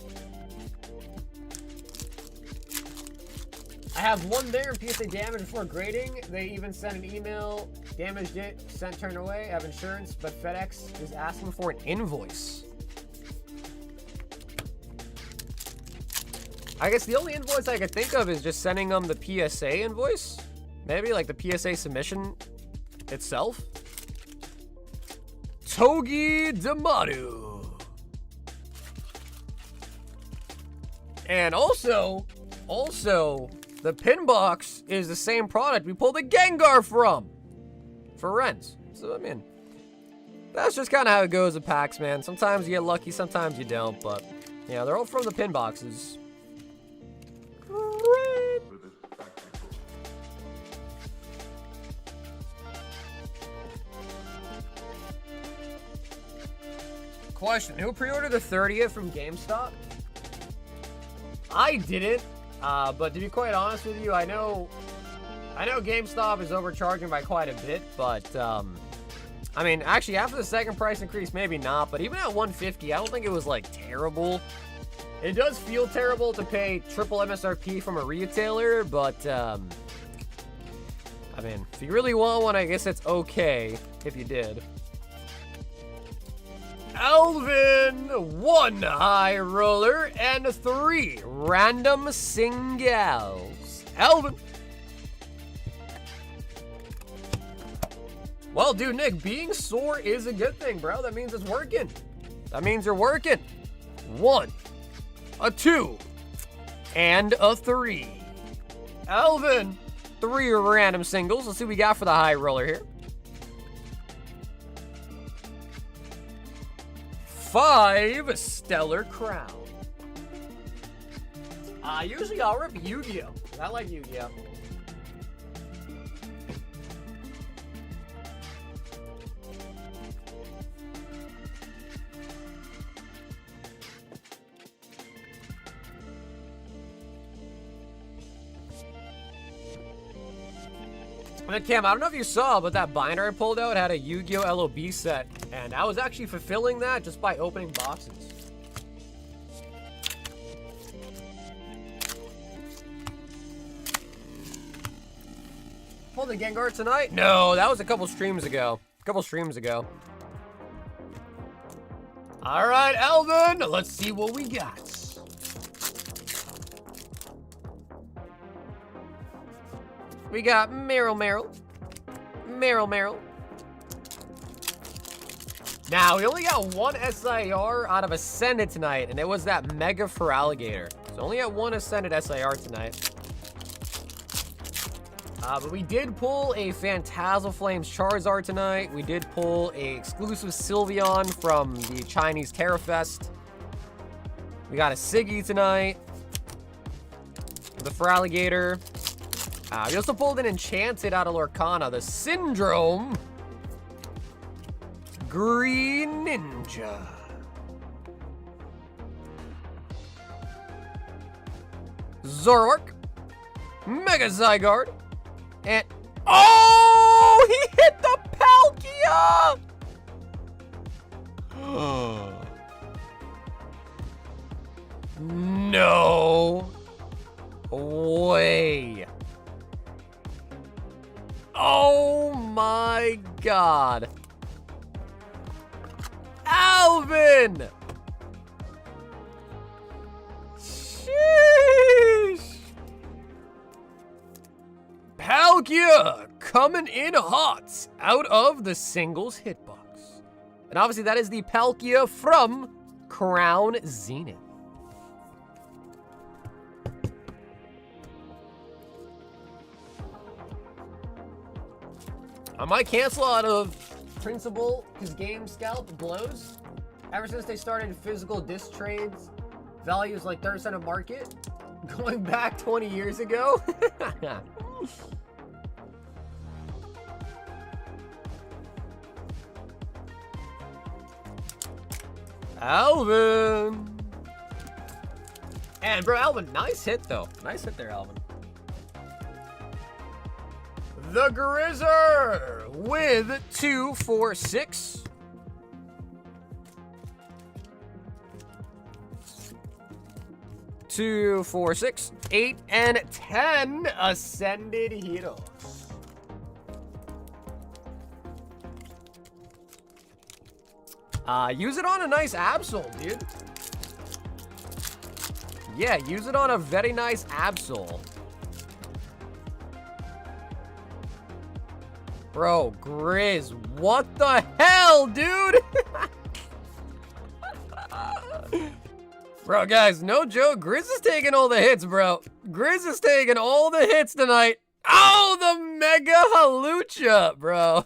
I have one there in PSA damage before grading. They even sent an email, damaged it, sent turned away, have insurance, but FedEx is asking for an invoice. I guess the only invoice I could think of is just sending them the PSA invoice. Maybe like the PSA submission itself. Togi Damaru. And also, the pin box is the same product we pulled the Gengar from for Renz. So, I mean, that's just kind of how it goes with packs, man. Sometimes you get lucky, sometimes you don't, but yeah, they're all from the pin boxes. Question, who pre-ordered the 30th from GameStop? I didn't. But to be quite honest with you, I know GameStop is overcharging by quite a bit, but I mean, actually after the second price increase, maybe not, but even at $150, I don't think it was like terrible. It does feel terrible to pay triple MSRP from a retailer, but I mean, if you really want one, I guess it's okay if you did. Alvin, 1 high roller, and 3 random singles. Alvin. Well, dude, Nick, being sore is a good thing, bro. That means it's working. That means you're working. 1, a 2, and a 3. Alvin, 3 random singles. Let's see what we got for the high roller here. 5 Stellar Crown. Usually I'll rip Yu-Gi-Oh! I like Yu-Gi-Oh! And Cam, I don't know if you saw, but that binder I pulled out had a Yu-Gi-Oh! LOB set, and I was actually fulfilling that just by opening boxes. Pulled the Gengar tonight? No, that was a couple streams ago. All right, Alvin, let's see what we got. We got Meryl. Now, we only got 1 SIR out of Ascended tonight, and it was that Mega Feraligatr. So only got 1 Ascended SIR tonight. But we did pull a Phantasmal Flames Charizard tonight. We did pull a exclusive Sylveon from the Chinese Terra Fest. We got a Siggy tonight. The Feraligatr. We also pulled an Enchanted out of Lorcana, the Syndrome Green Ninja. Zoroark, Mega Zygarde, and oh, he hit the Palkia! No way. Oh my God. Alvin! Sheesh! Palkia coming in hot out of the singles hitbox. And obviously that is the Palkia from Crown Zenith. I might cancel out of Principal because Game Scalp blows. Ever since they started physical disc trades, values like 30% of market, going back 20 years ago. Alvin. And bro, Alvin, nice hit though. Nice hit there, Alvin. The Grizzer with 2, 4, 6. Two, 4, 6, 8, and 10 Ascended Heroes. Use it on a nice Absol, dude. Yeah, use it on a very nice Absol. Bro, Grizz, what the hell, dude? Bro, guys, no joke. Grizz is taking all the hits, bro. Grizz is taking all the hits tonight. Oh, the Mega Halucha, bro.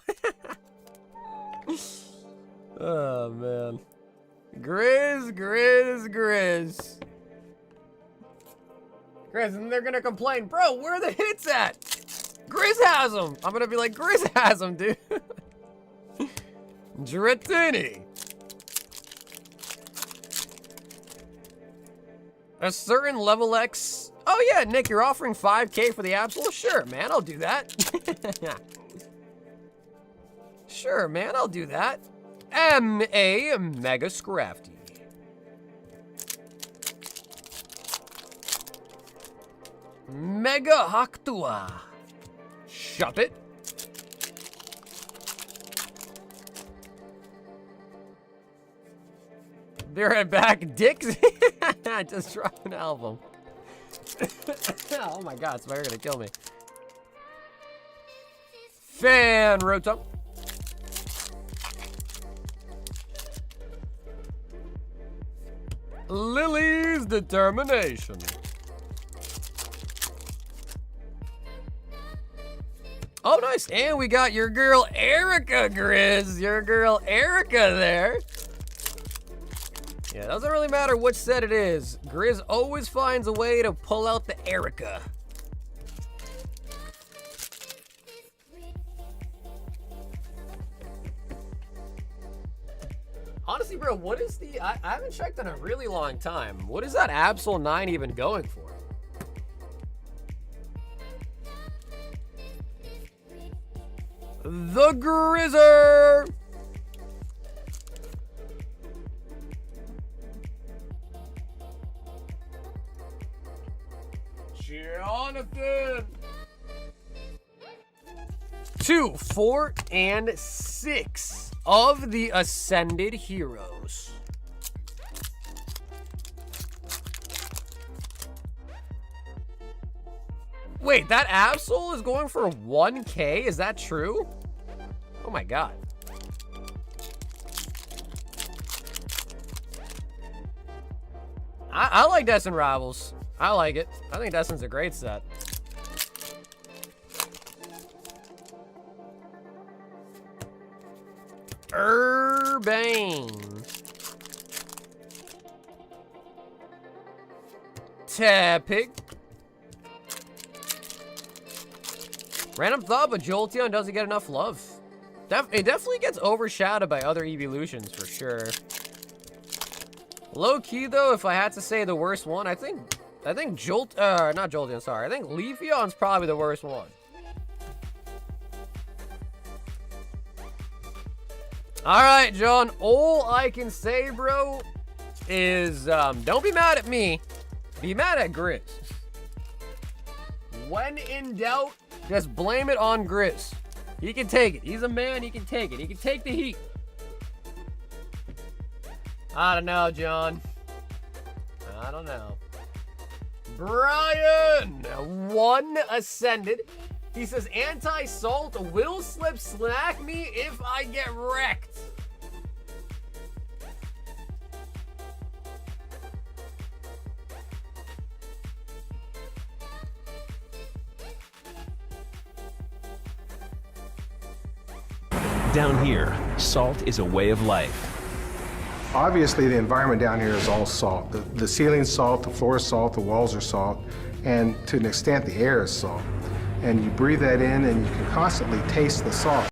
Oh, man. Grizz. Grizz, and they're gonna complain, bro, where are the hits at? Grizz has them. I'm gonna be like, Grizz has them, dude. Dratini. A certain level X. Oh yeah, Nick, you're offering 5K for the Absol? Sure, man, I'll do that. Sure, man, I'll do that. M.A. Mega Scrafty. Mega Haktua. Shut it. They're right back, dicks. I just dropped an album. Oh my God, Spider gonna kill me. Fan Rotom. Lily's determination. Oh, nice. And we got your girl Erica, Grizz. Your girl Erica there. Yeah, it doesn't really matter which set it is. Grizz always finds a way to pull out the Erica. Honestly, bro, what is the... I haven't checked in a really long time. What is that Absol 9 even going for? The Grizzer! Jonathan! 2, 4, and 6 of the Ascended Heroes. Wait, that Absol is going for 1K? Is that true? Oh my god. I like Destin Rivals. I like it. I think Destin's a great set. Urbane. Tepic. Random thought, but Jolteon doesn't get enough love. It definitely gets overshadowed by other evolutions for sure. Low key though, if I had to say the worst one, I think not Jolteon, sorry. I think Leafeon's probably the worst one. All right, John. All I can say, bro, is don't be mad at me. Be mad at Grizz. When in doubt, just blame it on Grizz. He can take it. He's a man. He can take it. He can take the heat. I don't know, John. I don't know. Brian, 1 Ascended. He says, anti-salt will slip snack me if I get wrecked. Down here, salt is a way of life. Obviously, the environment down here is all salt. The ceiling's salt, the floor is salt, the walls are salt, and to an extent, the air is salt. And you breathe that in, and you can constantly taste the salt.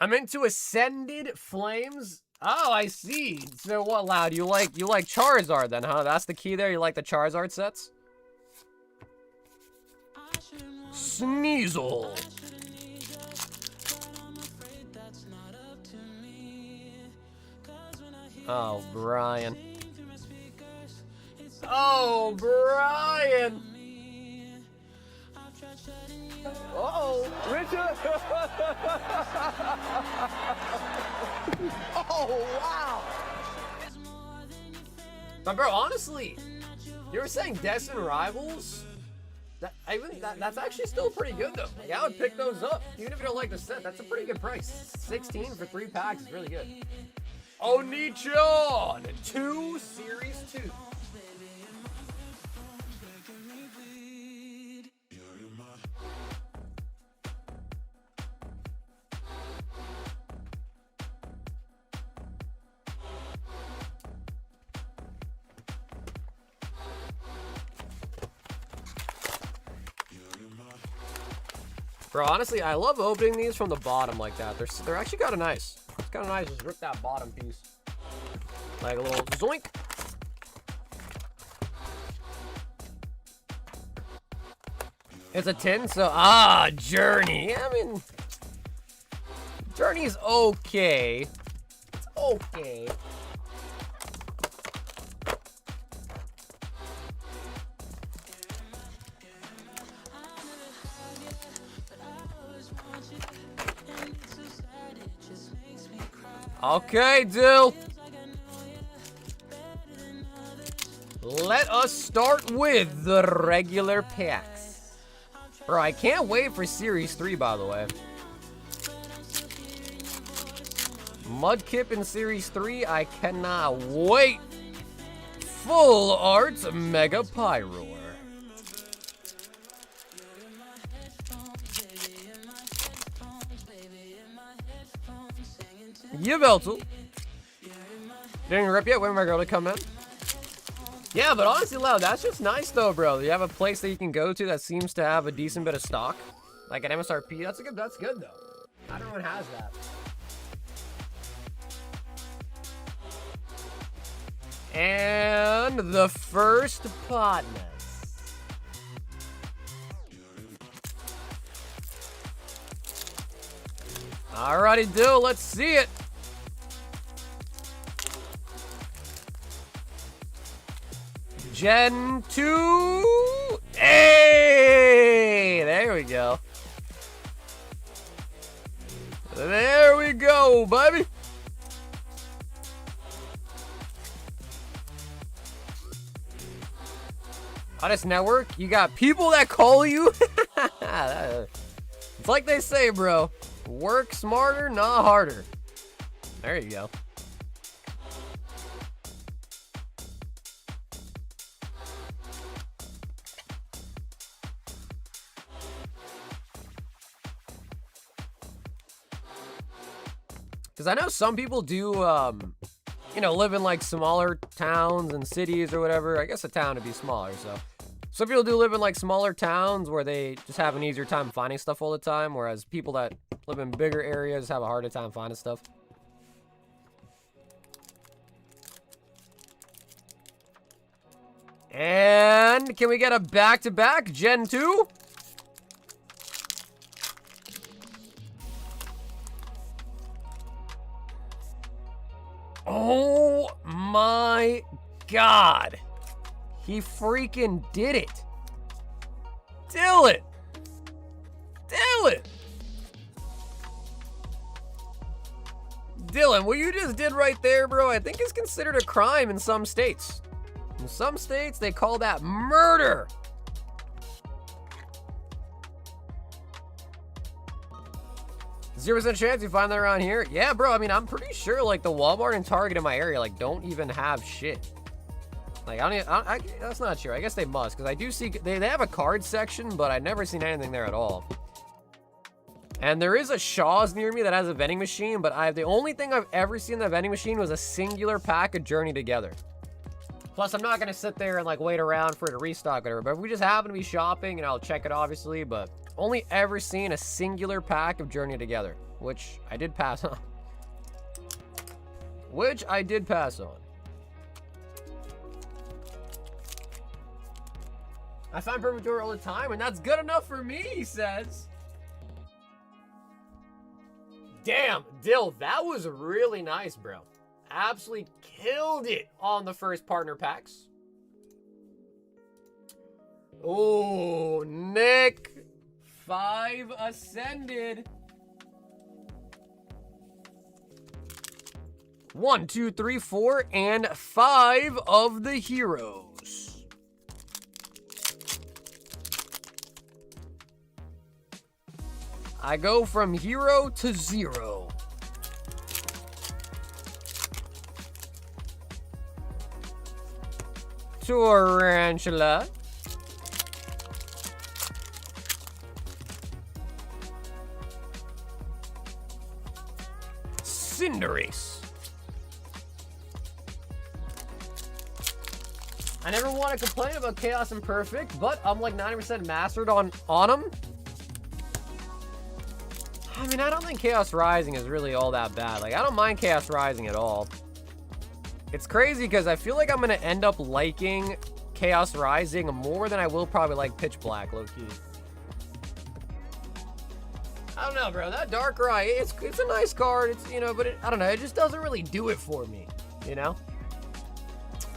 I'm into Ascended Flames. Oh, I see. So what, Loud? You like Charizard then, huh? That's the key there. You like the Charizard sets? Sneasel. Oh, Brian. Oh, Brian. Uh-oh. Richard! Oh, wow! But bro, honestly, you were saying Destin Rivals? That's actually still pretty good though. Like, I would pick those up. Even if you don't like the set, that's a pretty good price. 16 for 3 packs is really good. Onichan 2 Series 2. Bro, honestly, I love opening these from the bottom like that. They're actually kind of nice. It's kind of nice just rip that bottom piece. Like a little zoink. It's a tin, so... Journey. I mean... Journey's okay. It's okay. Okay, Dill. Let us start with the regular packs. Bro, I can't wait for Series 3, by the way. Mudkip in Series 3, I cannot wait Full Art Mega Pyroar. Yveltal. Didn't rip yet. Wait for my girl to come in. Yeah, but honestly, Loud, that's just nice though, bro. You have a place that you can go to that seems to have a decent bit of stock, like an MSRP. That's good though. Not everyone has that. And the first partners. Alrighty, dude, let's see it. Gen 2. Hey, there we go. There we go, baby. On this network, you got people that call you. It's like they say, bro. Work smarter, not harder. There you go. Because I know some people do, you know, live in like smaller towns and cities or whatever. I guess a town would be smaller, so. Some people do live in like smaller towns where they just have an easier time finding stuff all the time, whereas people that live in bigger areas have a harder time finding stuff. And can we get a back-to-back Gen 2? Oh my God. He freaking did it. Dylan. Dylan, what you just did right there, bro, I think is considered a crime in some states. In some states, they call that murder. %0 chance you find that around here? Yeah, bro, I mean, I'm pretty sure, like, the Walmart and Target in my area, like, don't even have shit. Like, that's not true. I guess they must, because I do see, they have a card section, but I've never seen anything there at all. And there is a Shaw's near me that has a vending machine, but the only thing I've ever seen in that vending machine was a singular pack of Journey Together. Plus, I'm not going to sit there and, like, wait around for it to restock or whatever, but if we just happen to be shopping, and I'll check it, obviously, but only ever seen a singular pack of Journey Together, which I did pass on. I find perfect door all the time, and that's good enough for me, he says. Damn, Dill, that was really nice, bro. Absolutely killed it on the first partner packs. Oh, Nick. 5 ascended. 1, 2, 3, 4, and 5 of the heroes. I go from hero to 0. Tarantula. Cinderace. I never want to complain about Chaos and Perfect, but I'm like 90% mastered on them. I mean, I don't think Chaos Rising is really all that bad. Like, I don't mind Chaos Rising at all. It's crazy because I feel like I'm going to end up liking Chaos Rising more than I will probably like Pitch Black, low-key. I don't know, bro. That Darkrai, it's a nice card. It's, you know, but I don't know. It just doesn't really do it for me, you know?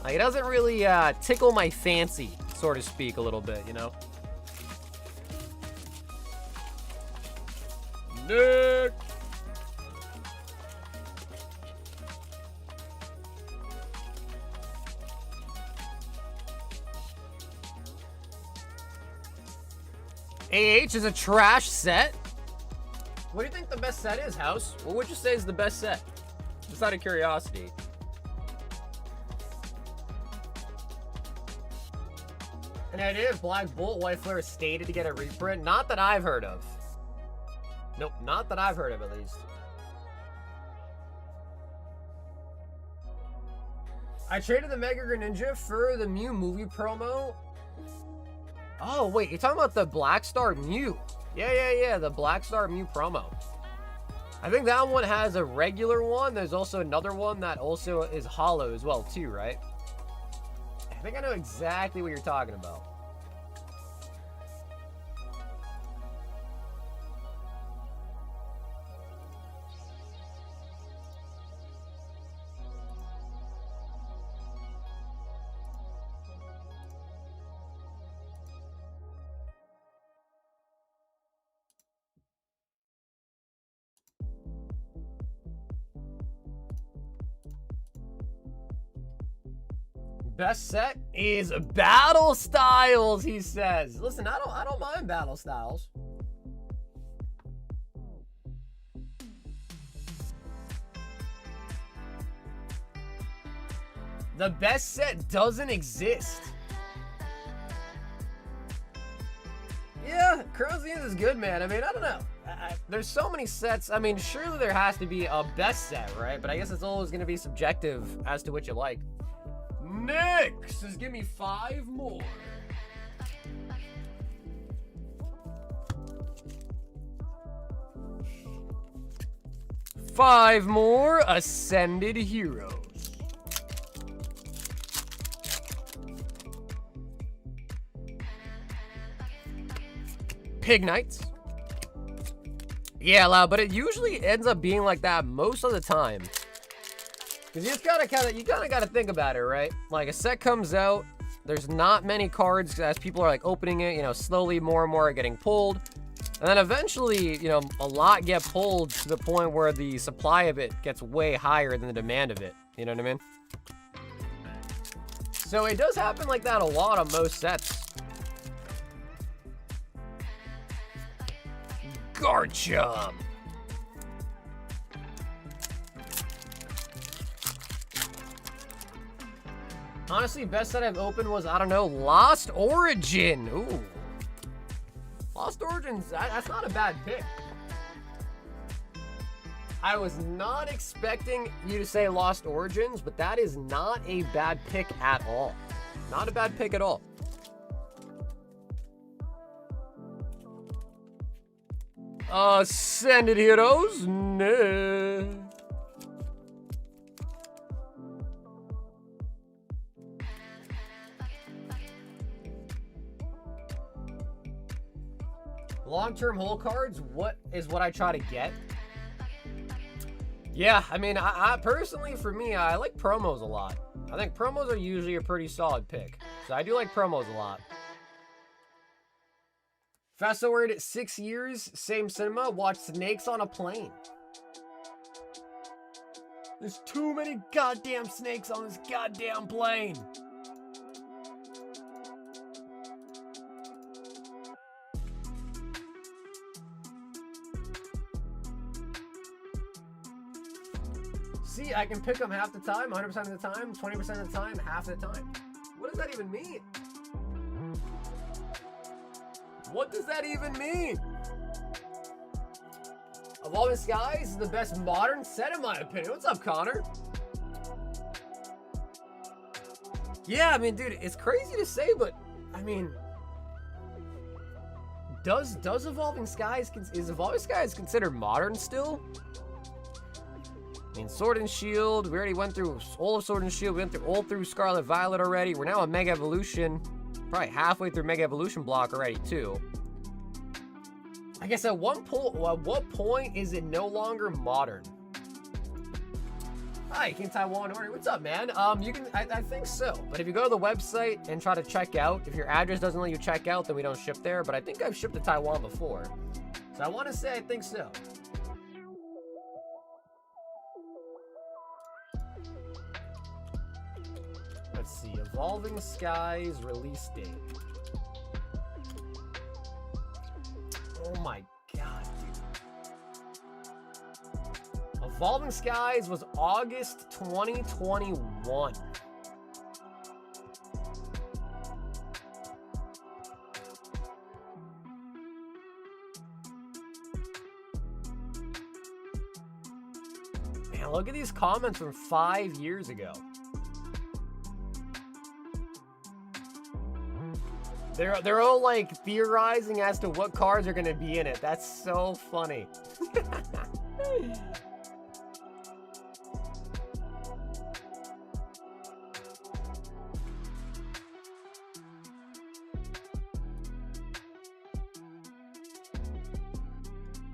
Like, it doesn't really tickle my fancy, so to speak, a little bit, you know? Nick! AH is a trash set. What do you think the best set is, House? What would you say is the best set? Just out of curiosity. An idea if Black Bolt White Flare stated to get a reprint? Not that I've heard of. Nope, not that I've heard of at least. I traded the Mega Greninja for the Mew movie promo. Oh, wait, you're talking about the Black Star Mew. Yeah, the Black Star Mew promo. I think that one has a regular one. There's also another one that also is hollow as well, too, right? I think I know exactly what you're talking about. Best set is Battle Styles, he says. Listen, I don't mind Battle Styles. The best set doesn't exist. Yeah, Crown Zenith is good, man. I mean, I don't know. There's so many sets. I mean, surely there has to be a best set, right? But I guess it's always going to be subjective as to which you like. Nick says, give me 5 more. Five more Ascended Heroes. Pig Knights. Yeah, Lau, but it usually ends up being like that most of the time. Because you just gotta think about it, right? Like, a set comes out, there's not many cards as people are like opening it, you know, slowly more and more are getting pulled. And then eventually, you know, a lot get pulled to the point where the supply of it gets way higher than the demand of it. You know what I mean? So it does happen like that a lot on most sets. Garchomp. Honestly, best set I've opened was, I don't know, Lost Origin. Ooh. Lost Origins, that's not a bad pick. I was not expecting you to say Lost Origins, but that is not a bad pick at all. Not a bad pick at all. Ascended Heroes? Nah. Long-term hole cards, what I try to get? Yeah, I mean, I personally, for me, I like promos a lot. I think promos are usually a pretty solid pick. So I do like promos a lot. Fast forward 6 years, same cinema, watch Snakes on a Plane. There's too many goddamn snakes on this goddamn plane. See, I can pick them half the time, 100% of the time, 20% of the time, half the time. What does that even mean? What does that even mean? Evolving Skies is the best modern set in my opinion. What's up, Connor? Yeah, I mean, dude, it's crazy to say, but I mean, does Evolving Skies, is Evolving Skies considered modern still? I mean, Sword and Shield, we already went through all of Sword and Shield, we went through all through Scarlet Violet already. We're now on Mega Evolution, probably halfway through Mega Evolution block already too. I guess at what point is it no longer modern? Hi, King Taiwan Ori, what's up, man? You can, I think so. But if you go to the website and try to check out, if your address doesn't let you check out, then we don't ship there. But I think I've shipped to Taiwan before. So I want to say I think so. Let's see, Evolving Skies release date. Oh my god, dude. Evolving Skies was August 2021. Man, look at these comments from 5 years ago. They're all like theorizing as to what cards are gonna be in it. That's so funny.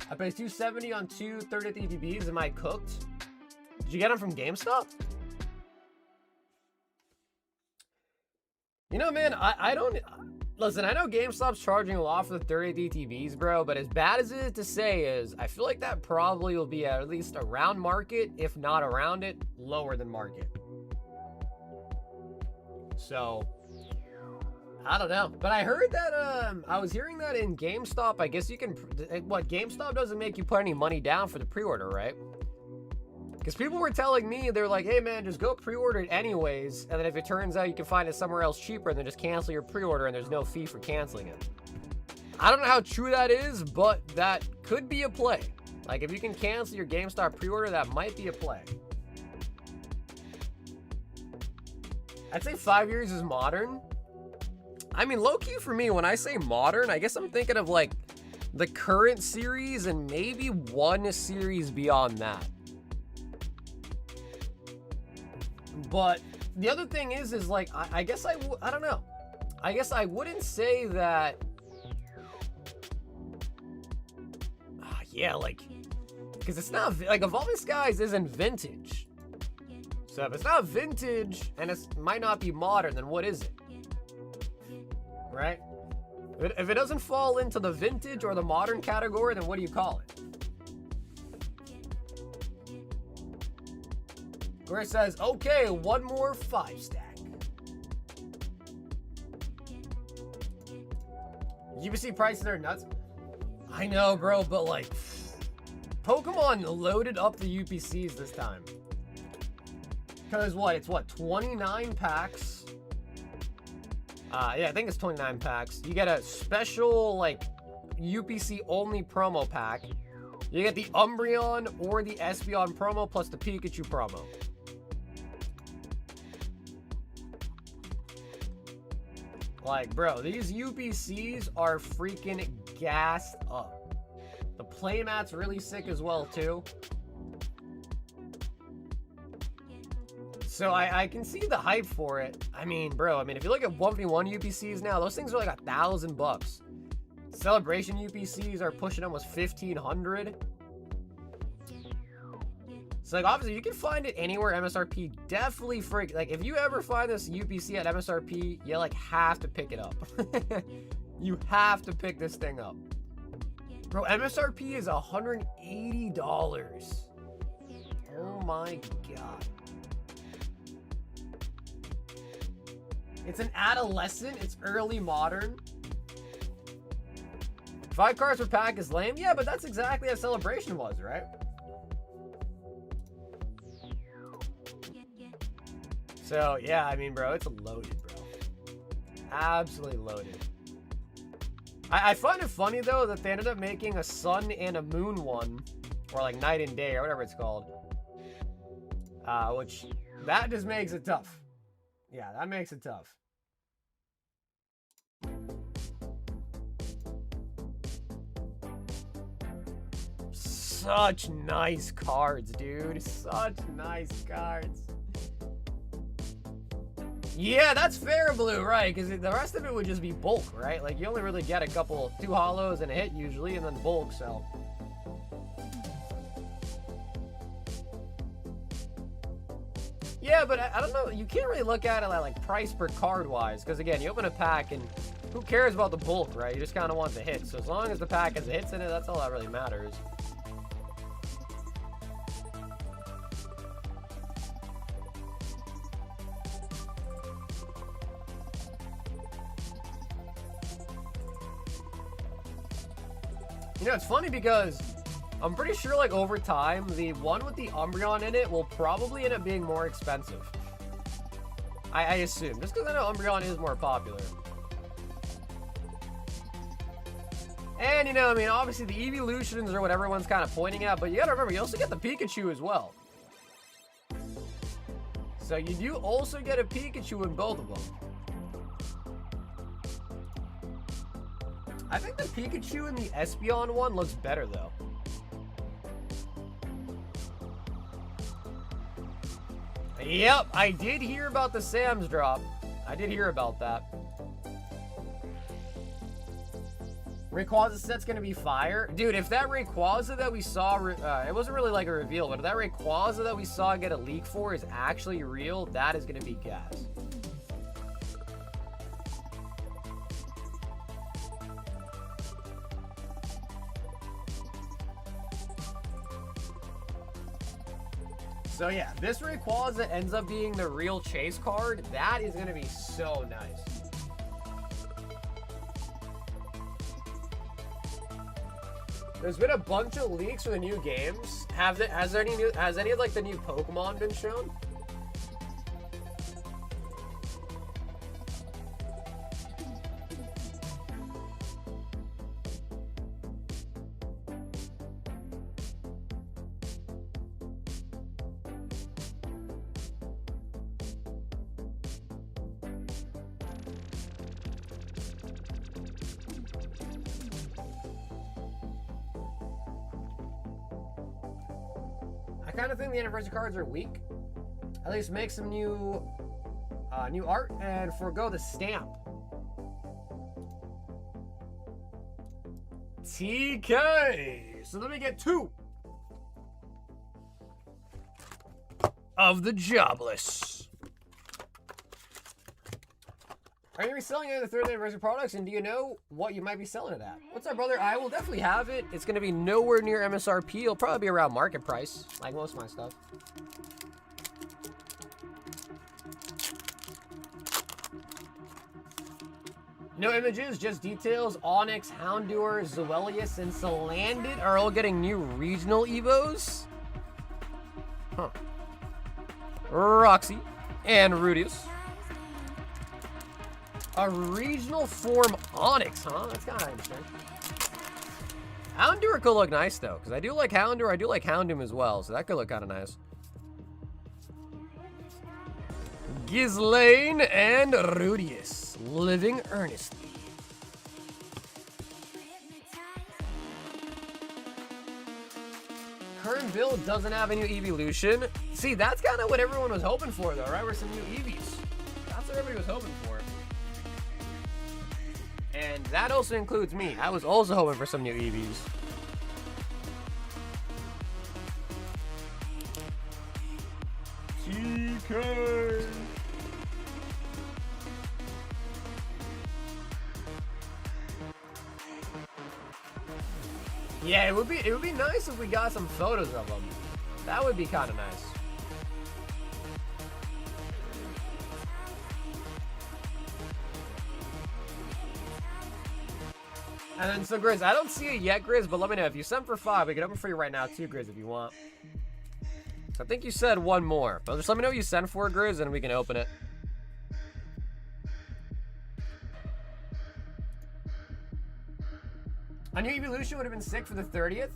I paid $270 on 2 30th ETBs. Am I cooked? Did you get them from GameStop? You know, man, I don't... Listen, I know GameStop's charging a lot for the 30th ETBs, bro, but as bad as it is to say is, I feel like that probably will be at least around market, if not around it, lower than market. So... I don't know, but I heard that, I was hearing that in GameStop, I guess you can, what, GameStop doesn't make you put any money down for the pre-order, right? Because people were telling me, they're like, hey man, just go pre-order it anyways, and then if it turns out you can find it somewhere else cheaper, then just cancel your pre-order and there's no fee for canceling it. I don't know how true that is, but that could be a play. Like, if you can cancel your GameStop pre-order, that might be a play. I'd say 5 years is modern. I mean, low-key for me, when I say modern, I guess I'm thinking of, like, the current series and maybe one series beyond that. But the other thing is like, I guess I don't know. I guess I wouldn't say that... yeah, like... Because it's not... Like, Evolving Skies isn't vintage. So if it's not vintage, and it might not be modern, then what is it? Right? If it doesn't fall into the vintage or the modern category, then what do you call it? Where it says, okay, one more 5-stack. UPC prices are nuts. I know, bro, but like, Pokemon loaded up the UPCs this time. Because what? It's what? 29 packs. Yeah, I think it's 29 packs. You get a special, like, UPC only promo pack. You get the Umbreon or the Espeon promo plus the Pikachu promo. Like, bro, these UPCs are freaking gassed up. The playmat's really sick as well, too. So I can see the hype for it. I mean, bro, if you look at 1v1 UPCs now, those things are like $1,000. Celebration UPCs are pushing almost 1,500. So like, obviously you can find it anywhere MSRP. Definitely like, if you ever find this UPC at MSRP, you like have to pick it up. You have to pick this thing up. Bro, MSRP is $180. Oh my god. It's an adolescent. It's early modern. 5 cards per pack is lame. Yeah, but that's exactly how Celebration was, right? So, yeah, I mean, bro, it's loaded, bro. Absolutely loaded. I find it funny, though, that they ended up making a sun and a moon one. Or, like, night and day, or whatever it's called. Which, that just makes it tough. Yeah, that makes it tough. Such nice cards, dude. Such nice cards. Yeah, that's fair, Blue, right? Because the rest of it would just be bulk, right? Like, you only really get a couple, 2 holos and a hit usually, and then bulk, so... Yeah, but I don't know, you can't really look at it like price per card wise, because again, you open a pack and who cares about the bulk, right? You just kind of want the hits. So as long as the pack has hits in it, that's all that really matters. You know, it's funny because I'm pretty sure, like, over time, the one with the Umbreon in it will probably end up being more expensive. I assume. Just because I know Umbreon is more popular. And, you know, I mean, obviously the evolutions are what everyone's kind of pointing at, but you gotta remember, you also get the Pikachu as well. So you do also get a Pikachu in both of them. I think the Pikachu in the Espeon one looks better though. Yep, I did hear about the Sam's drop. I did hear about that. Rayquaza set's gonna be fire. Dude, if that Rayquaza that we saw, it wasn't really like a reveal, but if that Rayquaza that we saw get a leak for is actually real, that is gonna be gas. So yeah, this Rayquaza ends up being the real chase card. That is gonna be so nice. There's been a bunch of leaks for the new games. Has any of like the new Pokemon been shown? I kind of think the anniversary cards are weak. At least make some new art and forego the stamp. TK. So let me get 2 of the jobless. Are you reselling any of the 3rd anniversary products, and do you know what you might be selling it at? What's up, brother? I will definitely have it. It's going to be nowhere near MSRP. It'll probably be around market price, like most of my stuff. No images, just details. Onyx, Houndour, Zoelius, and Salandit are all getting new regional Evos. Huh. Roxy and Rudius. A regional form Onyx, huh? That's kind of interesting. Houndour could look nice, though, because I do like Houndour. I do like Houndoom as well, so that could look kind of nice. Ghislaine and Rudius, living earnestly. Current build doesn't have a new evolution. See, that's kind of what everyone was hoping for, though, right? With some new Eevees. That's what everybody was hoping for. And that also includes me. I was also hoping for some new Eevees. TK. Yeah, it would be nice if we got some photos of them. That would be kind of nice. And then, so Grizz, I don't see it yet, Grizz, but let me know. If you sent for 5, we can open for you right now, too, Grizz, if you want. So I think you said 1 more. But just let me know what you sent for, Grizz, and we can open it. A new evolution would have been sick for the 30th.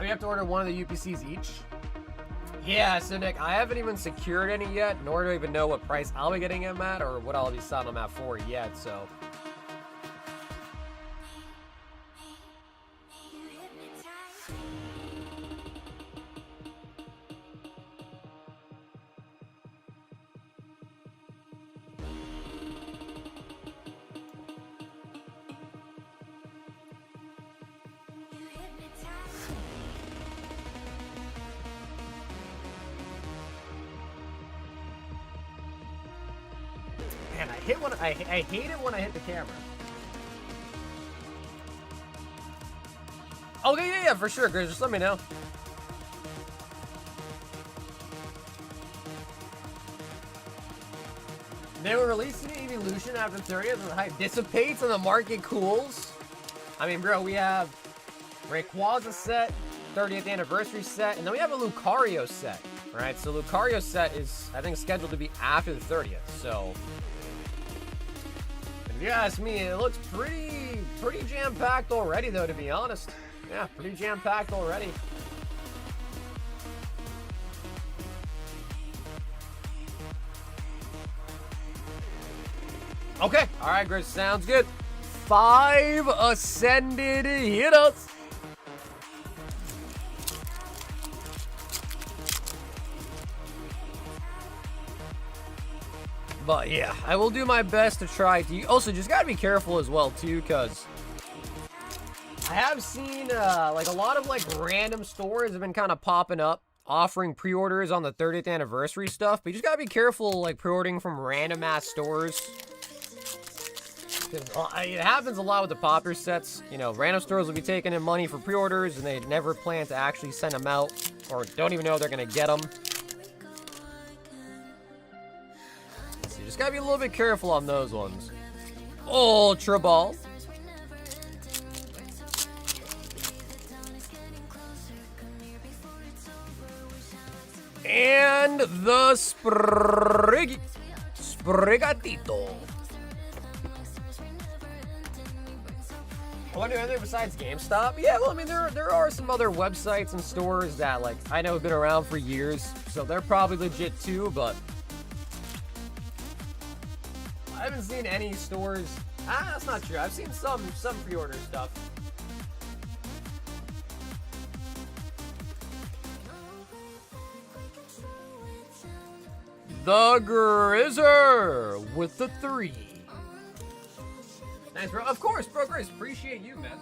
We have to order 1 of the UPCs each. Yeah, so Nick, I haven't even secured any yet, nor do I even know what price I'll be getting them at or what I'll be selling them at for yet, so. Man, I hate it when I hit the camera. Okay, yeah, for sure, Grizz. Just let me know. They were releasing an evolution after 30th and the hype dissipates and the market cools. I mean, bro, we have Rayquaza set, 30th anniversary set, and then we have a Lucario set. Right, so Lucario set is, I think, scheduled to be after the 30th, so. If you ask me, it looks pretty jam-packed already, though, to be honest. Yeah, pretty jam-packed already. Okay, all right, Chris, sounds good. 5 ascended hitters. But yeah, I will do my best to try to. Also, just gotta be careful as well too, because I have seen like a lot of like random stores have been kind of popping up offering pre-orders on the 30th anniversary stuff. But you just gotta be careful like pre-ordering from random ass stores. It happens a lot with the popper sets. You know, random stores will be taking in money for pre-orders and they never plan to actually send them out, or don't even know they're gonna get them. So you just gotta be a little bit careful on those ones. Ultra Ball. And the Sprigatito. I wonder anything besides GameStop? Yeah, well, I mean, there are some other websites and stores that, like, I know have been around for years, so they're probably legit too, but I haven't seen any stores. That's not true. I've seen some pre-order stuff. The Grizzer with the 3. Nice, bro. Of course, bro, Chris. Appreciate you, man.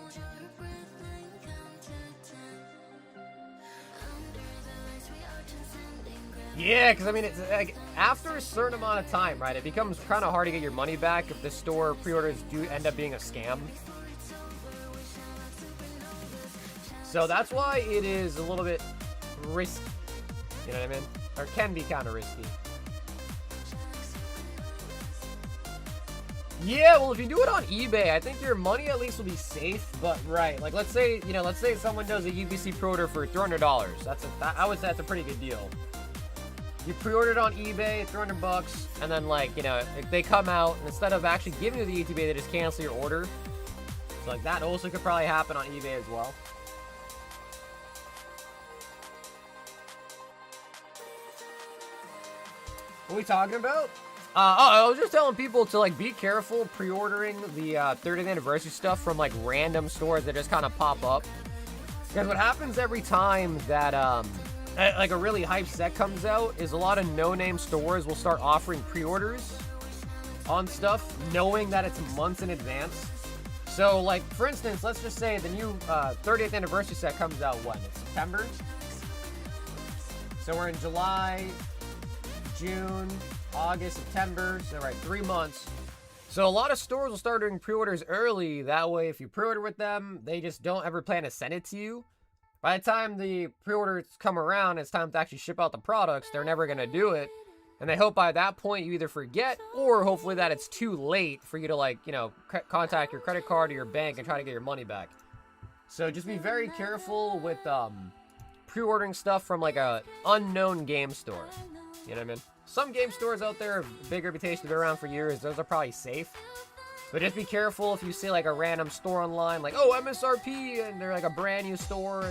Yeah, because I mean, it's like after a certain amount of time, right? It becomes kind of hard to get your money back if the store pre-orders do end up being a scam. So that's why it is a little bit risky. You know what I mean? Or can be kind of risky. Yeah, well, if you do it on eBay, I think your money at least will be safe. But right, like let's say someone does a UBC pre-order for $300. I would say that's a pretty good deal. You pre-ordered on eBay, $300, and then like they come out and instead of actually giving you the ETB, they just cancel your order. So like that also could probably happen on eBay as well. What are we talking about? I was just telling people to like be careful pre-ordering the 30th anniversary stuff from like random stores that just kind of pop up. Because what happens every time that like a really hype set comes out is a lot of no-name stores will start offering pre-orders on stuff, knowing that it's months in advance. So like for instance, let's just say the new 30th anniversary set comes out when? It's September. So we're in July, June, August, September, so right, 3 months. So a lot of stores will start doing pre-orders early. That way, if you pre-order with them, they just don't ever plan to send it to you. By the time the pre-orders come around, it's time to actually ship out the products. They're never going to do it. And they hope by that point you either forget or hopefully that it's too late for you to like, contact your credit card or your bank and try to get your money back. So just be very careful with pre-ordering stuff from like a unknown game store. You know what I mean? Some game stores out there have big reputation, they've been around for years. Those are probably safe. But just be careful if you see like a random store online, like, oh, MSRP, and they're like a brand new store,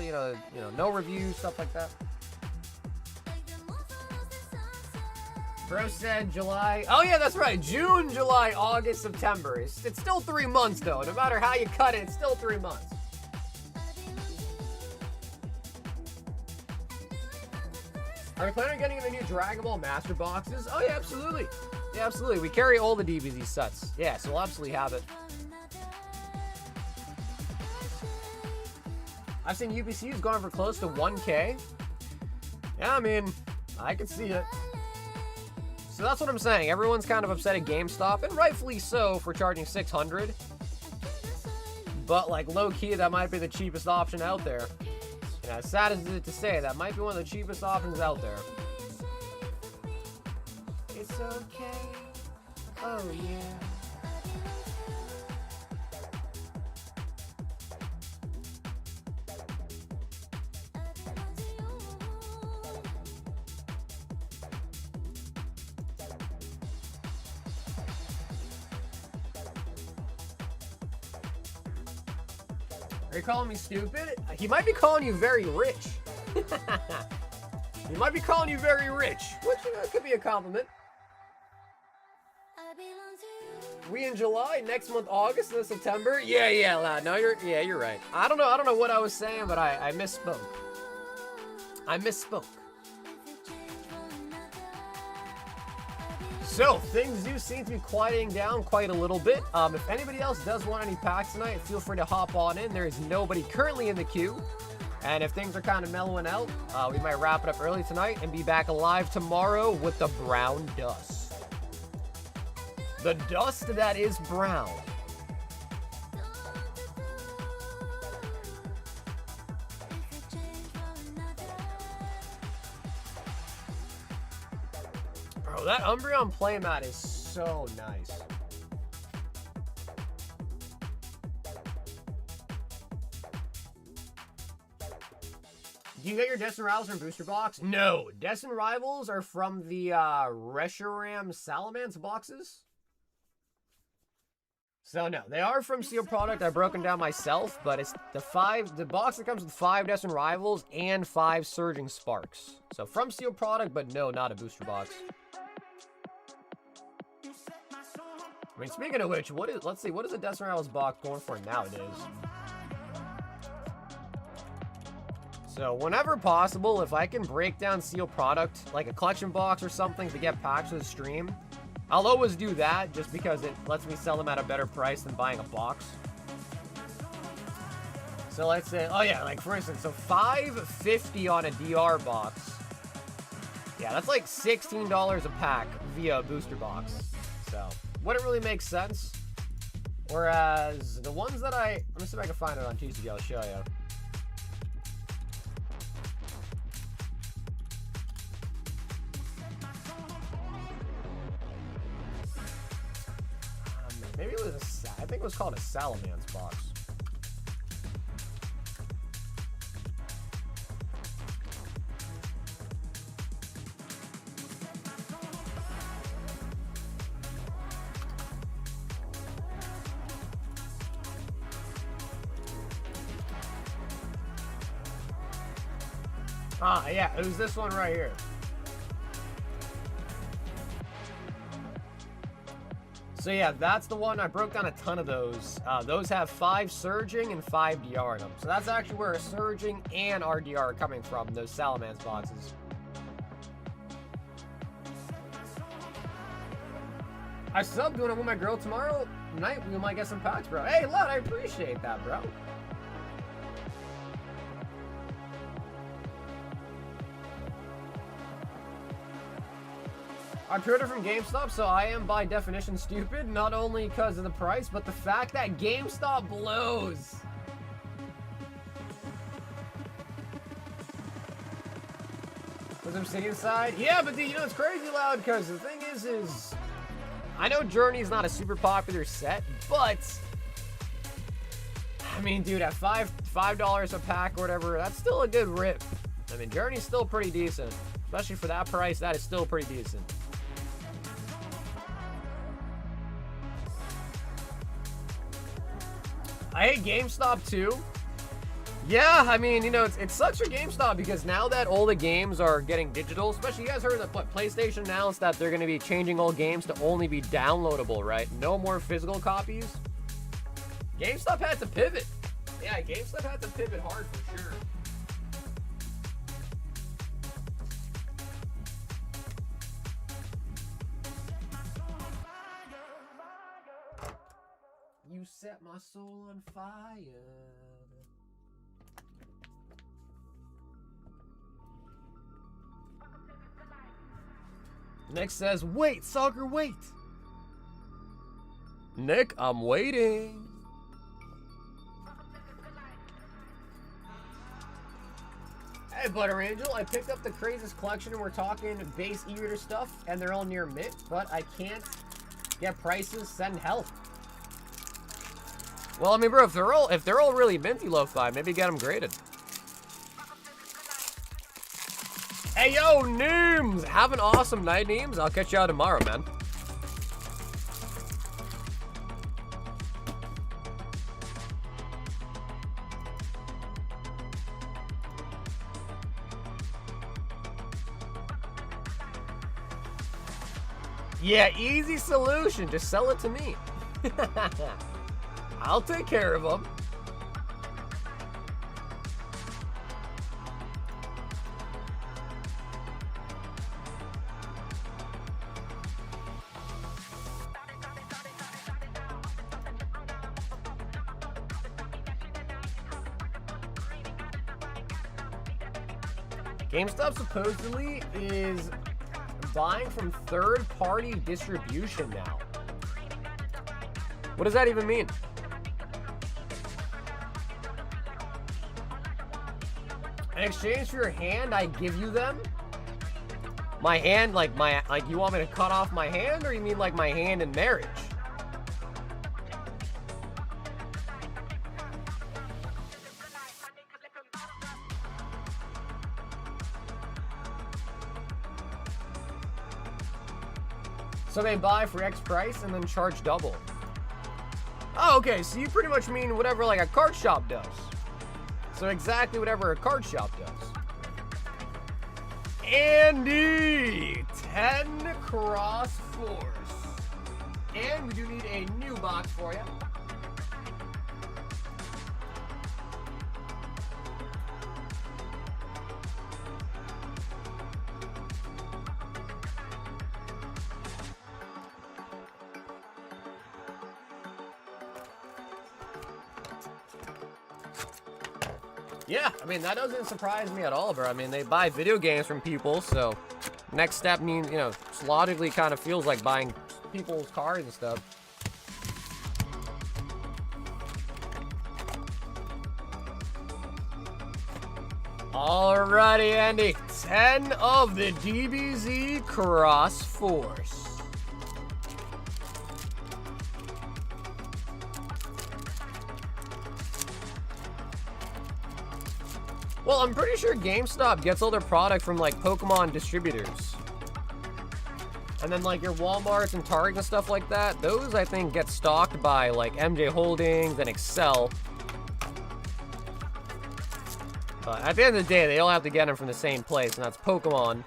no reviews, stuff like that. Bro said July. Oh yeah, that's right. June, July, August, September. It's still 3 months though. No matter how you cut it, it's still 3 months. Are we planning on getting the new Dragon Ball Master boxes? Oh yeah, absolutely. Yeah, absolutely. We carry all the DBZ sets. Yeah, so we'll absolutely have it. I've seen UPCs going for close to 1K. Yeah, I mean, I can see it. So that's what I'm saying. Everyone's kind of upset at GameStop, and rightfully so, for charging $600. But like low-key, that might be the cheapest option out there. And as sad as it is to say, that might be one of the cheapest options out there. It's okay. Oh, yeah. Are you calling me stupid? He might be calling you very rich. He might be calling you very rich, which could be a compliment. We in July, next month August, and then September. Yeah, lad. No, you're right. I don't know what I was saying, but I misspoke. I misspoke. So, things do seem to be quieting down quite a little bit. If anybody else does want any packs tonight, feel free to hop on in. There is nobody currently in the queue. And if things are kind of mellowing out, we might wrap it up early tonight and be back alive tomorrow with the brown dust. The dust that is brown. Bro, that Umbreon playmat is so nice. Do you get your Destin Rivals from Booster Box? No. Destin Rivals are from the Reshiram Salamence boxes. So no, they are from Seal Product. I broke them down myself, but it's the box that comes with 5 Destin Rivals and 5 Surging Sparks. So from Seal Product, but no, not a booster box. I mean, speaking of which, let's see, what is a Destin Rivals box going for nowadays? So whenever possible, if I can break down Seal Product, like a collection box or something to get packs for the stream, I'll always do that just because it lets me sell them at a better price than buying a box. So let's say, oh yeah, like for instance, so $5.50 on a DR box. Yeah, that's like $16 a pack via a booster box. So wouldn't really make sense. Whereas the ones that let me see if I can find it on TCG, I'll show you. Maybe it was I think it was called a Salamence box. Ah, yeah, it was this one right here. So yeah, that's the one. I broke down a ton of those. Those have 5 Surging and 5 DR in them. So that's actually where a Surging and RDR are coming from, those Salamence boxes. I subbed doing it with my girl tomorrow night. We might get some packs, bro. Hey, lad, I appreciate that, bro. I pre-ordered from GameStop, so I am by definition stupid, not only because of the price, but the fact that GameStop blows. Was I'm sitting inside? Yeah, but dude, you know, it's crazy loud, because the thing is, I know Journey's not a super popular set, but, I mean, dude, at $5 a pack or whatever, that's still a good rip. I mean, Journey's still pretty decent. Especially for that price, that is still pretty decent. I hate GameStop too. Yeah, I mean, you know, it sucks for GameStop because now that all the games are getting digital, especially you guys heard that PlayStation announced that they're going to be changing all games to only be downloadable, right? No more physical copies. GameStop had to pivot. Yeah, GameStop had to pivot hard for sure. You set my soul on fire. Nick says, wait, Sagar, wait. Nick, I'm waiting. Hey, Butter Angel, I picked up the craziest collection and we're talking base e-reader stuff and they're all near mint, but I can't get prices, send help. Well, I mean, bro, if they're all really minty lo-fi, maybe get them graded. Hey, yo, Neems! Have an awesome night, Neems. I'll catch you out tomorrow, man. Yeah, easy solution. Just sell it to me. I'll take care of them. GameStop supposedly is buying from third-party distribution now. What does that even mean? In exchange for your hand, I give you them? My hand, like you want me to cut off my hand, or you mean like my hand in marriage? So they buy for X price and then charge double. Oh, okay, so you pretty much mean whatever like a card shop does. So exactly whatever a card shop does. Andy, 10 cross force. And we do need a new box for you. Yeah, I mean, that doesn't surprise me at all, bro. I mean, they buy video games from people, so next step means, you know, logically kind of feels like buying people's cars and stuff. Alrighty, Andy. 10 of the DBZ Cross Force. Well, I'm pretty sure GameStop gets all their product from, like, Pokemon distributors. And then, like, your Walmarts and Target and stuff like that, those, I think, get stocked by, like, MJ Holdings and Excel. But at the end of the day, they all have to get them from the same place, and that's Pokemon.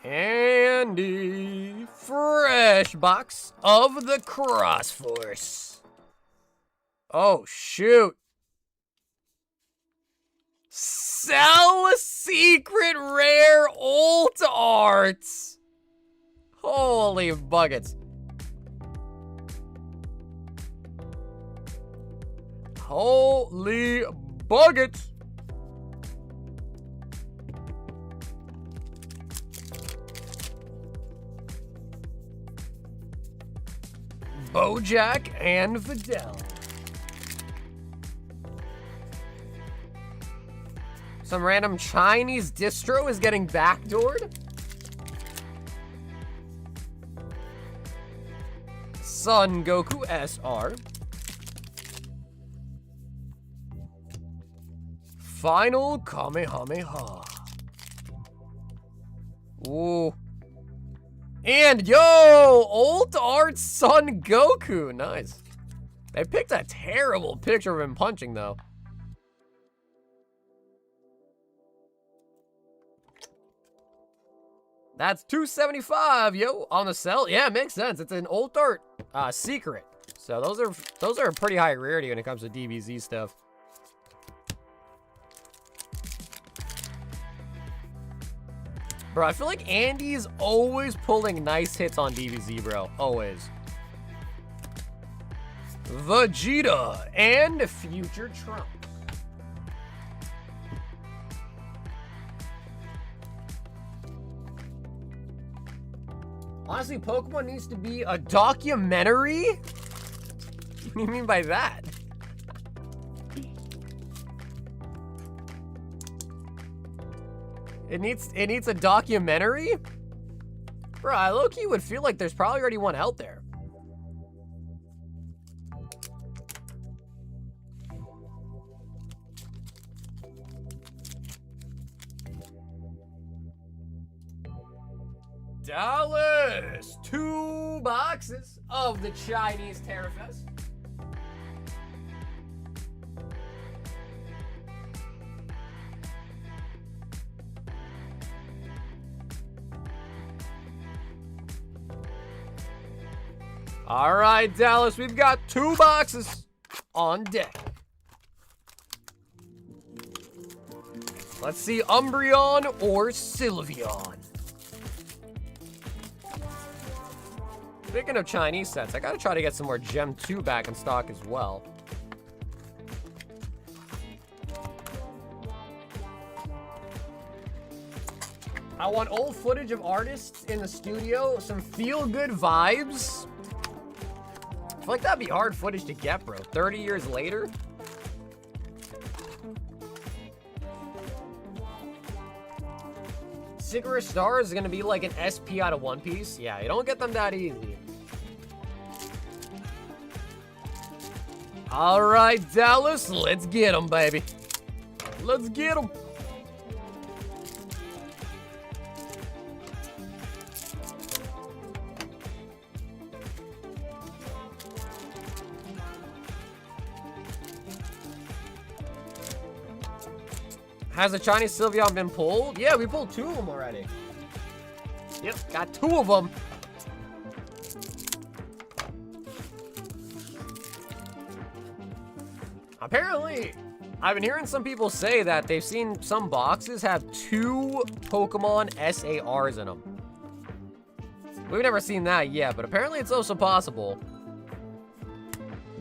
Andy, fresh box of the Cross Force. Oh, shoot. Sell secret rare ult arts. Holy buckets. Holy buckets. Bojack and Videl. Some random Chinese distro is getting backdoored. Son Goku SR. Final Kamehameha. Ooh. And yo, old art Son Goku. Nice. They picked a terrible picture of him punching, though. That's $275, yo, on the sell. Yeah, it makes sense. It's an old art secret. So those are pretty high rarity when it comes to DBZ stuff. Bro, I feel like Andy's always pulling nice hits on DBZ, bro. Always. Vegeta and Future Trump. Honestly, Pokemon needs to be a documentary? What do you mean by that? It needs a documentary? Bro, I low-key would feel like there's probably already one out there. Dallas, 2 boxes of the Chinese Terrafest. All right, Dallas, we've got 2 boxes on deck. Let's see, Umbreon or Sylveon. Speaking of Chinese sets, I gotta try to get some more Gem 2 back in stock as well. I want old footage of artists in the studio, some feel-good vibes. I feel like that'd be hard footage to get, bro. 30 years later. Sagar Star is gonna be like an SP out of One Piece. Yeah, you don't get them that easy. All right, Dallas, let's get them, baby. Let's get them. Has a Chinese Sylveon been pulled? Yeah, we pulled 2 of them already. Yep, got 2 of them. Apparently, I've been hearing some people say that they've seen some boxes have 2 Pokemon SARs in them. We've never seen that yet, but apparently it's also possible.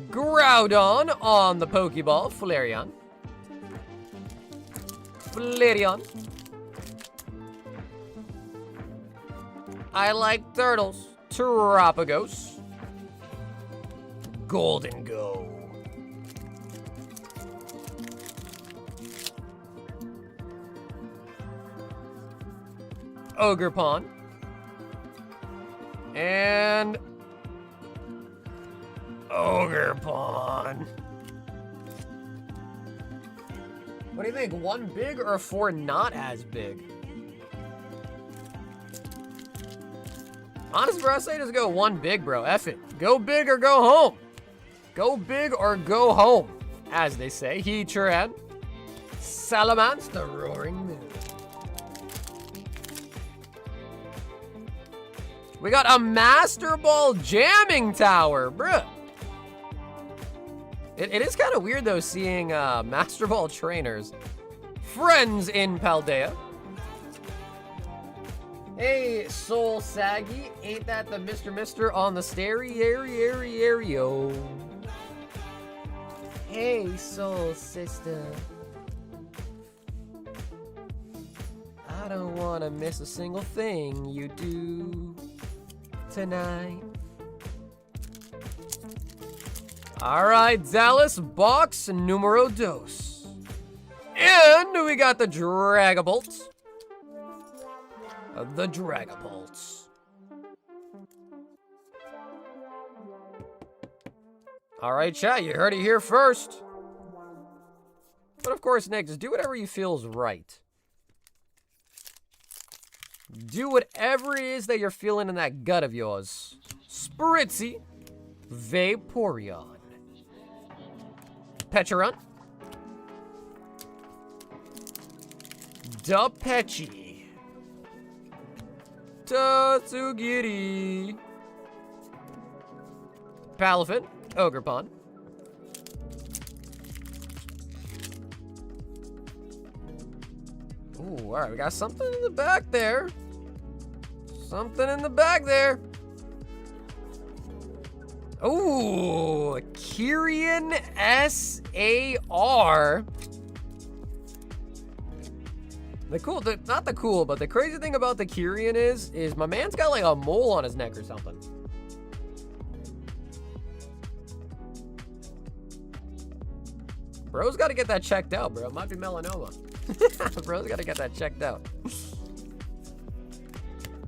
Groudon on the Pokeball, Flareon. Flareon. I like turtles. Terapagos. Golden Go. Ogerpon. And Ogerpon. What do you think? 1 big or 4 not as big? Honest, bro, I say just go 1 big, bro. F it. Go big or go home. Go big or go home, as they say. Heatran. Salamence, the Roaring Moon. We got a Master Ball Jamming Tower, bruh. It is kind of weird, though, seeing Master Ball trainers. Friends in Paldea. Hey, Soul Saggy. Ain't that the Mr. on the stereo? Hey, Soul Sister. I don't want to miss a single thing you do tonight. All right, Dallas, box numero dos. And we got the Dragapult. The Dragapult. All right, chat, you heard it here first. But of course, Nick, just do whatever you feel is right. Do whatever it is that you're feeling in that gut of yours. Spritzy. Vaporeon. Pecharunt. Dapechi. Tatsugiri. Palafin. Ogerpon. Ooh, alright, we got something in the back there. Something in the back there. Ooh, Kyrian SAR. Not the cool, but the crazy thing about the Kyrian is my man's got like a mole on his neck or something. Bro's got to get that checked out, bro. It might be melanoma. Bro's got to get that checked out.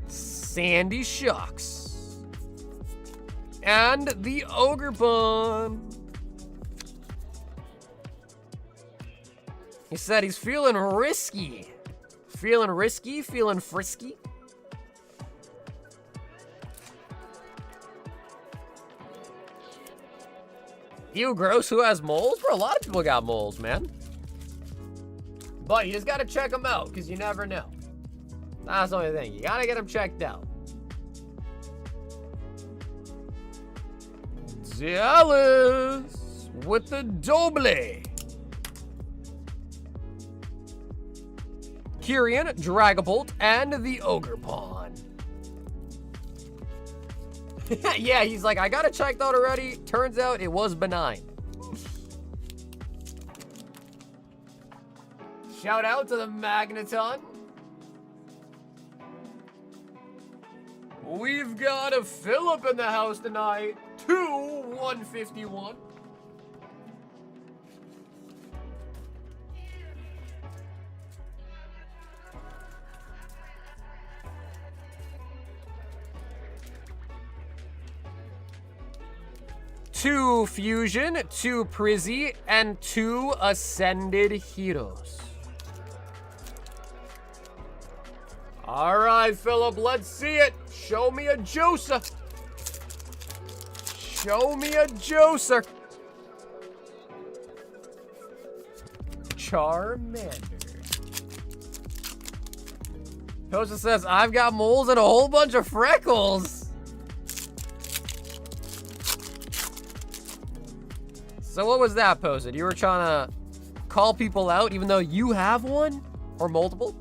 Sandy Shocks. And the Ogerpon. He said he's feeling risky. Feeling risky, feeling frisky. Ew, gross, who has moles? Bro, a lot of people got moles, man. But you just gotta check them out, because you never know. That's the only thing. You gotta get them checked out. Zealous with the doble. Kyrian, Dragapult, and the Ogre Pawn. Yeah, he's like, I got it checked out already. Turns out it was benign. Shout out to the Magneton. We've got a Philip in the house tonight. 151. Two Fusion, two Prizzy, and two Ascended Heroes. All right, Philip, let's see it. Show me a juicer. Show me a juicer. Charmander. Tosa says, I've got moles and a whole bunch of freckles. So what was that posted? You were trying to call people out even though you have one? Or multiple?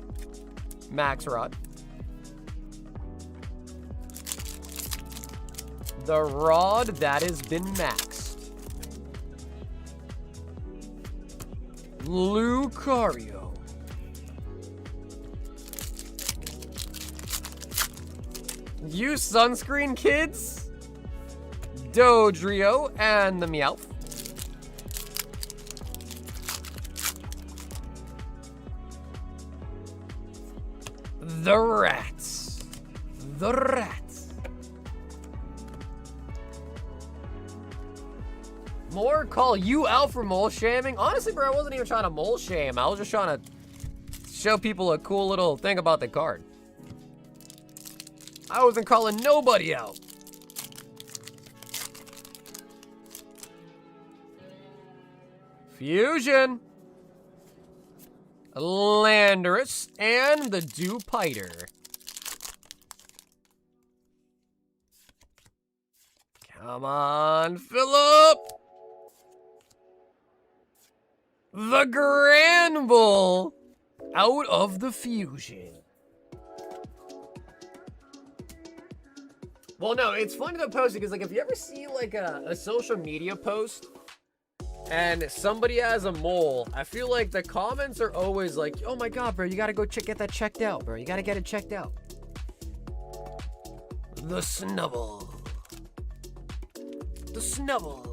Max Rod. The rod that has been maxed. Lucario. Use sunscreen, kids. Dodrio and the Meowth. The rats. The rats. More call you out for mole shaming? Honestly, bro, I wasn't even trying to mole shame. I was just trying to show people a cool little thing about the card. I wasn't calling nobody out. Fusion. Landorus, and the Dewpider. Come on, Philip! The Granbull out of the Fusion. Well, no, it's funny to post it because, like, if you ever see, like, a social media post and somebody has a mole, I feel like the comments are always like, oh my god, bro, you gotta go get that checked out, bro. You gotta get it checked out. The Snubble. The Snubble.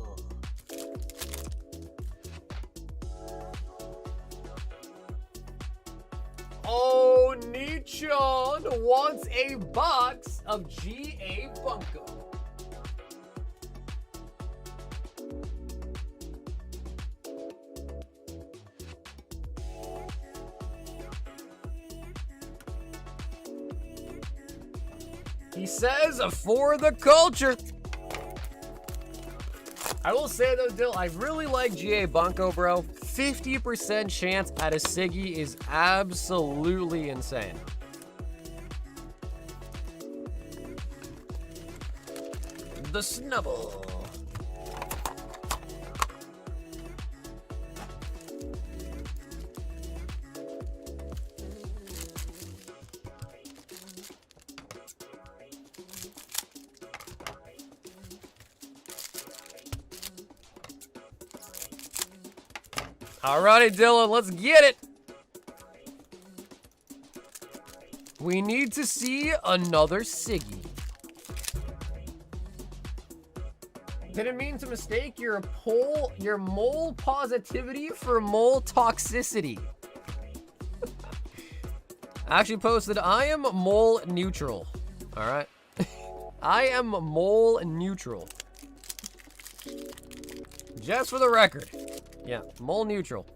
Oh, Nichon wants a box of GA Bunko. He says, for the culture. I will say though, Dill, I really like GA Bunko, bro. 50% chance at a Siggy is absolutely insane. The Snubble. Alrighty, Dylan, let's get it. We need to see another Siggy. Didn't mean to mistake your mole positivity for mole toxicity. I actually posted, I am mole neutral. Alright. I am mole neutral. Just for the record. Yeah, mole neutral.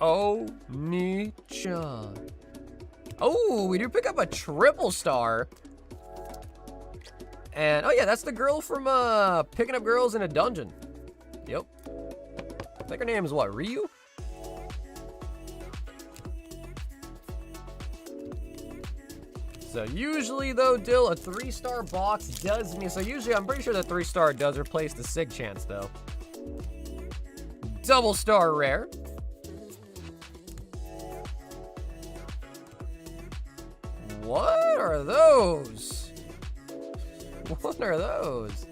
Oh, Nichan. Oh, we do pick up a triple star. And, oh yeah, that's the girl from picking up girls in a dungeon. Yep. I think her name is what, Ryu? So usually though, Dill, a 3-star box does mean, so usually I'm pretty sure the 3-star does replace the sig chance though. Double star rare. What are those? What are those?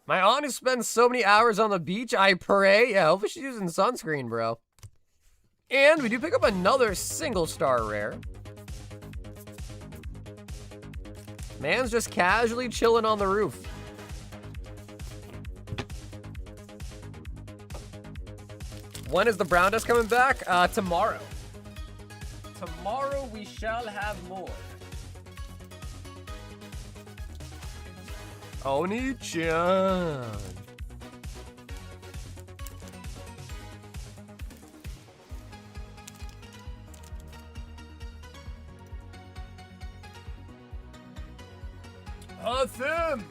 My aunt who spends so many hours on the beach, I pray. Yeah, hopefully she's using sunscreen, bro. And we do pick up another single star rare. Man's just casually chilling on the roof. When is the brown dust coming back? Tomorrow. Tomorrow we shall have more. Oni-chan. Them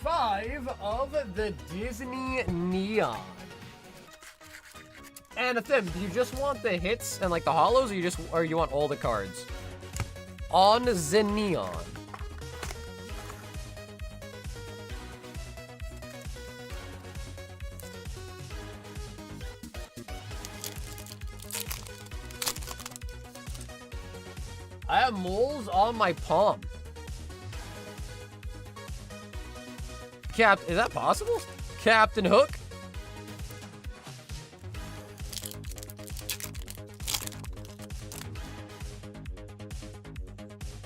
5 of the Disney Neon. And Thim, do you just want the hits and like the holos, or you want all the cards? On the Neon. I have moles on my palm. Is that possible? Captain Hook?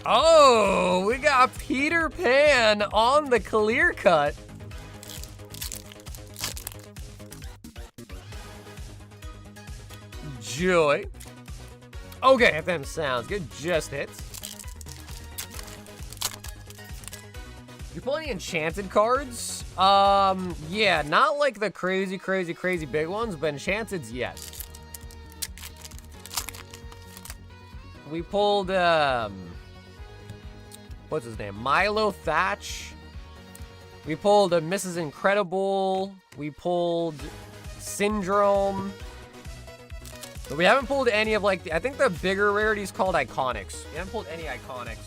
Oh, we got Peter Pan on the clear cut. Joy. Okay, FM sounds good. Just hits. You pull any enchanted cards? Yeah, not like the crazy big ones, but enchanted's yes. We pulled, what's his name? Milo Thatch. We pulled a Mrs. Incredible. We pulled Syndrome. But we haven't pulled any of like, I think the bigger rarity's called Iconics. We haven't pulled any Iconics.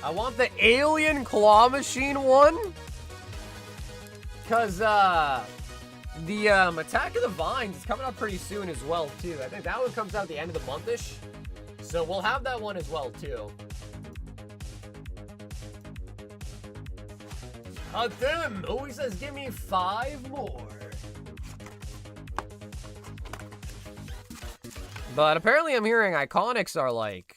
I want the Alien Claw Machine one. Because, the, Attack of the Vines is coming up pretty soon as well, too. I think that one comes out at the end of the month-ish. So we'll have that one as well, too. Them always says, give me 5 more. But apparently I'm hearing Iconics are like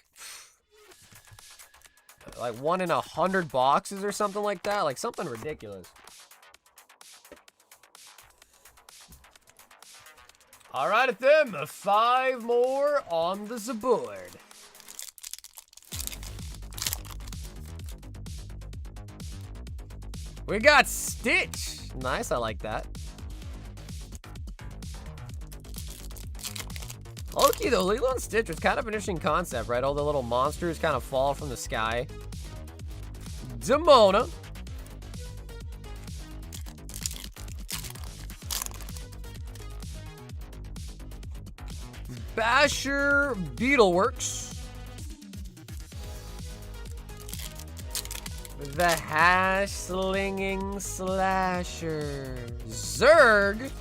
1 in 100 boxes or something like that. Like something ridiculous. All right, at them, 5 more on the board. We got Stitch. Nice, I like that. Low-key though, Lilo and Stitch was kind of an interesting concept, right? All the little monsters kind of fall from the sky. Demona. Basher Beetleworks. The Hash Slinging Slasher. Zerg.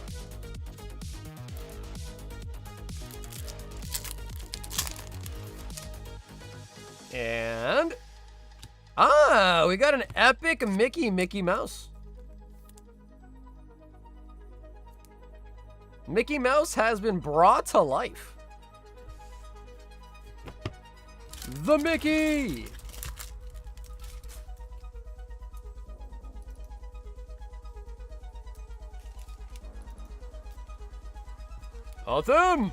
And we got an epic Mickey Mouse. Mickey Mouse has been brought to life. The Mickey. Awesome.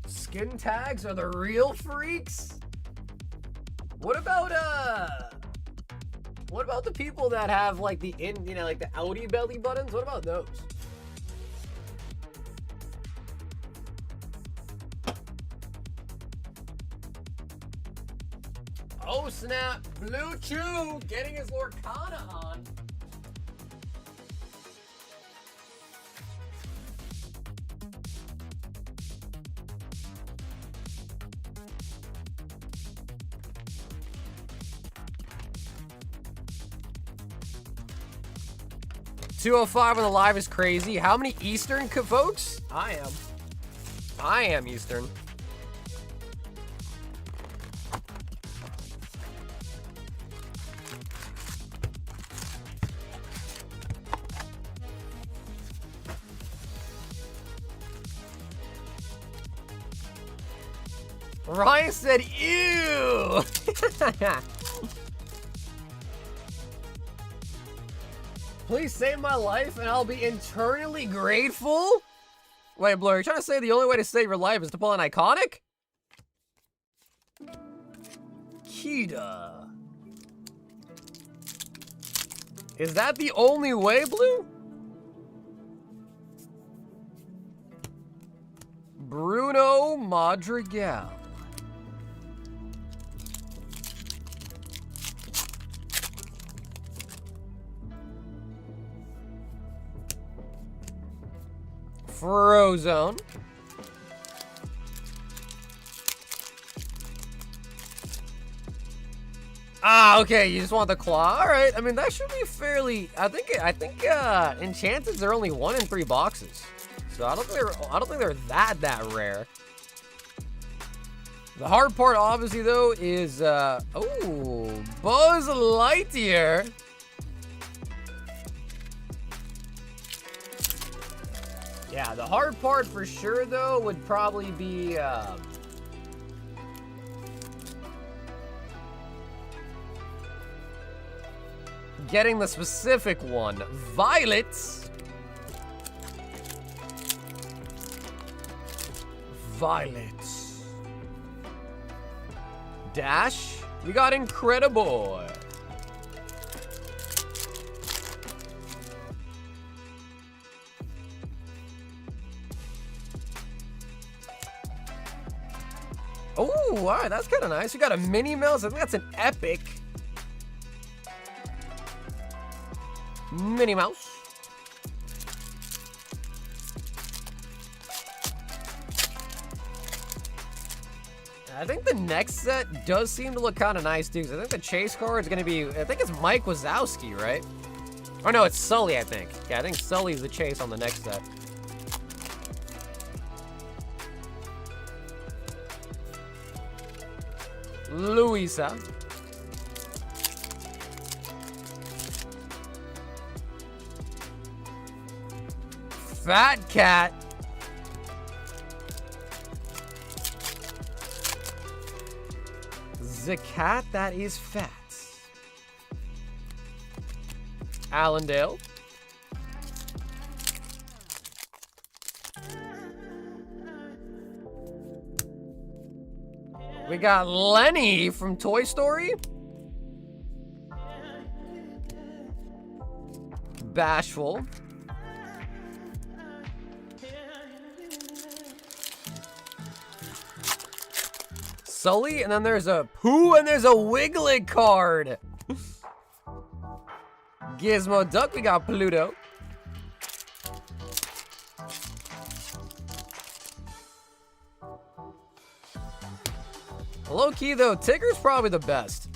Skin tags are the real freaks? What about, What about the people that have like the like the Audi belly buttons? What about those? Oh snap! Blue Chew getting his Lorcana on. $2:05 on the live is crazy. How many Eastern folks? I am Eastern. Ryan said, ew! Please save my life and I'll be eternally grateful? Wait, Blur, you're trying to say the only way to save your life is to pull an iconic? Kida. Is that the only way, Blue? Bruno Madrigal. Frozone. Ah, okay, you just want the claw. All right, I mean that should be fairly. I think enchanteds are only 1 in 3 boxes, so I don't think they're that rare. The hard part, obviously, though, is Buzz Lightyear. Yeah, the hard part for sure, though, would probably be getting the specific one. Violets. Violets. Dash. We got Incredible. Oh, all right, that's kind of nice. We got a Minnie Mouse. I think that's an epic. Minnie Mouse. I think the next set does seem to look kind of nice, too. 'Cause I think the chase card is going to be, I think it's Mike Wazowski, right? Oh, no, it's Sully, I think. Yeah, I think Sully's the chase on the next set. Louisa. Fat Cat. The cat that is fat. Allendale. We got Lenny from Toy Story. Bashful. Sully, and then there's a Pooh, and there's a Wiglet card. Gizmo Duck, we got Pluto. Low key though, Tigger's probably the best.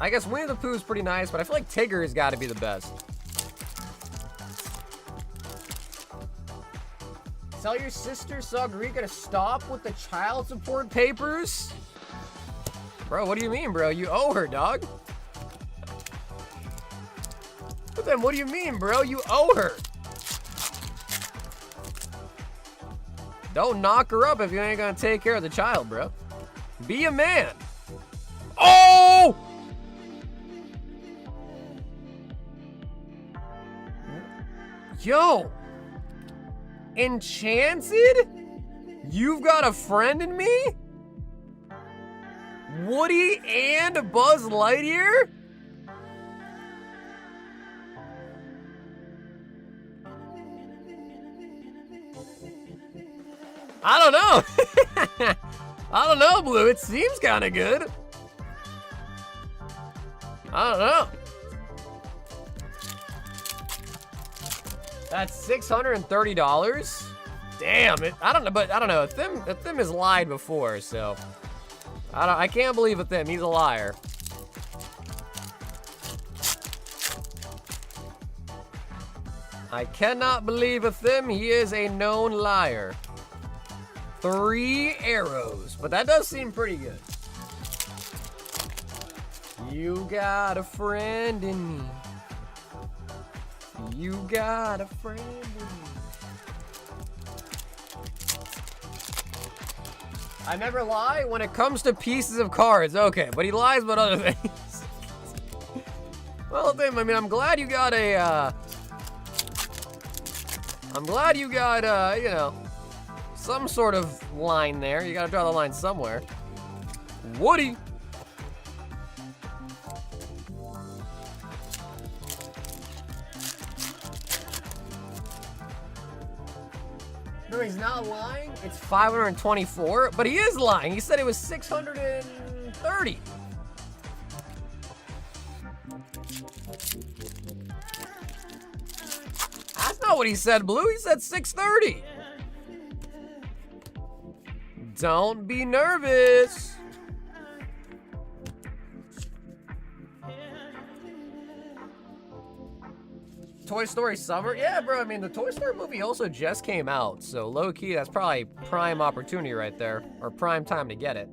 I guess Winnie the Pooh's pretty nice, but I feel like Tigger's got to be the best. Tell your sister Sagarika to stop with the child support papers? Bro, what do you mean, bro? You owe her, dog. But then what do you mean, bro? You owe her. Don't knock her up if you ain't gonna take care of the child, bro. Be a man. Oh! Yo. Enchanted? You've got a friend in me? Woody and Buzz Lightyear? I don't know. I don't know, Blue. It seems kind of good. I don't know. That's $630. Damn it. I don't know, but I don't know. Thim has lied before, so I can't believe Thim. He's a liar. I cannot believe Thim. He is a known liar. 3 arrows, but that does seem pretty good. You got a friend in me. You got a friend in me. I never lie when it comes to pieces of cards. Okay, but he lies about other things. Well, Tim, I mean, I'm glad you got a, you know, some sort of line there. You gotta draw the line somewhere. Woody. No, he's not lying. It's 524, but he is lying. He said it was 630. That's not what he said, Blue. He said 630. Don't be nervous. Toy Story Summer? Yeah, bro, I mean, the Toy Story movie also just came out, so low-key, that's probably prime opportunity right there, or prime time to get it.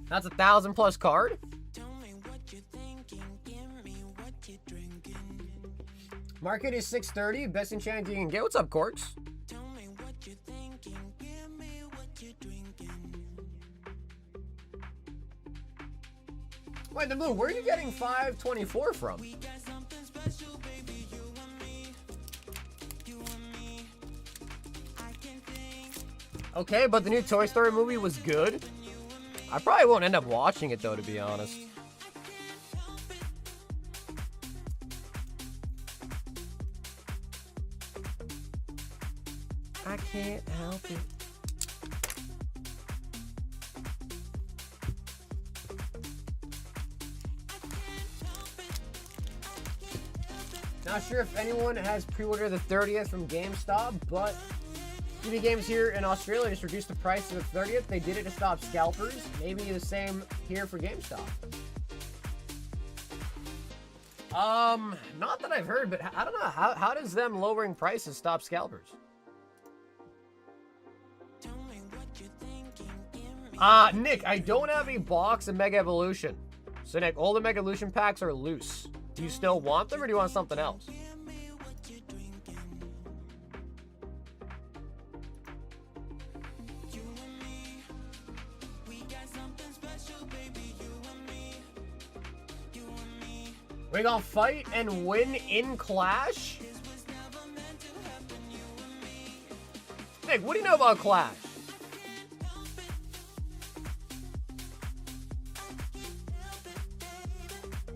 That's 1,000+ card? Market is 630, best enchant you can get. What's up, Corks? Wait, the Blue, where are you getting 524 from? Okay, but the new Toy Story movie was good. I probably won't end up watching it, though, to be honest. I can't help it. Not sure if anyone has pre-ordered the 30th from GameStop, but EB Games here in Australia just reduced the price of the 30th. They did it to stop scalpers. Maybe the same here for GameStop. Not that I've heard, but I don't know. How does them lowering prices stop scalpers? Nick, I don't have a box of Mega Evolution. So, Nick, all the Mega Evolution packs are loose. Do you still want them, or do you want something else? We gonna fight and win in Clash? Nick, what do you know about Clash?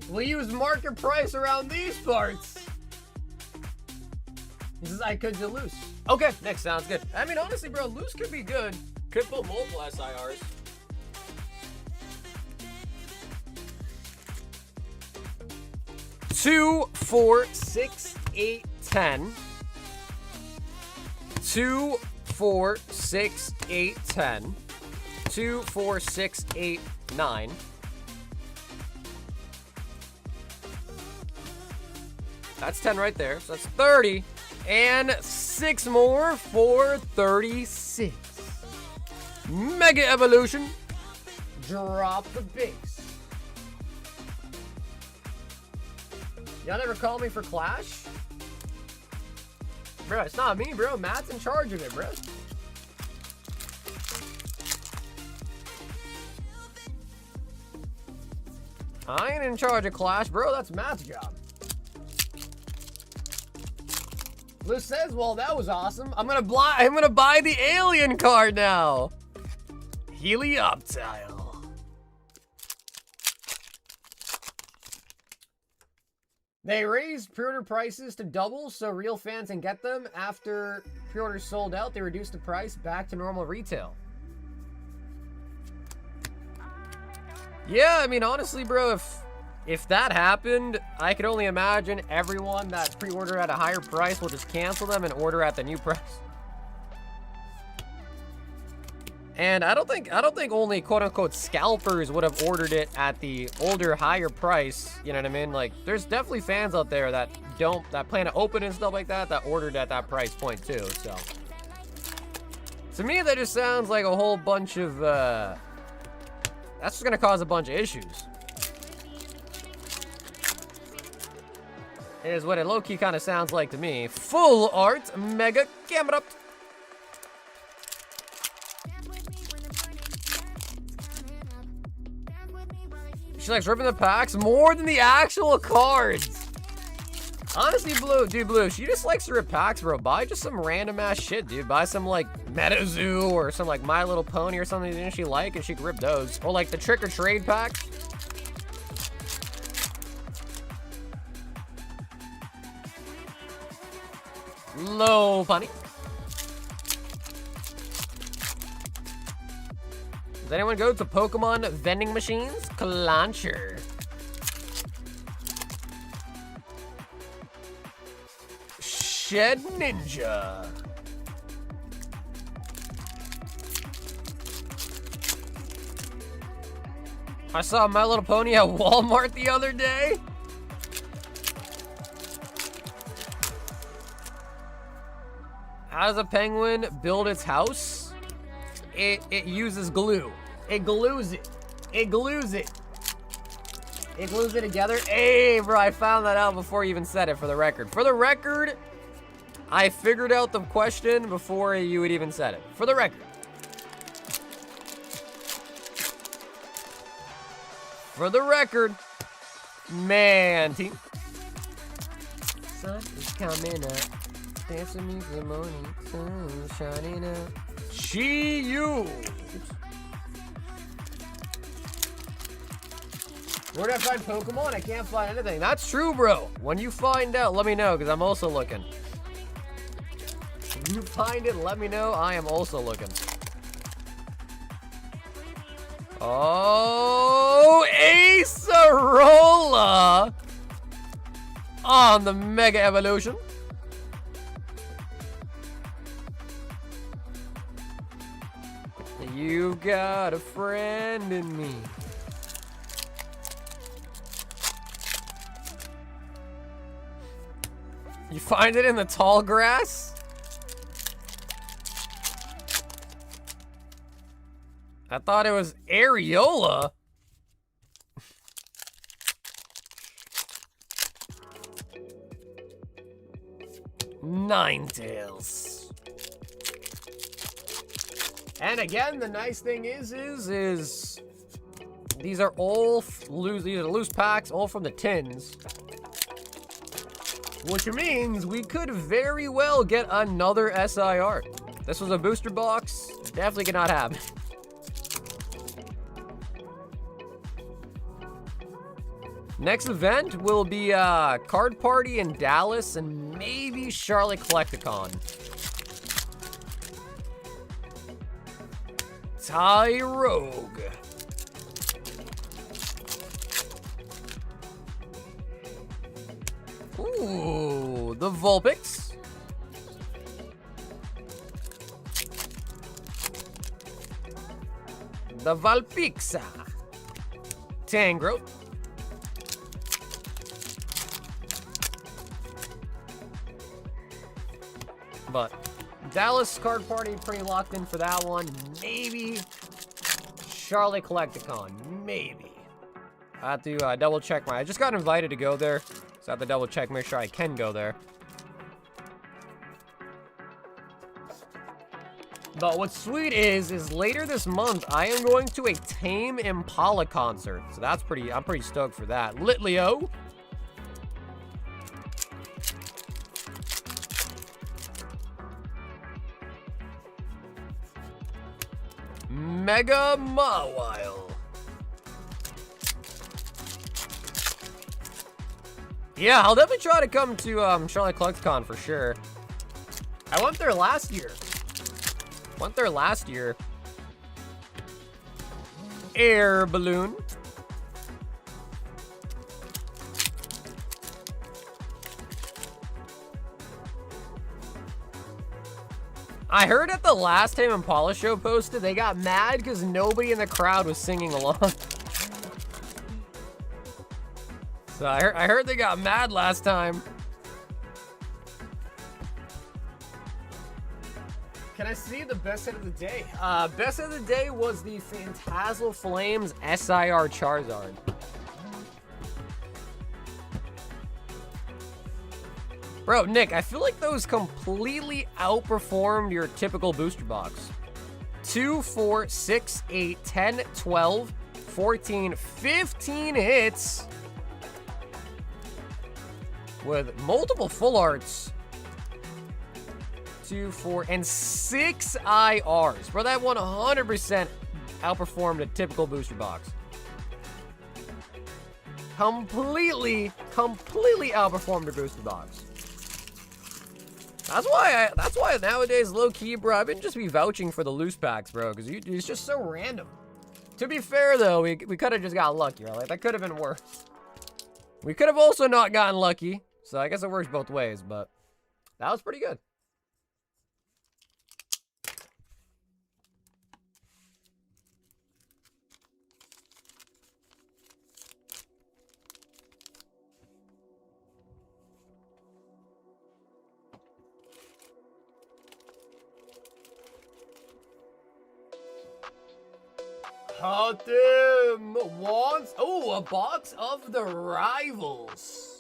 We use market price around these parts. He says I could do loose. Okay, next sounds good. I mean, honestly, bro, loose could be good. Could pull multiple SIRs. Two, 4, 6, 8, 10. 2, 4, 6, 8, 10. 2, 4, 6, 8, 9. That's 10 right there, so that's 30. And 6 more for 36. Mega Evolution. Drop the base. Y'all never call me for Clash? Bro, it's not me, bro. Matt's in charge of it, bro. I ain't in charge of Clash, bro. That's Matt's job. Blue says, well, that was awesome. I'm gonna buy the alien card now. Helioptile. They raised pre-order prices to double so real fans can get them. After pre-orders sold out, they reduced the price back to normal retail. Yeah, I mean, honestly, bro, if that happened, I could only imagine everyone that pre-ordered at a higher price will just cancel them and order at the new price. And I don't think only quote-unquote scalpers would have ordered it at the older, higher price. You know what I mean? Like, there's definitely fans out there that plan to open and stuff like that ordered at that price point too. So, to me, that just sounds like a whole bunch of that's just gonna cause a bunch of issues. Is what it low-key kind of sounds like to me. Full art mega camera. She likes ripping the packs more than the actual cards. Honestly, Blue, she just likes to rip packs, bro. Buy just some random ass shit, dude. Buy some like MetaZoo or some like My Little Pony or something that she like, and she can rip those. Or like the Trick or Trade pack. Low Pony. Does anyone go to Pokemon vending machines? Clancher. Shed Ninja. I saw My Little Pony at Walmart the other day. How does a penguin build its house? It uses glue. It glues it. It glues it. It glues it together. Hey, bro, I found that out before you even said it, for the record. For the record, I figured out the question before you had even said it. For the record. For the record. Man, team. Sun is coming up. Dancing me for the morning. Sun is shining up. You. Where did I find Pokemon? I can't find anything. That's true, bro. When you find out, let me know, because I'm also looking. When you find it, let me know. I am also looking. Oh, Acerola on the Mega Evolution. You got a friend in me. You find it in the tall grass? I thought it was Areola. Ninetales. And again, the nice thing is these are all loose packs, all from the tins. Which means we could very well get another SIR. This was a booster box. Definitely cannot happen. Next event will be Card Party in Dallas and maybe Charlotte Collecticon. Tyrogue. Ooh, the Vulpix. The Valpixa. Tangro. But Dallas Card Party, pretty locked in for that one. Maybe Charlotte Collecticon. Maybe. I have to double check I just got invited to go there. So I have to double check, make sure I can go there. But what's sweet is later this month, I am going to a Tame Impala concert. So that's I'm pretty stoked for that. Litleo. Mega Mawile. Yeah, I'll definitely try to come to Charlotte CollectCon for sure. I went there last year. Air balloon. I heard at the last Tame Impala show posted, they got mad because nobody in the crowd was singing along. So I heard they got mad last time. Can I see the best set of the day? Best of the day was the Phantasmal Flames SIR Charizard. Bro, Nick, I feel like those completely outperformed your typical booster box. 2, 4, 6, 8, 10, 12, 14, 15 hits with multiple full arts. 2, 4, and 6 IRs. Bro, that 100% outperformed a typical booster box. Completely outperformed a booster box. That's why nowadays, low key, bro, I've been just be vouching for the loose packs, bro, because it's just so random. To be fair, though, we could have just got lucky, right? Like, that could have been worse. We could have also not gotten lucky, so I guess it works both ways, but that was pretty good. Hot wants, oh, a box of the rivals.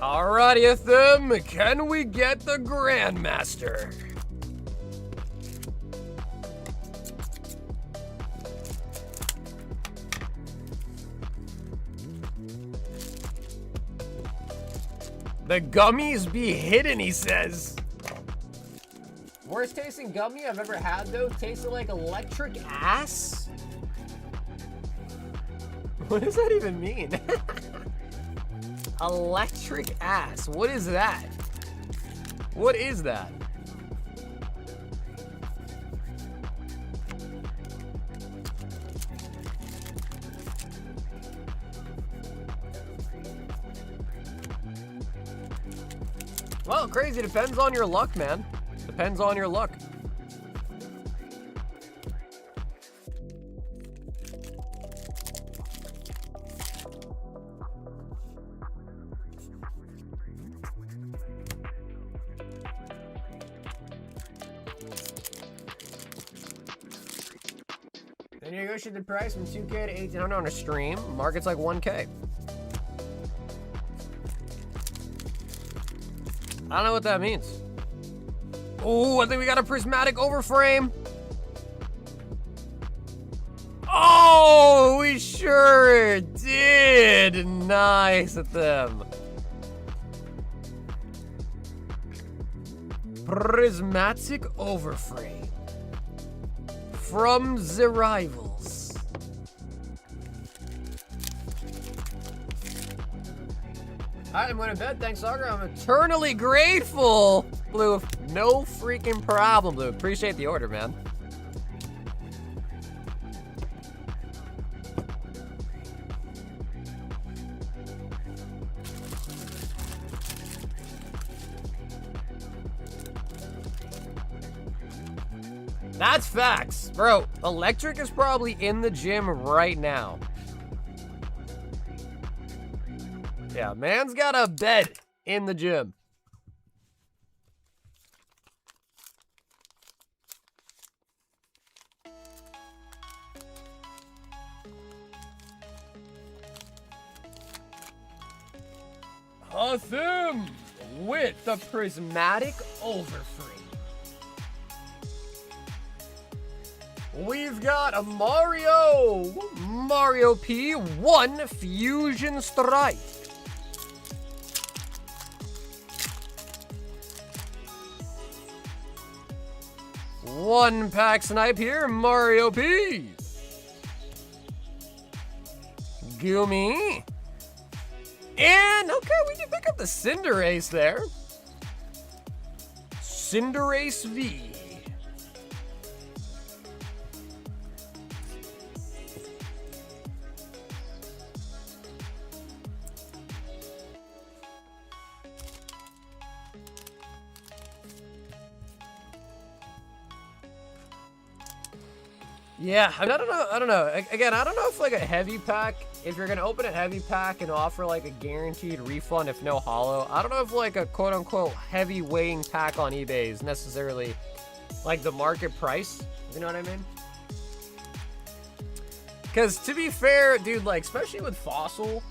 Alrighty, FM, can we get the Grandmaster? The gummies be hidden, he says. Worst tasting gummy I've ever had, though, tasted like electric ass? What does that even mean? Electric ass. What is that? What is that? Well, crazy. Depends on your luck, man. Depends on your luck. They negotiate the price from 2K to 1,800 on a stream. Market's like 1K. I don't know what that means. Oh, I think we got a prismatic overframe. Oh, we sure did. Nice at them. Prismatic overframe. From the rivals. Alright, I'm going to bed. Thanks, Sagar. I'm eternally grateful, Blue. No freaking problem, Blue. Appreciate the order, man. That's facts. Bro, Electric is probably in the gym right now. Yeah, man's got a bed in the gym. Awesome! With the prismatic overframe. We've got a Mario P1 Fusion Strike. One pack snipe here, Mario P. Gumi. And, okay, we can pick up the Cinderace there. Cinderace V. Yeah, I don't know. Again, I don't know if like a heavy pack, if you're gonna open a heavy pack and offer like a guaranteed refund if no holo, I don't know if like a quote unquote heavy weighing pack on eBay is necessarily like the market price. You know what I mean? Because to be fair, dude, like especially with Fossil,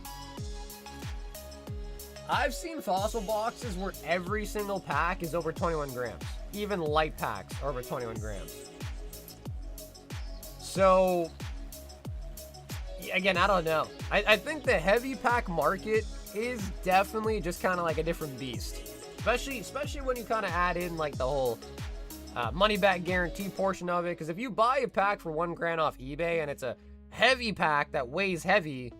I've seen Fossil boxes where every single pack is over 21 grams. Even light packs are over 21 grams. So, again, I don't know. I think the heavy pack market is definitely just kind of like a different beast. Especially when you kind of add in like the whole money back guarantee portion of it. Because if you buy a pack for $1 off eBay and it's a heavy pack that weighs heavy,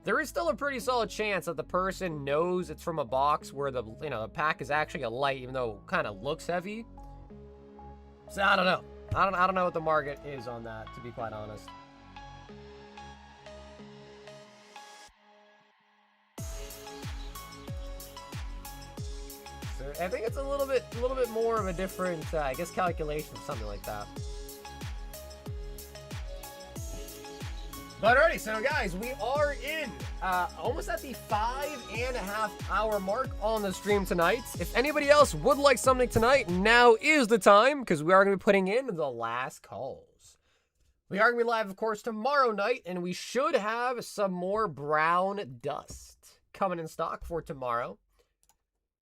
there is still a pretty solid chance that the person knows it's from a box where the the pack is actually a light, even though it kind of looks heavy. So I don't know. I don't know what the market is on that, to be quite honest. So I think it's a little bit more of a different, I guess, calculation or something like that. But alrighty, so guys, we are in almost at the 5.5 hour mark on the stream tonight. If anybody else would like something tonight, now is the time, because we are going to be putting in the last calls. We are going to be live, of course, tomorrow night, and we should have some more brown dust coming in stock for tomorrow,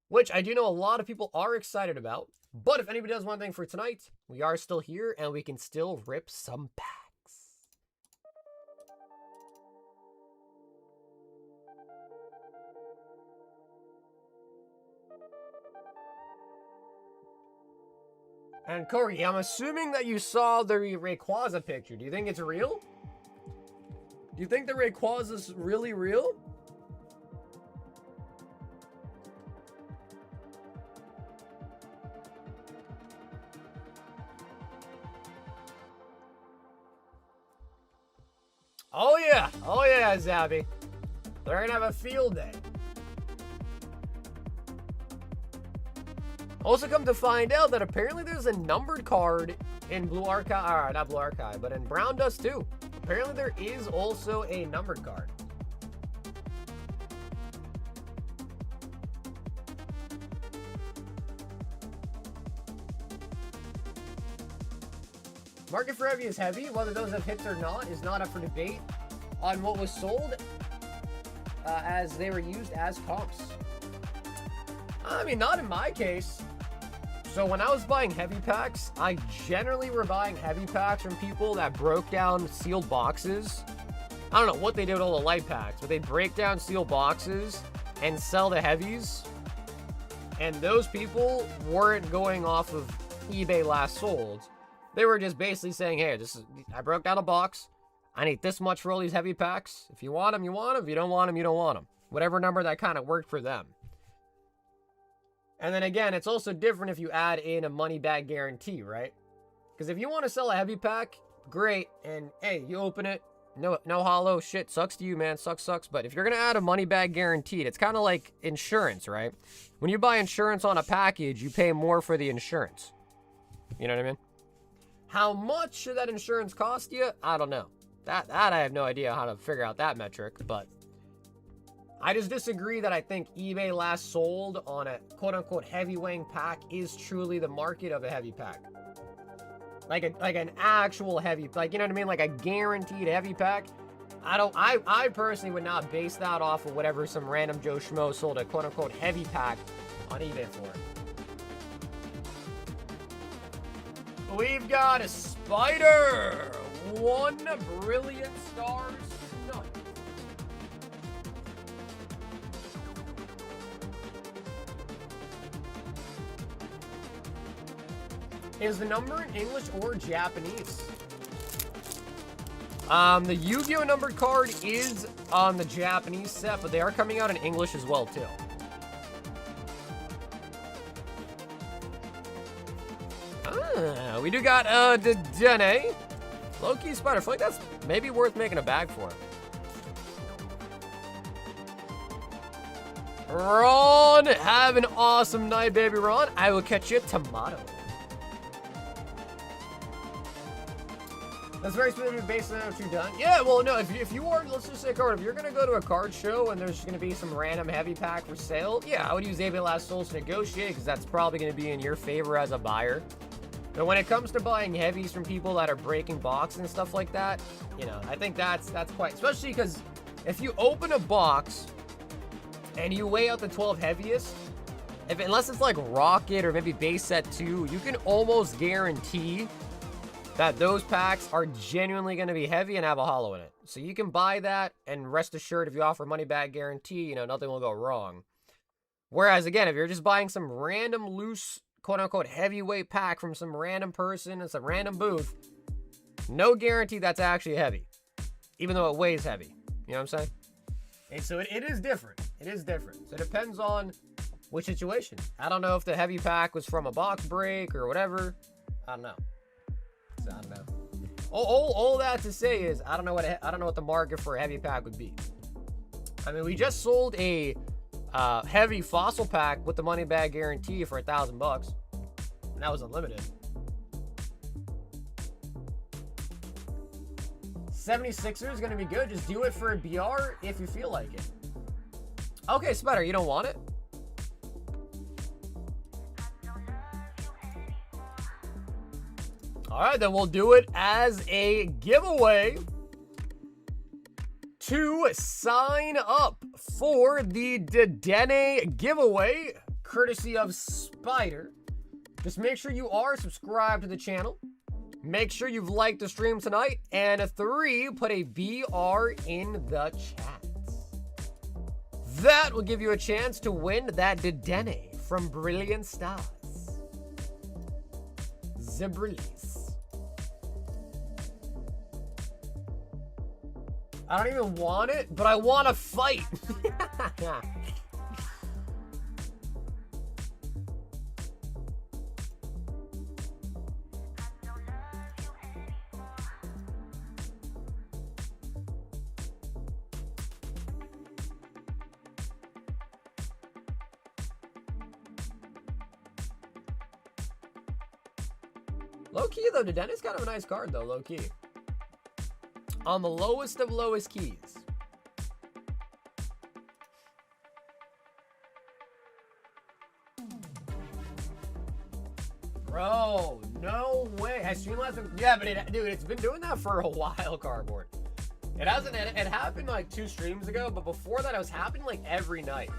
which I do know a lot of people are excited about. But if anybody does one thing for tonight, we are still here, and we can still rip some packs. And Corey, I'm assuming that you saw the Rayquaza picture. Do you think it's real? Do you think the Rayquaza's really real? Oh yeah, Zabby. They're gonna have a field day. Also come to find out that apparently there's a numbered card in Blue Archive, not Blue Archive, but in Brown Dust too. Apparently there is also a numbered card. Market for heavy is heavy. Whether those have hits or not is not up for debate on what was sold as they were used as comps. I mean, not in my case. So when I was buying heavy packs, I generally were buying heavy packs from people that broke down sealed boxes. I don't know what they did with all the light packs, but they break down sealed boxes and sell the heavies. And those people weren't going off of eBay last sold. They were just basically saying, hey, I broke down a box. I need this much for all these heavy packs. If you want them, you want them. If you don't want them, you don't want them. Whatever number that kind of worked for them. And then again, it's also different if you add in a money back guarantee, right? Because if you want to sell a heavy pack, great. And hey, you open it, no holo, shit, sucks to you, man, sucks. But if you're going to add a money back guaranteed, it's kind of like insurance, right? When you buy insurance on a package, you pay more for the insurance. You know what I mean? How much should that insurance cost you? I don't know. That I have no idea how to figure out that metric, but I just disagree that I think eBay last sold on a quote-unquote heavy weighing pack is truly the market of a heavy pack. Like an actual heavy, like, you know what I mean? Like a guaranteed heavy pack. I personally would not base that off of whatever some random Joe Schmo sold a quote-unquote heavy pack on eBay for. We've got a spider. 1 brilliant stars tonight. Is the number in English or Japanese? The Yu-Gi-Oh! Numbered card is on the Japanese set, but they are coming out in English as well, too. Ah, we do got, Dedenne. Low-key spider. I feel like that's maybe worth making a bag for. Ron, have an awesome night, baby Ron. I will catch you tomorrow. That's very specific based on what you've done. Yeah, well, no, if you are, let's just say, card, if you're going to go to a card show and there's going to be some random heavy pack for sale, yeah, I would use Ava Last Souls to negotiate because that's probably going to be in your favor as a buyer. But when it comes to buying heavies from people that are breaking boxes and stuff like that, you know, I think that's quite, especially because if you open a box and you weigh out the 12 heaviest, unless it's like Rocket or maybe base set 2, you can almost guarantee that those packs are genuinely going to be heavy and have a hollow in it. So you can buy that and rest assured if you offer money back guarantee, you know, nothing will go wrong. Whereas again, if you're just buying some random loose quote-unquote heavyweight pack from some random person in some random booth, no guarantee that's actually heavy, even though it weighs heavy. You know what I'm saying? And so it is different. It is different. So it depends on which situation. I don't know if the heavy pack was from a box break or whatever. I don't know. So I don't know. All that to say is I don't know what the market for a heavy pack would be. I mean, we just sold a heavy fossil pack with the money bag guarantee for $1,000, and that was unlimited. 76er is gonna be good. Just do it for a BR if you feel like it. Okay, Spider, you don't want it? All right, then we'll do it as a giveaway. To sign up for the Dedenne giveaway, courtesy of Spider, just make sure you are subscribed to the channel. Make sure you've liked the stream tonight. And 3, put a BR in the chat. That will give you a chance to win that Dedenne from Brilliant Stars. Zebrillies. I don't even want it, but I want to fight. Low-key, though, Dedenne's kind of a nice card, though, low-key. On the lowest of lowest keys. Bro, no way. Has Streamlabs been... Yeah, but dude, it's been doing that for a while, Cardboard. It hasn't... It happened like 2 streams ago, but before that, it was happening like every night.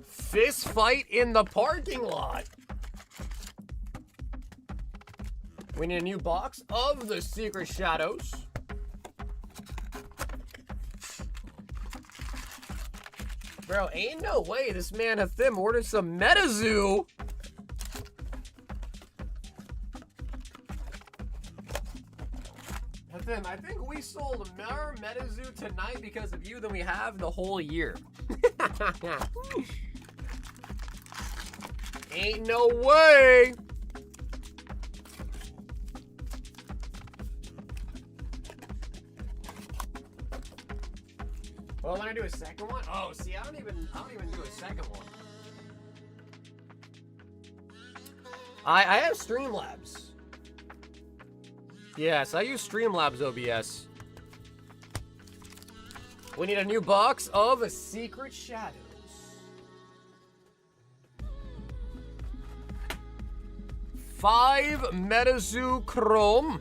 Fist fight in the parking lot. We need a new box of the Secret Shadows. Bro, ain't no way this man Hathim ordered some MetaZoo. Hathim, I think we sold more MetaZoo tonight because of you than we have the whole year. Ain't no way. Well, when I do a second one, oh, see, I don't even do a second one. I have Streamlabs. Yes, I use Streamlabs OBS. We need a new box of Secret Shadows. Five Metazoo Chrome.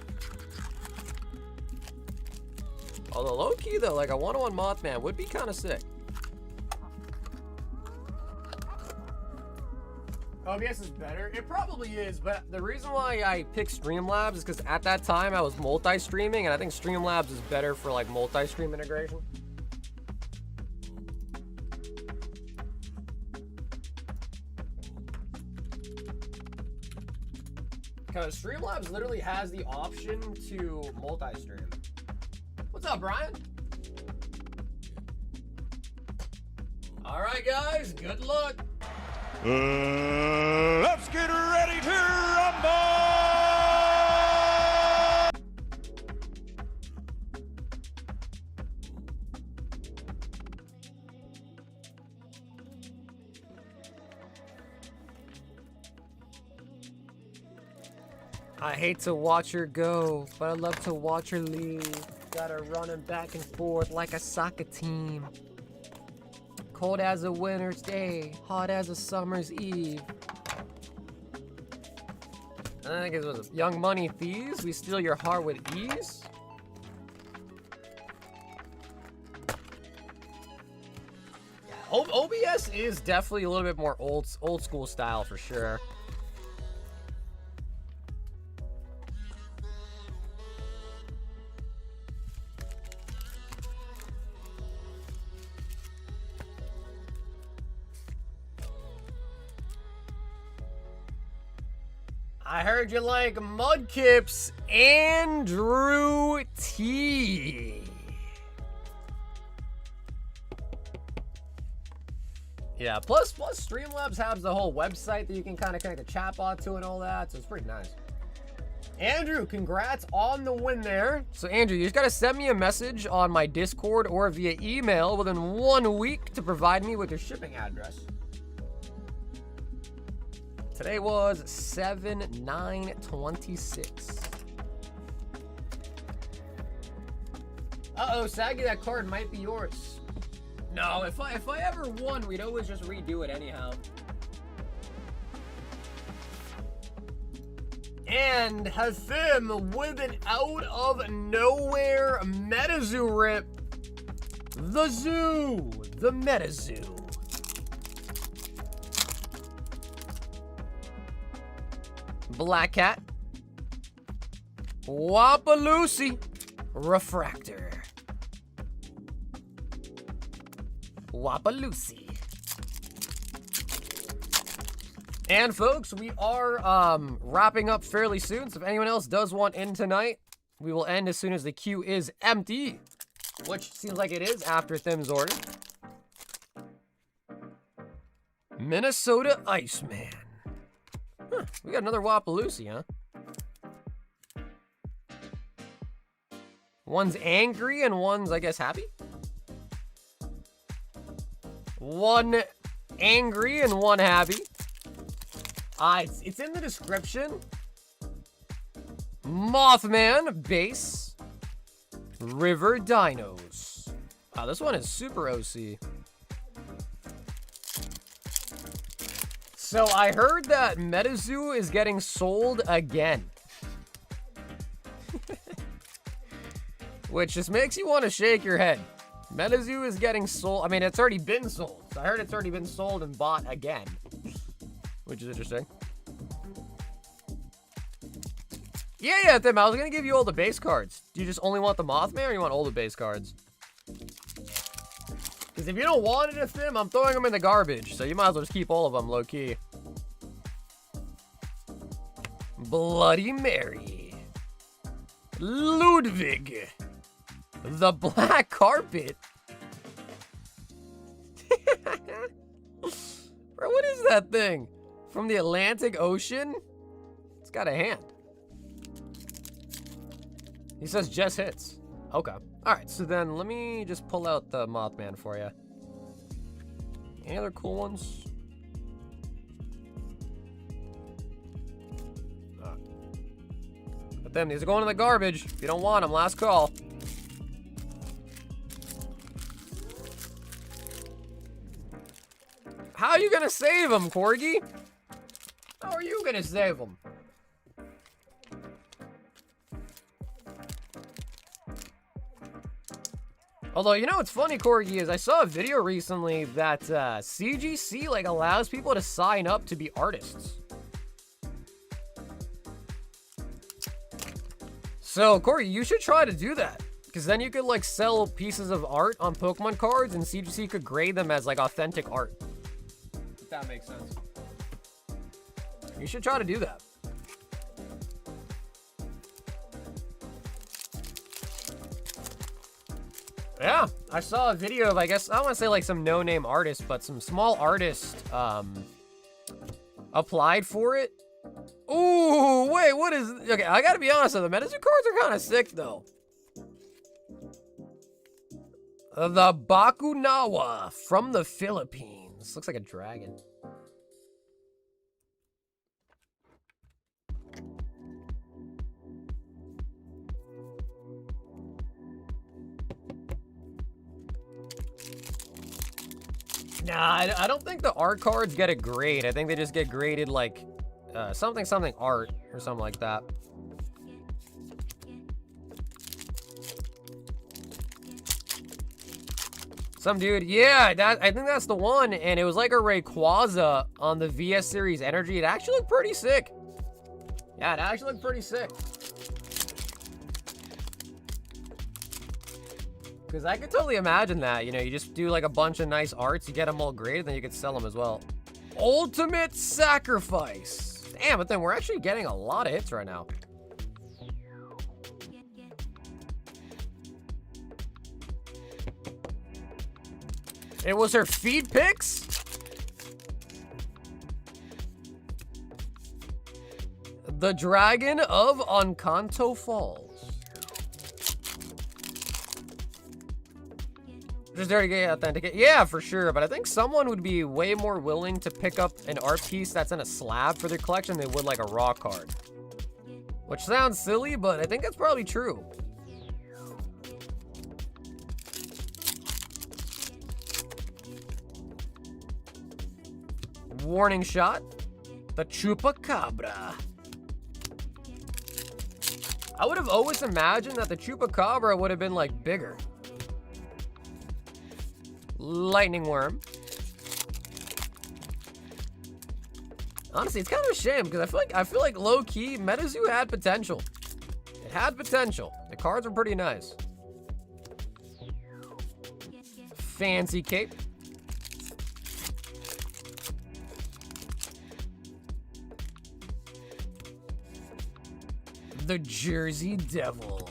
Although low-key though, like a 101 Mothman would be kind of sick. OBS is better. It probably is, but the reason why I picked Streamlabs is because at that time I was multi-streaming, and I think Streamlabs is better for like multi-stream integration. Because Streamlabs literally has the option to multi-stream. What's up, Brian? All right, guys, good luck. Let's get ready to rumble! I hate to watch her go, but I love to watch her leave. Got her running back and forth like a soccer team. Cold as a winter's day, hot as a summer's eve. I think it was Young Money Thieves. We steal your heart with ease. OBS is definitely a little bit more old school style for sure. I heard you like Mudkip's Andrew T. Yeah, plus Streamlabs has the whole website that you can kind of connect the chatbot to and all that, so it's pretty nice. Andrew, congrats on the win there. So Andrew, you just gotta send me a message on my Discord or via email within 1 week to provide me with your shipping address. Today was 7/9/26. Uh-oh, Saggy, that card might be yours. No, if I ever won, we'd always just redo it anyhow. And Hathim with an out of nowhere Metazoo rip. The Zoo, the Metazoo. Black Cat, Wapaloosie, Refractor, Wapaloosie. And folks, we are wrapping up fairly soon, so if anyone else does want in tonight, we will end as soon as the queue is empty, which seems like it is after Thim's order. Minnesota Iceman. Huh, we got another Wapaloosie, huh? One's angry and one's, I guess, happy? One angry and one happy. It's in the description. Mothman base. River Dinos. Wow, this one is super OC. So I heard that Metazoo is getting sold again. Which just makes you want to shake your head. Metazoo is getting sold. I mean, it's already been sold. So I heard it's already been sold and bought again. Which is interesting. Yeah, Tim, I was going to give you all the base cards. Do you just only want the Mothman or you want all the base cards? Because if you don't want it, Tim, I'm throwing them in the garbage. So you might as well just keep all of them low-key. Bloody Mary. Ludwig. The Black Carpet. Bro, what is that thing? From the Atlantic Ocean? It's got a hand. He says just hits. Okay. Alright, so then let me just pull out the Mothman for you. Any other cool ones? But then these are going in the garbage. If you don't want them, last call. How are you gonna save them, Corgi? How are you gonna save them? Although, you know what's funny, Corgi, is I saw a video recently that CGC, like, allows people to sign up to be artists. So, Corgi, you should try to do that. Because then you could, like, sell pieces of art on Pokemon cards, and CGC could grade them as, like, authentic art. If that makes sense. You should try to do that. Yeah, I saw a video of, I guess, I don't want to say like some no-name artist, but some small artist applied for it. Ooh, wait, what is... Okay, I gotta be honest, the Medicine cards are kind of sick, though. The Bakunawa from the Philippines. Looks like a dragon. Nah, I don't think the art cards get a grade. I think they just get graded like something art or something like that. Some dude, yeah, I think that's the one, and it was like a Rayquaza on the VS Series Energy. It actually looked pretty sick. Yeah, it actually looked pretty sick. Because I could totally imagine that, you know, you just do like a bunch of nice arts, you get them all graded, then you could sell them as well. Ultimate Sacrifice. Damn, but then we're actually getting a lot of hits right now. It was her feed picks? The Dragon of Encanto Falls. Just there to get authenticate. Yeah, for sure. But I think someone would be way more willing to pick up an art piece that's in a slab for their collection than they would like a raw card. Which sounds silly, but I think that's probably true. Warning shot. The Chupacabra. I would have always imagined that the Chupacabra would have been like bigger. Lightning Worm. Honestly, it's kind of a shame because I feel like low key MetaZoo had potential. It had potential. The cards were pretty nice. Fancy Cape. The Jersey Devil.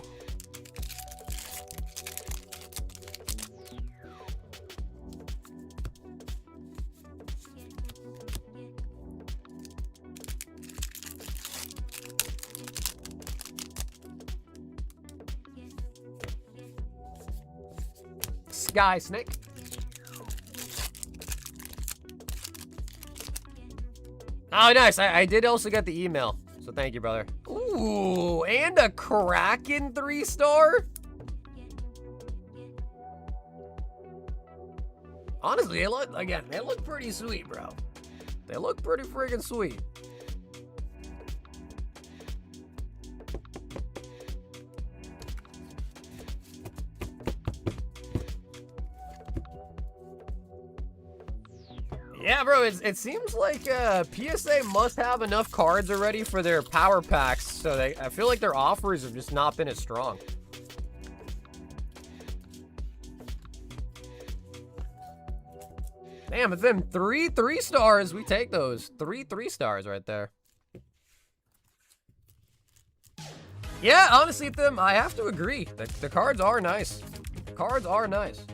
Sky Snake. Oh, nice. I did also get the email. So thank you, brother. Ooh, and a Kraken 3-star? Honestly, they look pretty sweet, bro. They look pretty freaking sweet. Yeah, bro, it seems like PSA must have enough cards already for their power packs, so I feel like their offers have just not been as strong. Damn, but then three 3-stars, we take those. 3 stars right there. Yeah, honestly, them, I have to agree. The cards are nice. The cards are nice.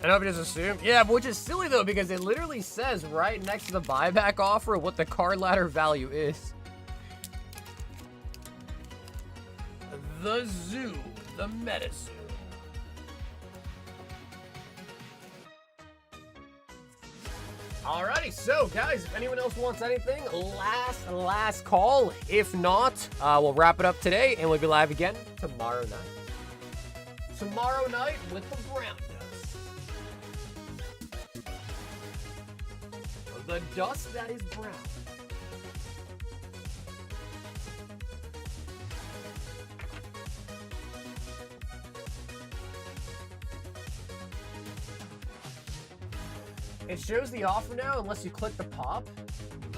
I know if you just assume. Yeah, but which is silly though, because it literally says right next to the buyback offer what the card ladder value is. The zoo. The meta zoo. Alrighty, so guys, if anyone else wants anything, last call. If not, we'll wrap it up today and we'll be live again tomorrow night. Tomorrow night with the brown dust. The dust that is brown. It shows the offer now unless you click the pop.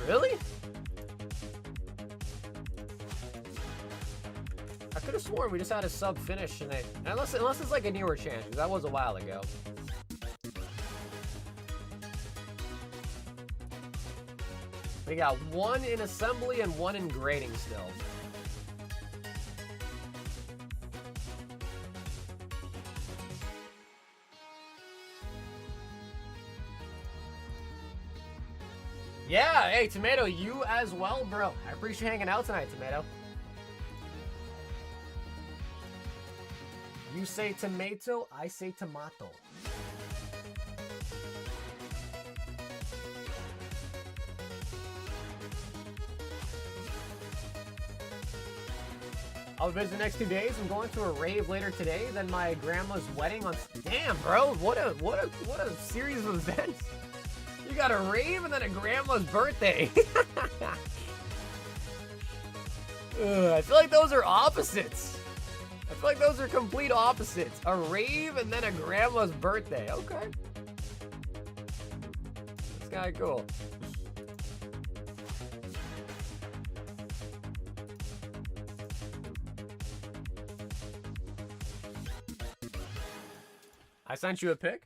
Really? I could have sworn we just had a sub finish in it. Unless it's like a newer change, because that was a while ago. We got one in assembly and one in grading still. Yeah, hey, Tomato, you as well, bro. I appreciate hanging out tonight, Tomato. You say tomato, I say tomato. I'll visit the next 2 days. I'm going to a rave later today, then my grandma's wedding on... Damn, bro, what a series of events. You got a rave and then a grandma's birthday. I feel like those are opposites. I feel like those are complete opposites. A rave and then a grandma's birthday. Okay. That's kind of cool. I sent you a pic.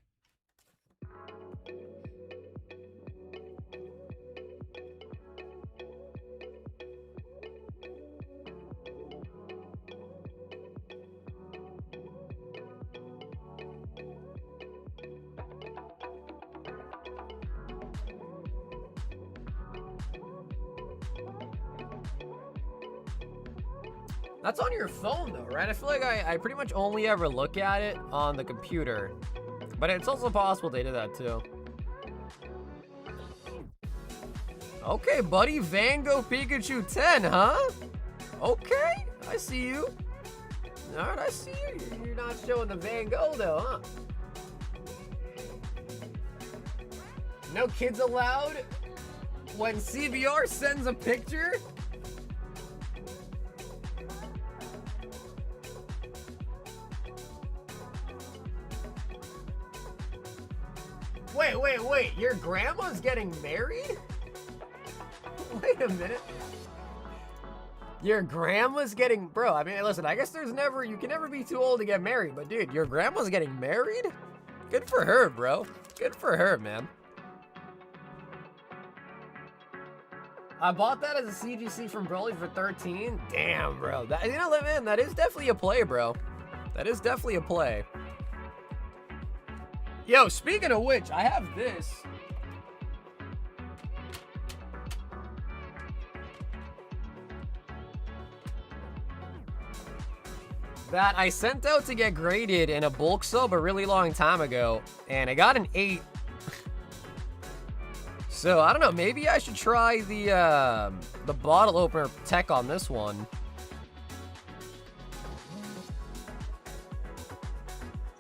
That's on your phone though, right? I feel like I pretty much only ever look at it on the computer. But it's also possible they did that too. Okay, buddy. Van Gogh Pikachu 10, huh? Okay, I see you. Alright, I see you. You're not showing the Van Gogh though, huh? No kids allowed when CBR sends a picture? Wait, your grandma's getting married? Wait a minute. Your grandma's getting, bro, I mean, listen, I guess you can never be too old to get married, but dude, your grandma's getting married? Good for her, bro. Good for her, man. I bought that as a CGC from Broly for 13. Damn, bro. That, you know, man, that is definitely a play, bro. That is definitely a play. Yo, speaking of which, I have this. That I sent out to get graded in a bulk sub a really long time ago, and I got an 8. So, I don't know, maybe I should try the bottle opener tech on this one.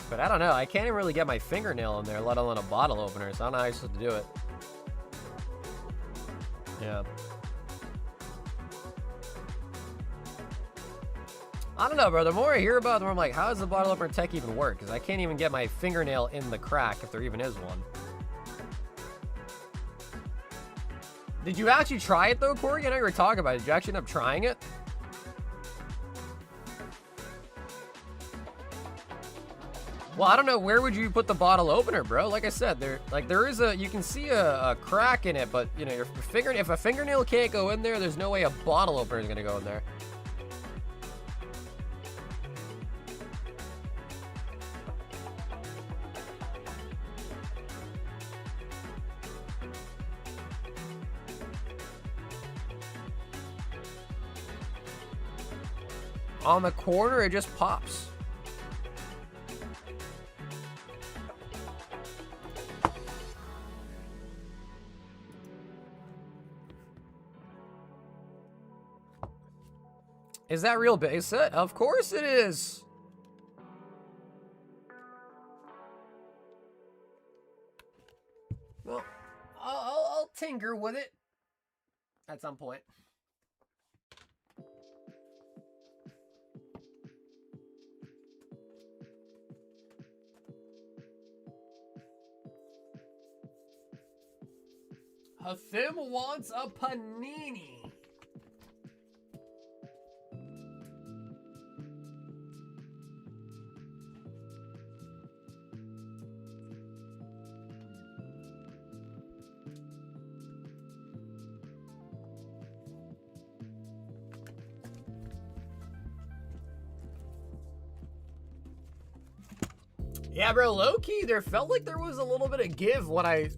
But I don't know, I can't even really get my fingernail in there, let alone a bottle opener, so I don't know how you're supposed to do it. Yeah. I don't know, bro. The more I hear about it, the more I'm like, how does the bottle opener tech even work? Because I can't even get my fingernail in the crack, if there even is one. Did you actually try it, though, Corey? I know you were talking about it. Did you actually end up trying it? Well, I don't know. Where would you put the bottle opener, bro? Like I said, there is a, you can see a crack in it, but, you know, if a fingernail can't go in there, there's no way a bottle opener is going to go in there. On the corner, it just pops. Is that real base set? Of course it is. Well, I'll tinker with it at some point. Hathim wants a panini. Yeah, bro, low-key, there felt like there was a little bit of give when I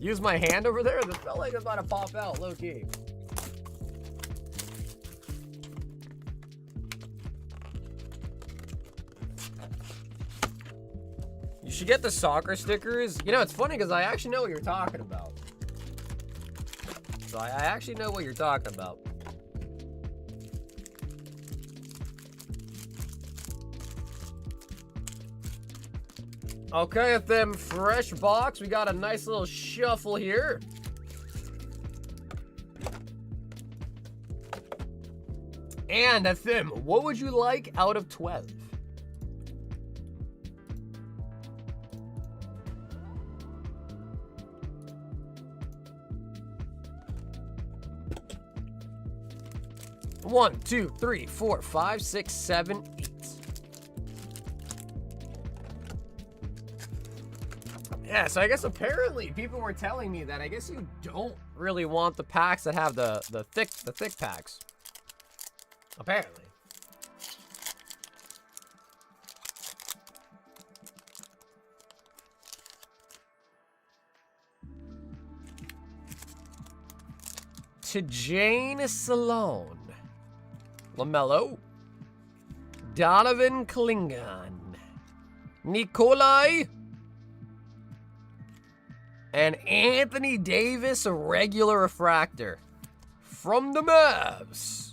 used my hand over there. That felt like it was about to pop out, low-key. You should get the soccer stickers. You know, it's funny because I actually know what you're talking about. So I actually know what you're talking about. Okay, with them fresh box, we got a nice little shuffle here. And Thim, what would you like out of 12? One, two, three, four, five, six, 7, 8. Yeah, so I guess apparently people were telling me that I guess you don't really want the packs that have the thick packs. Apparently. To Jane Salone. LaMelo. Donovan Klingon. Nikolai. And Anthony Davis, a regular refractor. From the Mavs.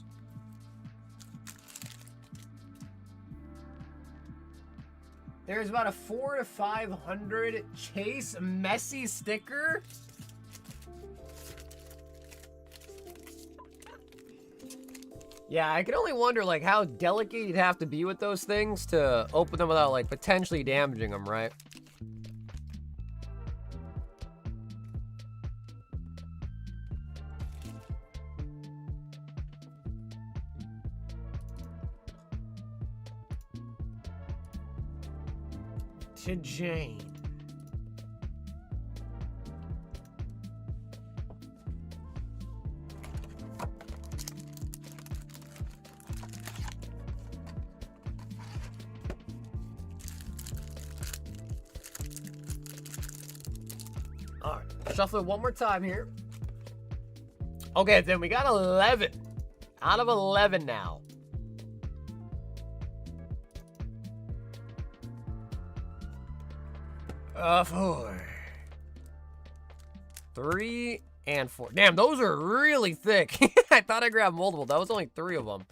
There's about a 400 to 500 Chase Messi sticker. Yeah, I can only wonder, like, how delicate you'd have to be with those things to open them without, like, potentially damaging them, right? To Jane. All right, shuffle it one more time here. Okay, then we got 11 out of 11 now. 4, 3, and 4. Damn, those are really thick. I thought I grabbed multiple. That was only 3 of them.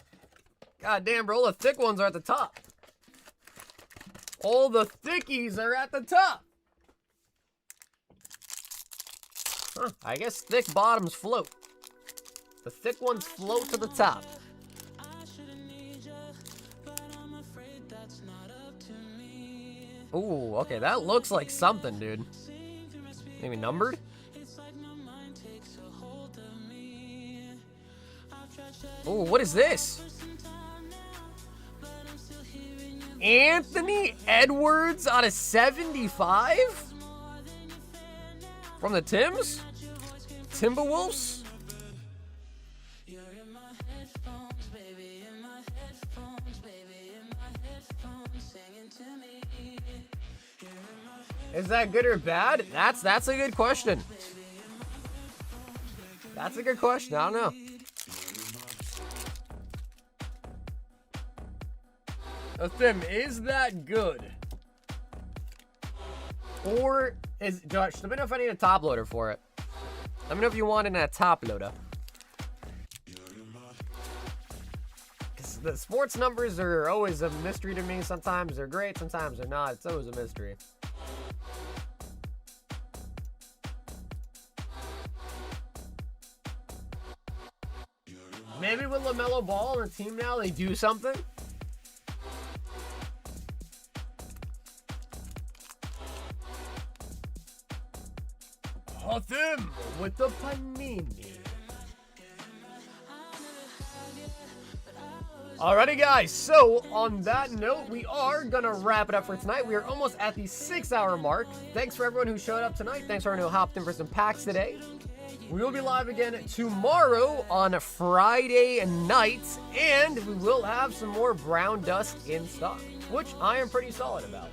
God damn, bro, all the thick ones are at the top. All the thickies are at the top. Huh, I guess thick bottoms float. The thick ones float to the top. Ooh, okay, that looks like something, dude. Maybe numbered? Ooh, what is this? Anthony Edwards on a 75? From the Timbs? Timberwolves? Is that good or bad? That's a good question. That's a good question. I don't know. Tim, is that good? Or is Josh? Let me know if I need a top loader for it. Let me know if you want in a top loader. Because the sports numbers are always a mystery to me. Sometimes they're great, sometimes they're not. It's always a mystery. Maybe with LaMelo Ball on the team now, they do something. Hot him with the panini. Alrighty, guys. So on that note, we are gonna wrap it up for tonight. We are almost at the 6-hour mark. Thanks for everyone who showed up tonight. Thanks for everyone who hopped in for some packs today. We will be live again tomorrow on Friday night, and we will have some more brown dust in stock, which I am pretty solid about.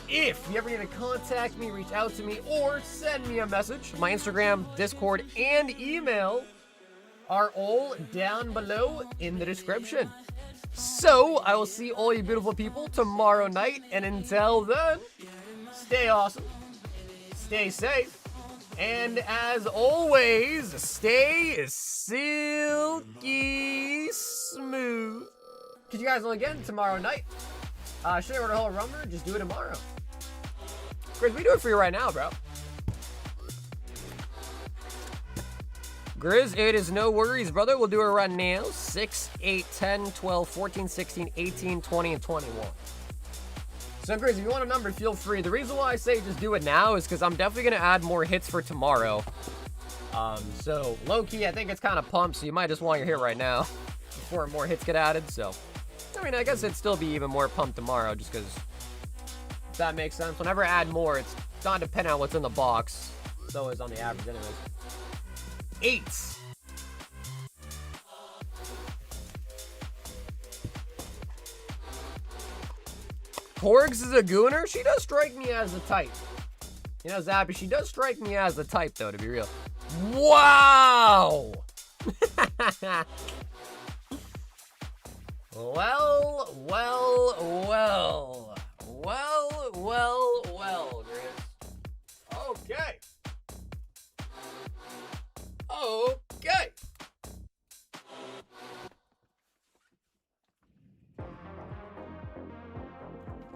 If you ever need to contact me, reach out to me, or send me a message, my Instagram, Discord, and email are all down below in the description. So, I will see all you beautiful people tomorrow night, and until then, stay awesome, stay safe, and as always, stay silky smooth. Catch you guys all again tomorrow night. Should I order a whole rummer? Just do it tomorrow. Grizz, we do it for you right now, bro. Grizz, it is no worries, brother. We'll do it right now. 6, 8, 10, 12, 14, 16, 18, 20, and 21. So, Grizz, if you want a number, feel free. The reason why I say just do it now is because I'm definitely going to add more hits for tomorrow. So, low-key, I think it's kind of pumped, so you might just want your hit right now before more hits get added, so. I mean, I guess it'd still be even more pumped tomorrow, just because, if that makes sense. Whenever I add more, it's not dependent on what's in the box. It's always on the average anyways. 8. Porgs is a gooner? She does strike me as the type. You know, Zappy, she does strike me as the type, though, to be real. Wow! Well, Grizz. Okay. Okay.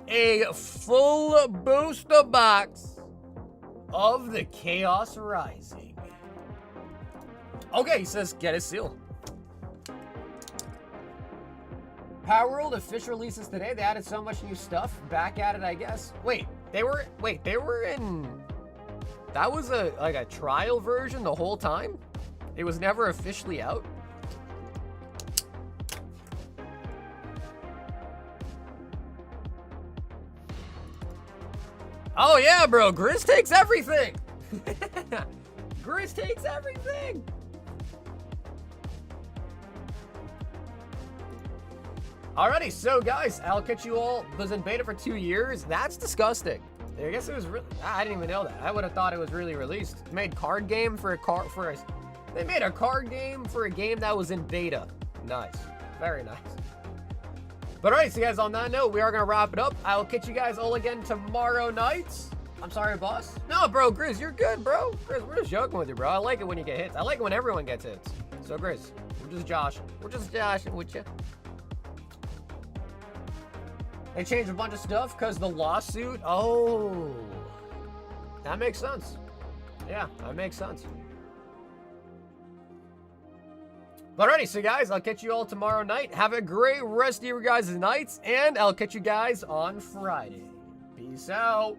A full booster box of the Chaos Rising. Okay, he says get a seal. Power World official releases today. They added so much new stuff. Back at it, I guess. They were in. That was like a trial version the whole time? It was never officially out? Oh yeah, bro. Grizz takes everything. Grizz takes everything. Alrighty, so guys, I'll catch you all. Was in beta for 2 years. That's disgusting. I guess it was really. I didn't even know that. I would have thought it was really released. Made card game for a They made a card game for a game that was in beta. Nice, very nice. But alright, so guys, on that note, we are gonna wrap it up. I will catch you guys all again tomorrow night. I'm sorry, boss. No, bro, Grizz, you're good, bro. Grizz, we're just joking with you, bro. I like it when you get hits. I like it when everyone gets hits. So, Grizz, we're just joshing. We're just joshing with you. They changed a bunch of stuff because the lawsuit. Oh, that makes sense. Yeah, that makes sense. But alrighty, so guys, I'll catch you all tomorrow night. Have a great rest of your guys' nights, and I'll catch you guys on Friday. Peace out.